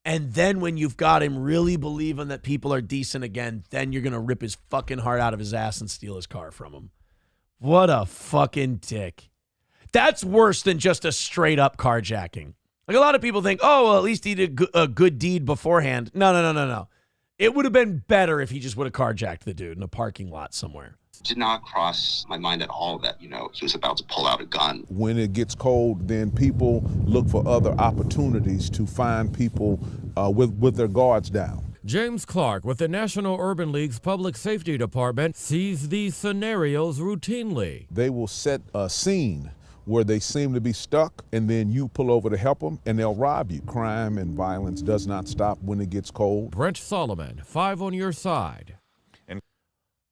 And then when you've got him really believing that people are decent again, then you're going to rip his fucking heart out of his ass and steal his car from him. What a fucking dick. That's worse than just a straight up carjacking. Like, a lot of people think, oh, well, at least he did a good deed beforehand. No. It would have been better if he just would have carjacked the dude in a parking lot somewhere. It did not cross my mind at all that, he was about to pull out a gun. When it gets cold, then people look for other opportunities to find people with their guards down. James Clark with the National Urban League's Public Safety Department sees these scenarios routinely. They will set a scene where they seem to be stuck, and then you pull over to help them, and they'll rob you. Crime and violence does not stop when it gets cold. Brent Solomon, 5 on your side. And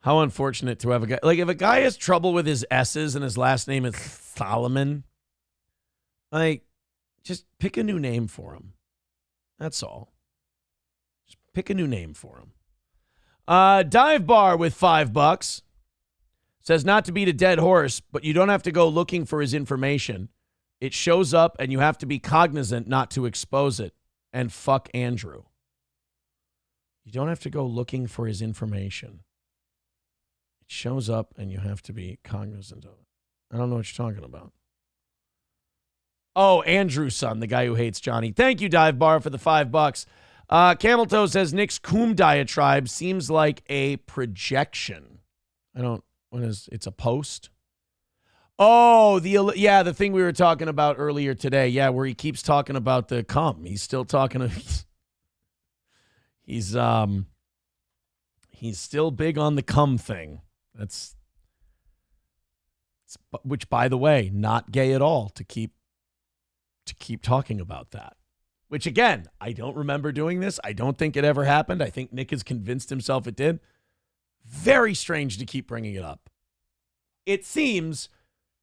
how unfortunate to have a guy. Like, if a guy has trouble with his S's and his last name is Solomon, like, just pick a new name for him. That's all. Just pick a new name for him. Dive Bar with $5. Says not to beat a dead horse, but you don't have to go looking for his information. It shows up and you have to be cognizant not to expose it. And fuck Andrew. You don't have to go looking for his information. It shows up and you have to be cognizant of it. I don't know what you're talking about. Oh, Andrew's son, the guy who hates Johnny. Thank you, Dive Bar, for the $5. Camel Toe says Nick's coom diatribe seems like a projection. It's a post? Oh, the thing we were talking about earlier today. Yeah, where he keeps talking about the cum. He's still talking. He's still big on the cum thing. Which, by the way, not gay at all to keep talking about that. Which, again, I don't remember doing this. I don't think it ever happened. I think Nick has convinced himself it did. Very strange to keep bringing it up. It seems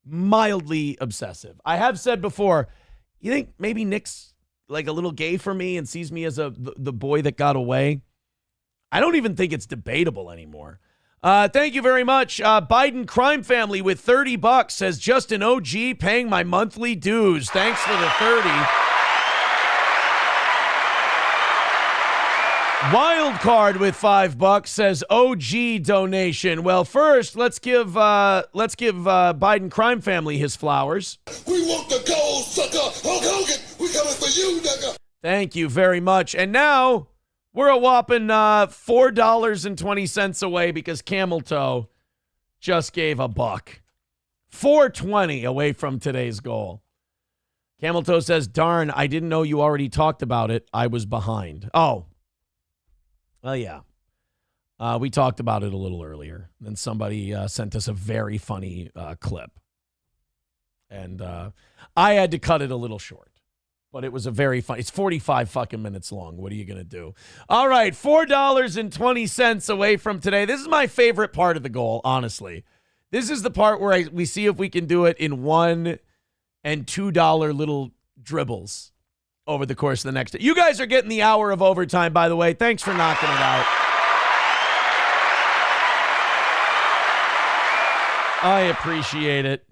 mildly obsessive. I have said before, you think maybe Nick's like a little gay for me and sees me as the boy that got away? I don't even think it's debatable anymore. Thank you very much. Biden crime family with $30 says just an OG paying my monthly dues. Thanks for the 30. Wild Card with $5 says OG donation. Well, first let's give Biden crime family his flowers. We want the gold, sucker. Hulk Hogan, we coming for you, nigga. Thank you very much. And now we're a whopping $4.20 away because Camel Toe just gave $1. $4.20 away from today's goal. Camel Toe says, darn, I didn't know you already talked about it. I was behind. Oh. Well, yeah. We talked about it a little earlier. Then somebody sent us a very funny clip. And I had to cut it a little short. But it was a very funny. It's 45 fucking minutes long. What are you going to do? All right, $4.20 away from today. This is my favorite part of the goal, honestly. This is the part where we see if we can do it in $1 and $2 little dribbles over the course of the next day. You guys are getting the hour of overtime, by the way. Thanks for knocking it out. I appreciate it.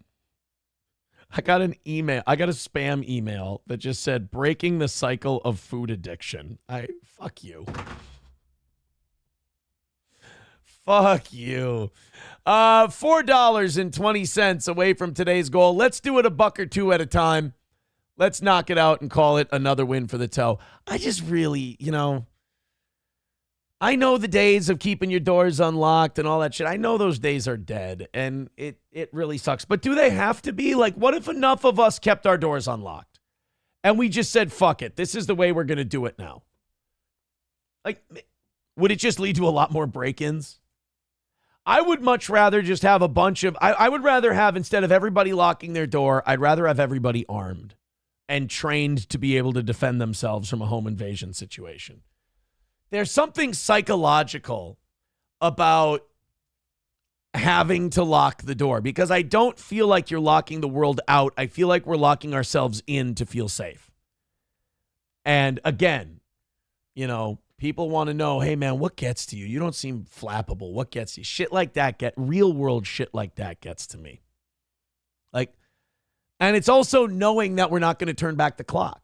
I got an email. I got a spam email that just said, breaking the cycle of food addiction. Fuck you. Fuck you. $4.20 away from today's goal. Let's do it a buck or two at a time. Let's knock it out and call it another win for the toe. I just really, I know the days of keeping your doors unlocked and all that shit. I know those days are dead, and it really sucks. But do they have to be? Like, what if enough of us kept our doors unlocked? And we just said, fuck it. This is the way we're going to do it now. Like, would it just lead to a lot more break-ins? I would much rather just have a bunch of, I would rather have, instead of everybody locking their door, I'd rather have everybody armed and trained to be able to defend themselves from a home invasion situation. There's something psychological about having to lock the door, because I don't feel like you're locking the world out. I feel like we're locking ourselves in to feel safe. And again, you know, people want to know, hey man, what gets to you? You don't seem flappable. What gets you? Shit like that real world shit like that gets to me. Like, and it's also knowing that we're not going to turn back the clock.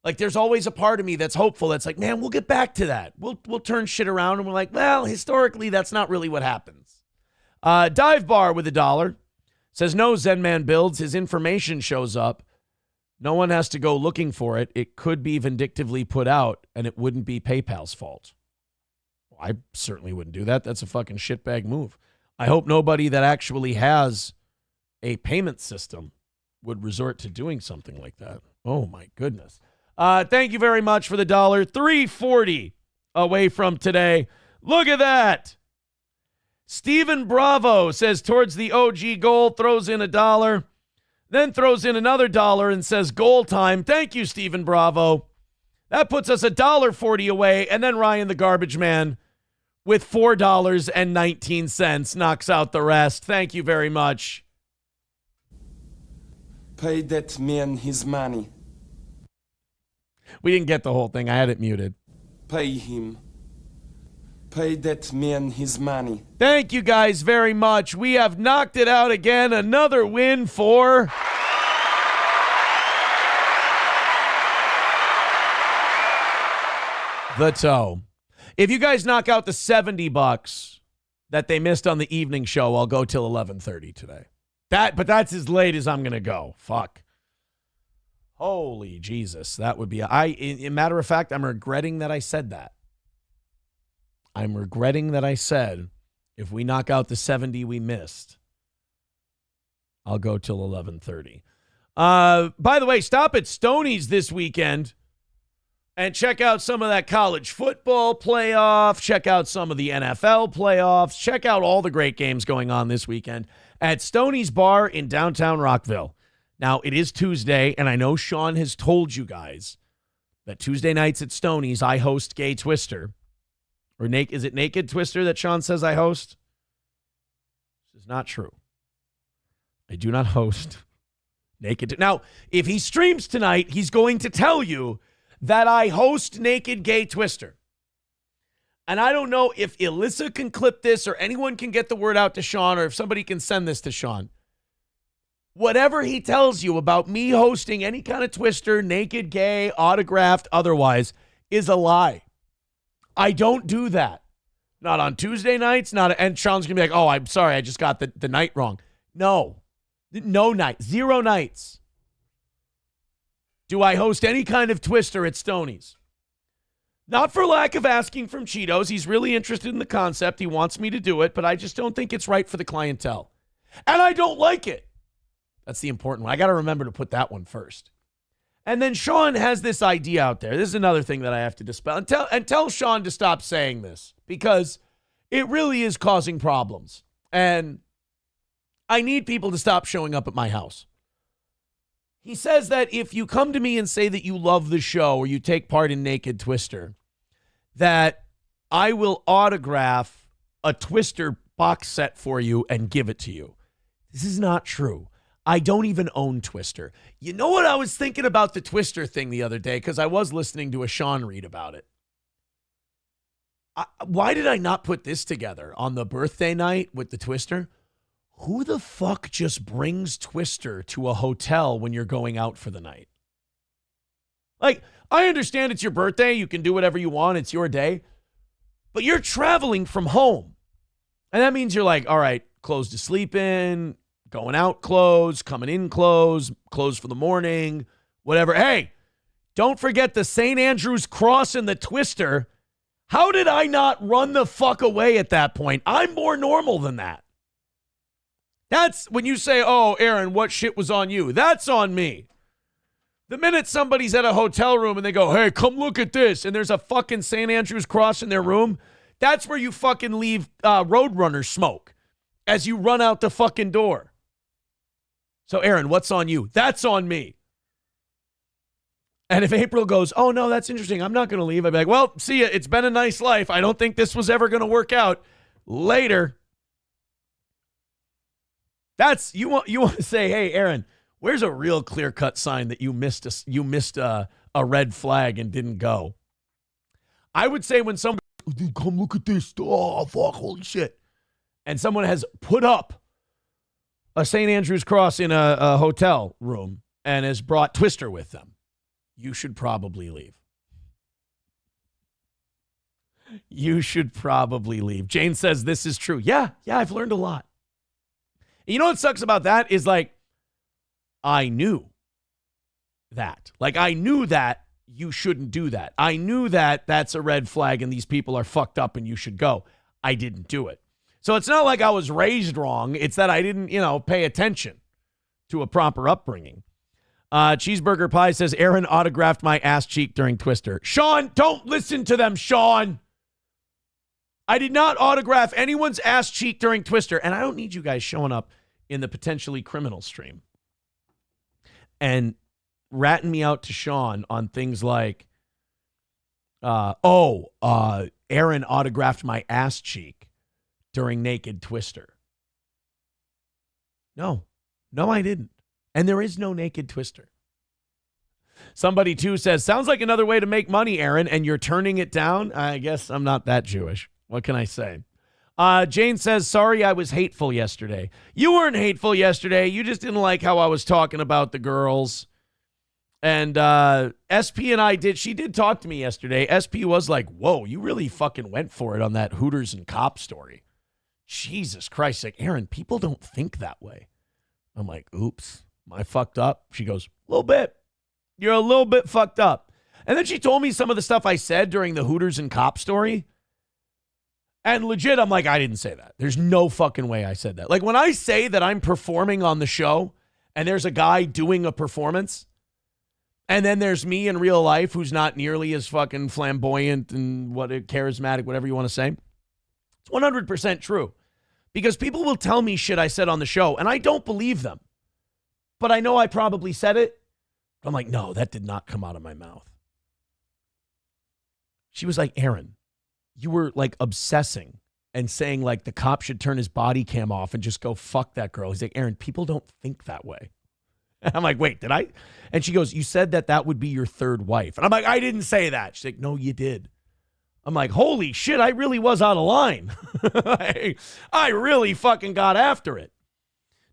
Like, there's always a part of me that's hopeful. That's like, man, we'll get back to that. We'll turn shit around. And we're like, well, historically, that's not really what happens. Dive Bar with $1 says, no, Zen Man builds. His information shows up. No one has to go looking for it. It could be vindictively put out, and it wouldn't be PayPal's fault. Well, I certainly wouldn't do that. That's a fucking shitbag move. I hope nobody that actually has a payment system would resort to doing something like that. Oh, my goodness. Thank you very much for the $1. 340 away from today. Look at that. Stephen Bravo says towards the OG goal, throws in $1, then throws in another $1 and says goal time. Thank you, Stephen Bravo. That puts us $1.40 away. And then Ryan the Garbage Man with $4.19 knocks out the rest. Thank you very much. Pay that man his money. We didn't get the whole thing. I had it muted. Pay him. Pay that man his money. Thank you guys very much. We have knocked it out again. Another win for the Toe. If you guys knock out the $70 that they missed on the evening show, I'll go till 11:30 today. But that's as late as I'm gonna go. Fuck. Holy Jesus, that would be. In matter of fact, I'm regretting that I said that. I'm regretting that I said, if we knock out the 70 we missed, I'll go till 11:30. By the way, stop at Stoney's this weekend and check out some of that college football playoff. Check out some of the NFL playoffs. Check out all the great games going on this weekend at Stoney's Bar in downtown Rockville. Now, it is Tuesday, and I know Sean has told you guys that Tuesday nights at Stoney's, I host Gay Twister. Or is it Naked Twister that Sean says I host? This is not true. I do not host Naked. Now, if he streams tonight, he's going to tell you that I host Naked Gay Twister. And I don't know if Alyssa can clip this or anyone can get the word out to Sean or if somebody can send this to Sean. Whatever he tells you about me hosting any kind of Twister, naked, gay, autographed, otherwise, is a lie. I don't do that. Not on Tuesday nights. And Sean's going to be like, oh, I'm sorry, I just got the night wrong. No night. 0 nights. Do I host any kind of Twister at Stoney's? Not for lack of asking from Cheetos. He's really interested in the concept. He wants me to do it, but I just don't think it's right for the clientele. And I don't like it. That's the important one. I got to remember to put that one first. And then Sean has this idea out there. This is another thing that I have to dispel. And tell Sean to stop saying this because it really is causing problems. And I need people to stop showing up at my house. He says that if you come to me and say that you love the show or you take part in Naked Twister, that I will autograph a Twister box set for you and give it to you. This is not true. I don't even own Twister. You know what I was thinking about the Twister thing the other day? Because I was listening to a Sean read about it. Why did I not put this together on the birthday night with the Twister? Who the fuck just brings Twister to a hotel when you're going out for the night? Like, I understand it's your birthday. You can do whatever you want. It's your day. But you're traveling from home. And that means you're like, all right, clothes to sleep in, going out clothes, coming in clothes for the morning, whatever. Hey, don't forget the St. Andrew's cross and the Twister. How did I not run the fuck away at that point? I'm more normal than that. That's when you say, oh, Aaron, what shit was on you? That's on me. The minute somebody's at a hotel room and they go, hey, come look at this, and there's a fucking St. Andrew's cross in their room, that's where you fucking leave Roadrunner smoke as you run out the fucking door. So, Aaron, what's on you? That's on me. And if April goes, oh, no, that's interesting, I'm not going to leave, I'd be like, well, see ya. It's been a nice life. I don't think this was ever going to work out. Later. That's, you want to say, hey, Aaron, where's a real clear-cut sign that you missed a red flag and didn't go? I would say when somebody, come look at this, oh, fuck, holy shit. And someone has put up a St. Andrew's cross in a hotel room and has brought Twister with them, you should probably leave. You should probably leave. Jane says this is true. Yeah, I've learned a lot. And you know what sucks about that is, like, I knew that. Like, I knew that you shouldn't do that. I knew that that's a red flag and these people are fucked up and you should go. I didn't do it. So it's not like I was raised wrong. It's that I didn't, pay attention to a proper upbringing. Cheeseburger Pie says, Aaron autographed my ass cheek during Twister. Sean, don't listen to them, Sean. I did not autograph anyone's ass cheek during Twister, and I don't need you guys showing up in the potentially criminal stream and ratting me out to Sean on things like, Aaron autographed my ass cheek during Naked Twister. No, I didn't. And there is no Naked Twister. Somebody, too, says, sounds like another way to make money, Aaron, and you're turning it down? I guess I'm not that Jewish. What can I say? Jane says, sorry I was hateful yesterday. You weren't hateful yesterday. You just didn't like how I was talking about the girls. And SP and I she did talk to me yesterday. SP was like, whoa, you really fucking went for it on that Hooters and cop story. Jesus Christ. Like, Aaron, people don't think that way. I'm like, oops. Am I fucked up? She goes, a little bit. You're a little bit fucked up. And then she told me some of the stuff I said during the Hooters and cop story. And legit, I'm like, I didn't say that. There's no fucking way I said that. Like, when I say that I'm performing on the show and there's a guy doing a performance and then there's me in real life who's not nearly as fucking flamboyant and charismatic, whatever you want to say, it's 100% true. Because people will tell me shit I said on the show and I don't believe them. But I know I probably said it. I'm like, no, that did not come out of my mouth. She was like, Aaron, you were like obsessing and saying like the cop should turn his body cam off and just go fuck that girl. He's like, Aaron, people don't think that way. And I'm like, wait, did I? And she goes, you said that would be your third wife. And I'm like, I didn't say that. She's like, no, you did. I'm like, holy shit, I really was out of line. I really fucking got after it.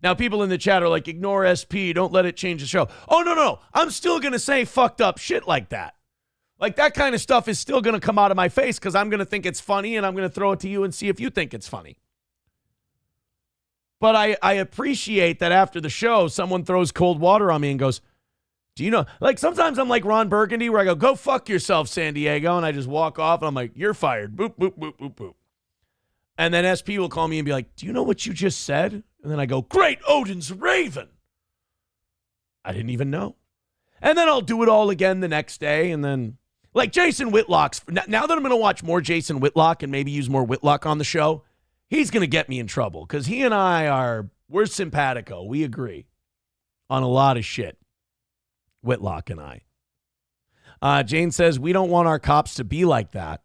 Now, people in the chat are like, ignore SP, don't let it change the show. Oh, no. I'm still going to say fucked up shit like that. Like, that kind of stuff is still going to come out of my face because I'm going to think it's funny and I'm going to throw it to you and see if you think it's funny. But I appreciate that after the show, someone throws cold water on me and goes, do you know? Like, sometimes I'm like Ron Burgundy where I go fuck yourself, San Diego. And I just walk off and I'm like, you're fired. Boop, boop, boop, boop, boop. And then SP will call me and be like, do you know what you just said? And then I go, great, Odin's Raven. I didn't even know. And then I'll do it all again the next day. And then, like Jason Whitlock's, now that I'm going to watch more Jason Whitlock and maybe use more Whitlock on the show, he's going to get me in trouble because he and we're simpatico. We agree on a lot of shit. Whitlock and I. Jane says, we don't want our cops to be like that.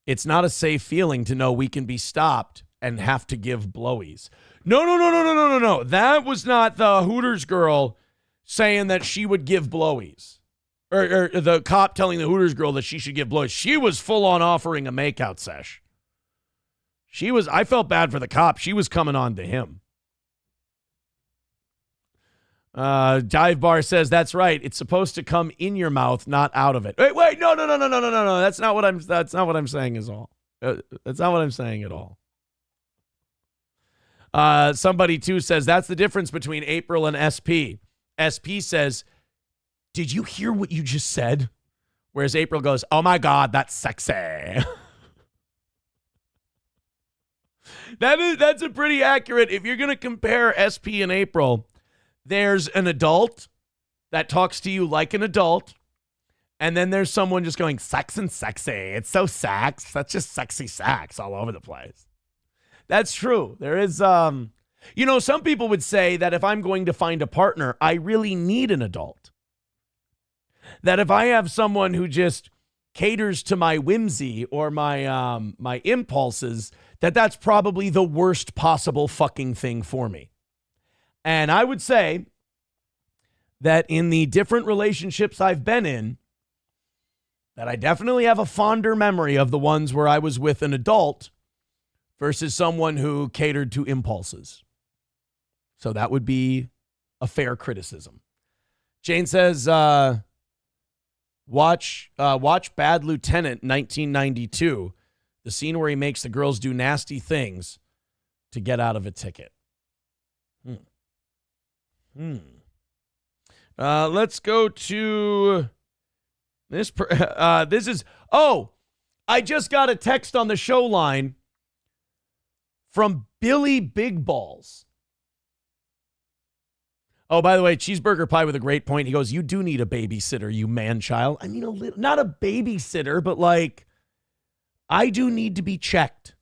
It's not a safe feeling to know we can be stopped and have to give blowies. No. That was not the Hooters girl saying that she would give blowies. Or the cop telling the Hooters girl that she should give blowies. She was full on offering a makeout sesh. I felt bad for the cop. She was coming on to him. Dive Bar says, that's right. It's supposed to come in your mouth, not out of it. Wait, no. That's not what I'm saying is all. That's not what I'm saying at all. Somebody too says that's the difference between April and SP. SP says, did you hear what you just said? Whereas April goes, oh my God, that's sexy. That's a pretty accurate. If you're going to compare SP and April, there's an adult, that talks to you like an adult. And then there's someone just going, sex and sexy. It's so sex. That's just sexy sex all over the place. That's true. There is, some people would say that if I'm going to find a partner, I really need an adult. That if I have someone who just caters to my whimsy or my impulses, that's probably the worst possible fucking thing for me. And I would say that in the different relationships I've been in, that I definitely have a fonder memory of the ones where I was with an adult versus someone who catered to impulses. So that would be a fair criticism. Jane says, watch Bad Lieutenant 1992, the scene where he makes the girls do nasty things to get out of a ticket. Let's go to this. This is, I just got a text on the show line from Billy Big Balls. Oh, by the way, Cheeseburger Pie with a great point. He goes, you do need a babysitter, you man-child. I mean, not a babysitter, but like, I do need to be checked.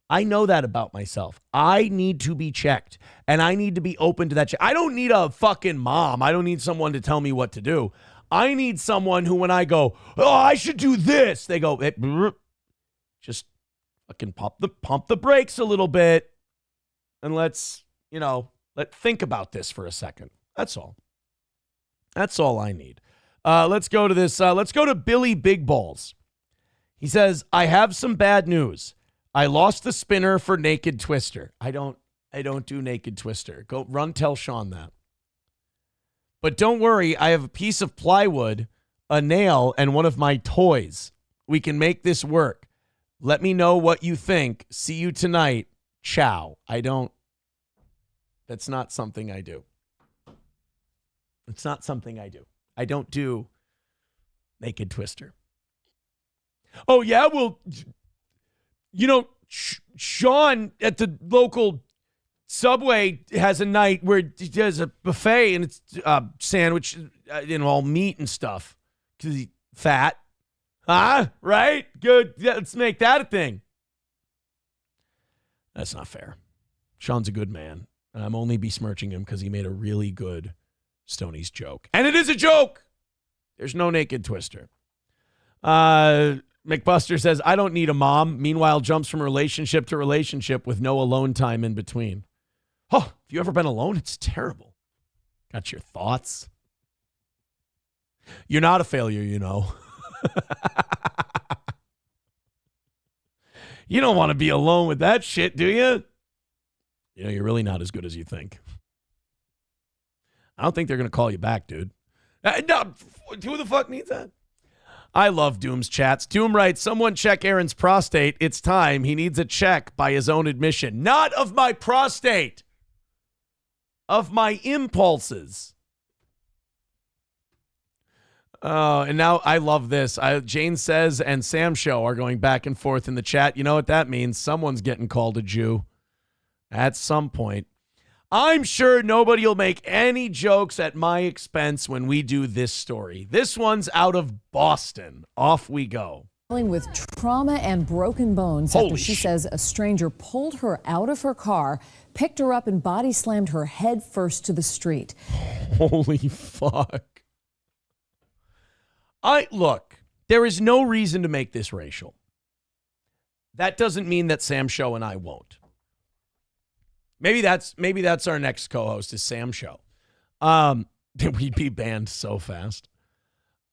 I know that about myself. I need to be checked, and I need to be open to that check. I don't need a fucking mom. I don't need someone to tell me what to do. I need someone who, when I go, I should do this, they go, hey, just fucking pump the brakes a little bit, and let's think about this for a second. That's all. That's all I need. Let's go to this. Let's go to Billy Big Balls. He says, I have some bad news. I lost the spinner for Naked Twister. I don't do Naked Twister. Go run, tell Sean that. But don't worry, I have a piece of plywood, a nail, and one of my toys. We can make this work. Let me know what you think. See you tonight. Ciao. That's not something I do. It's not something I do. I don't do Naked Twister. Oh, yeah? Well, Sean at the local Subway has a night where he does a buffet and it's sandwich, all meat and stuff because he's fat. Huh? Right? Good. Yeah, let's make that a thing. That's not fair. Sean's a good man. And I'm only besmirching him because he made a really good Stoney's joke. And it is a joke. There's no Naked Twister. McBuster says, I don't need a mom. Meanwhile, jumps from relationship to relationship with no alone time in between. Oh, have you ever been alone? It's terrible. Got your thoughts? You're not a failure, you know. You don't want to be alone with that shit, do you? You're really not as good as you think. I don't think they're going to call you back, dude. No, who the fuck needs that? I love Doom's chats. Doom writes, someone check Aaron's prostate. It's time. He needs a check by his own admission. Not of my prostate. Of my impulses. And now I love this. Jane says and Sam Show are going back and forth in the chat. You know what that means? Someone's getting called a Jew at some point. I'm sure nobody will make any jokes at my expense when we do this story. This one's out of Boston. Off we go. With trauma and broken bones after she says a stranger pulled her out of her car, picked her up and body slammed her head first to the street. Holy fuck. Look, there is no reason to make this racial. That doesn't mean that Sam Show and I won't. Maybe that's our next co-host is Sam Show. We'd be banned so fast.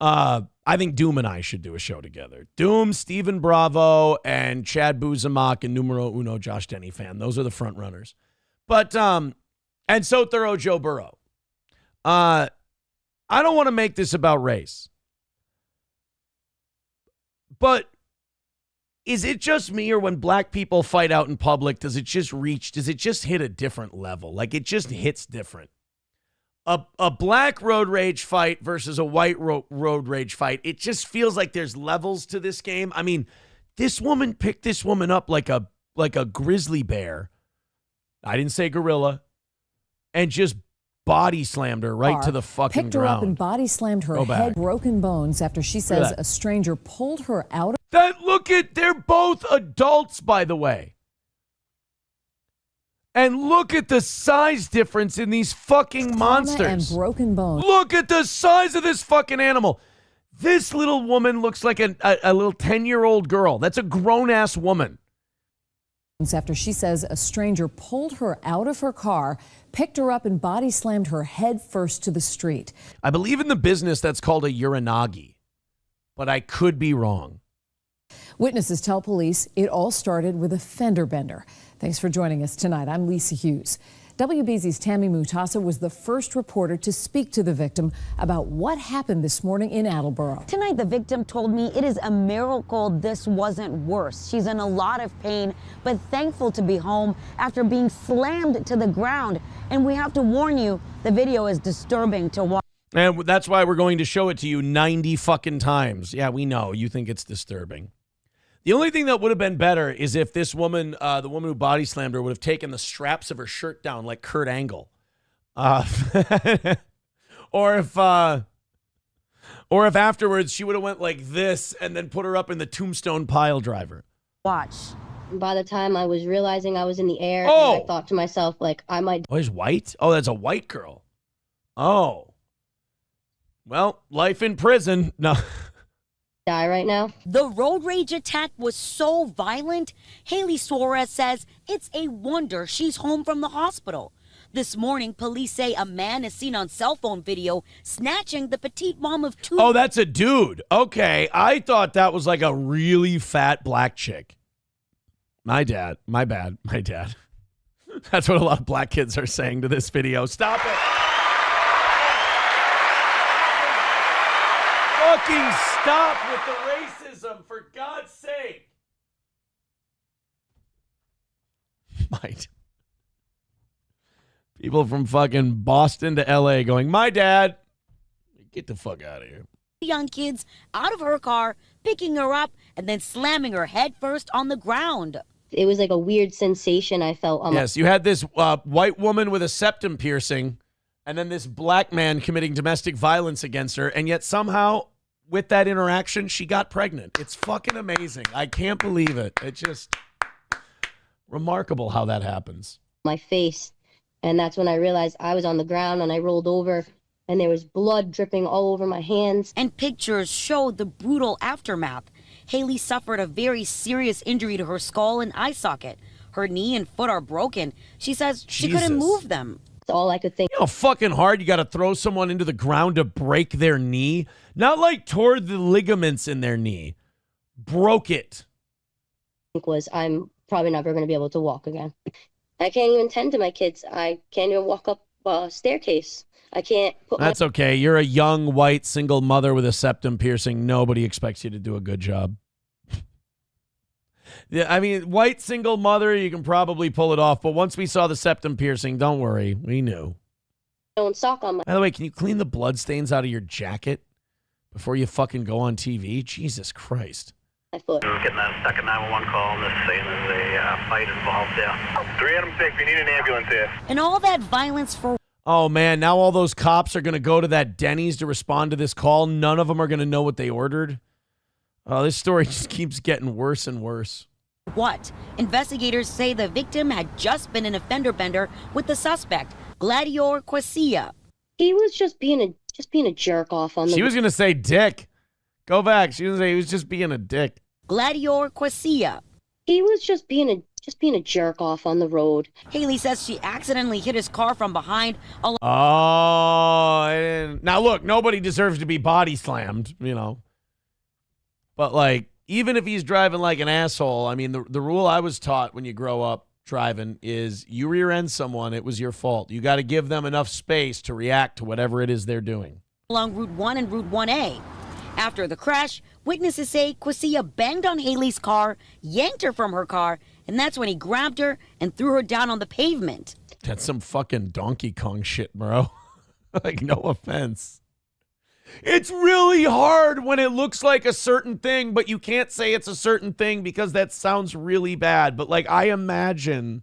I think Doom and I should do a show together. Doom, Stephen Bravo, and Chad Buzamak and numero uno Josh Denny fan. Those are the front runners. But and so thorough Joe Burrow. I don't want to make this about race. But is it just me, or when black people fight out in public, does it just hit a different level? Like, it just hits different. A black road rage fight versus a white road rage fight, it just feels like there's levels to this game. I mean, this woman picked this woman up like a grizzly bear. I didn't say gorilla. And just body slammed her right to the fucking picked her ground. up and body slammed her Go head, back. broken bones after she says that. a stranger pulled her out of They're both adults, by the way. And look at the size difference in these fucking monsters. and broken bones. Look at the size of this fucking animal. This little woman looks like a little 10-year-old girl. That's a grown-ass woman. After she says a stranger pulled her out of her car, picked her up and body slammed her head first to the street. I believe in the business that's called a uranagi, but I could be wrong. Witnesses tell police it all started with a fender bender. Thanks for joining us tonight. I'm Lisa Hughes. WBZ's Tammy Mutasa was the first reporter to speak to the victim about what happened this morning in Attleboro. Tonight, the victim told me it is a miracle this wasn't worse. She's in a lot of pain, but thankful to be home after being slammed to the ground. And we have to warn you, the video is disturbing to watch. And that's why we're going to show it to you 90 fucking times. Yeah, we know. You think it's disturbing. The only thing that would have been better is if this woman, the woman who body slammed her, would have taken the straps of her shirt down like Kurt Angle. Or if afterwards she would have went like this and then put her up in the tombstone pile driver. Watch. By the time I was realizing I was in the air, Oh! and I thought to myself, like, I might Oh, he's white? Oh, that's a white girl. Oh. Well, life in prison. No. die right now. The road rage attack was so violent, Haley Suarez says it's a wonder she's home from the hospital. This morning, police say a man is seen on cell phone video snatching the petite mom of two. Oh, that's a dude. Okay. I thought that was like a really fat black chick. My dad. My bad. My dad. That's what a lot of black kids are saying to this video. Stop it. Fucking stop with the racism, for God's sake. Might. People from fucking Boston to LA going, my dad. Get the fuck out of here. Young kids out of her car, picking her up, and then slamming her head first on the ground. It was like a weird sensation I felt on Yes, you had this white woman with a septum piercing, and then this black man committing domestic violence against her, and yet somehow, with that interaction, she got pregnant. It's fucking amazing. I can't believe it. It's just remarkable how that happens. my face. And that's when I realized I was on the ground, and I rolled over and there was blood dripping all over my hands. And pictures showed the brutal aftermath. Haley suffered a very serious injury to her skull and eye socket. Her knee and foot are broken. She says she couldn't move them. That's all I could think. You know how fucking hard you got to throw someone into the ground to break their knee? Not like tore the ligaments in their knee. Broke it. Was I'm probably never going to be able to walk again. I can't even tend to my kids. I can't even walk up a staircase. I can't put That's okay. You're a young, white, single mother with a septum piercing. Nobody expects you to do a good job. Yeah, I mean, white, single mother, you can probably pull it off. But once we saw the septum piercing, don't worry. We knew. my own sock on my By the way, can you clean the blood stains out of your jacket before you fucking go on TV? Jesus Christ. foot. We're getting a second 911 call on this saying there's a fight involved there. 306, we need an ambulance here. And all that violence for Oh, man, now all those cops are going to go to that Denny's to respond to this call. None of them are going to know what they ordered. Oh, this story just keeps getting worse and worse. what? Investigators say the victim had just been in a fender bender with the suspect, Gladior Quasia. He was just being a jerk off on the She was going to say dick. Go back. She was going to say he was just being a dick. Gladior Quasia. He was just being a jerk off on the road. Haley says she accidentally hit his car from behind. Oh, I didn't. Now look, nobody deserves to be body slammed, you know. But like, even if he's driving like an asshole, I mean, the rule I was taught when you grow up driving is you rear end someone, it was your fault. You got to give them enough space to react to whatever it is they're doing. Along Route 1 and Route 1A. After the crash, witnesses say Quasia banged on Haley's car, yanked her from her car, and that's when he grabbed her and threw her down on the pavement. That's some fucking Donkey Kong shit, bro. Like, no offense. It's really hard when it looks like a certain thing, but you can't say it's a certain thing because that sounds really bad. But like, I imagine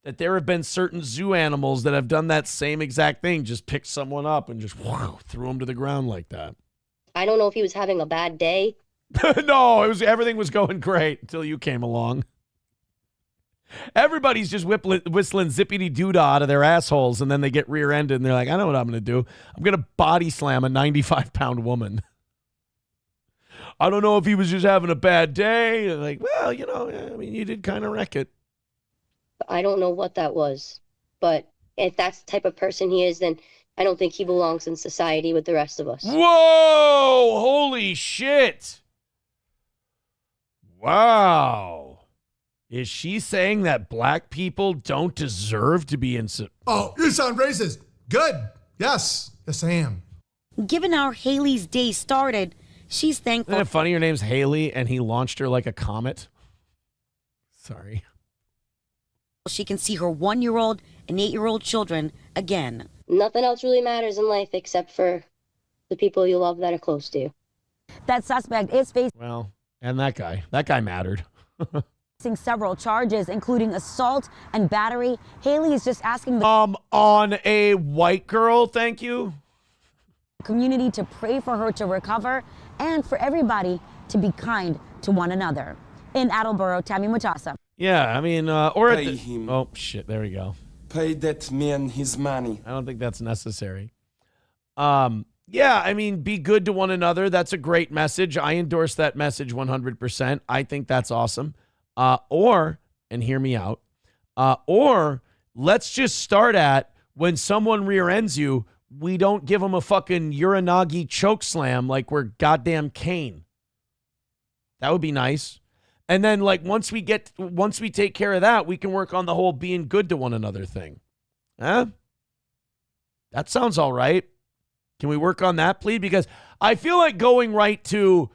that there have been certain zoo animals that have done that same exact thing, just picked someone up and just threw them to the ground like that. I don't know if he was having a bad day. No, everything was going great until you came along. Everybody's just whistling zippity-doo-dah out of their assholes, and then they get rear-ended, and they're like, I know what I'm going to do. I'm going to body slam a 95-pound woman. I don't know if he was just having a bad day. Like, well, you know, I mean, you did kind of wreck it. I don't know what that was. But if that's the type of person he is, then I don't think he belongs in society with the rest of us. Whoa! Holy shit! Wow. Is she saying that black people don't deserve to be in... Oh, you sound racist. Good. Yes. Yes, I am. Given how Haley's day started, she's thankful. Isn't it funny? Her name's Haley, and he launched her like a comet. Sorry. She can see her 1-year-old and 8-year-old children again. Nothing else really matters in life except for the people you love that are close to you. That suspect is facing Well, and that guy mattered. several charges, including assault and battery. Haley is just asking the on a white girl, thank you. Community to pray for her to recover and for everybody to be kind to one another. In Attleboro, Tammy Mutasa. Yeah, I mean, or Pay him. Oh shit, there we go. Pay that man his money. I don't think that's necessary. Yeah, I mean, be good to one another. That's a great message. I endorse that message 100%. I think that's awesome. And hear me out, or let's just start at when someone rear ends you, we don't give them a fucking Uranagi choke slam like we're goddamn Kane. That would be nice. And then like once we take care of that, we can work on the whole being good to one another thing. Huh? That sounds all right. Can we work on that, please? Because I feel like going right to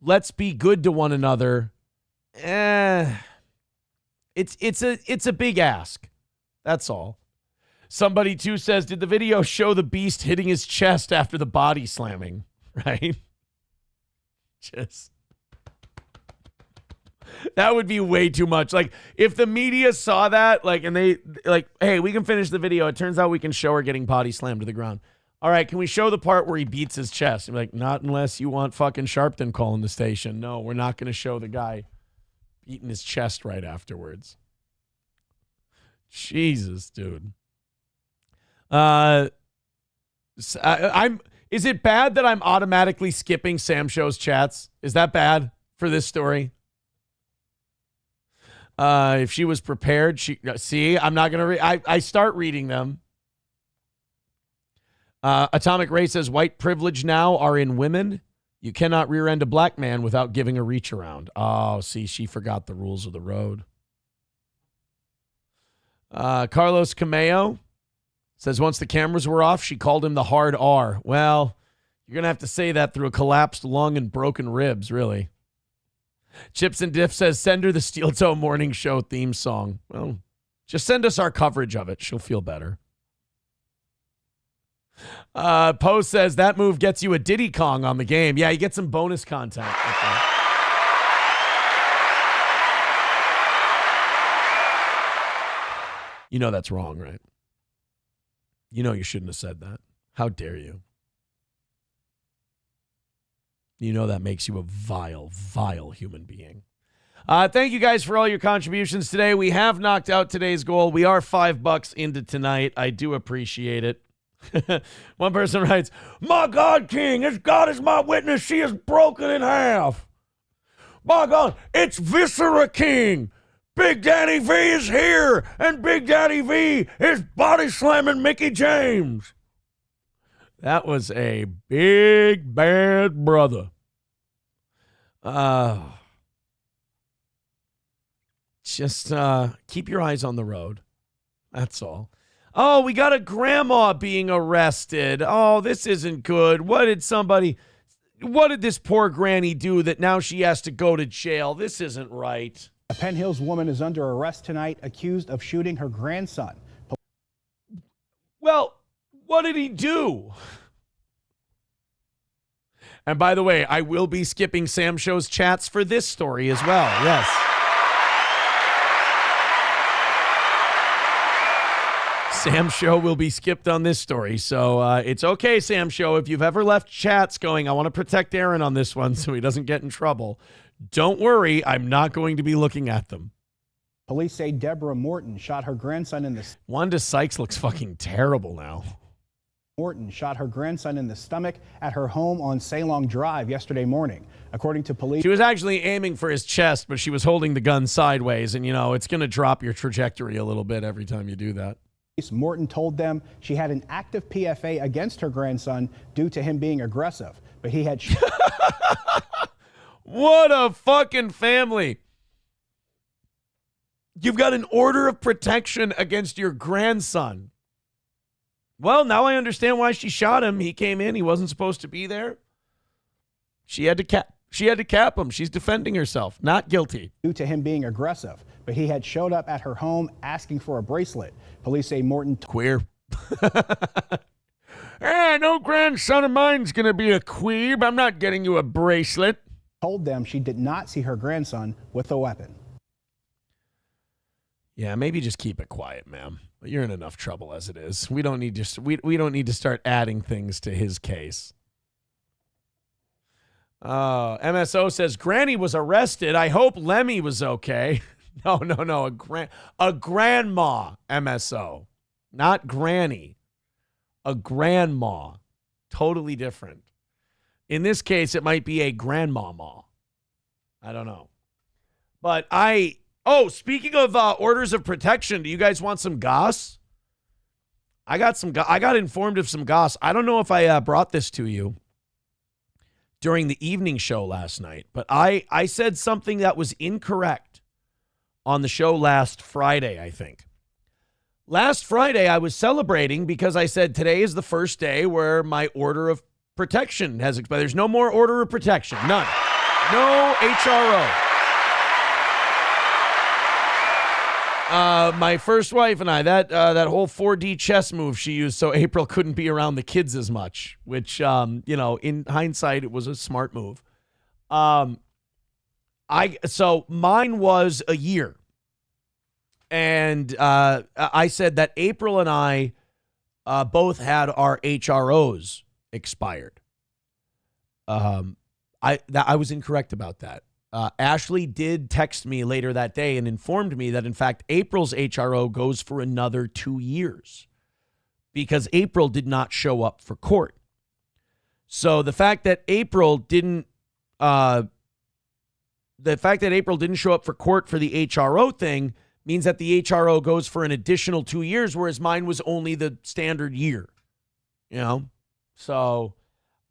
let's be good to one another. It's a big ask. That's all. Somebody too says, did the video show the beast hitting his chest after the body slamming? Right? Just that would be way too much. Like if the media saw that, like, and they like, hey, we can finish the video. It turns out we can show her getting body slammed to the ground. All right, can we show the part where he beats his chest? I'm like, not unless you want fucking Sharpton calling the station. No, we're not going to show the guy beating his chest right afterwards. Jesus, dude. Is it bad that I'm automatically skipping Sam Show's chats? Is that bad for this story? If she was prepared, I'm not going to I start reading them. Atomic Ray says white privilege now are in women. You cannot rear end a black man without giving a reach around. Oh, see, she forgot the rules of the road. Carlos Cameo says once the cameras were off, she called him the hard R. Well, you're going to have to say that through a collapsed lung and broken ribs, really. Chips and Diff says send her the Steel Toe Morning Show theme song. Well, just send us our coverage of it. She'll feel better. Poe says that move gets you a Diddy Kong on the game. Yeah, you get some bonus content. Okay. You know that's wrong, right? You know you shouldn't have said that. How dare you? You know that makes you a vile, vile human being. Thank you guys for all your contributions today. We have knocked out today's goal. We are $5 into tonight. I do appreciate it. One person writes, my God, King, as God is my witness, she is broken in half. My God, it's Viscera King. Big Daddy V is here, and Big Daddy V is body slamming Mickey James. That was a big bad brother. Just keep your eyes on the road. That's all. Oh, we got a grandma being arrested. Oh, this isn't good. What did this poor granny do that now she has to go to jail? This isn't right. A Penn Hills woman is under arrest tonight, accused of shooting her grandson. Well, what did he do? And by the way, I will be skipping Sam Show's chats for this story as well. Yes. Sam Show will be skipped on this story. So it's okay, Sam Show. If you've ever left chats going, I want to protect Aaron on this one so he doesn't get in trouble, don't worry. I'm not going to be looking at them. Police say Deborah Morton shot her grandson in the... Wanda Sykes looks fucking terrible now. Morton shot her grandson in the stomach at her home on Ceylon Drive yesterday morning. According to police... She was actually aiming for his chest, but she was holding the gun sideways. And, you know, it's going to drop your trajectory a little bit every time you do that. Morton told them she had an active PFA against her grandson due to him being aggressive, but he had... What a fucking family. You've got an order of protection against your grandson. Well, now I understand why she shot him. He came in. He wasn't supposed to be there. She had to cap him. She's defending herself. Not guilty. Due to him being aggressive, but he had showed up at her home asking for a bracelet. Police say Morton... Queer. No grandson of mine's going to be a queeb. I'm not getting you a bracelet. Told them she did not see her grandson with a weapon. Yeah, maybe just keep it quiet, ma'am. You're in enough trouble as it is. We don't need to start adding things to his case. MSO says Granny was arrested. I hope Lemmy was okay. No. A grandma, MSO, not Granny. A grandma, totally different. In this case, it might be a grandmama. I don't know, but speaking of orders of protection, do you guys want some goss? I got informed of some goss. I don't know if I brought this to you during the evening show last night, but I said something that was incorrect on the show last Friday, I think. Last Friday, I was celebrating because I said today is the first day where my order of protection has expired. There's no more order of protection. None. No HRO. My first wife and I, that whole 4D chess move she used so April couldn't be around the kids as much, which, in hindsight, it was a smart move. So mine was a year. And I said that April and I both had our HROs expired. I was incorrect about that. Ashley did text me later that day and informed me that, in fact, April's HRO goes for another 2 years because April did not show up for court. So the fact that April didn't show up for court for the HRO thing means that the HRO goes for an additional 2 years, whereas mine was only the standard year. So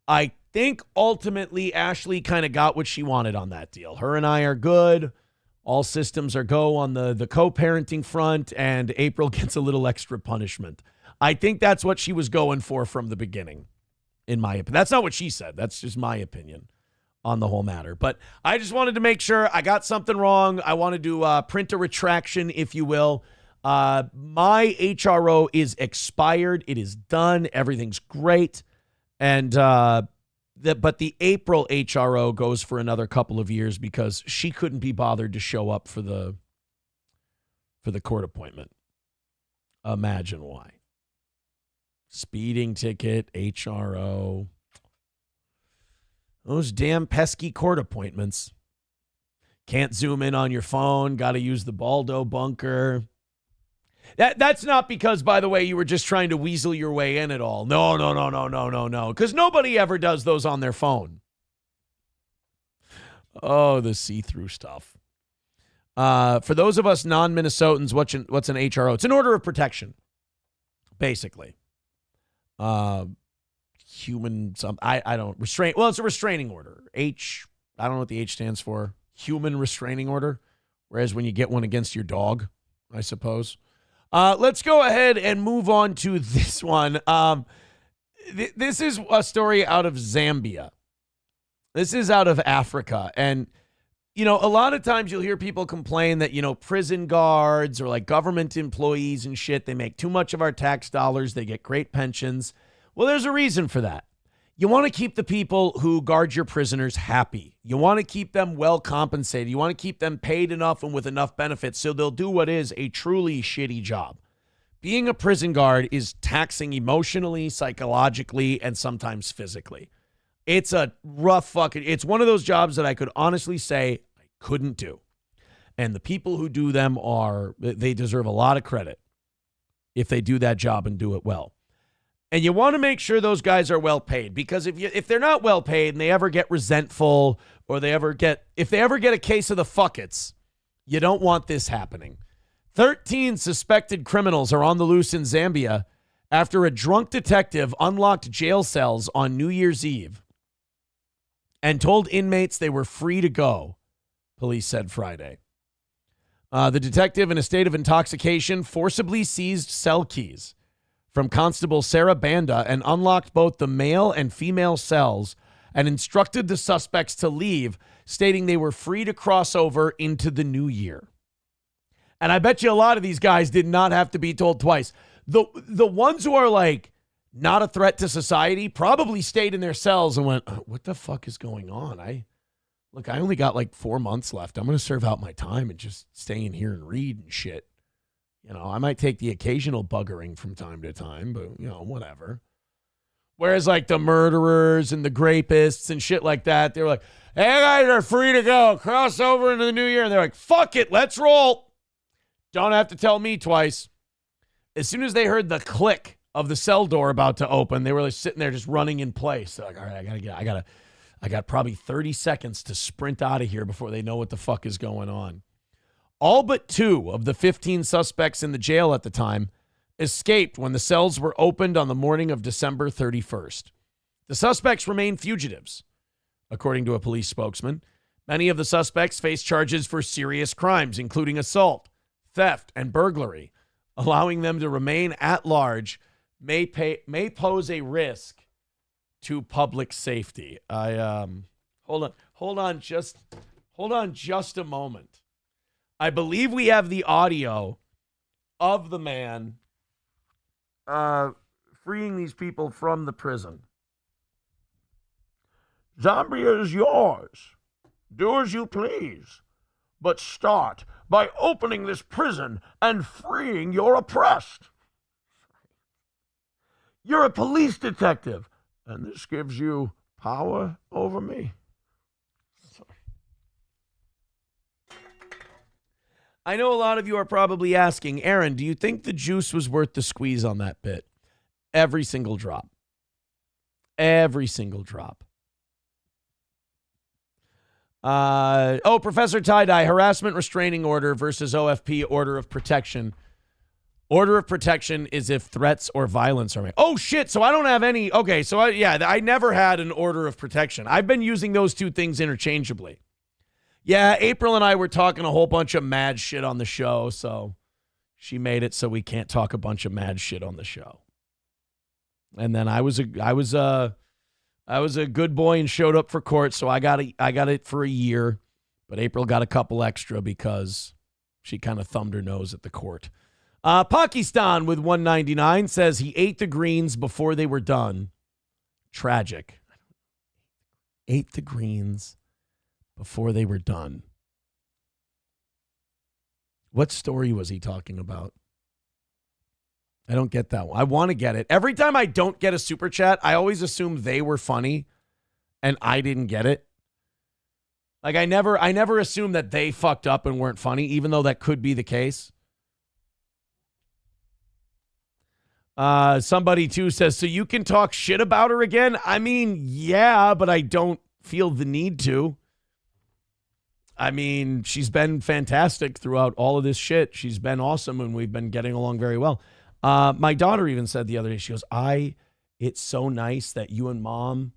I think ultimately Ashley kind of got what she wanted on that deal. Her and I are good. All systems are go on the co-parenting front, and April gets a little extra punishment. I think that's what she was going for from the beginning, in my opinion. That's not what she said. That's just my opinion on the whole matter. But I just wanted to make sure I got something wrong. I wanted to print a retraction, if you will. My HRO is expired. It is done. Everything's great. And but the April HRO goes for another couple of years because she couldn't be bothered to show up for the court appointment. Imagine why. Speeding ticket, HRO. Those damn pesky court appointments. Can't zoom in on your phone. Got to use the Baldo bunker. That's not because, by the way, you were just trying to weasel your way in at all. No. Because nobody ever does those on their phone. Oh, the see-through stuff. For those of us non-Minnesotans, what's an HRO? It's an order of protection, basically. I don't restrain. Well, it's a restraining order. I don't know what the H stands for. Human restraining order. Whereas when you get one against your dog, I suppose. Let's go ahead and move on to this one. This is a story out of Zambia. This is out of Africa. And, a lot of times you'll hear people complain that, prison guards or like government employees and shit, they make too much of our tax dollars. They get great pensions. Well, there's a reason for that. You want to keep the people who guard your prisoners happy. You want to keep them well compensated. You want to keep them paid enough and with enough benefits so they'll do what is a truly shitty job. being a prison guard is taxing emotionally, psychologically, and sometimes physically. It's a rough it's one of those jobs that I could honestly say I couldn't do. And the people who do them they deserve a lot of credit if they do that job and do it well. And you want to make sure those guys are well paid, because if they're not well paid and they ever get resentful, or if they ever get a case of the fuckets, you don't want this happening. 13 suspected criminals are on the loose in Zambia after a drunk detective unlocked jail cells on New Year's Eve and told inmates they were free to go, police said Friday. The detective, in a state of intoxication, forcibly seized cell keys from Constable Sarah Banda and unlocked both the male and female cells and instructed the suspects to leave, stating they were free to cross over into the new year. And I bet you a lot of these guys did not have to be told twice. The ones who are like not a threat to society probably stayed in their cells and went, what the fuck is going on? I only got like 4 months left. I'm going to serve out my time and just stay in here and read and shit. You know, I might take the occasional buggering from time to time, but, you know, whatever. Whereas like the murderers and the rapists and shit like that, they were like, hey, guys are free to go. Cross over into the new year. And they're like, fuck it, let's roll. Don't have to tell me twice. As soon as they heard the click of the cell door about to open, they were like sitting there just running in place. They're like, all right, I got probably 30 seconds to sprint out of here before they know what the fuck is going on. All but 2 of the 15 suspects in the jail at the time escaped when the cells were opened on the morning of December 31st. The suspects remain fugitives, according to a police spokesman. Many of the suspects face charges for serious crimes, including assault, theft, and burglary. Allowing them to remain at large may pose a risk to public safety. Hold on just a moment. I believe we have the audio of the man freeing these people from the prison. Zambia is yours. Do as you please. But start by opening this prison and freeing your oppressed. You're a police detective, and this gives you power over me. Sorry. I know a lot of you are probably asking, Aaron, do you think the juice was worth the squeeze on that bit? Every single drop. Every single drop. Professor Tie-Dye, harassment restraining order versus OFP order of protection. Order of protection is if threats or violence are made. Oh, shit, so I don't have any. Okay, so I never had an order of protection. I've been using those two things interchangeably. Yeah, April and I were talking a whole bunch of mad shit on the show, so she made it so we can't talk a bunch of mad shit on the show. And then I was a good boy and showed up for court, so I got it for a year. But April got a couple extra because she kind of thumbed her nose at the court. Pakistan with 199 says he ate the greens before they were done. Tragic. Ate the greens before they were done. What story was he talking about? I don't get that one. I want to get it. Every time I don't get a super chat, I always assume they were funny and I didn't get it. Like I never assume that they fucked up and weren't funny, even though that could be the case. Somebody too says, so you can talk shit about her again? I mean, yeah, but I don't feel the need to. I mean, she's been fantastic throughout all of this shit. She's been awesome and we've been getting along very well. My daughter even said the other day, she goes, it's so nice that you and mom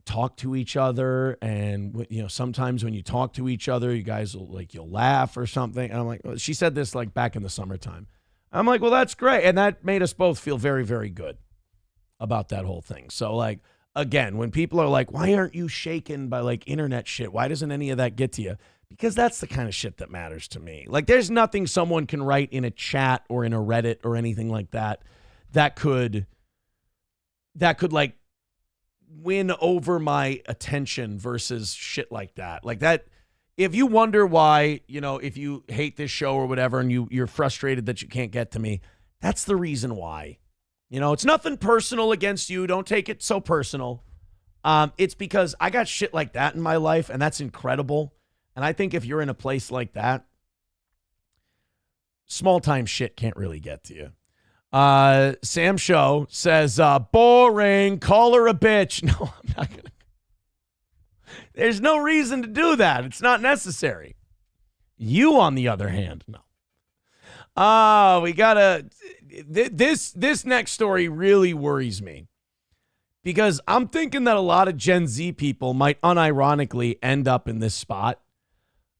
talk to each other. And, you know, sometimes when you talk to each other, you guys will you'll laugh or something. And I'm like, she said this like back in the summertime. I'm like, well, that's great. And that made us both feel very, very good about that whole thing. So like, again, when people are like, why aren't you shaken by like internet shit? Why doesn't any of that get to you? Because that's the kind of shit that matters to me. Like there's nothing someone can write in a chat or in a Reddit or anything like that that could like win over my attention versus shit like that. Like that, if you wonder why, you know, if you hate this show or whatever and you're frustrated that you can't get to me, That's the reason why. You know, it's nothing personal against you. Don't take it so personal. It's because I got shit like that in my life, and that's incredible. And I think if you're in a place like that, small-time shit can't really get to you. Sam Show says, boring, call her a bitch. No, I'm not going to. There's no reason to do that. It's not necessary. You, on the other hand, no. We got this next story really worries me because I'm thinking that a lot of Gen Z people might unironically end up in this spot.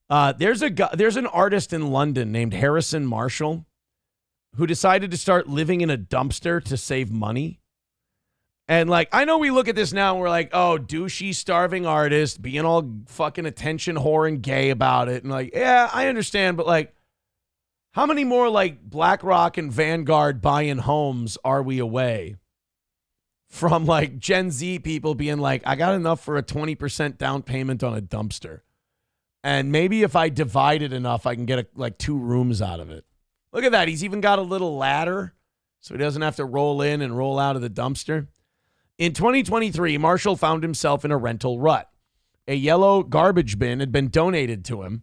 There's an artist in London named Harrison Marshall who decided to start living in a dumpster to save money. And like, I know we look at this now and we're like, oh, douchey, starving artist being all fucking attention whore and gay about it. And like, yeah, I understand. But like, how many more like BlackRock and Vanguard buying homes are we away from like Gen Z people being like, I got enough for a 20% down payment on a dumpster. And maybe if I divide it enough, I can get like 2 rooms out of it. Look at that. He's even got a little ladder so he doesn't have to roll in and roll out of the dumpster. In 2023, Marshall found himself in a rental rut. A yellow garbage bin had been donated to him.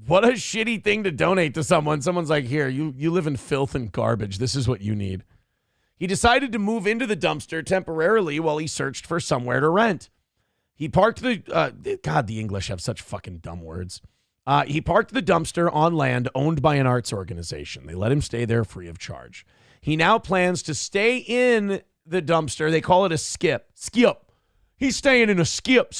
What a shitty thing to donate to someone. Someone's like, here, you live in filth and garbage. This is what you need. He decided to move into the dumpster temporarily while he searched for somewhere to rent. He parked the, God, the English have such fucking dumb words. He parked the dumpster on land owned by an arts organization. They let him stay there free of charge. He now plans to stay in the dumpster. They call it a skip. Skip. He's staying in a skip.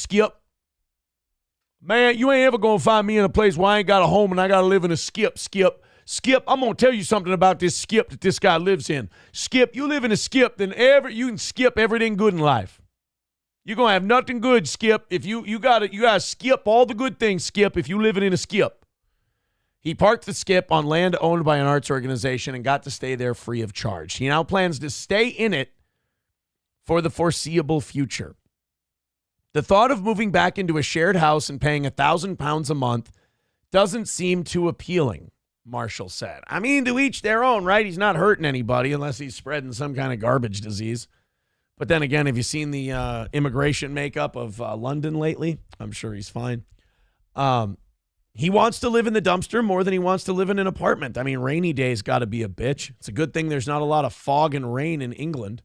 Man, you ain't ever going to find me in a place where I ain't got a home and I got to live in a skip. Skip, I'm going to tell you something about this skip that this guy lives in. Skip, you live in a skip, then you can skip everything good in life. You're going to have nothing good, Skip. If you got to skip all the good things, Skip, if you living in a skip. He parked the skip on land owned by an arts organization and got to stay there free of charge. He now plans to stay in it for the foreseeable future. The thought of moving back into a shared house and paying £1,000 a month doesn't seem too appealing, Marshall said. I mean, to each their own, right? He's not hurting anybody unless he's spreading some kind of garbage disease. But then again, have you seen the immigration makeup of London lately? I'm sure he's fine. He wants to live in the dumpster more than he wants to live in an apartment. I mean, rainy days got to be a bitch. It's a good thing there's not a lot of fog and rain in England.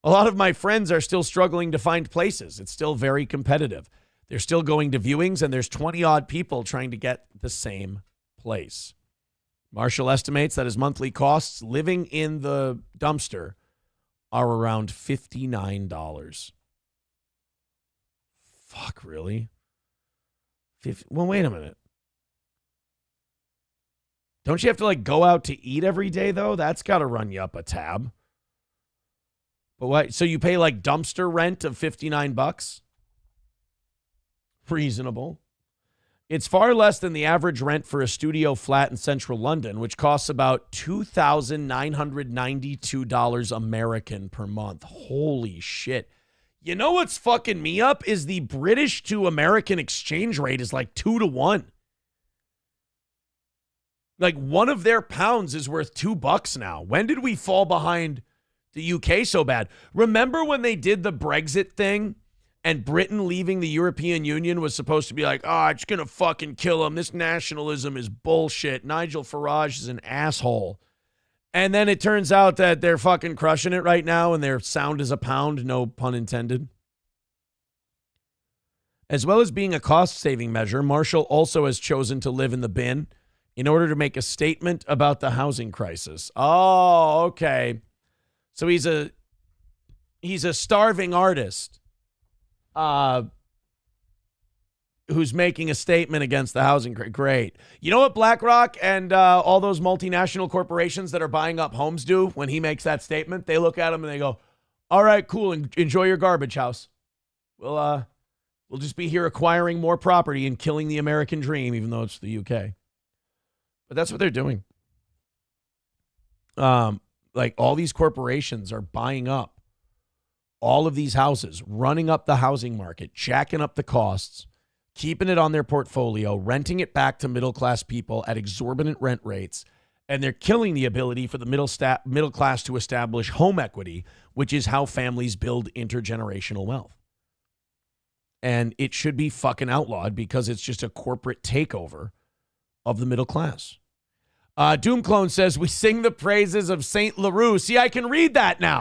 A lot of my friends are still struggling to find places. It's still very competitive. They're still going to viewings, and there's 20-odd people trying to get the same place. Marshall estimates that his monthly costs living in the dumpster are around $59. Fuck, really? Well, wait a minute. Don't you have to, like, go out to eat every day, though? That's got to run you up a tab. But what? So you pay, like, dumpster rent of $59? Reasonable. It's far less than the average rent for a studio flat in central London, which costs about $2,992 American per month. Holy shit. You know what's fucking me up is the British to American exchange rate is like 2 to 1. Like one of their pounds is worth $2 now. When did we fall behind the UK so bad? Remember when they did the Brexit thing? And Britain leaving the European Union was supposed to be like, oh, it's going to fucking kill them. This nationalism is bullshit. Nigel Farage is an asshole. And then it turns out that they're fucking crushing it right now and they're sound as a pound, no pun intended. As well as being a cost-saving measure, Marshall also has chosen to live in the bin in order to make a statement about the housing crisis. Oh, okay. So he's a starving artist. Who's making a statement against the housing. Great. You know what BlackRock and all those multinational corporations that are buying up homes do when he makes that statement? They look at him and they go, all right, cool, enjoy your garbage house. We'll just be here acquiring more property and killing the American dream, even though it's the UK. But that's what they're doing. Like all these corporations are buying up all of these houses, running up the housing market, jacking up the costs, keeping it on their portfolio, renting it back to middle-class people at exorbitant rent rates, And they're killing the ability for the middle class to establish home equity, which is how families build intergenerational wealth. And it should be fucking outlawed because it's just a corporate takeover of the middle class. Doomclone says, we sing the praises of St. LaRue. See, I can read that now.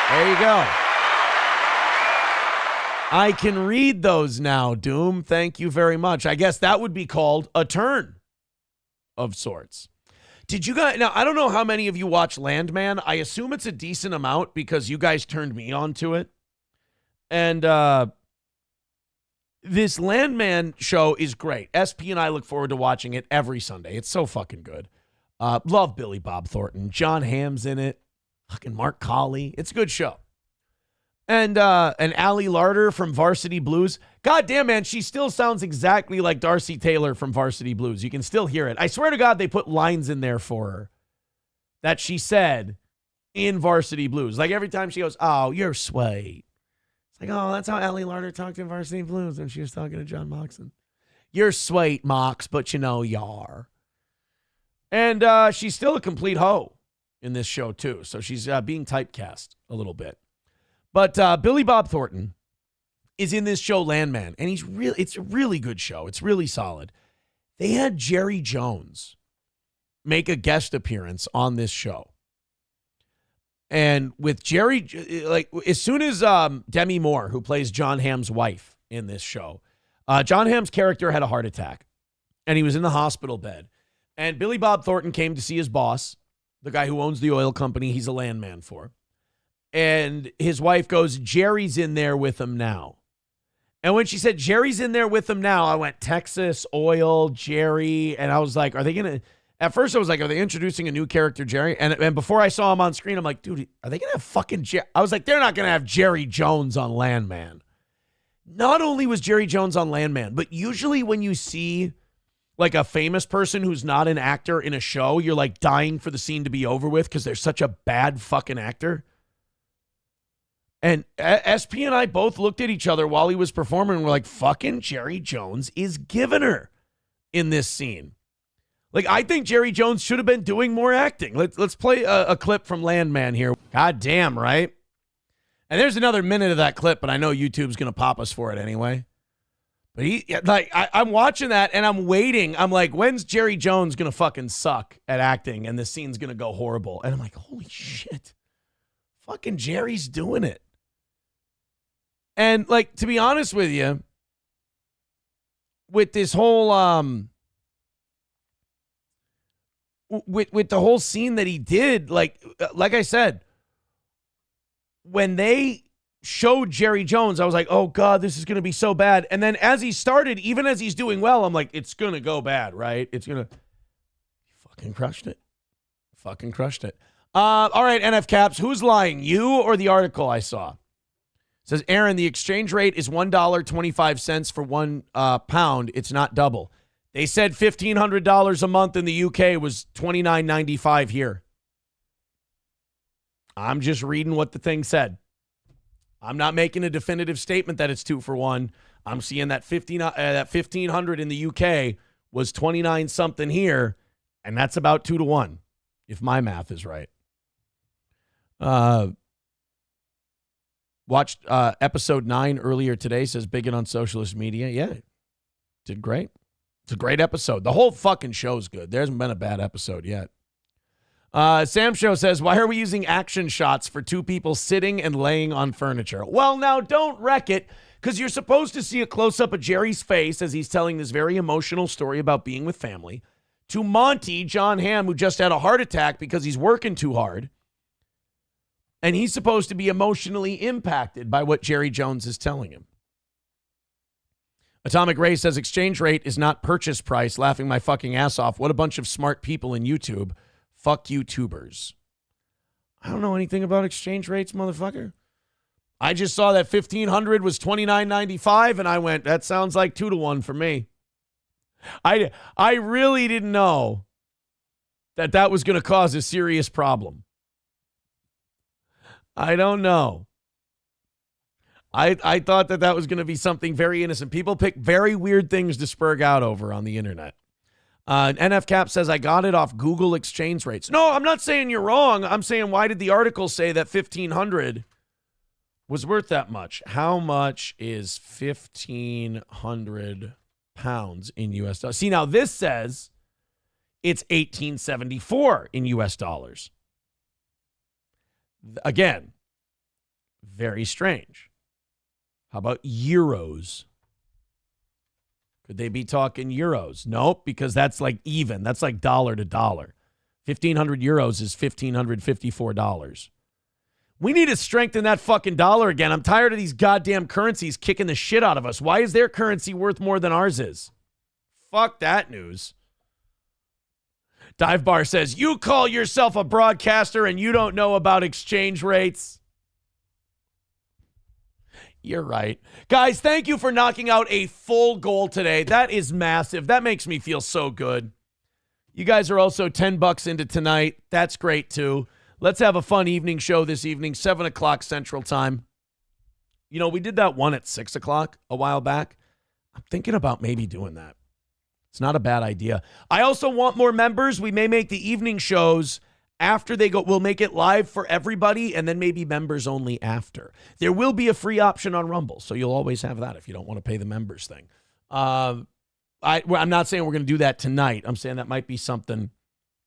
There you go. I can read those now, Doom. Thank you very much. I guess that would be called a turn of sorts. Did you guys, now I don't know how many of you watch Landman. I assume it's a decent amount because you guys turned me on to it. And this Landman show is great. SP and I look forward to watching it every Sunday. It's so fucking good. Love Billy Bob Thornton. John Hamm's in it. Fucking Mark Colley. It's a good show. And Allie Larder from Varsity Blues. God damn, man, she still sounds exactly like Darcy Taylor from Varsity Blues. You can still hear it. I swear to God, they put lines in there for her that she said in Varsity Blues. Like every time she goes, oh, you're sweet. It's like, oh, that's how Allie Larder talked in Varsity Blues when she was talking to John Moxon. You're sweet, Mox, but you know you are. And she's still a complete hoe in this show, too. So she's being typecast a little bit. But Billy Bob Thornton is in this show Landman, and it's a really good show. It's really solid. They had Jerry Jones make a guest appearance on this show. And with Jerry, like as soon as Demi Moore, who plays John Hamm's wife in this show, John Hamm's character had a heart attack, and he was in the hospital bed. And Billy Bob Thornton came to see his boss, the guy who owns the oil company he's a landman for. And his wife goes, Jerry's in there with him now. And when she said, Jerry's in there with him now, I went, Texas, oil, Jerry. And I was like, are they going to, at first I was like, are they introducing a new character, Jerry? And before I saw him on screen, I'm like, dude, are they going to have fucking Jerry? I was like, they're not going to have Jerry Jones on Landman. Not only was Jerry Jones on Landman, but usually when you see like a famous person who's not an actor in a show, you're like dying for the scene to be over with because they're such a bad fucking actor. And SP and I both looked at each other while he was performing and we're like, fucking Jerry Jones is giving her in this scene. Like, I think Jerry Jones should have been doing more acting. Let's play a clip from Landman here. God damn, right? And there's another minute of that clip, but I know YouTube's going to pop us for it anyway. But I'm watching that and I'm waiting. I'm like, when's Jerry Jones going to fucking suck at acting and the scene's going to go horrible? And I'm like, holy shit. Fucking Jerry's doing it. And, like, to be honest with you, with this whole, with the whole scene that he did, like I said, when they showed Jerry Jones, I was like, oh, God, this is going to be so bad. And then as he started, even as he's doing well, I'm like, it's going to go bad, right? It's going to, fucking crushed it. Fucking crushed it. All right, NF Caps, who's lying, you or the article I saw? It says, Aaron, the exchange rate is $1.25 for 1 pound. It's not double. They said $1,500 a month in the UK was $29.95 here. I'm just reading what the thing said. I'm not making a definitive statement that it's 2 for 1. I'm seeing that $1,500 in the UK was 29 something here, and that's about 2 to 1, if my math is right. Watched episode 9 earlier today, says Bigot on socialist media. Yeah, did great. It's a great episode. The whole fucking show's good. There hasn't been a bad episode yet. Sam Show says, why are we using action shots for 2 people sitting and laying on furniture? Well, now don't wreck it, because you're supposed to see a close-up of Jerry's face as he's telling this very emotional story about being with family, to Monty, John Hamm, who just had a heart attack because he's working too hard. And he's supposed to be emotionally impacted by what Jerry Jones is telling him. Atomic Ray says, exchange rate is not purchase price. Laughing my fucking ass off. What a bunch of smart people in YouTube. Fuck YouTubers. I don't know anything about exchange rates, motherfucker. I just saw that $1,500 was $29.95, and I went, that sounds like 2 to 1 for me. I really didn't know that was going to cause a serious problem. I don't know. I thought that was going to be something very innocent. People pick very weird things to spurg out over on the internet. NF Cap says, I got it off Google exchange rates. No, I'm not saying you're wrong. I'm saying, why did the article say that 1,500 was worth that much? How much is 1,500 pounds in U.S. dollars? See, now this says it's 1874 in U.S. dollars. Again, very strange. How about euros? Could they be talking euros? Nope, because that's like even. That's like dollar to dollar. 1,500 euros is $1,554. We need to strengthen that fucking dollar again. I'm tired of these goddamn currencies kicking the shit out of us. Why is their currency worth more than ours is? Fuck that news. Dive Bar says, you call yourself a broadcaster and you don't know about exchange rates. You're right. Guys, thank you for knocking out a full goal today. That is massive. That makes me feel so good. You guys are also $10 into tonight. That's great, too. Let's have a fun evening show this evening, 7 o'clock Central Time. You know, we did that one at 6 o'clock a while back. I'm thinking about maybe doing that. It's not a bad idea. I also want more members. We may make the evening shows after they go. We'll make it live for everybody and then maybe members only after. There will be a free option on Rumble, so you'll always have that if you don't want to pay the members thing. I'm not saying we're going to do that tonight. I'm saying that might be something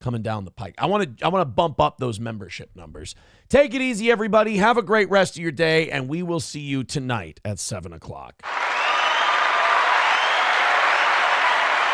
coming down the pike. I want to bump up those membership numbers. Take it easy, everybody. Have a great rest of your day, and we will see you tonight at 7 o'clock.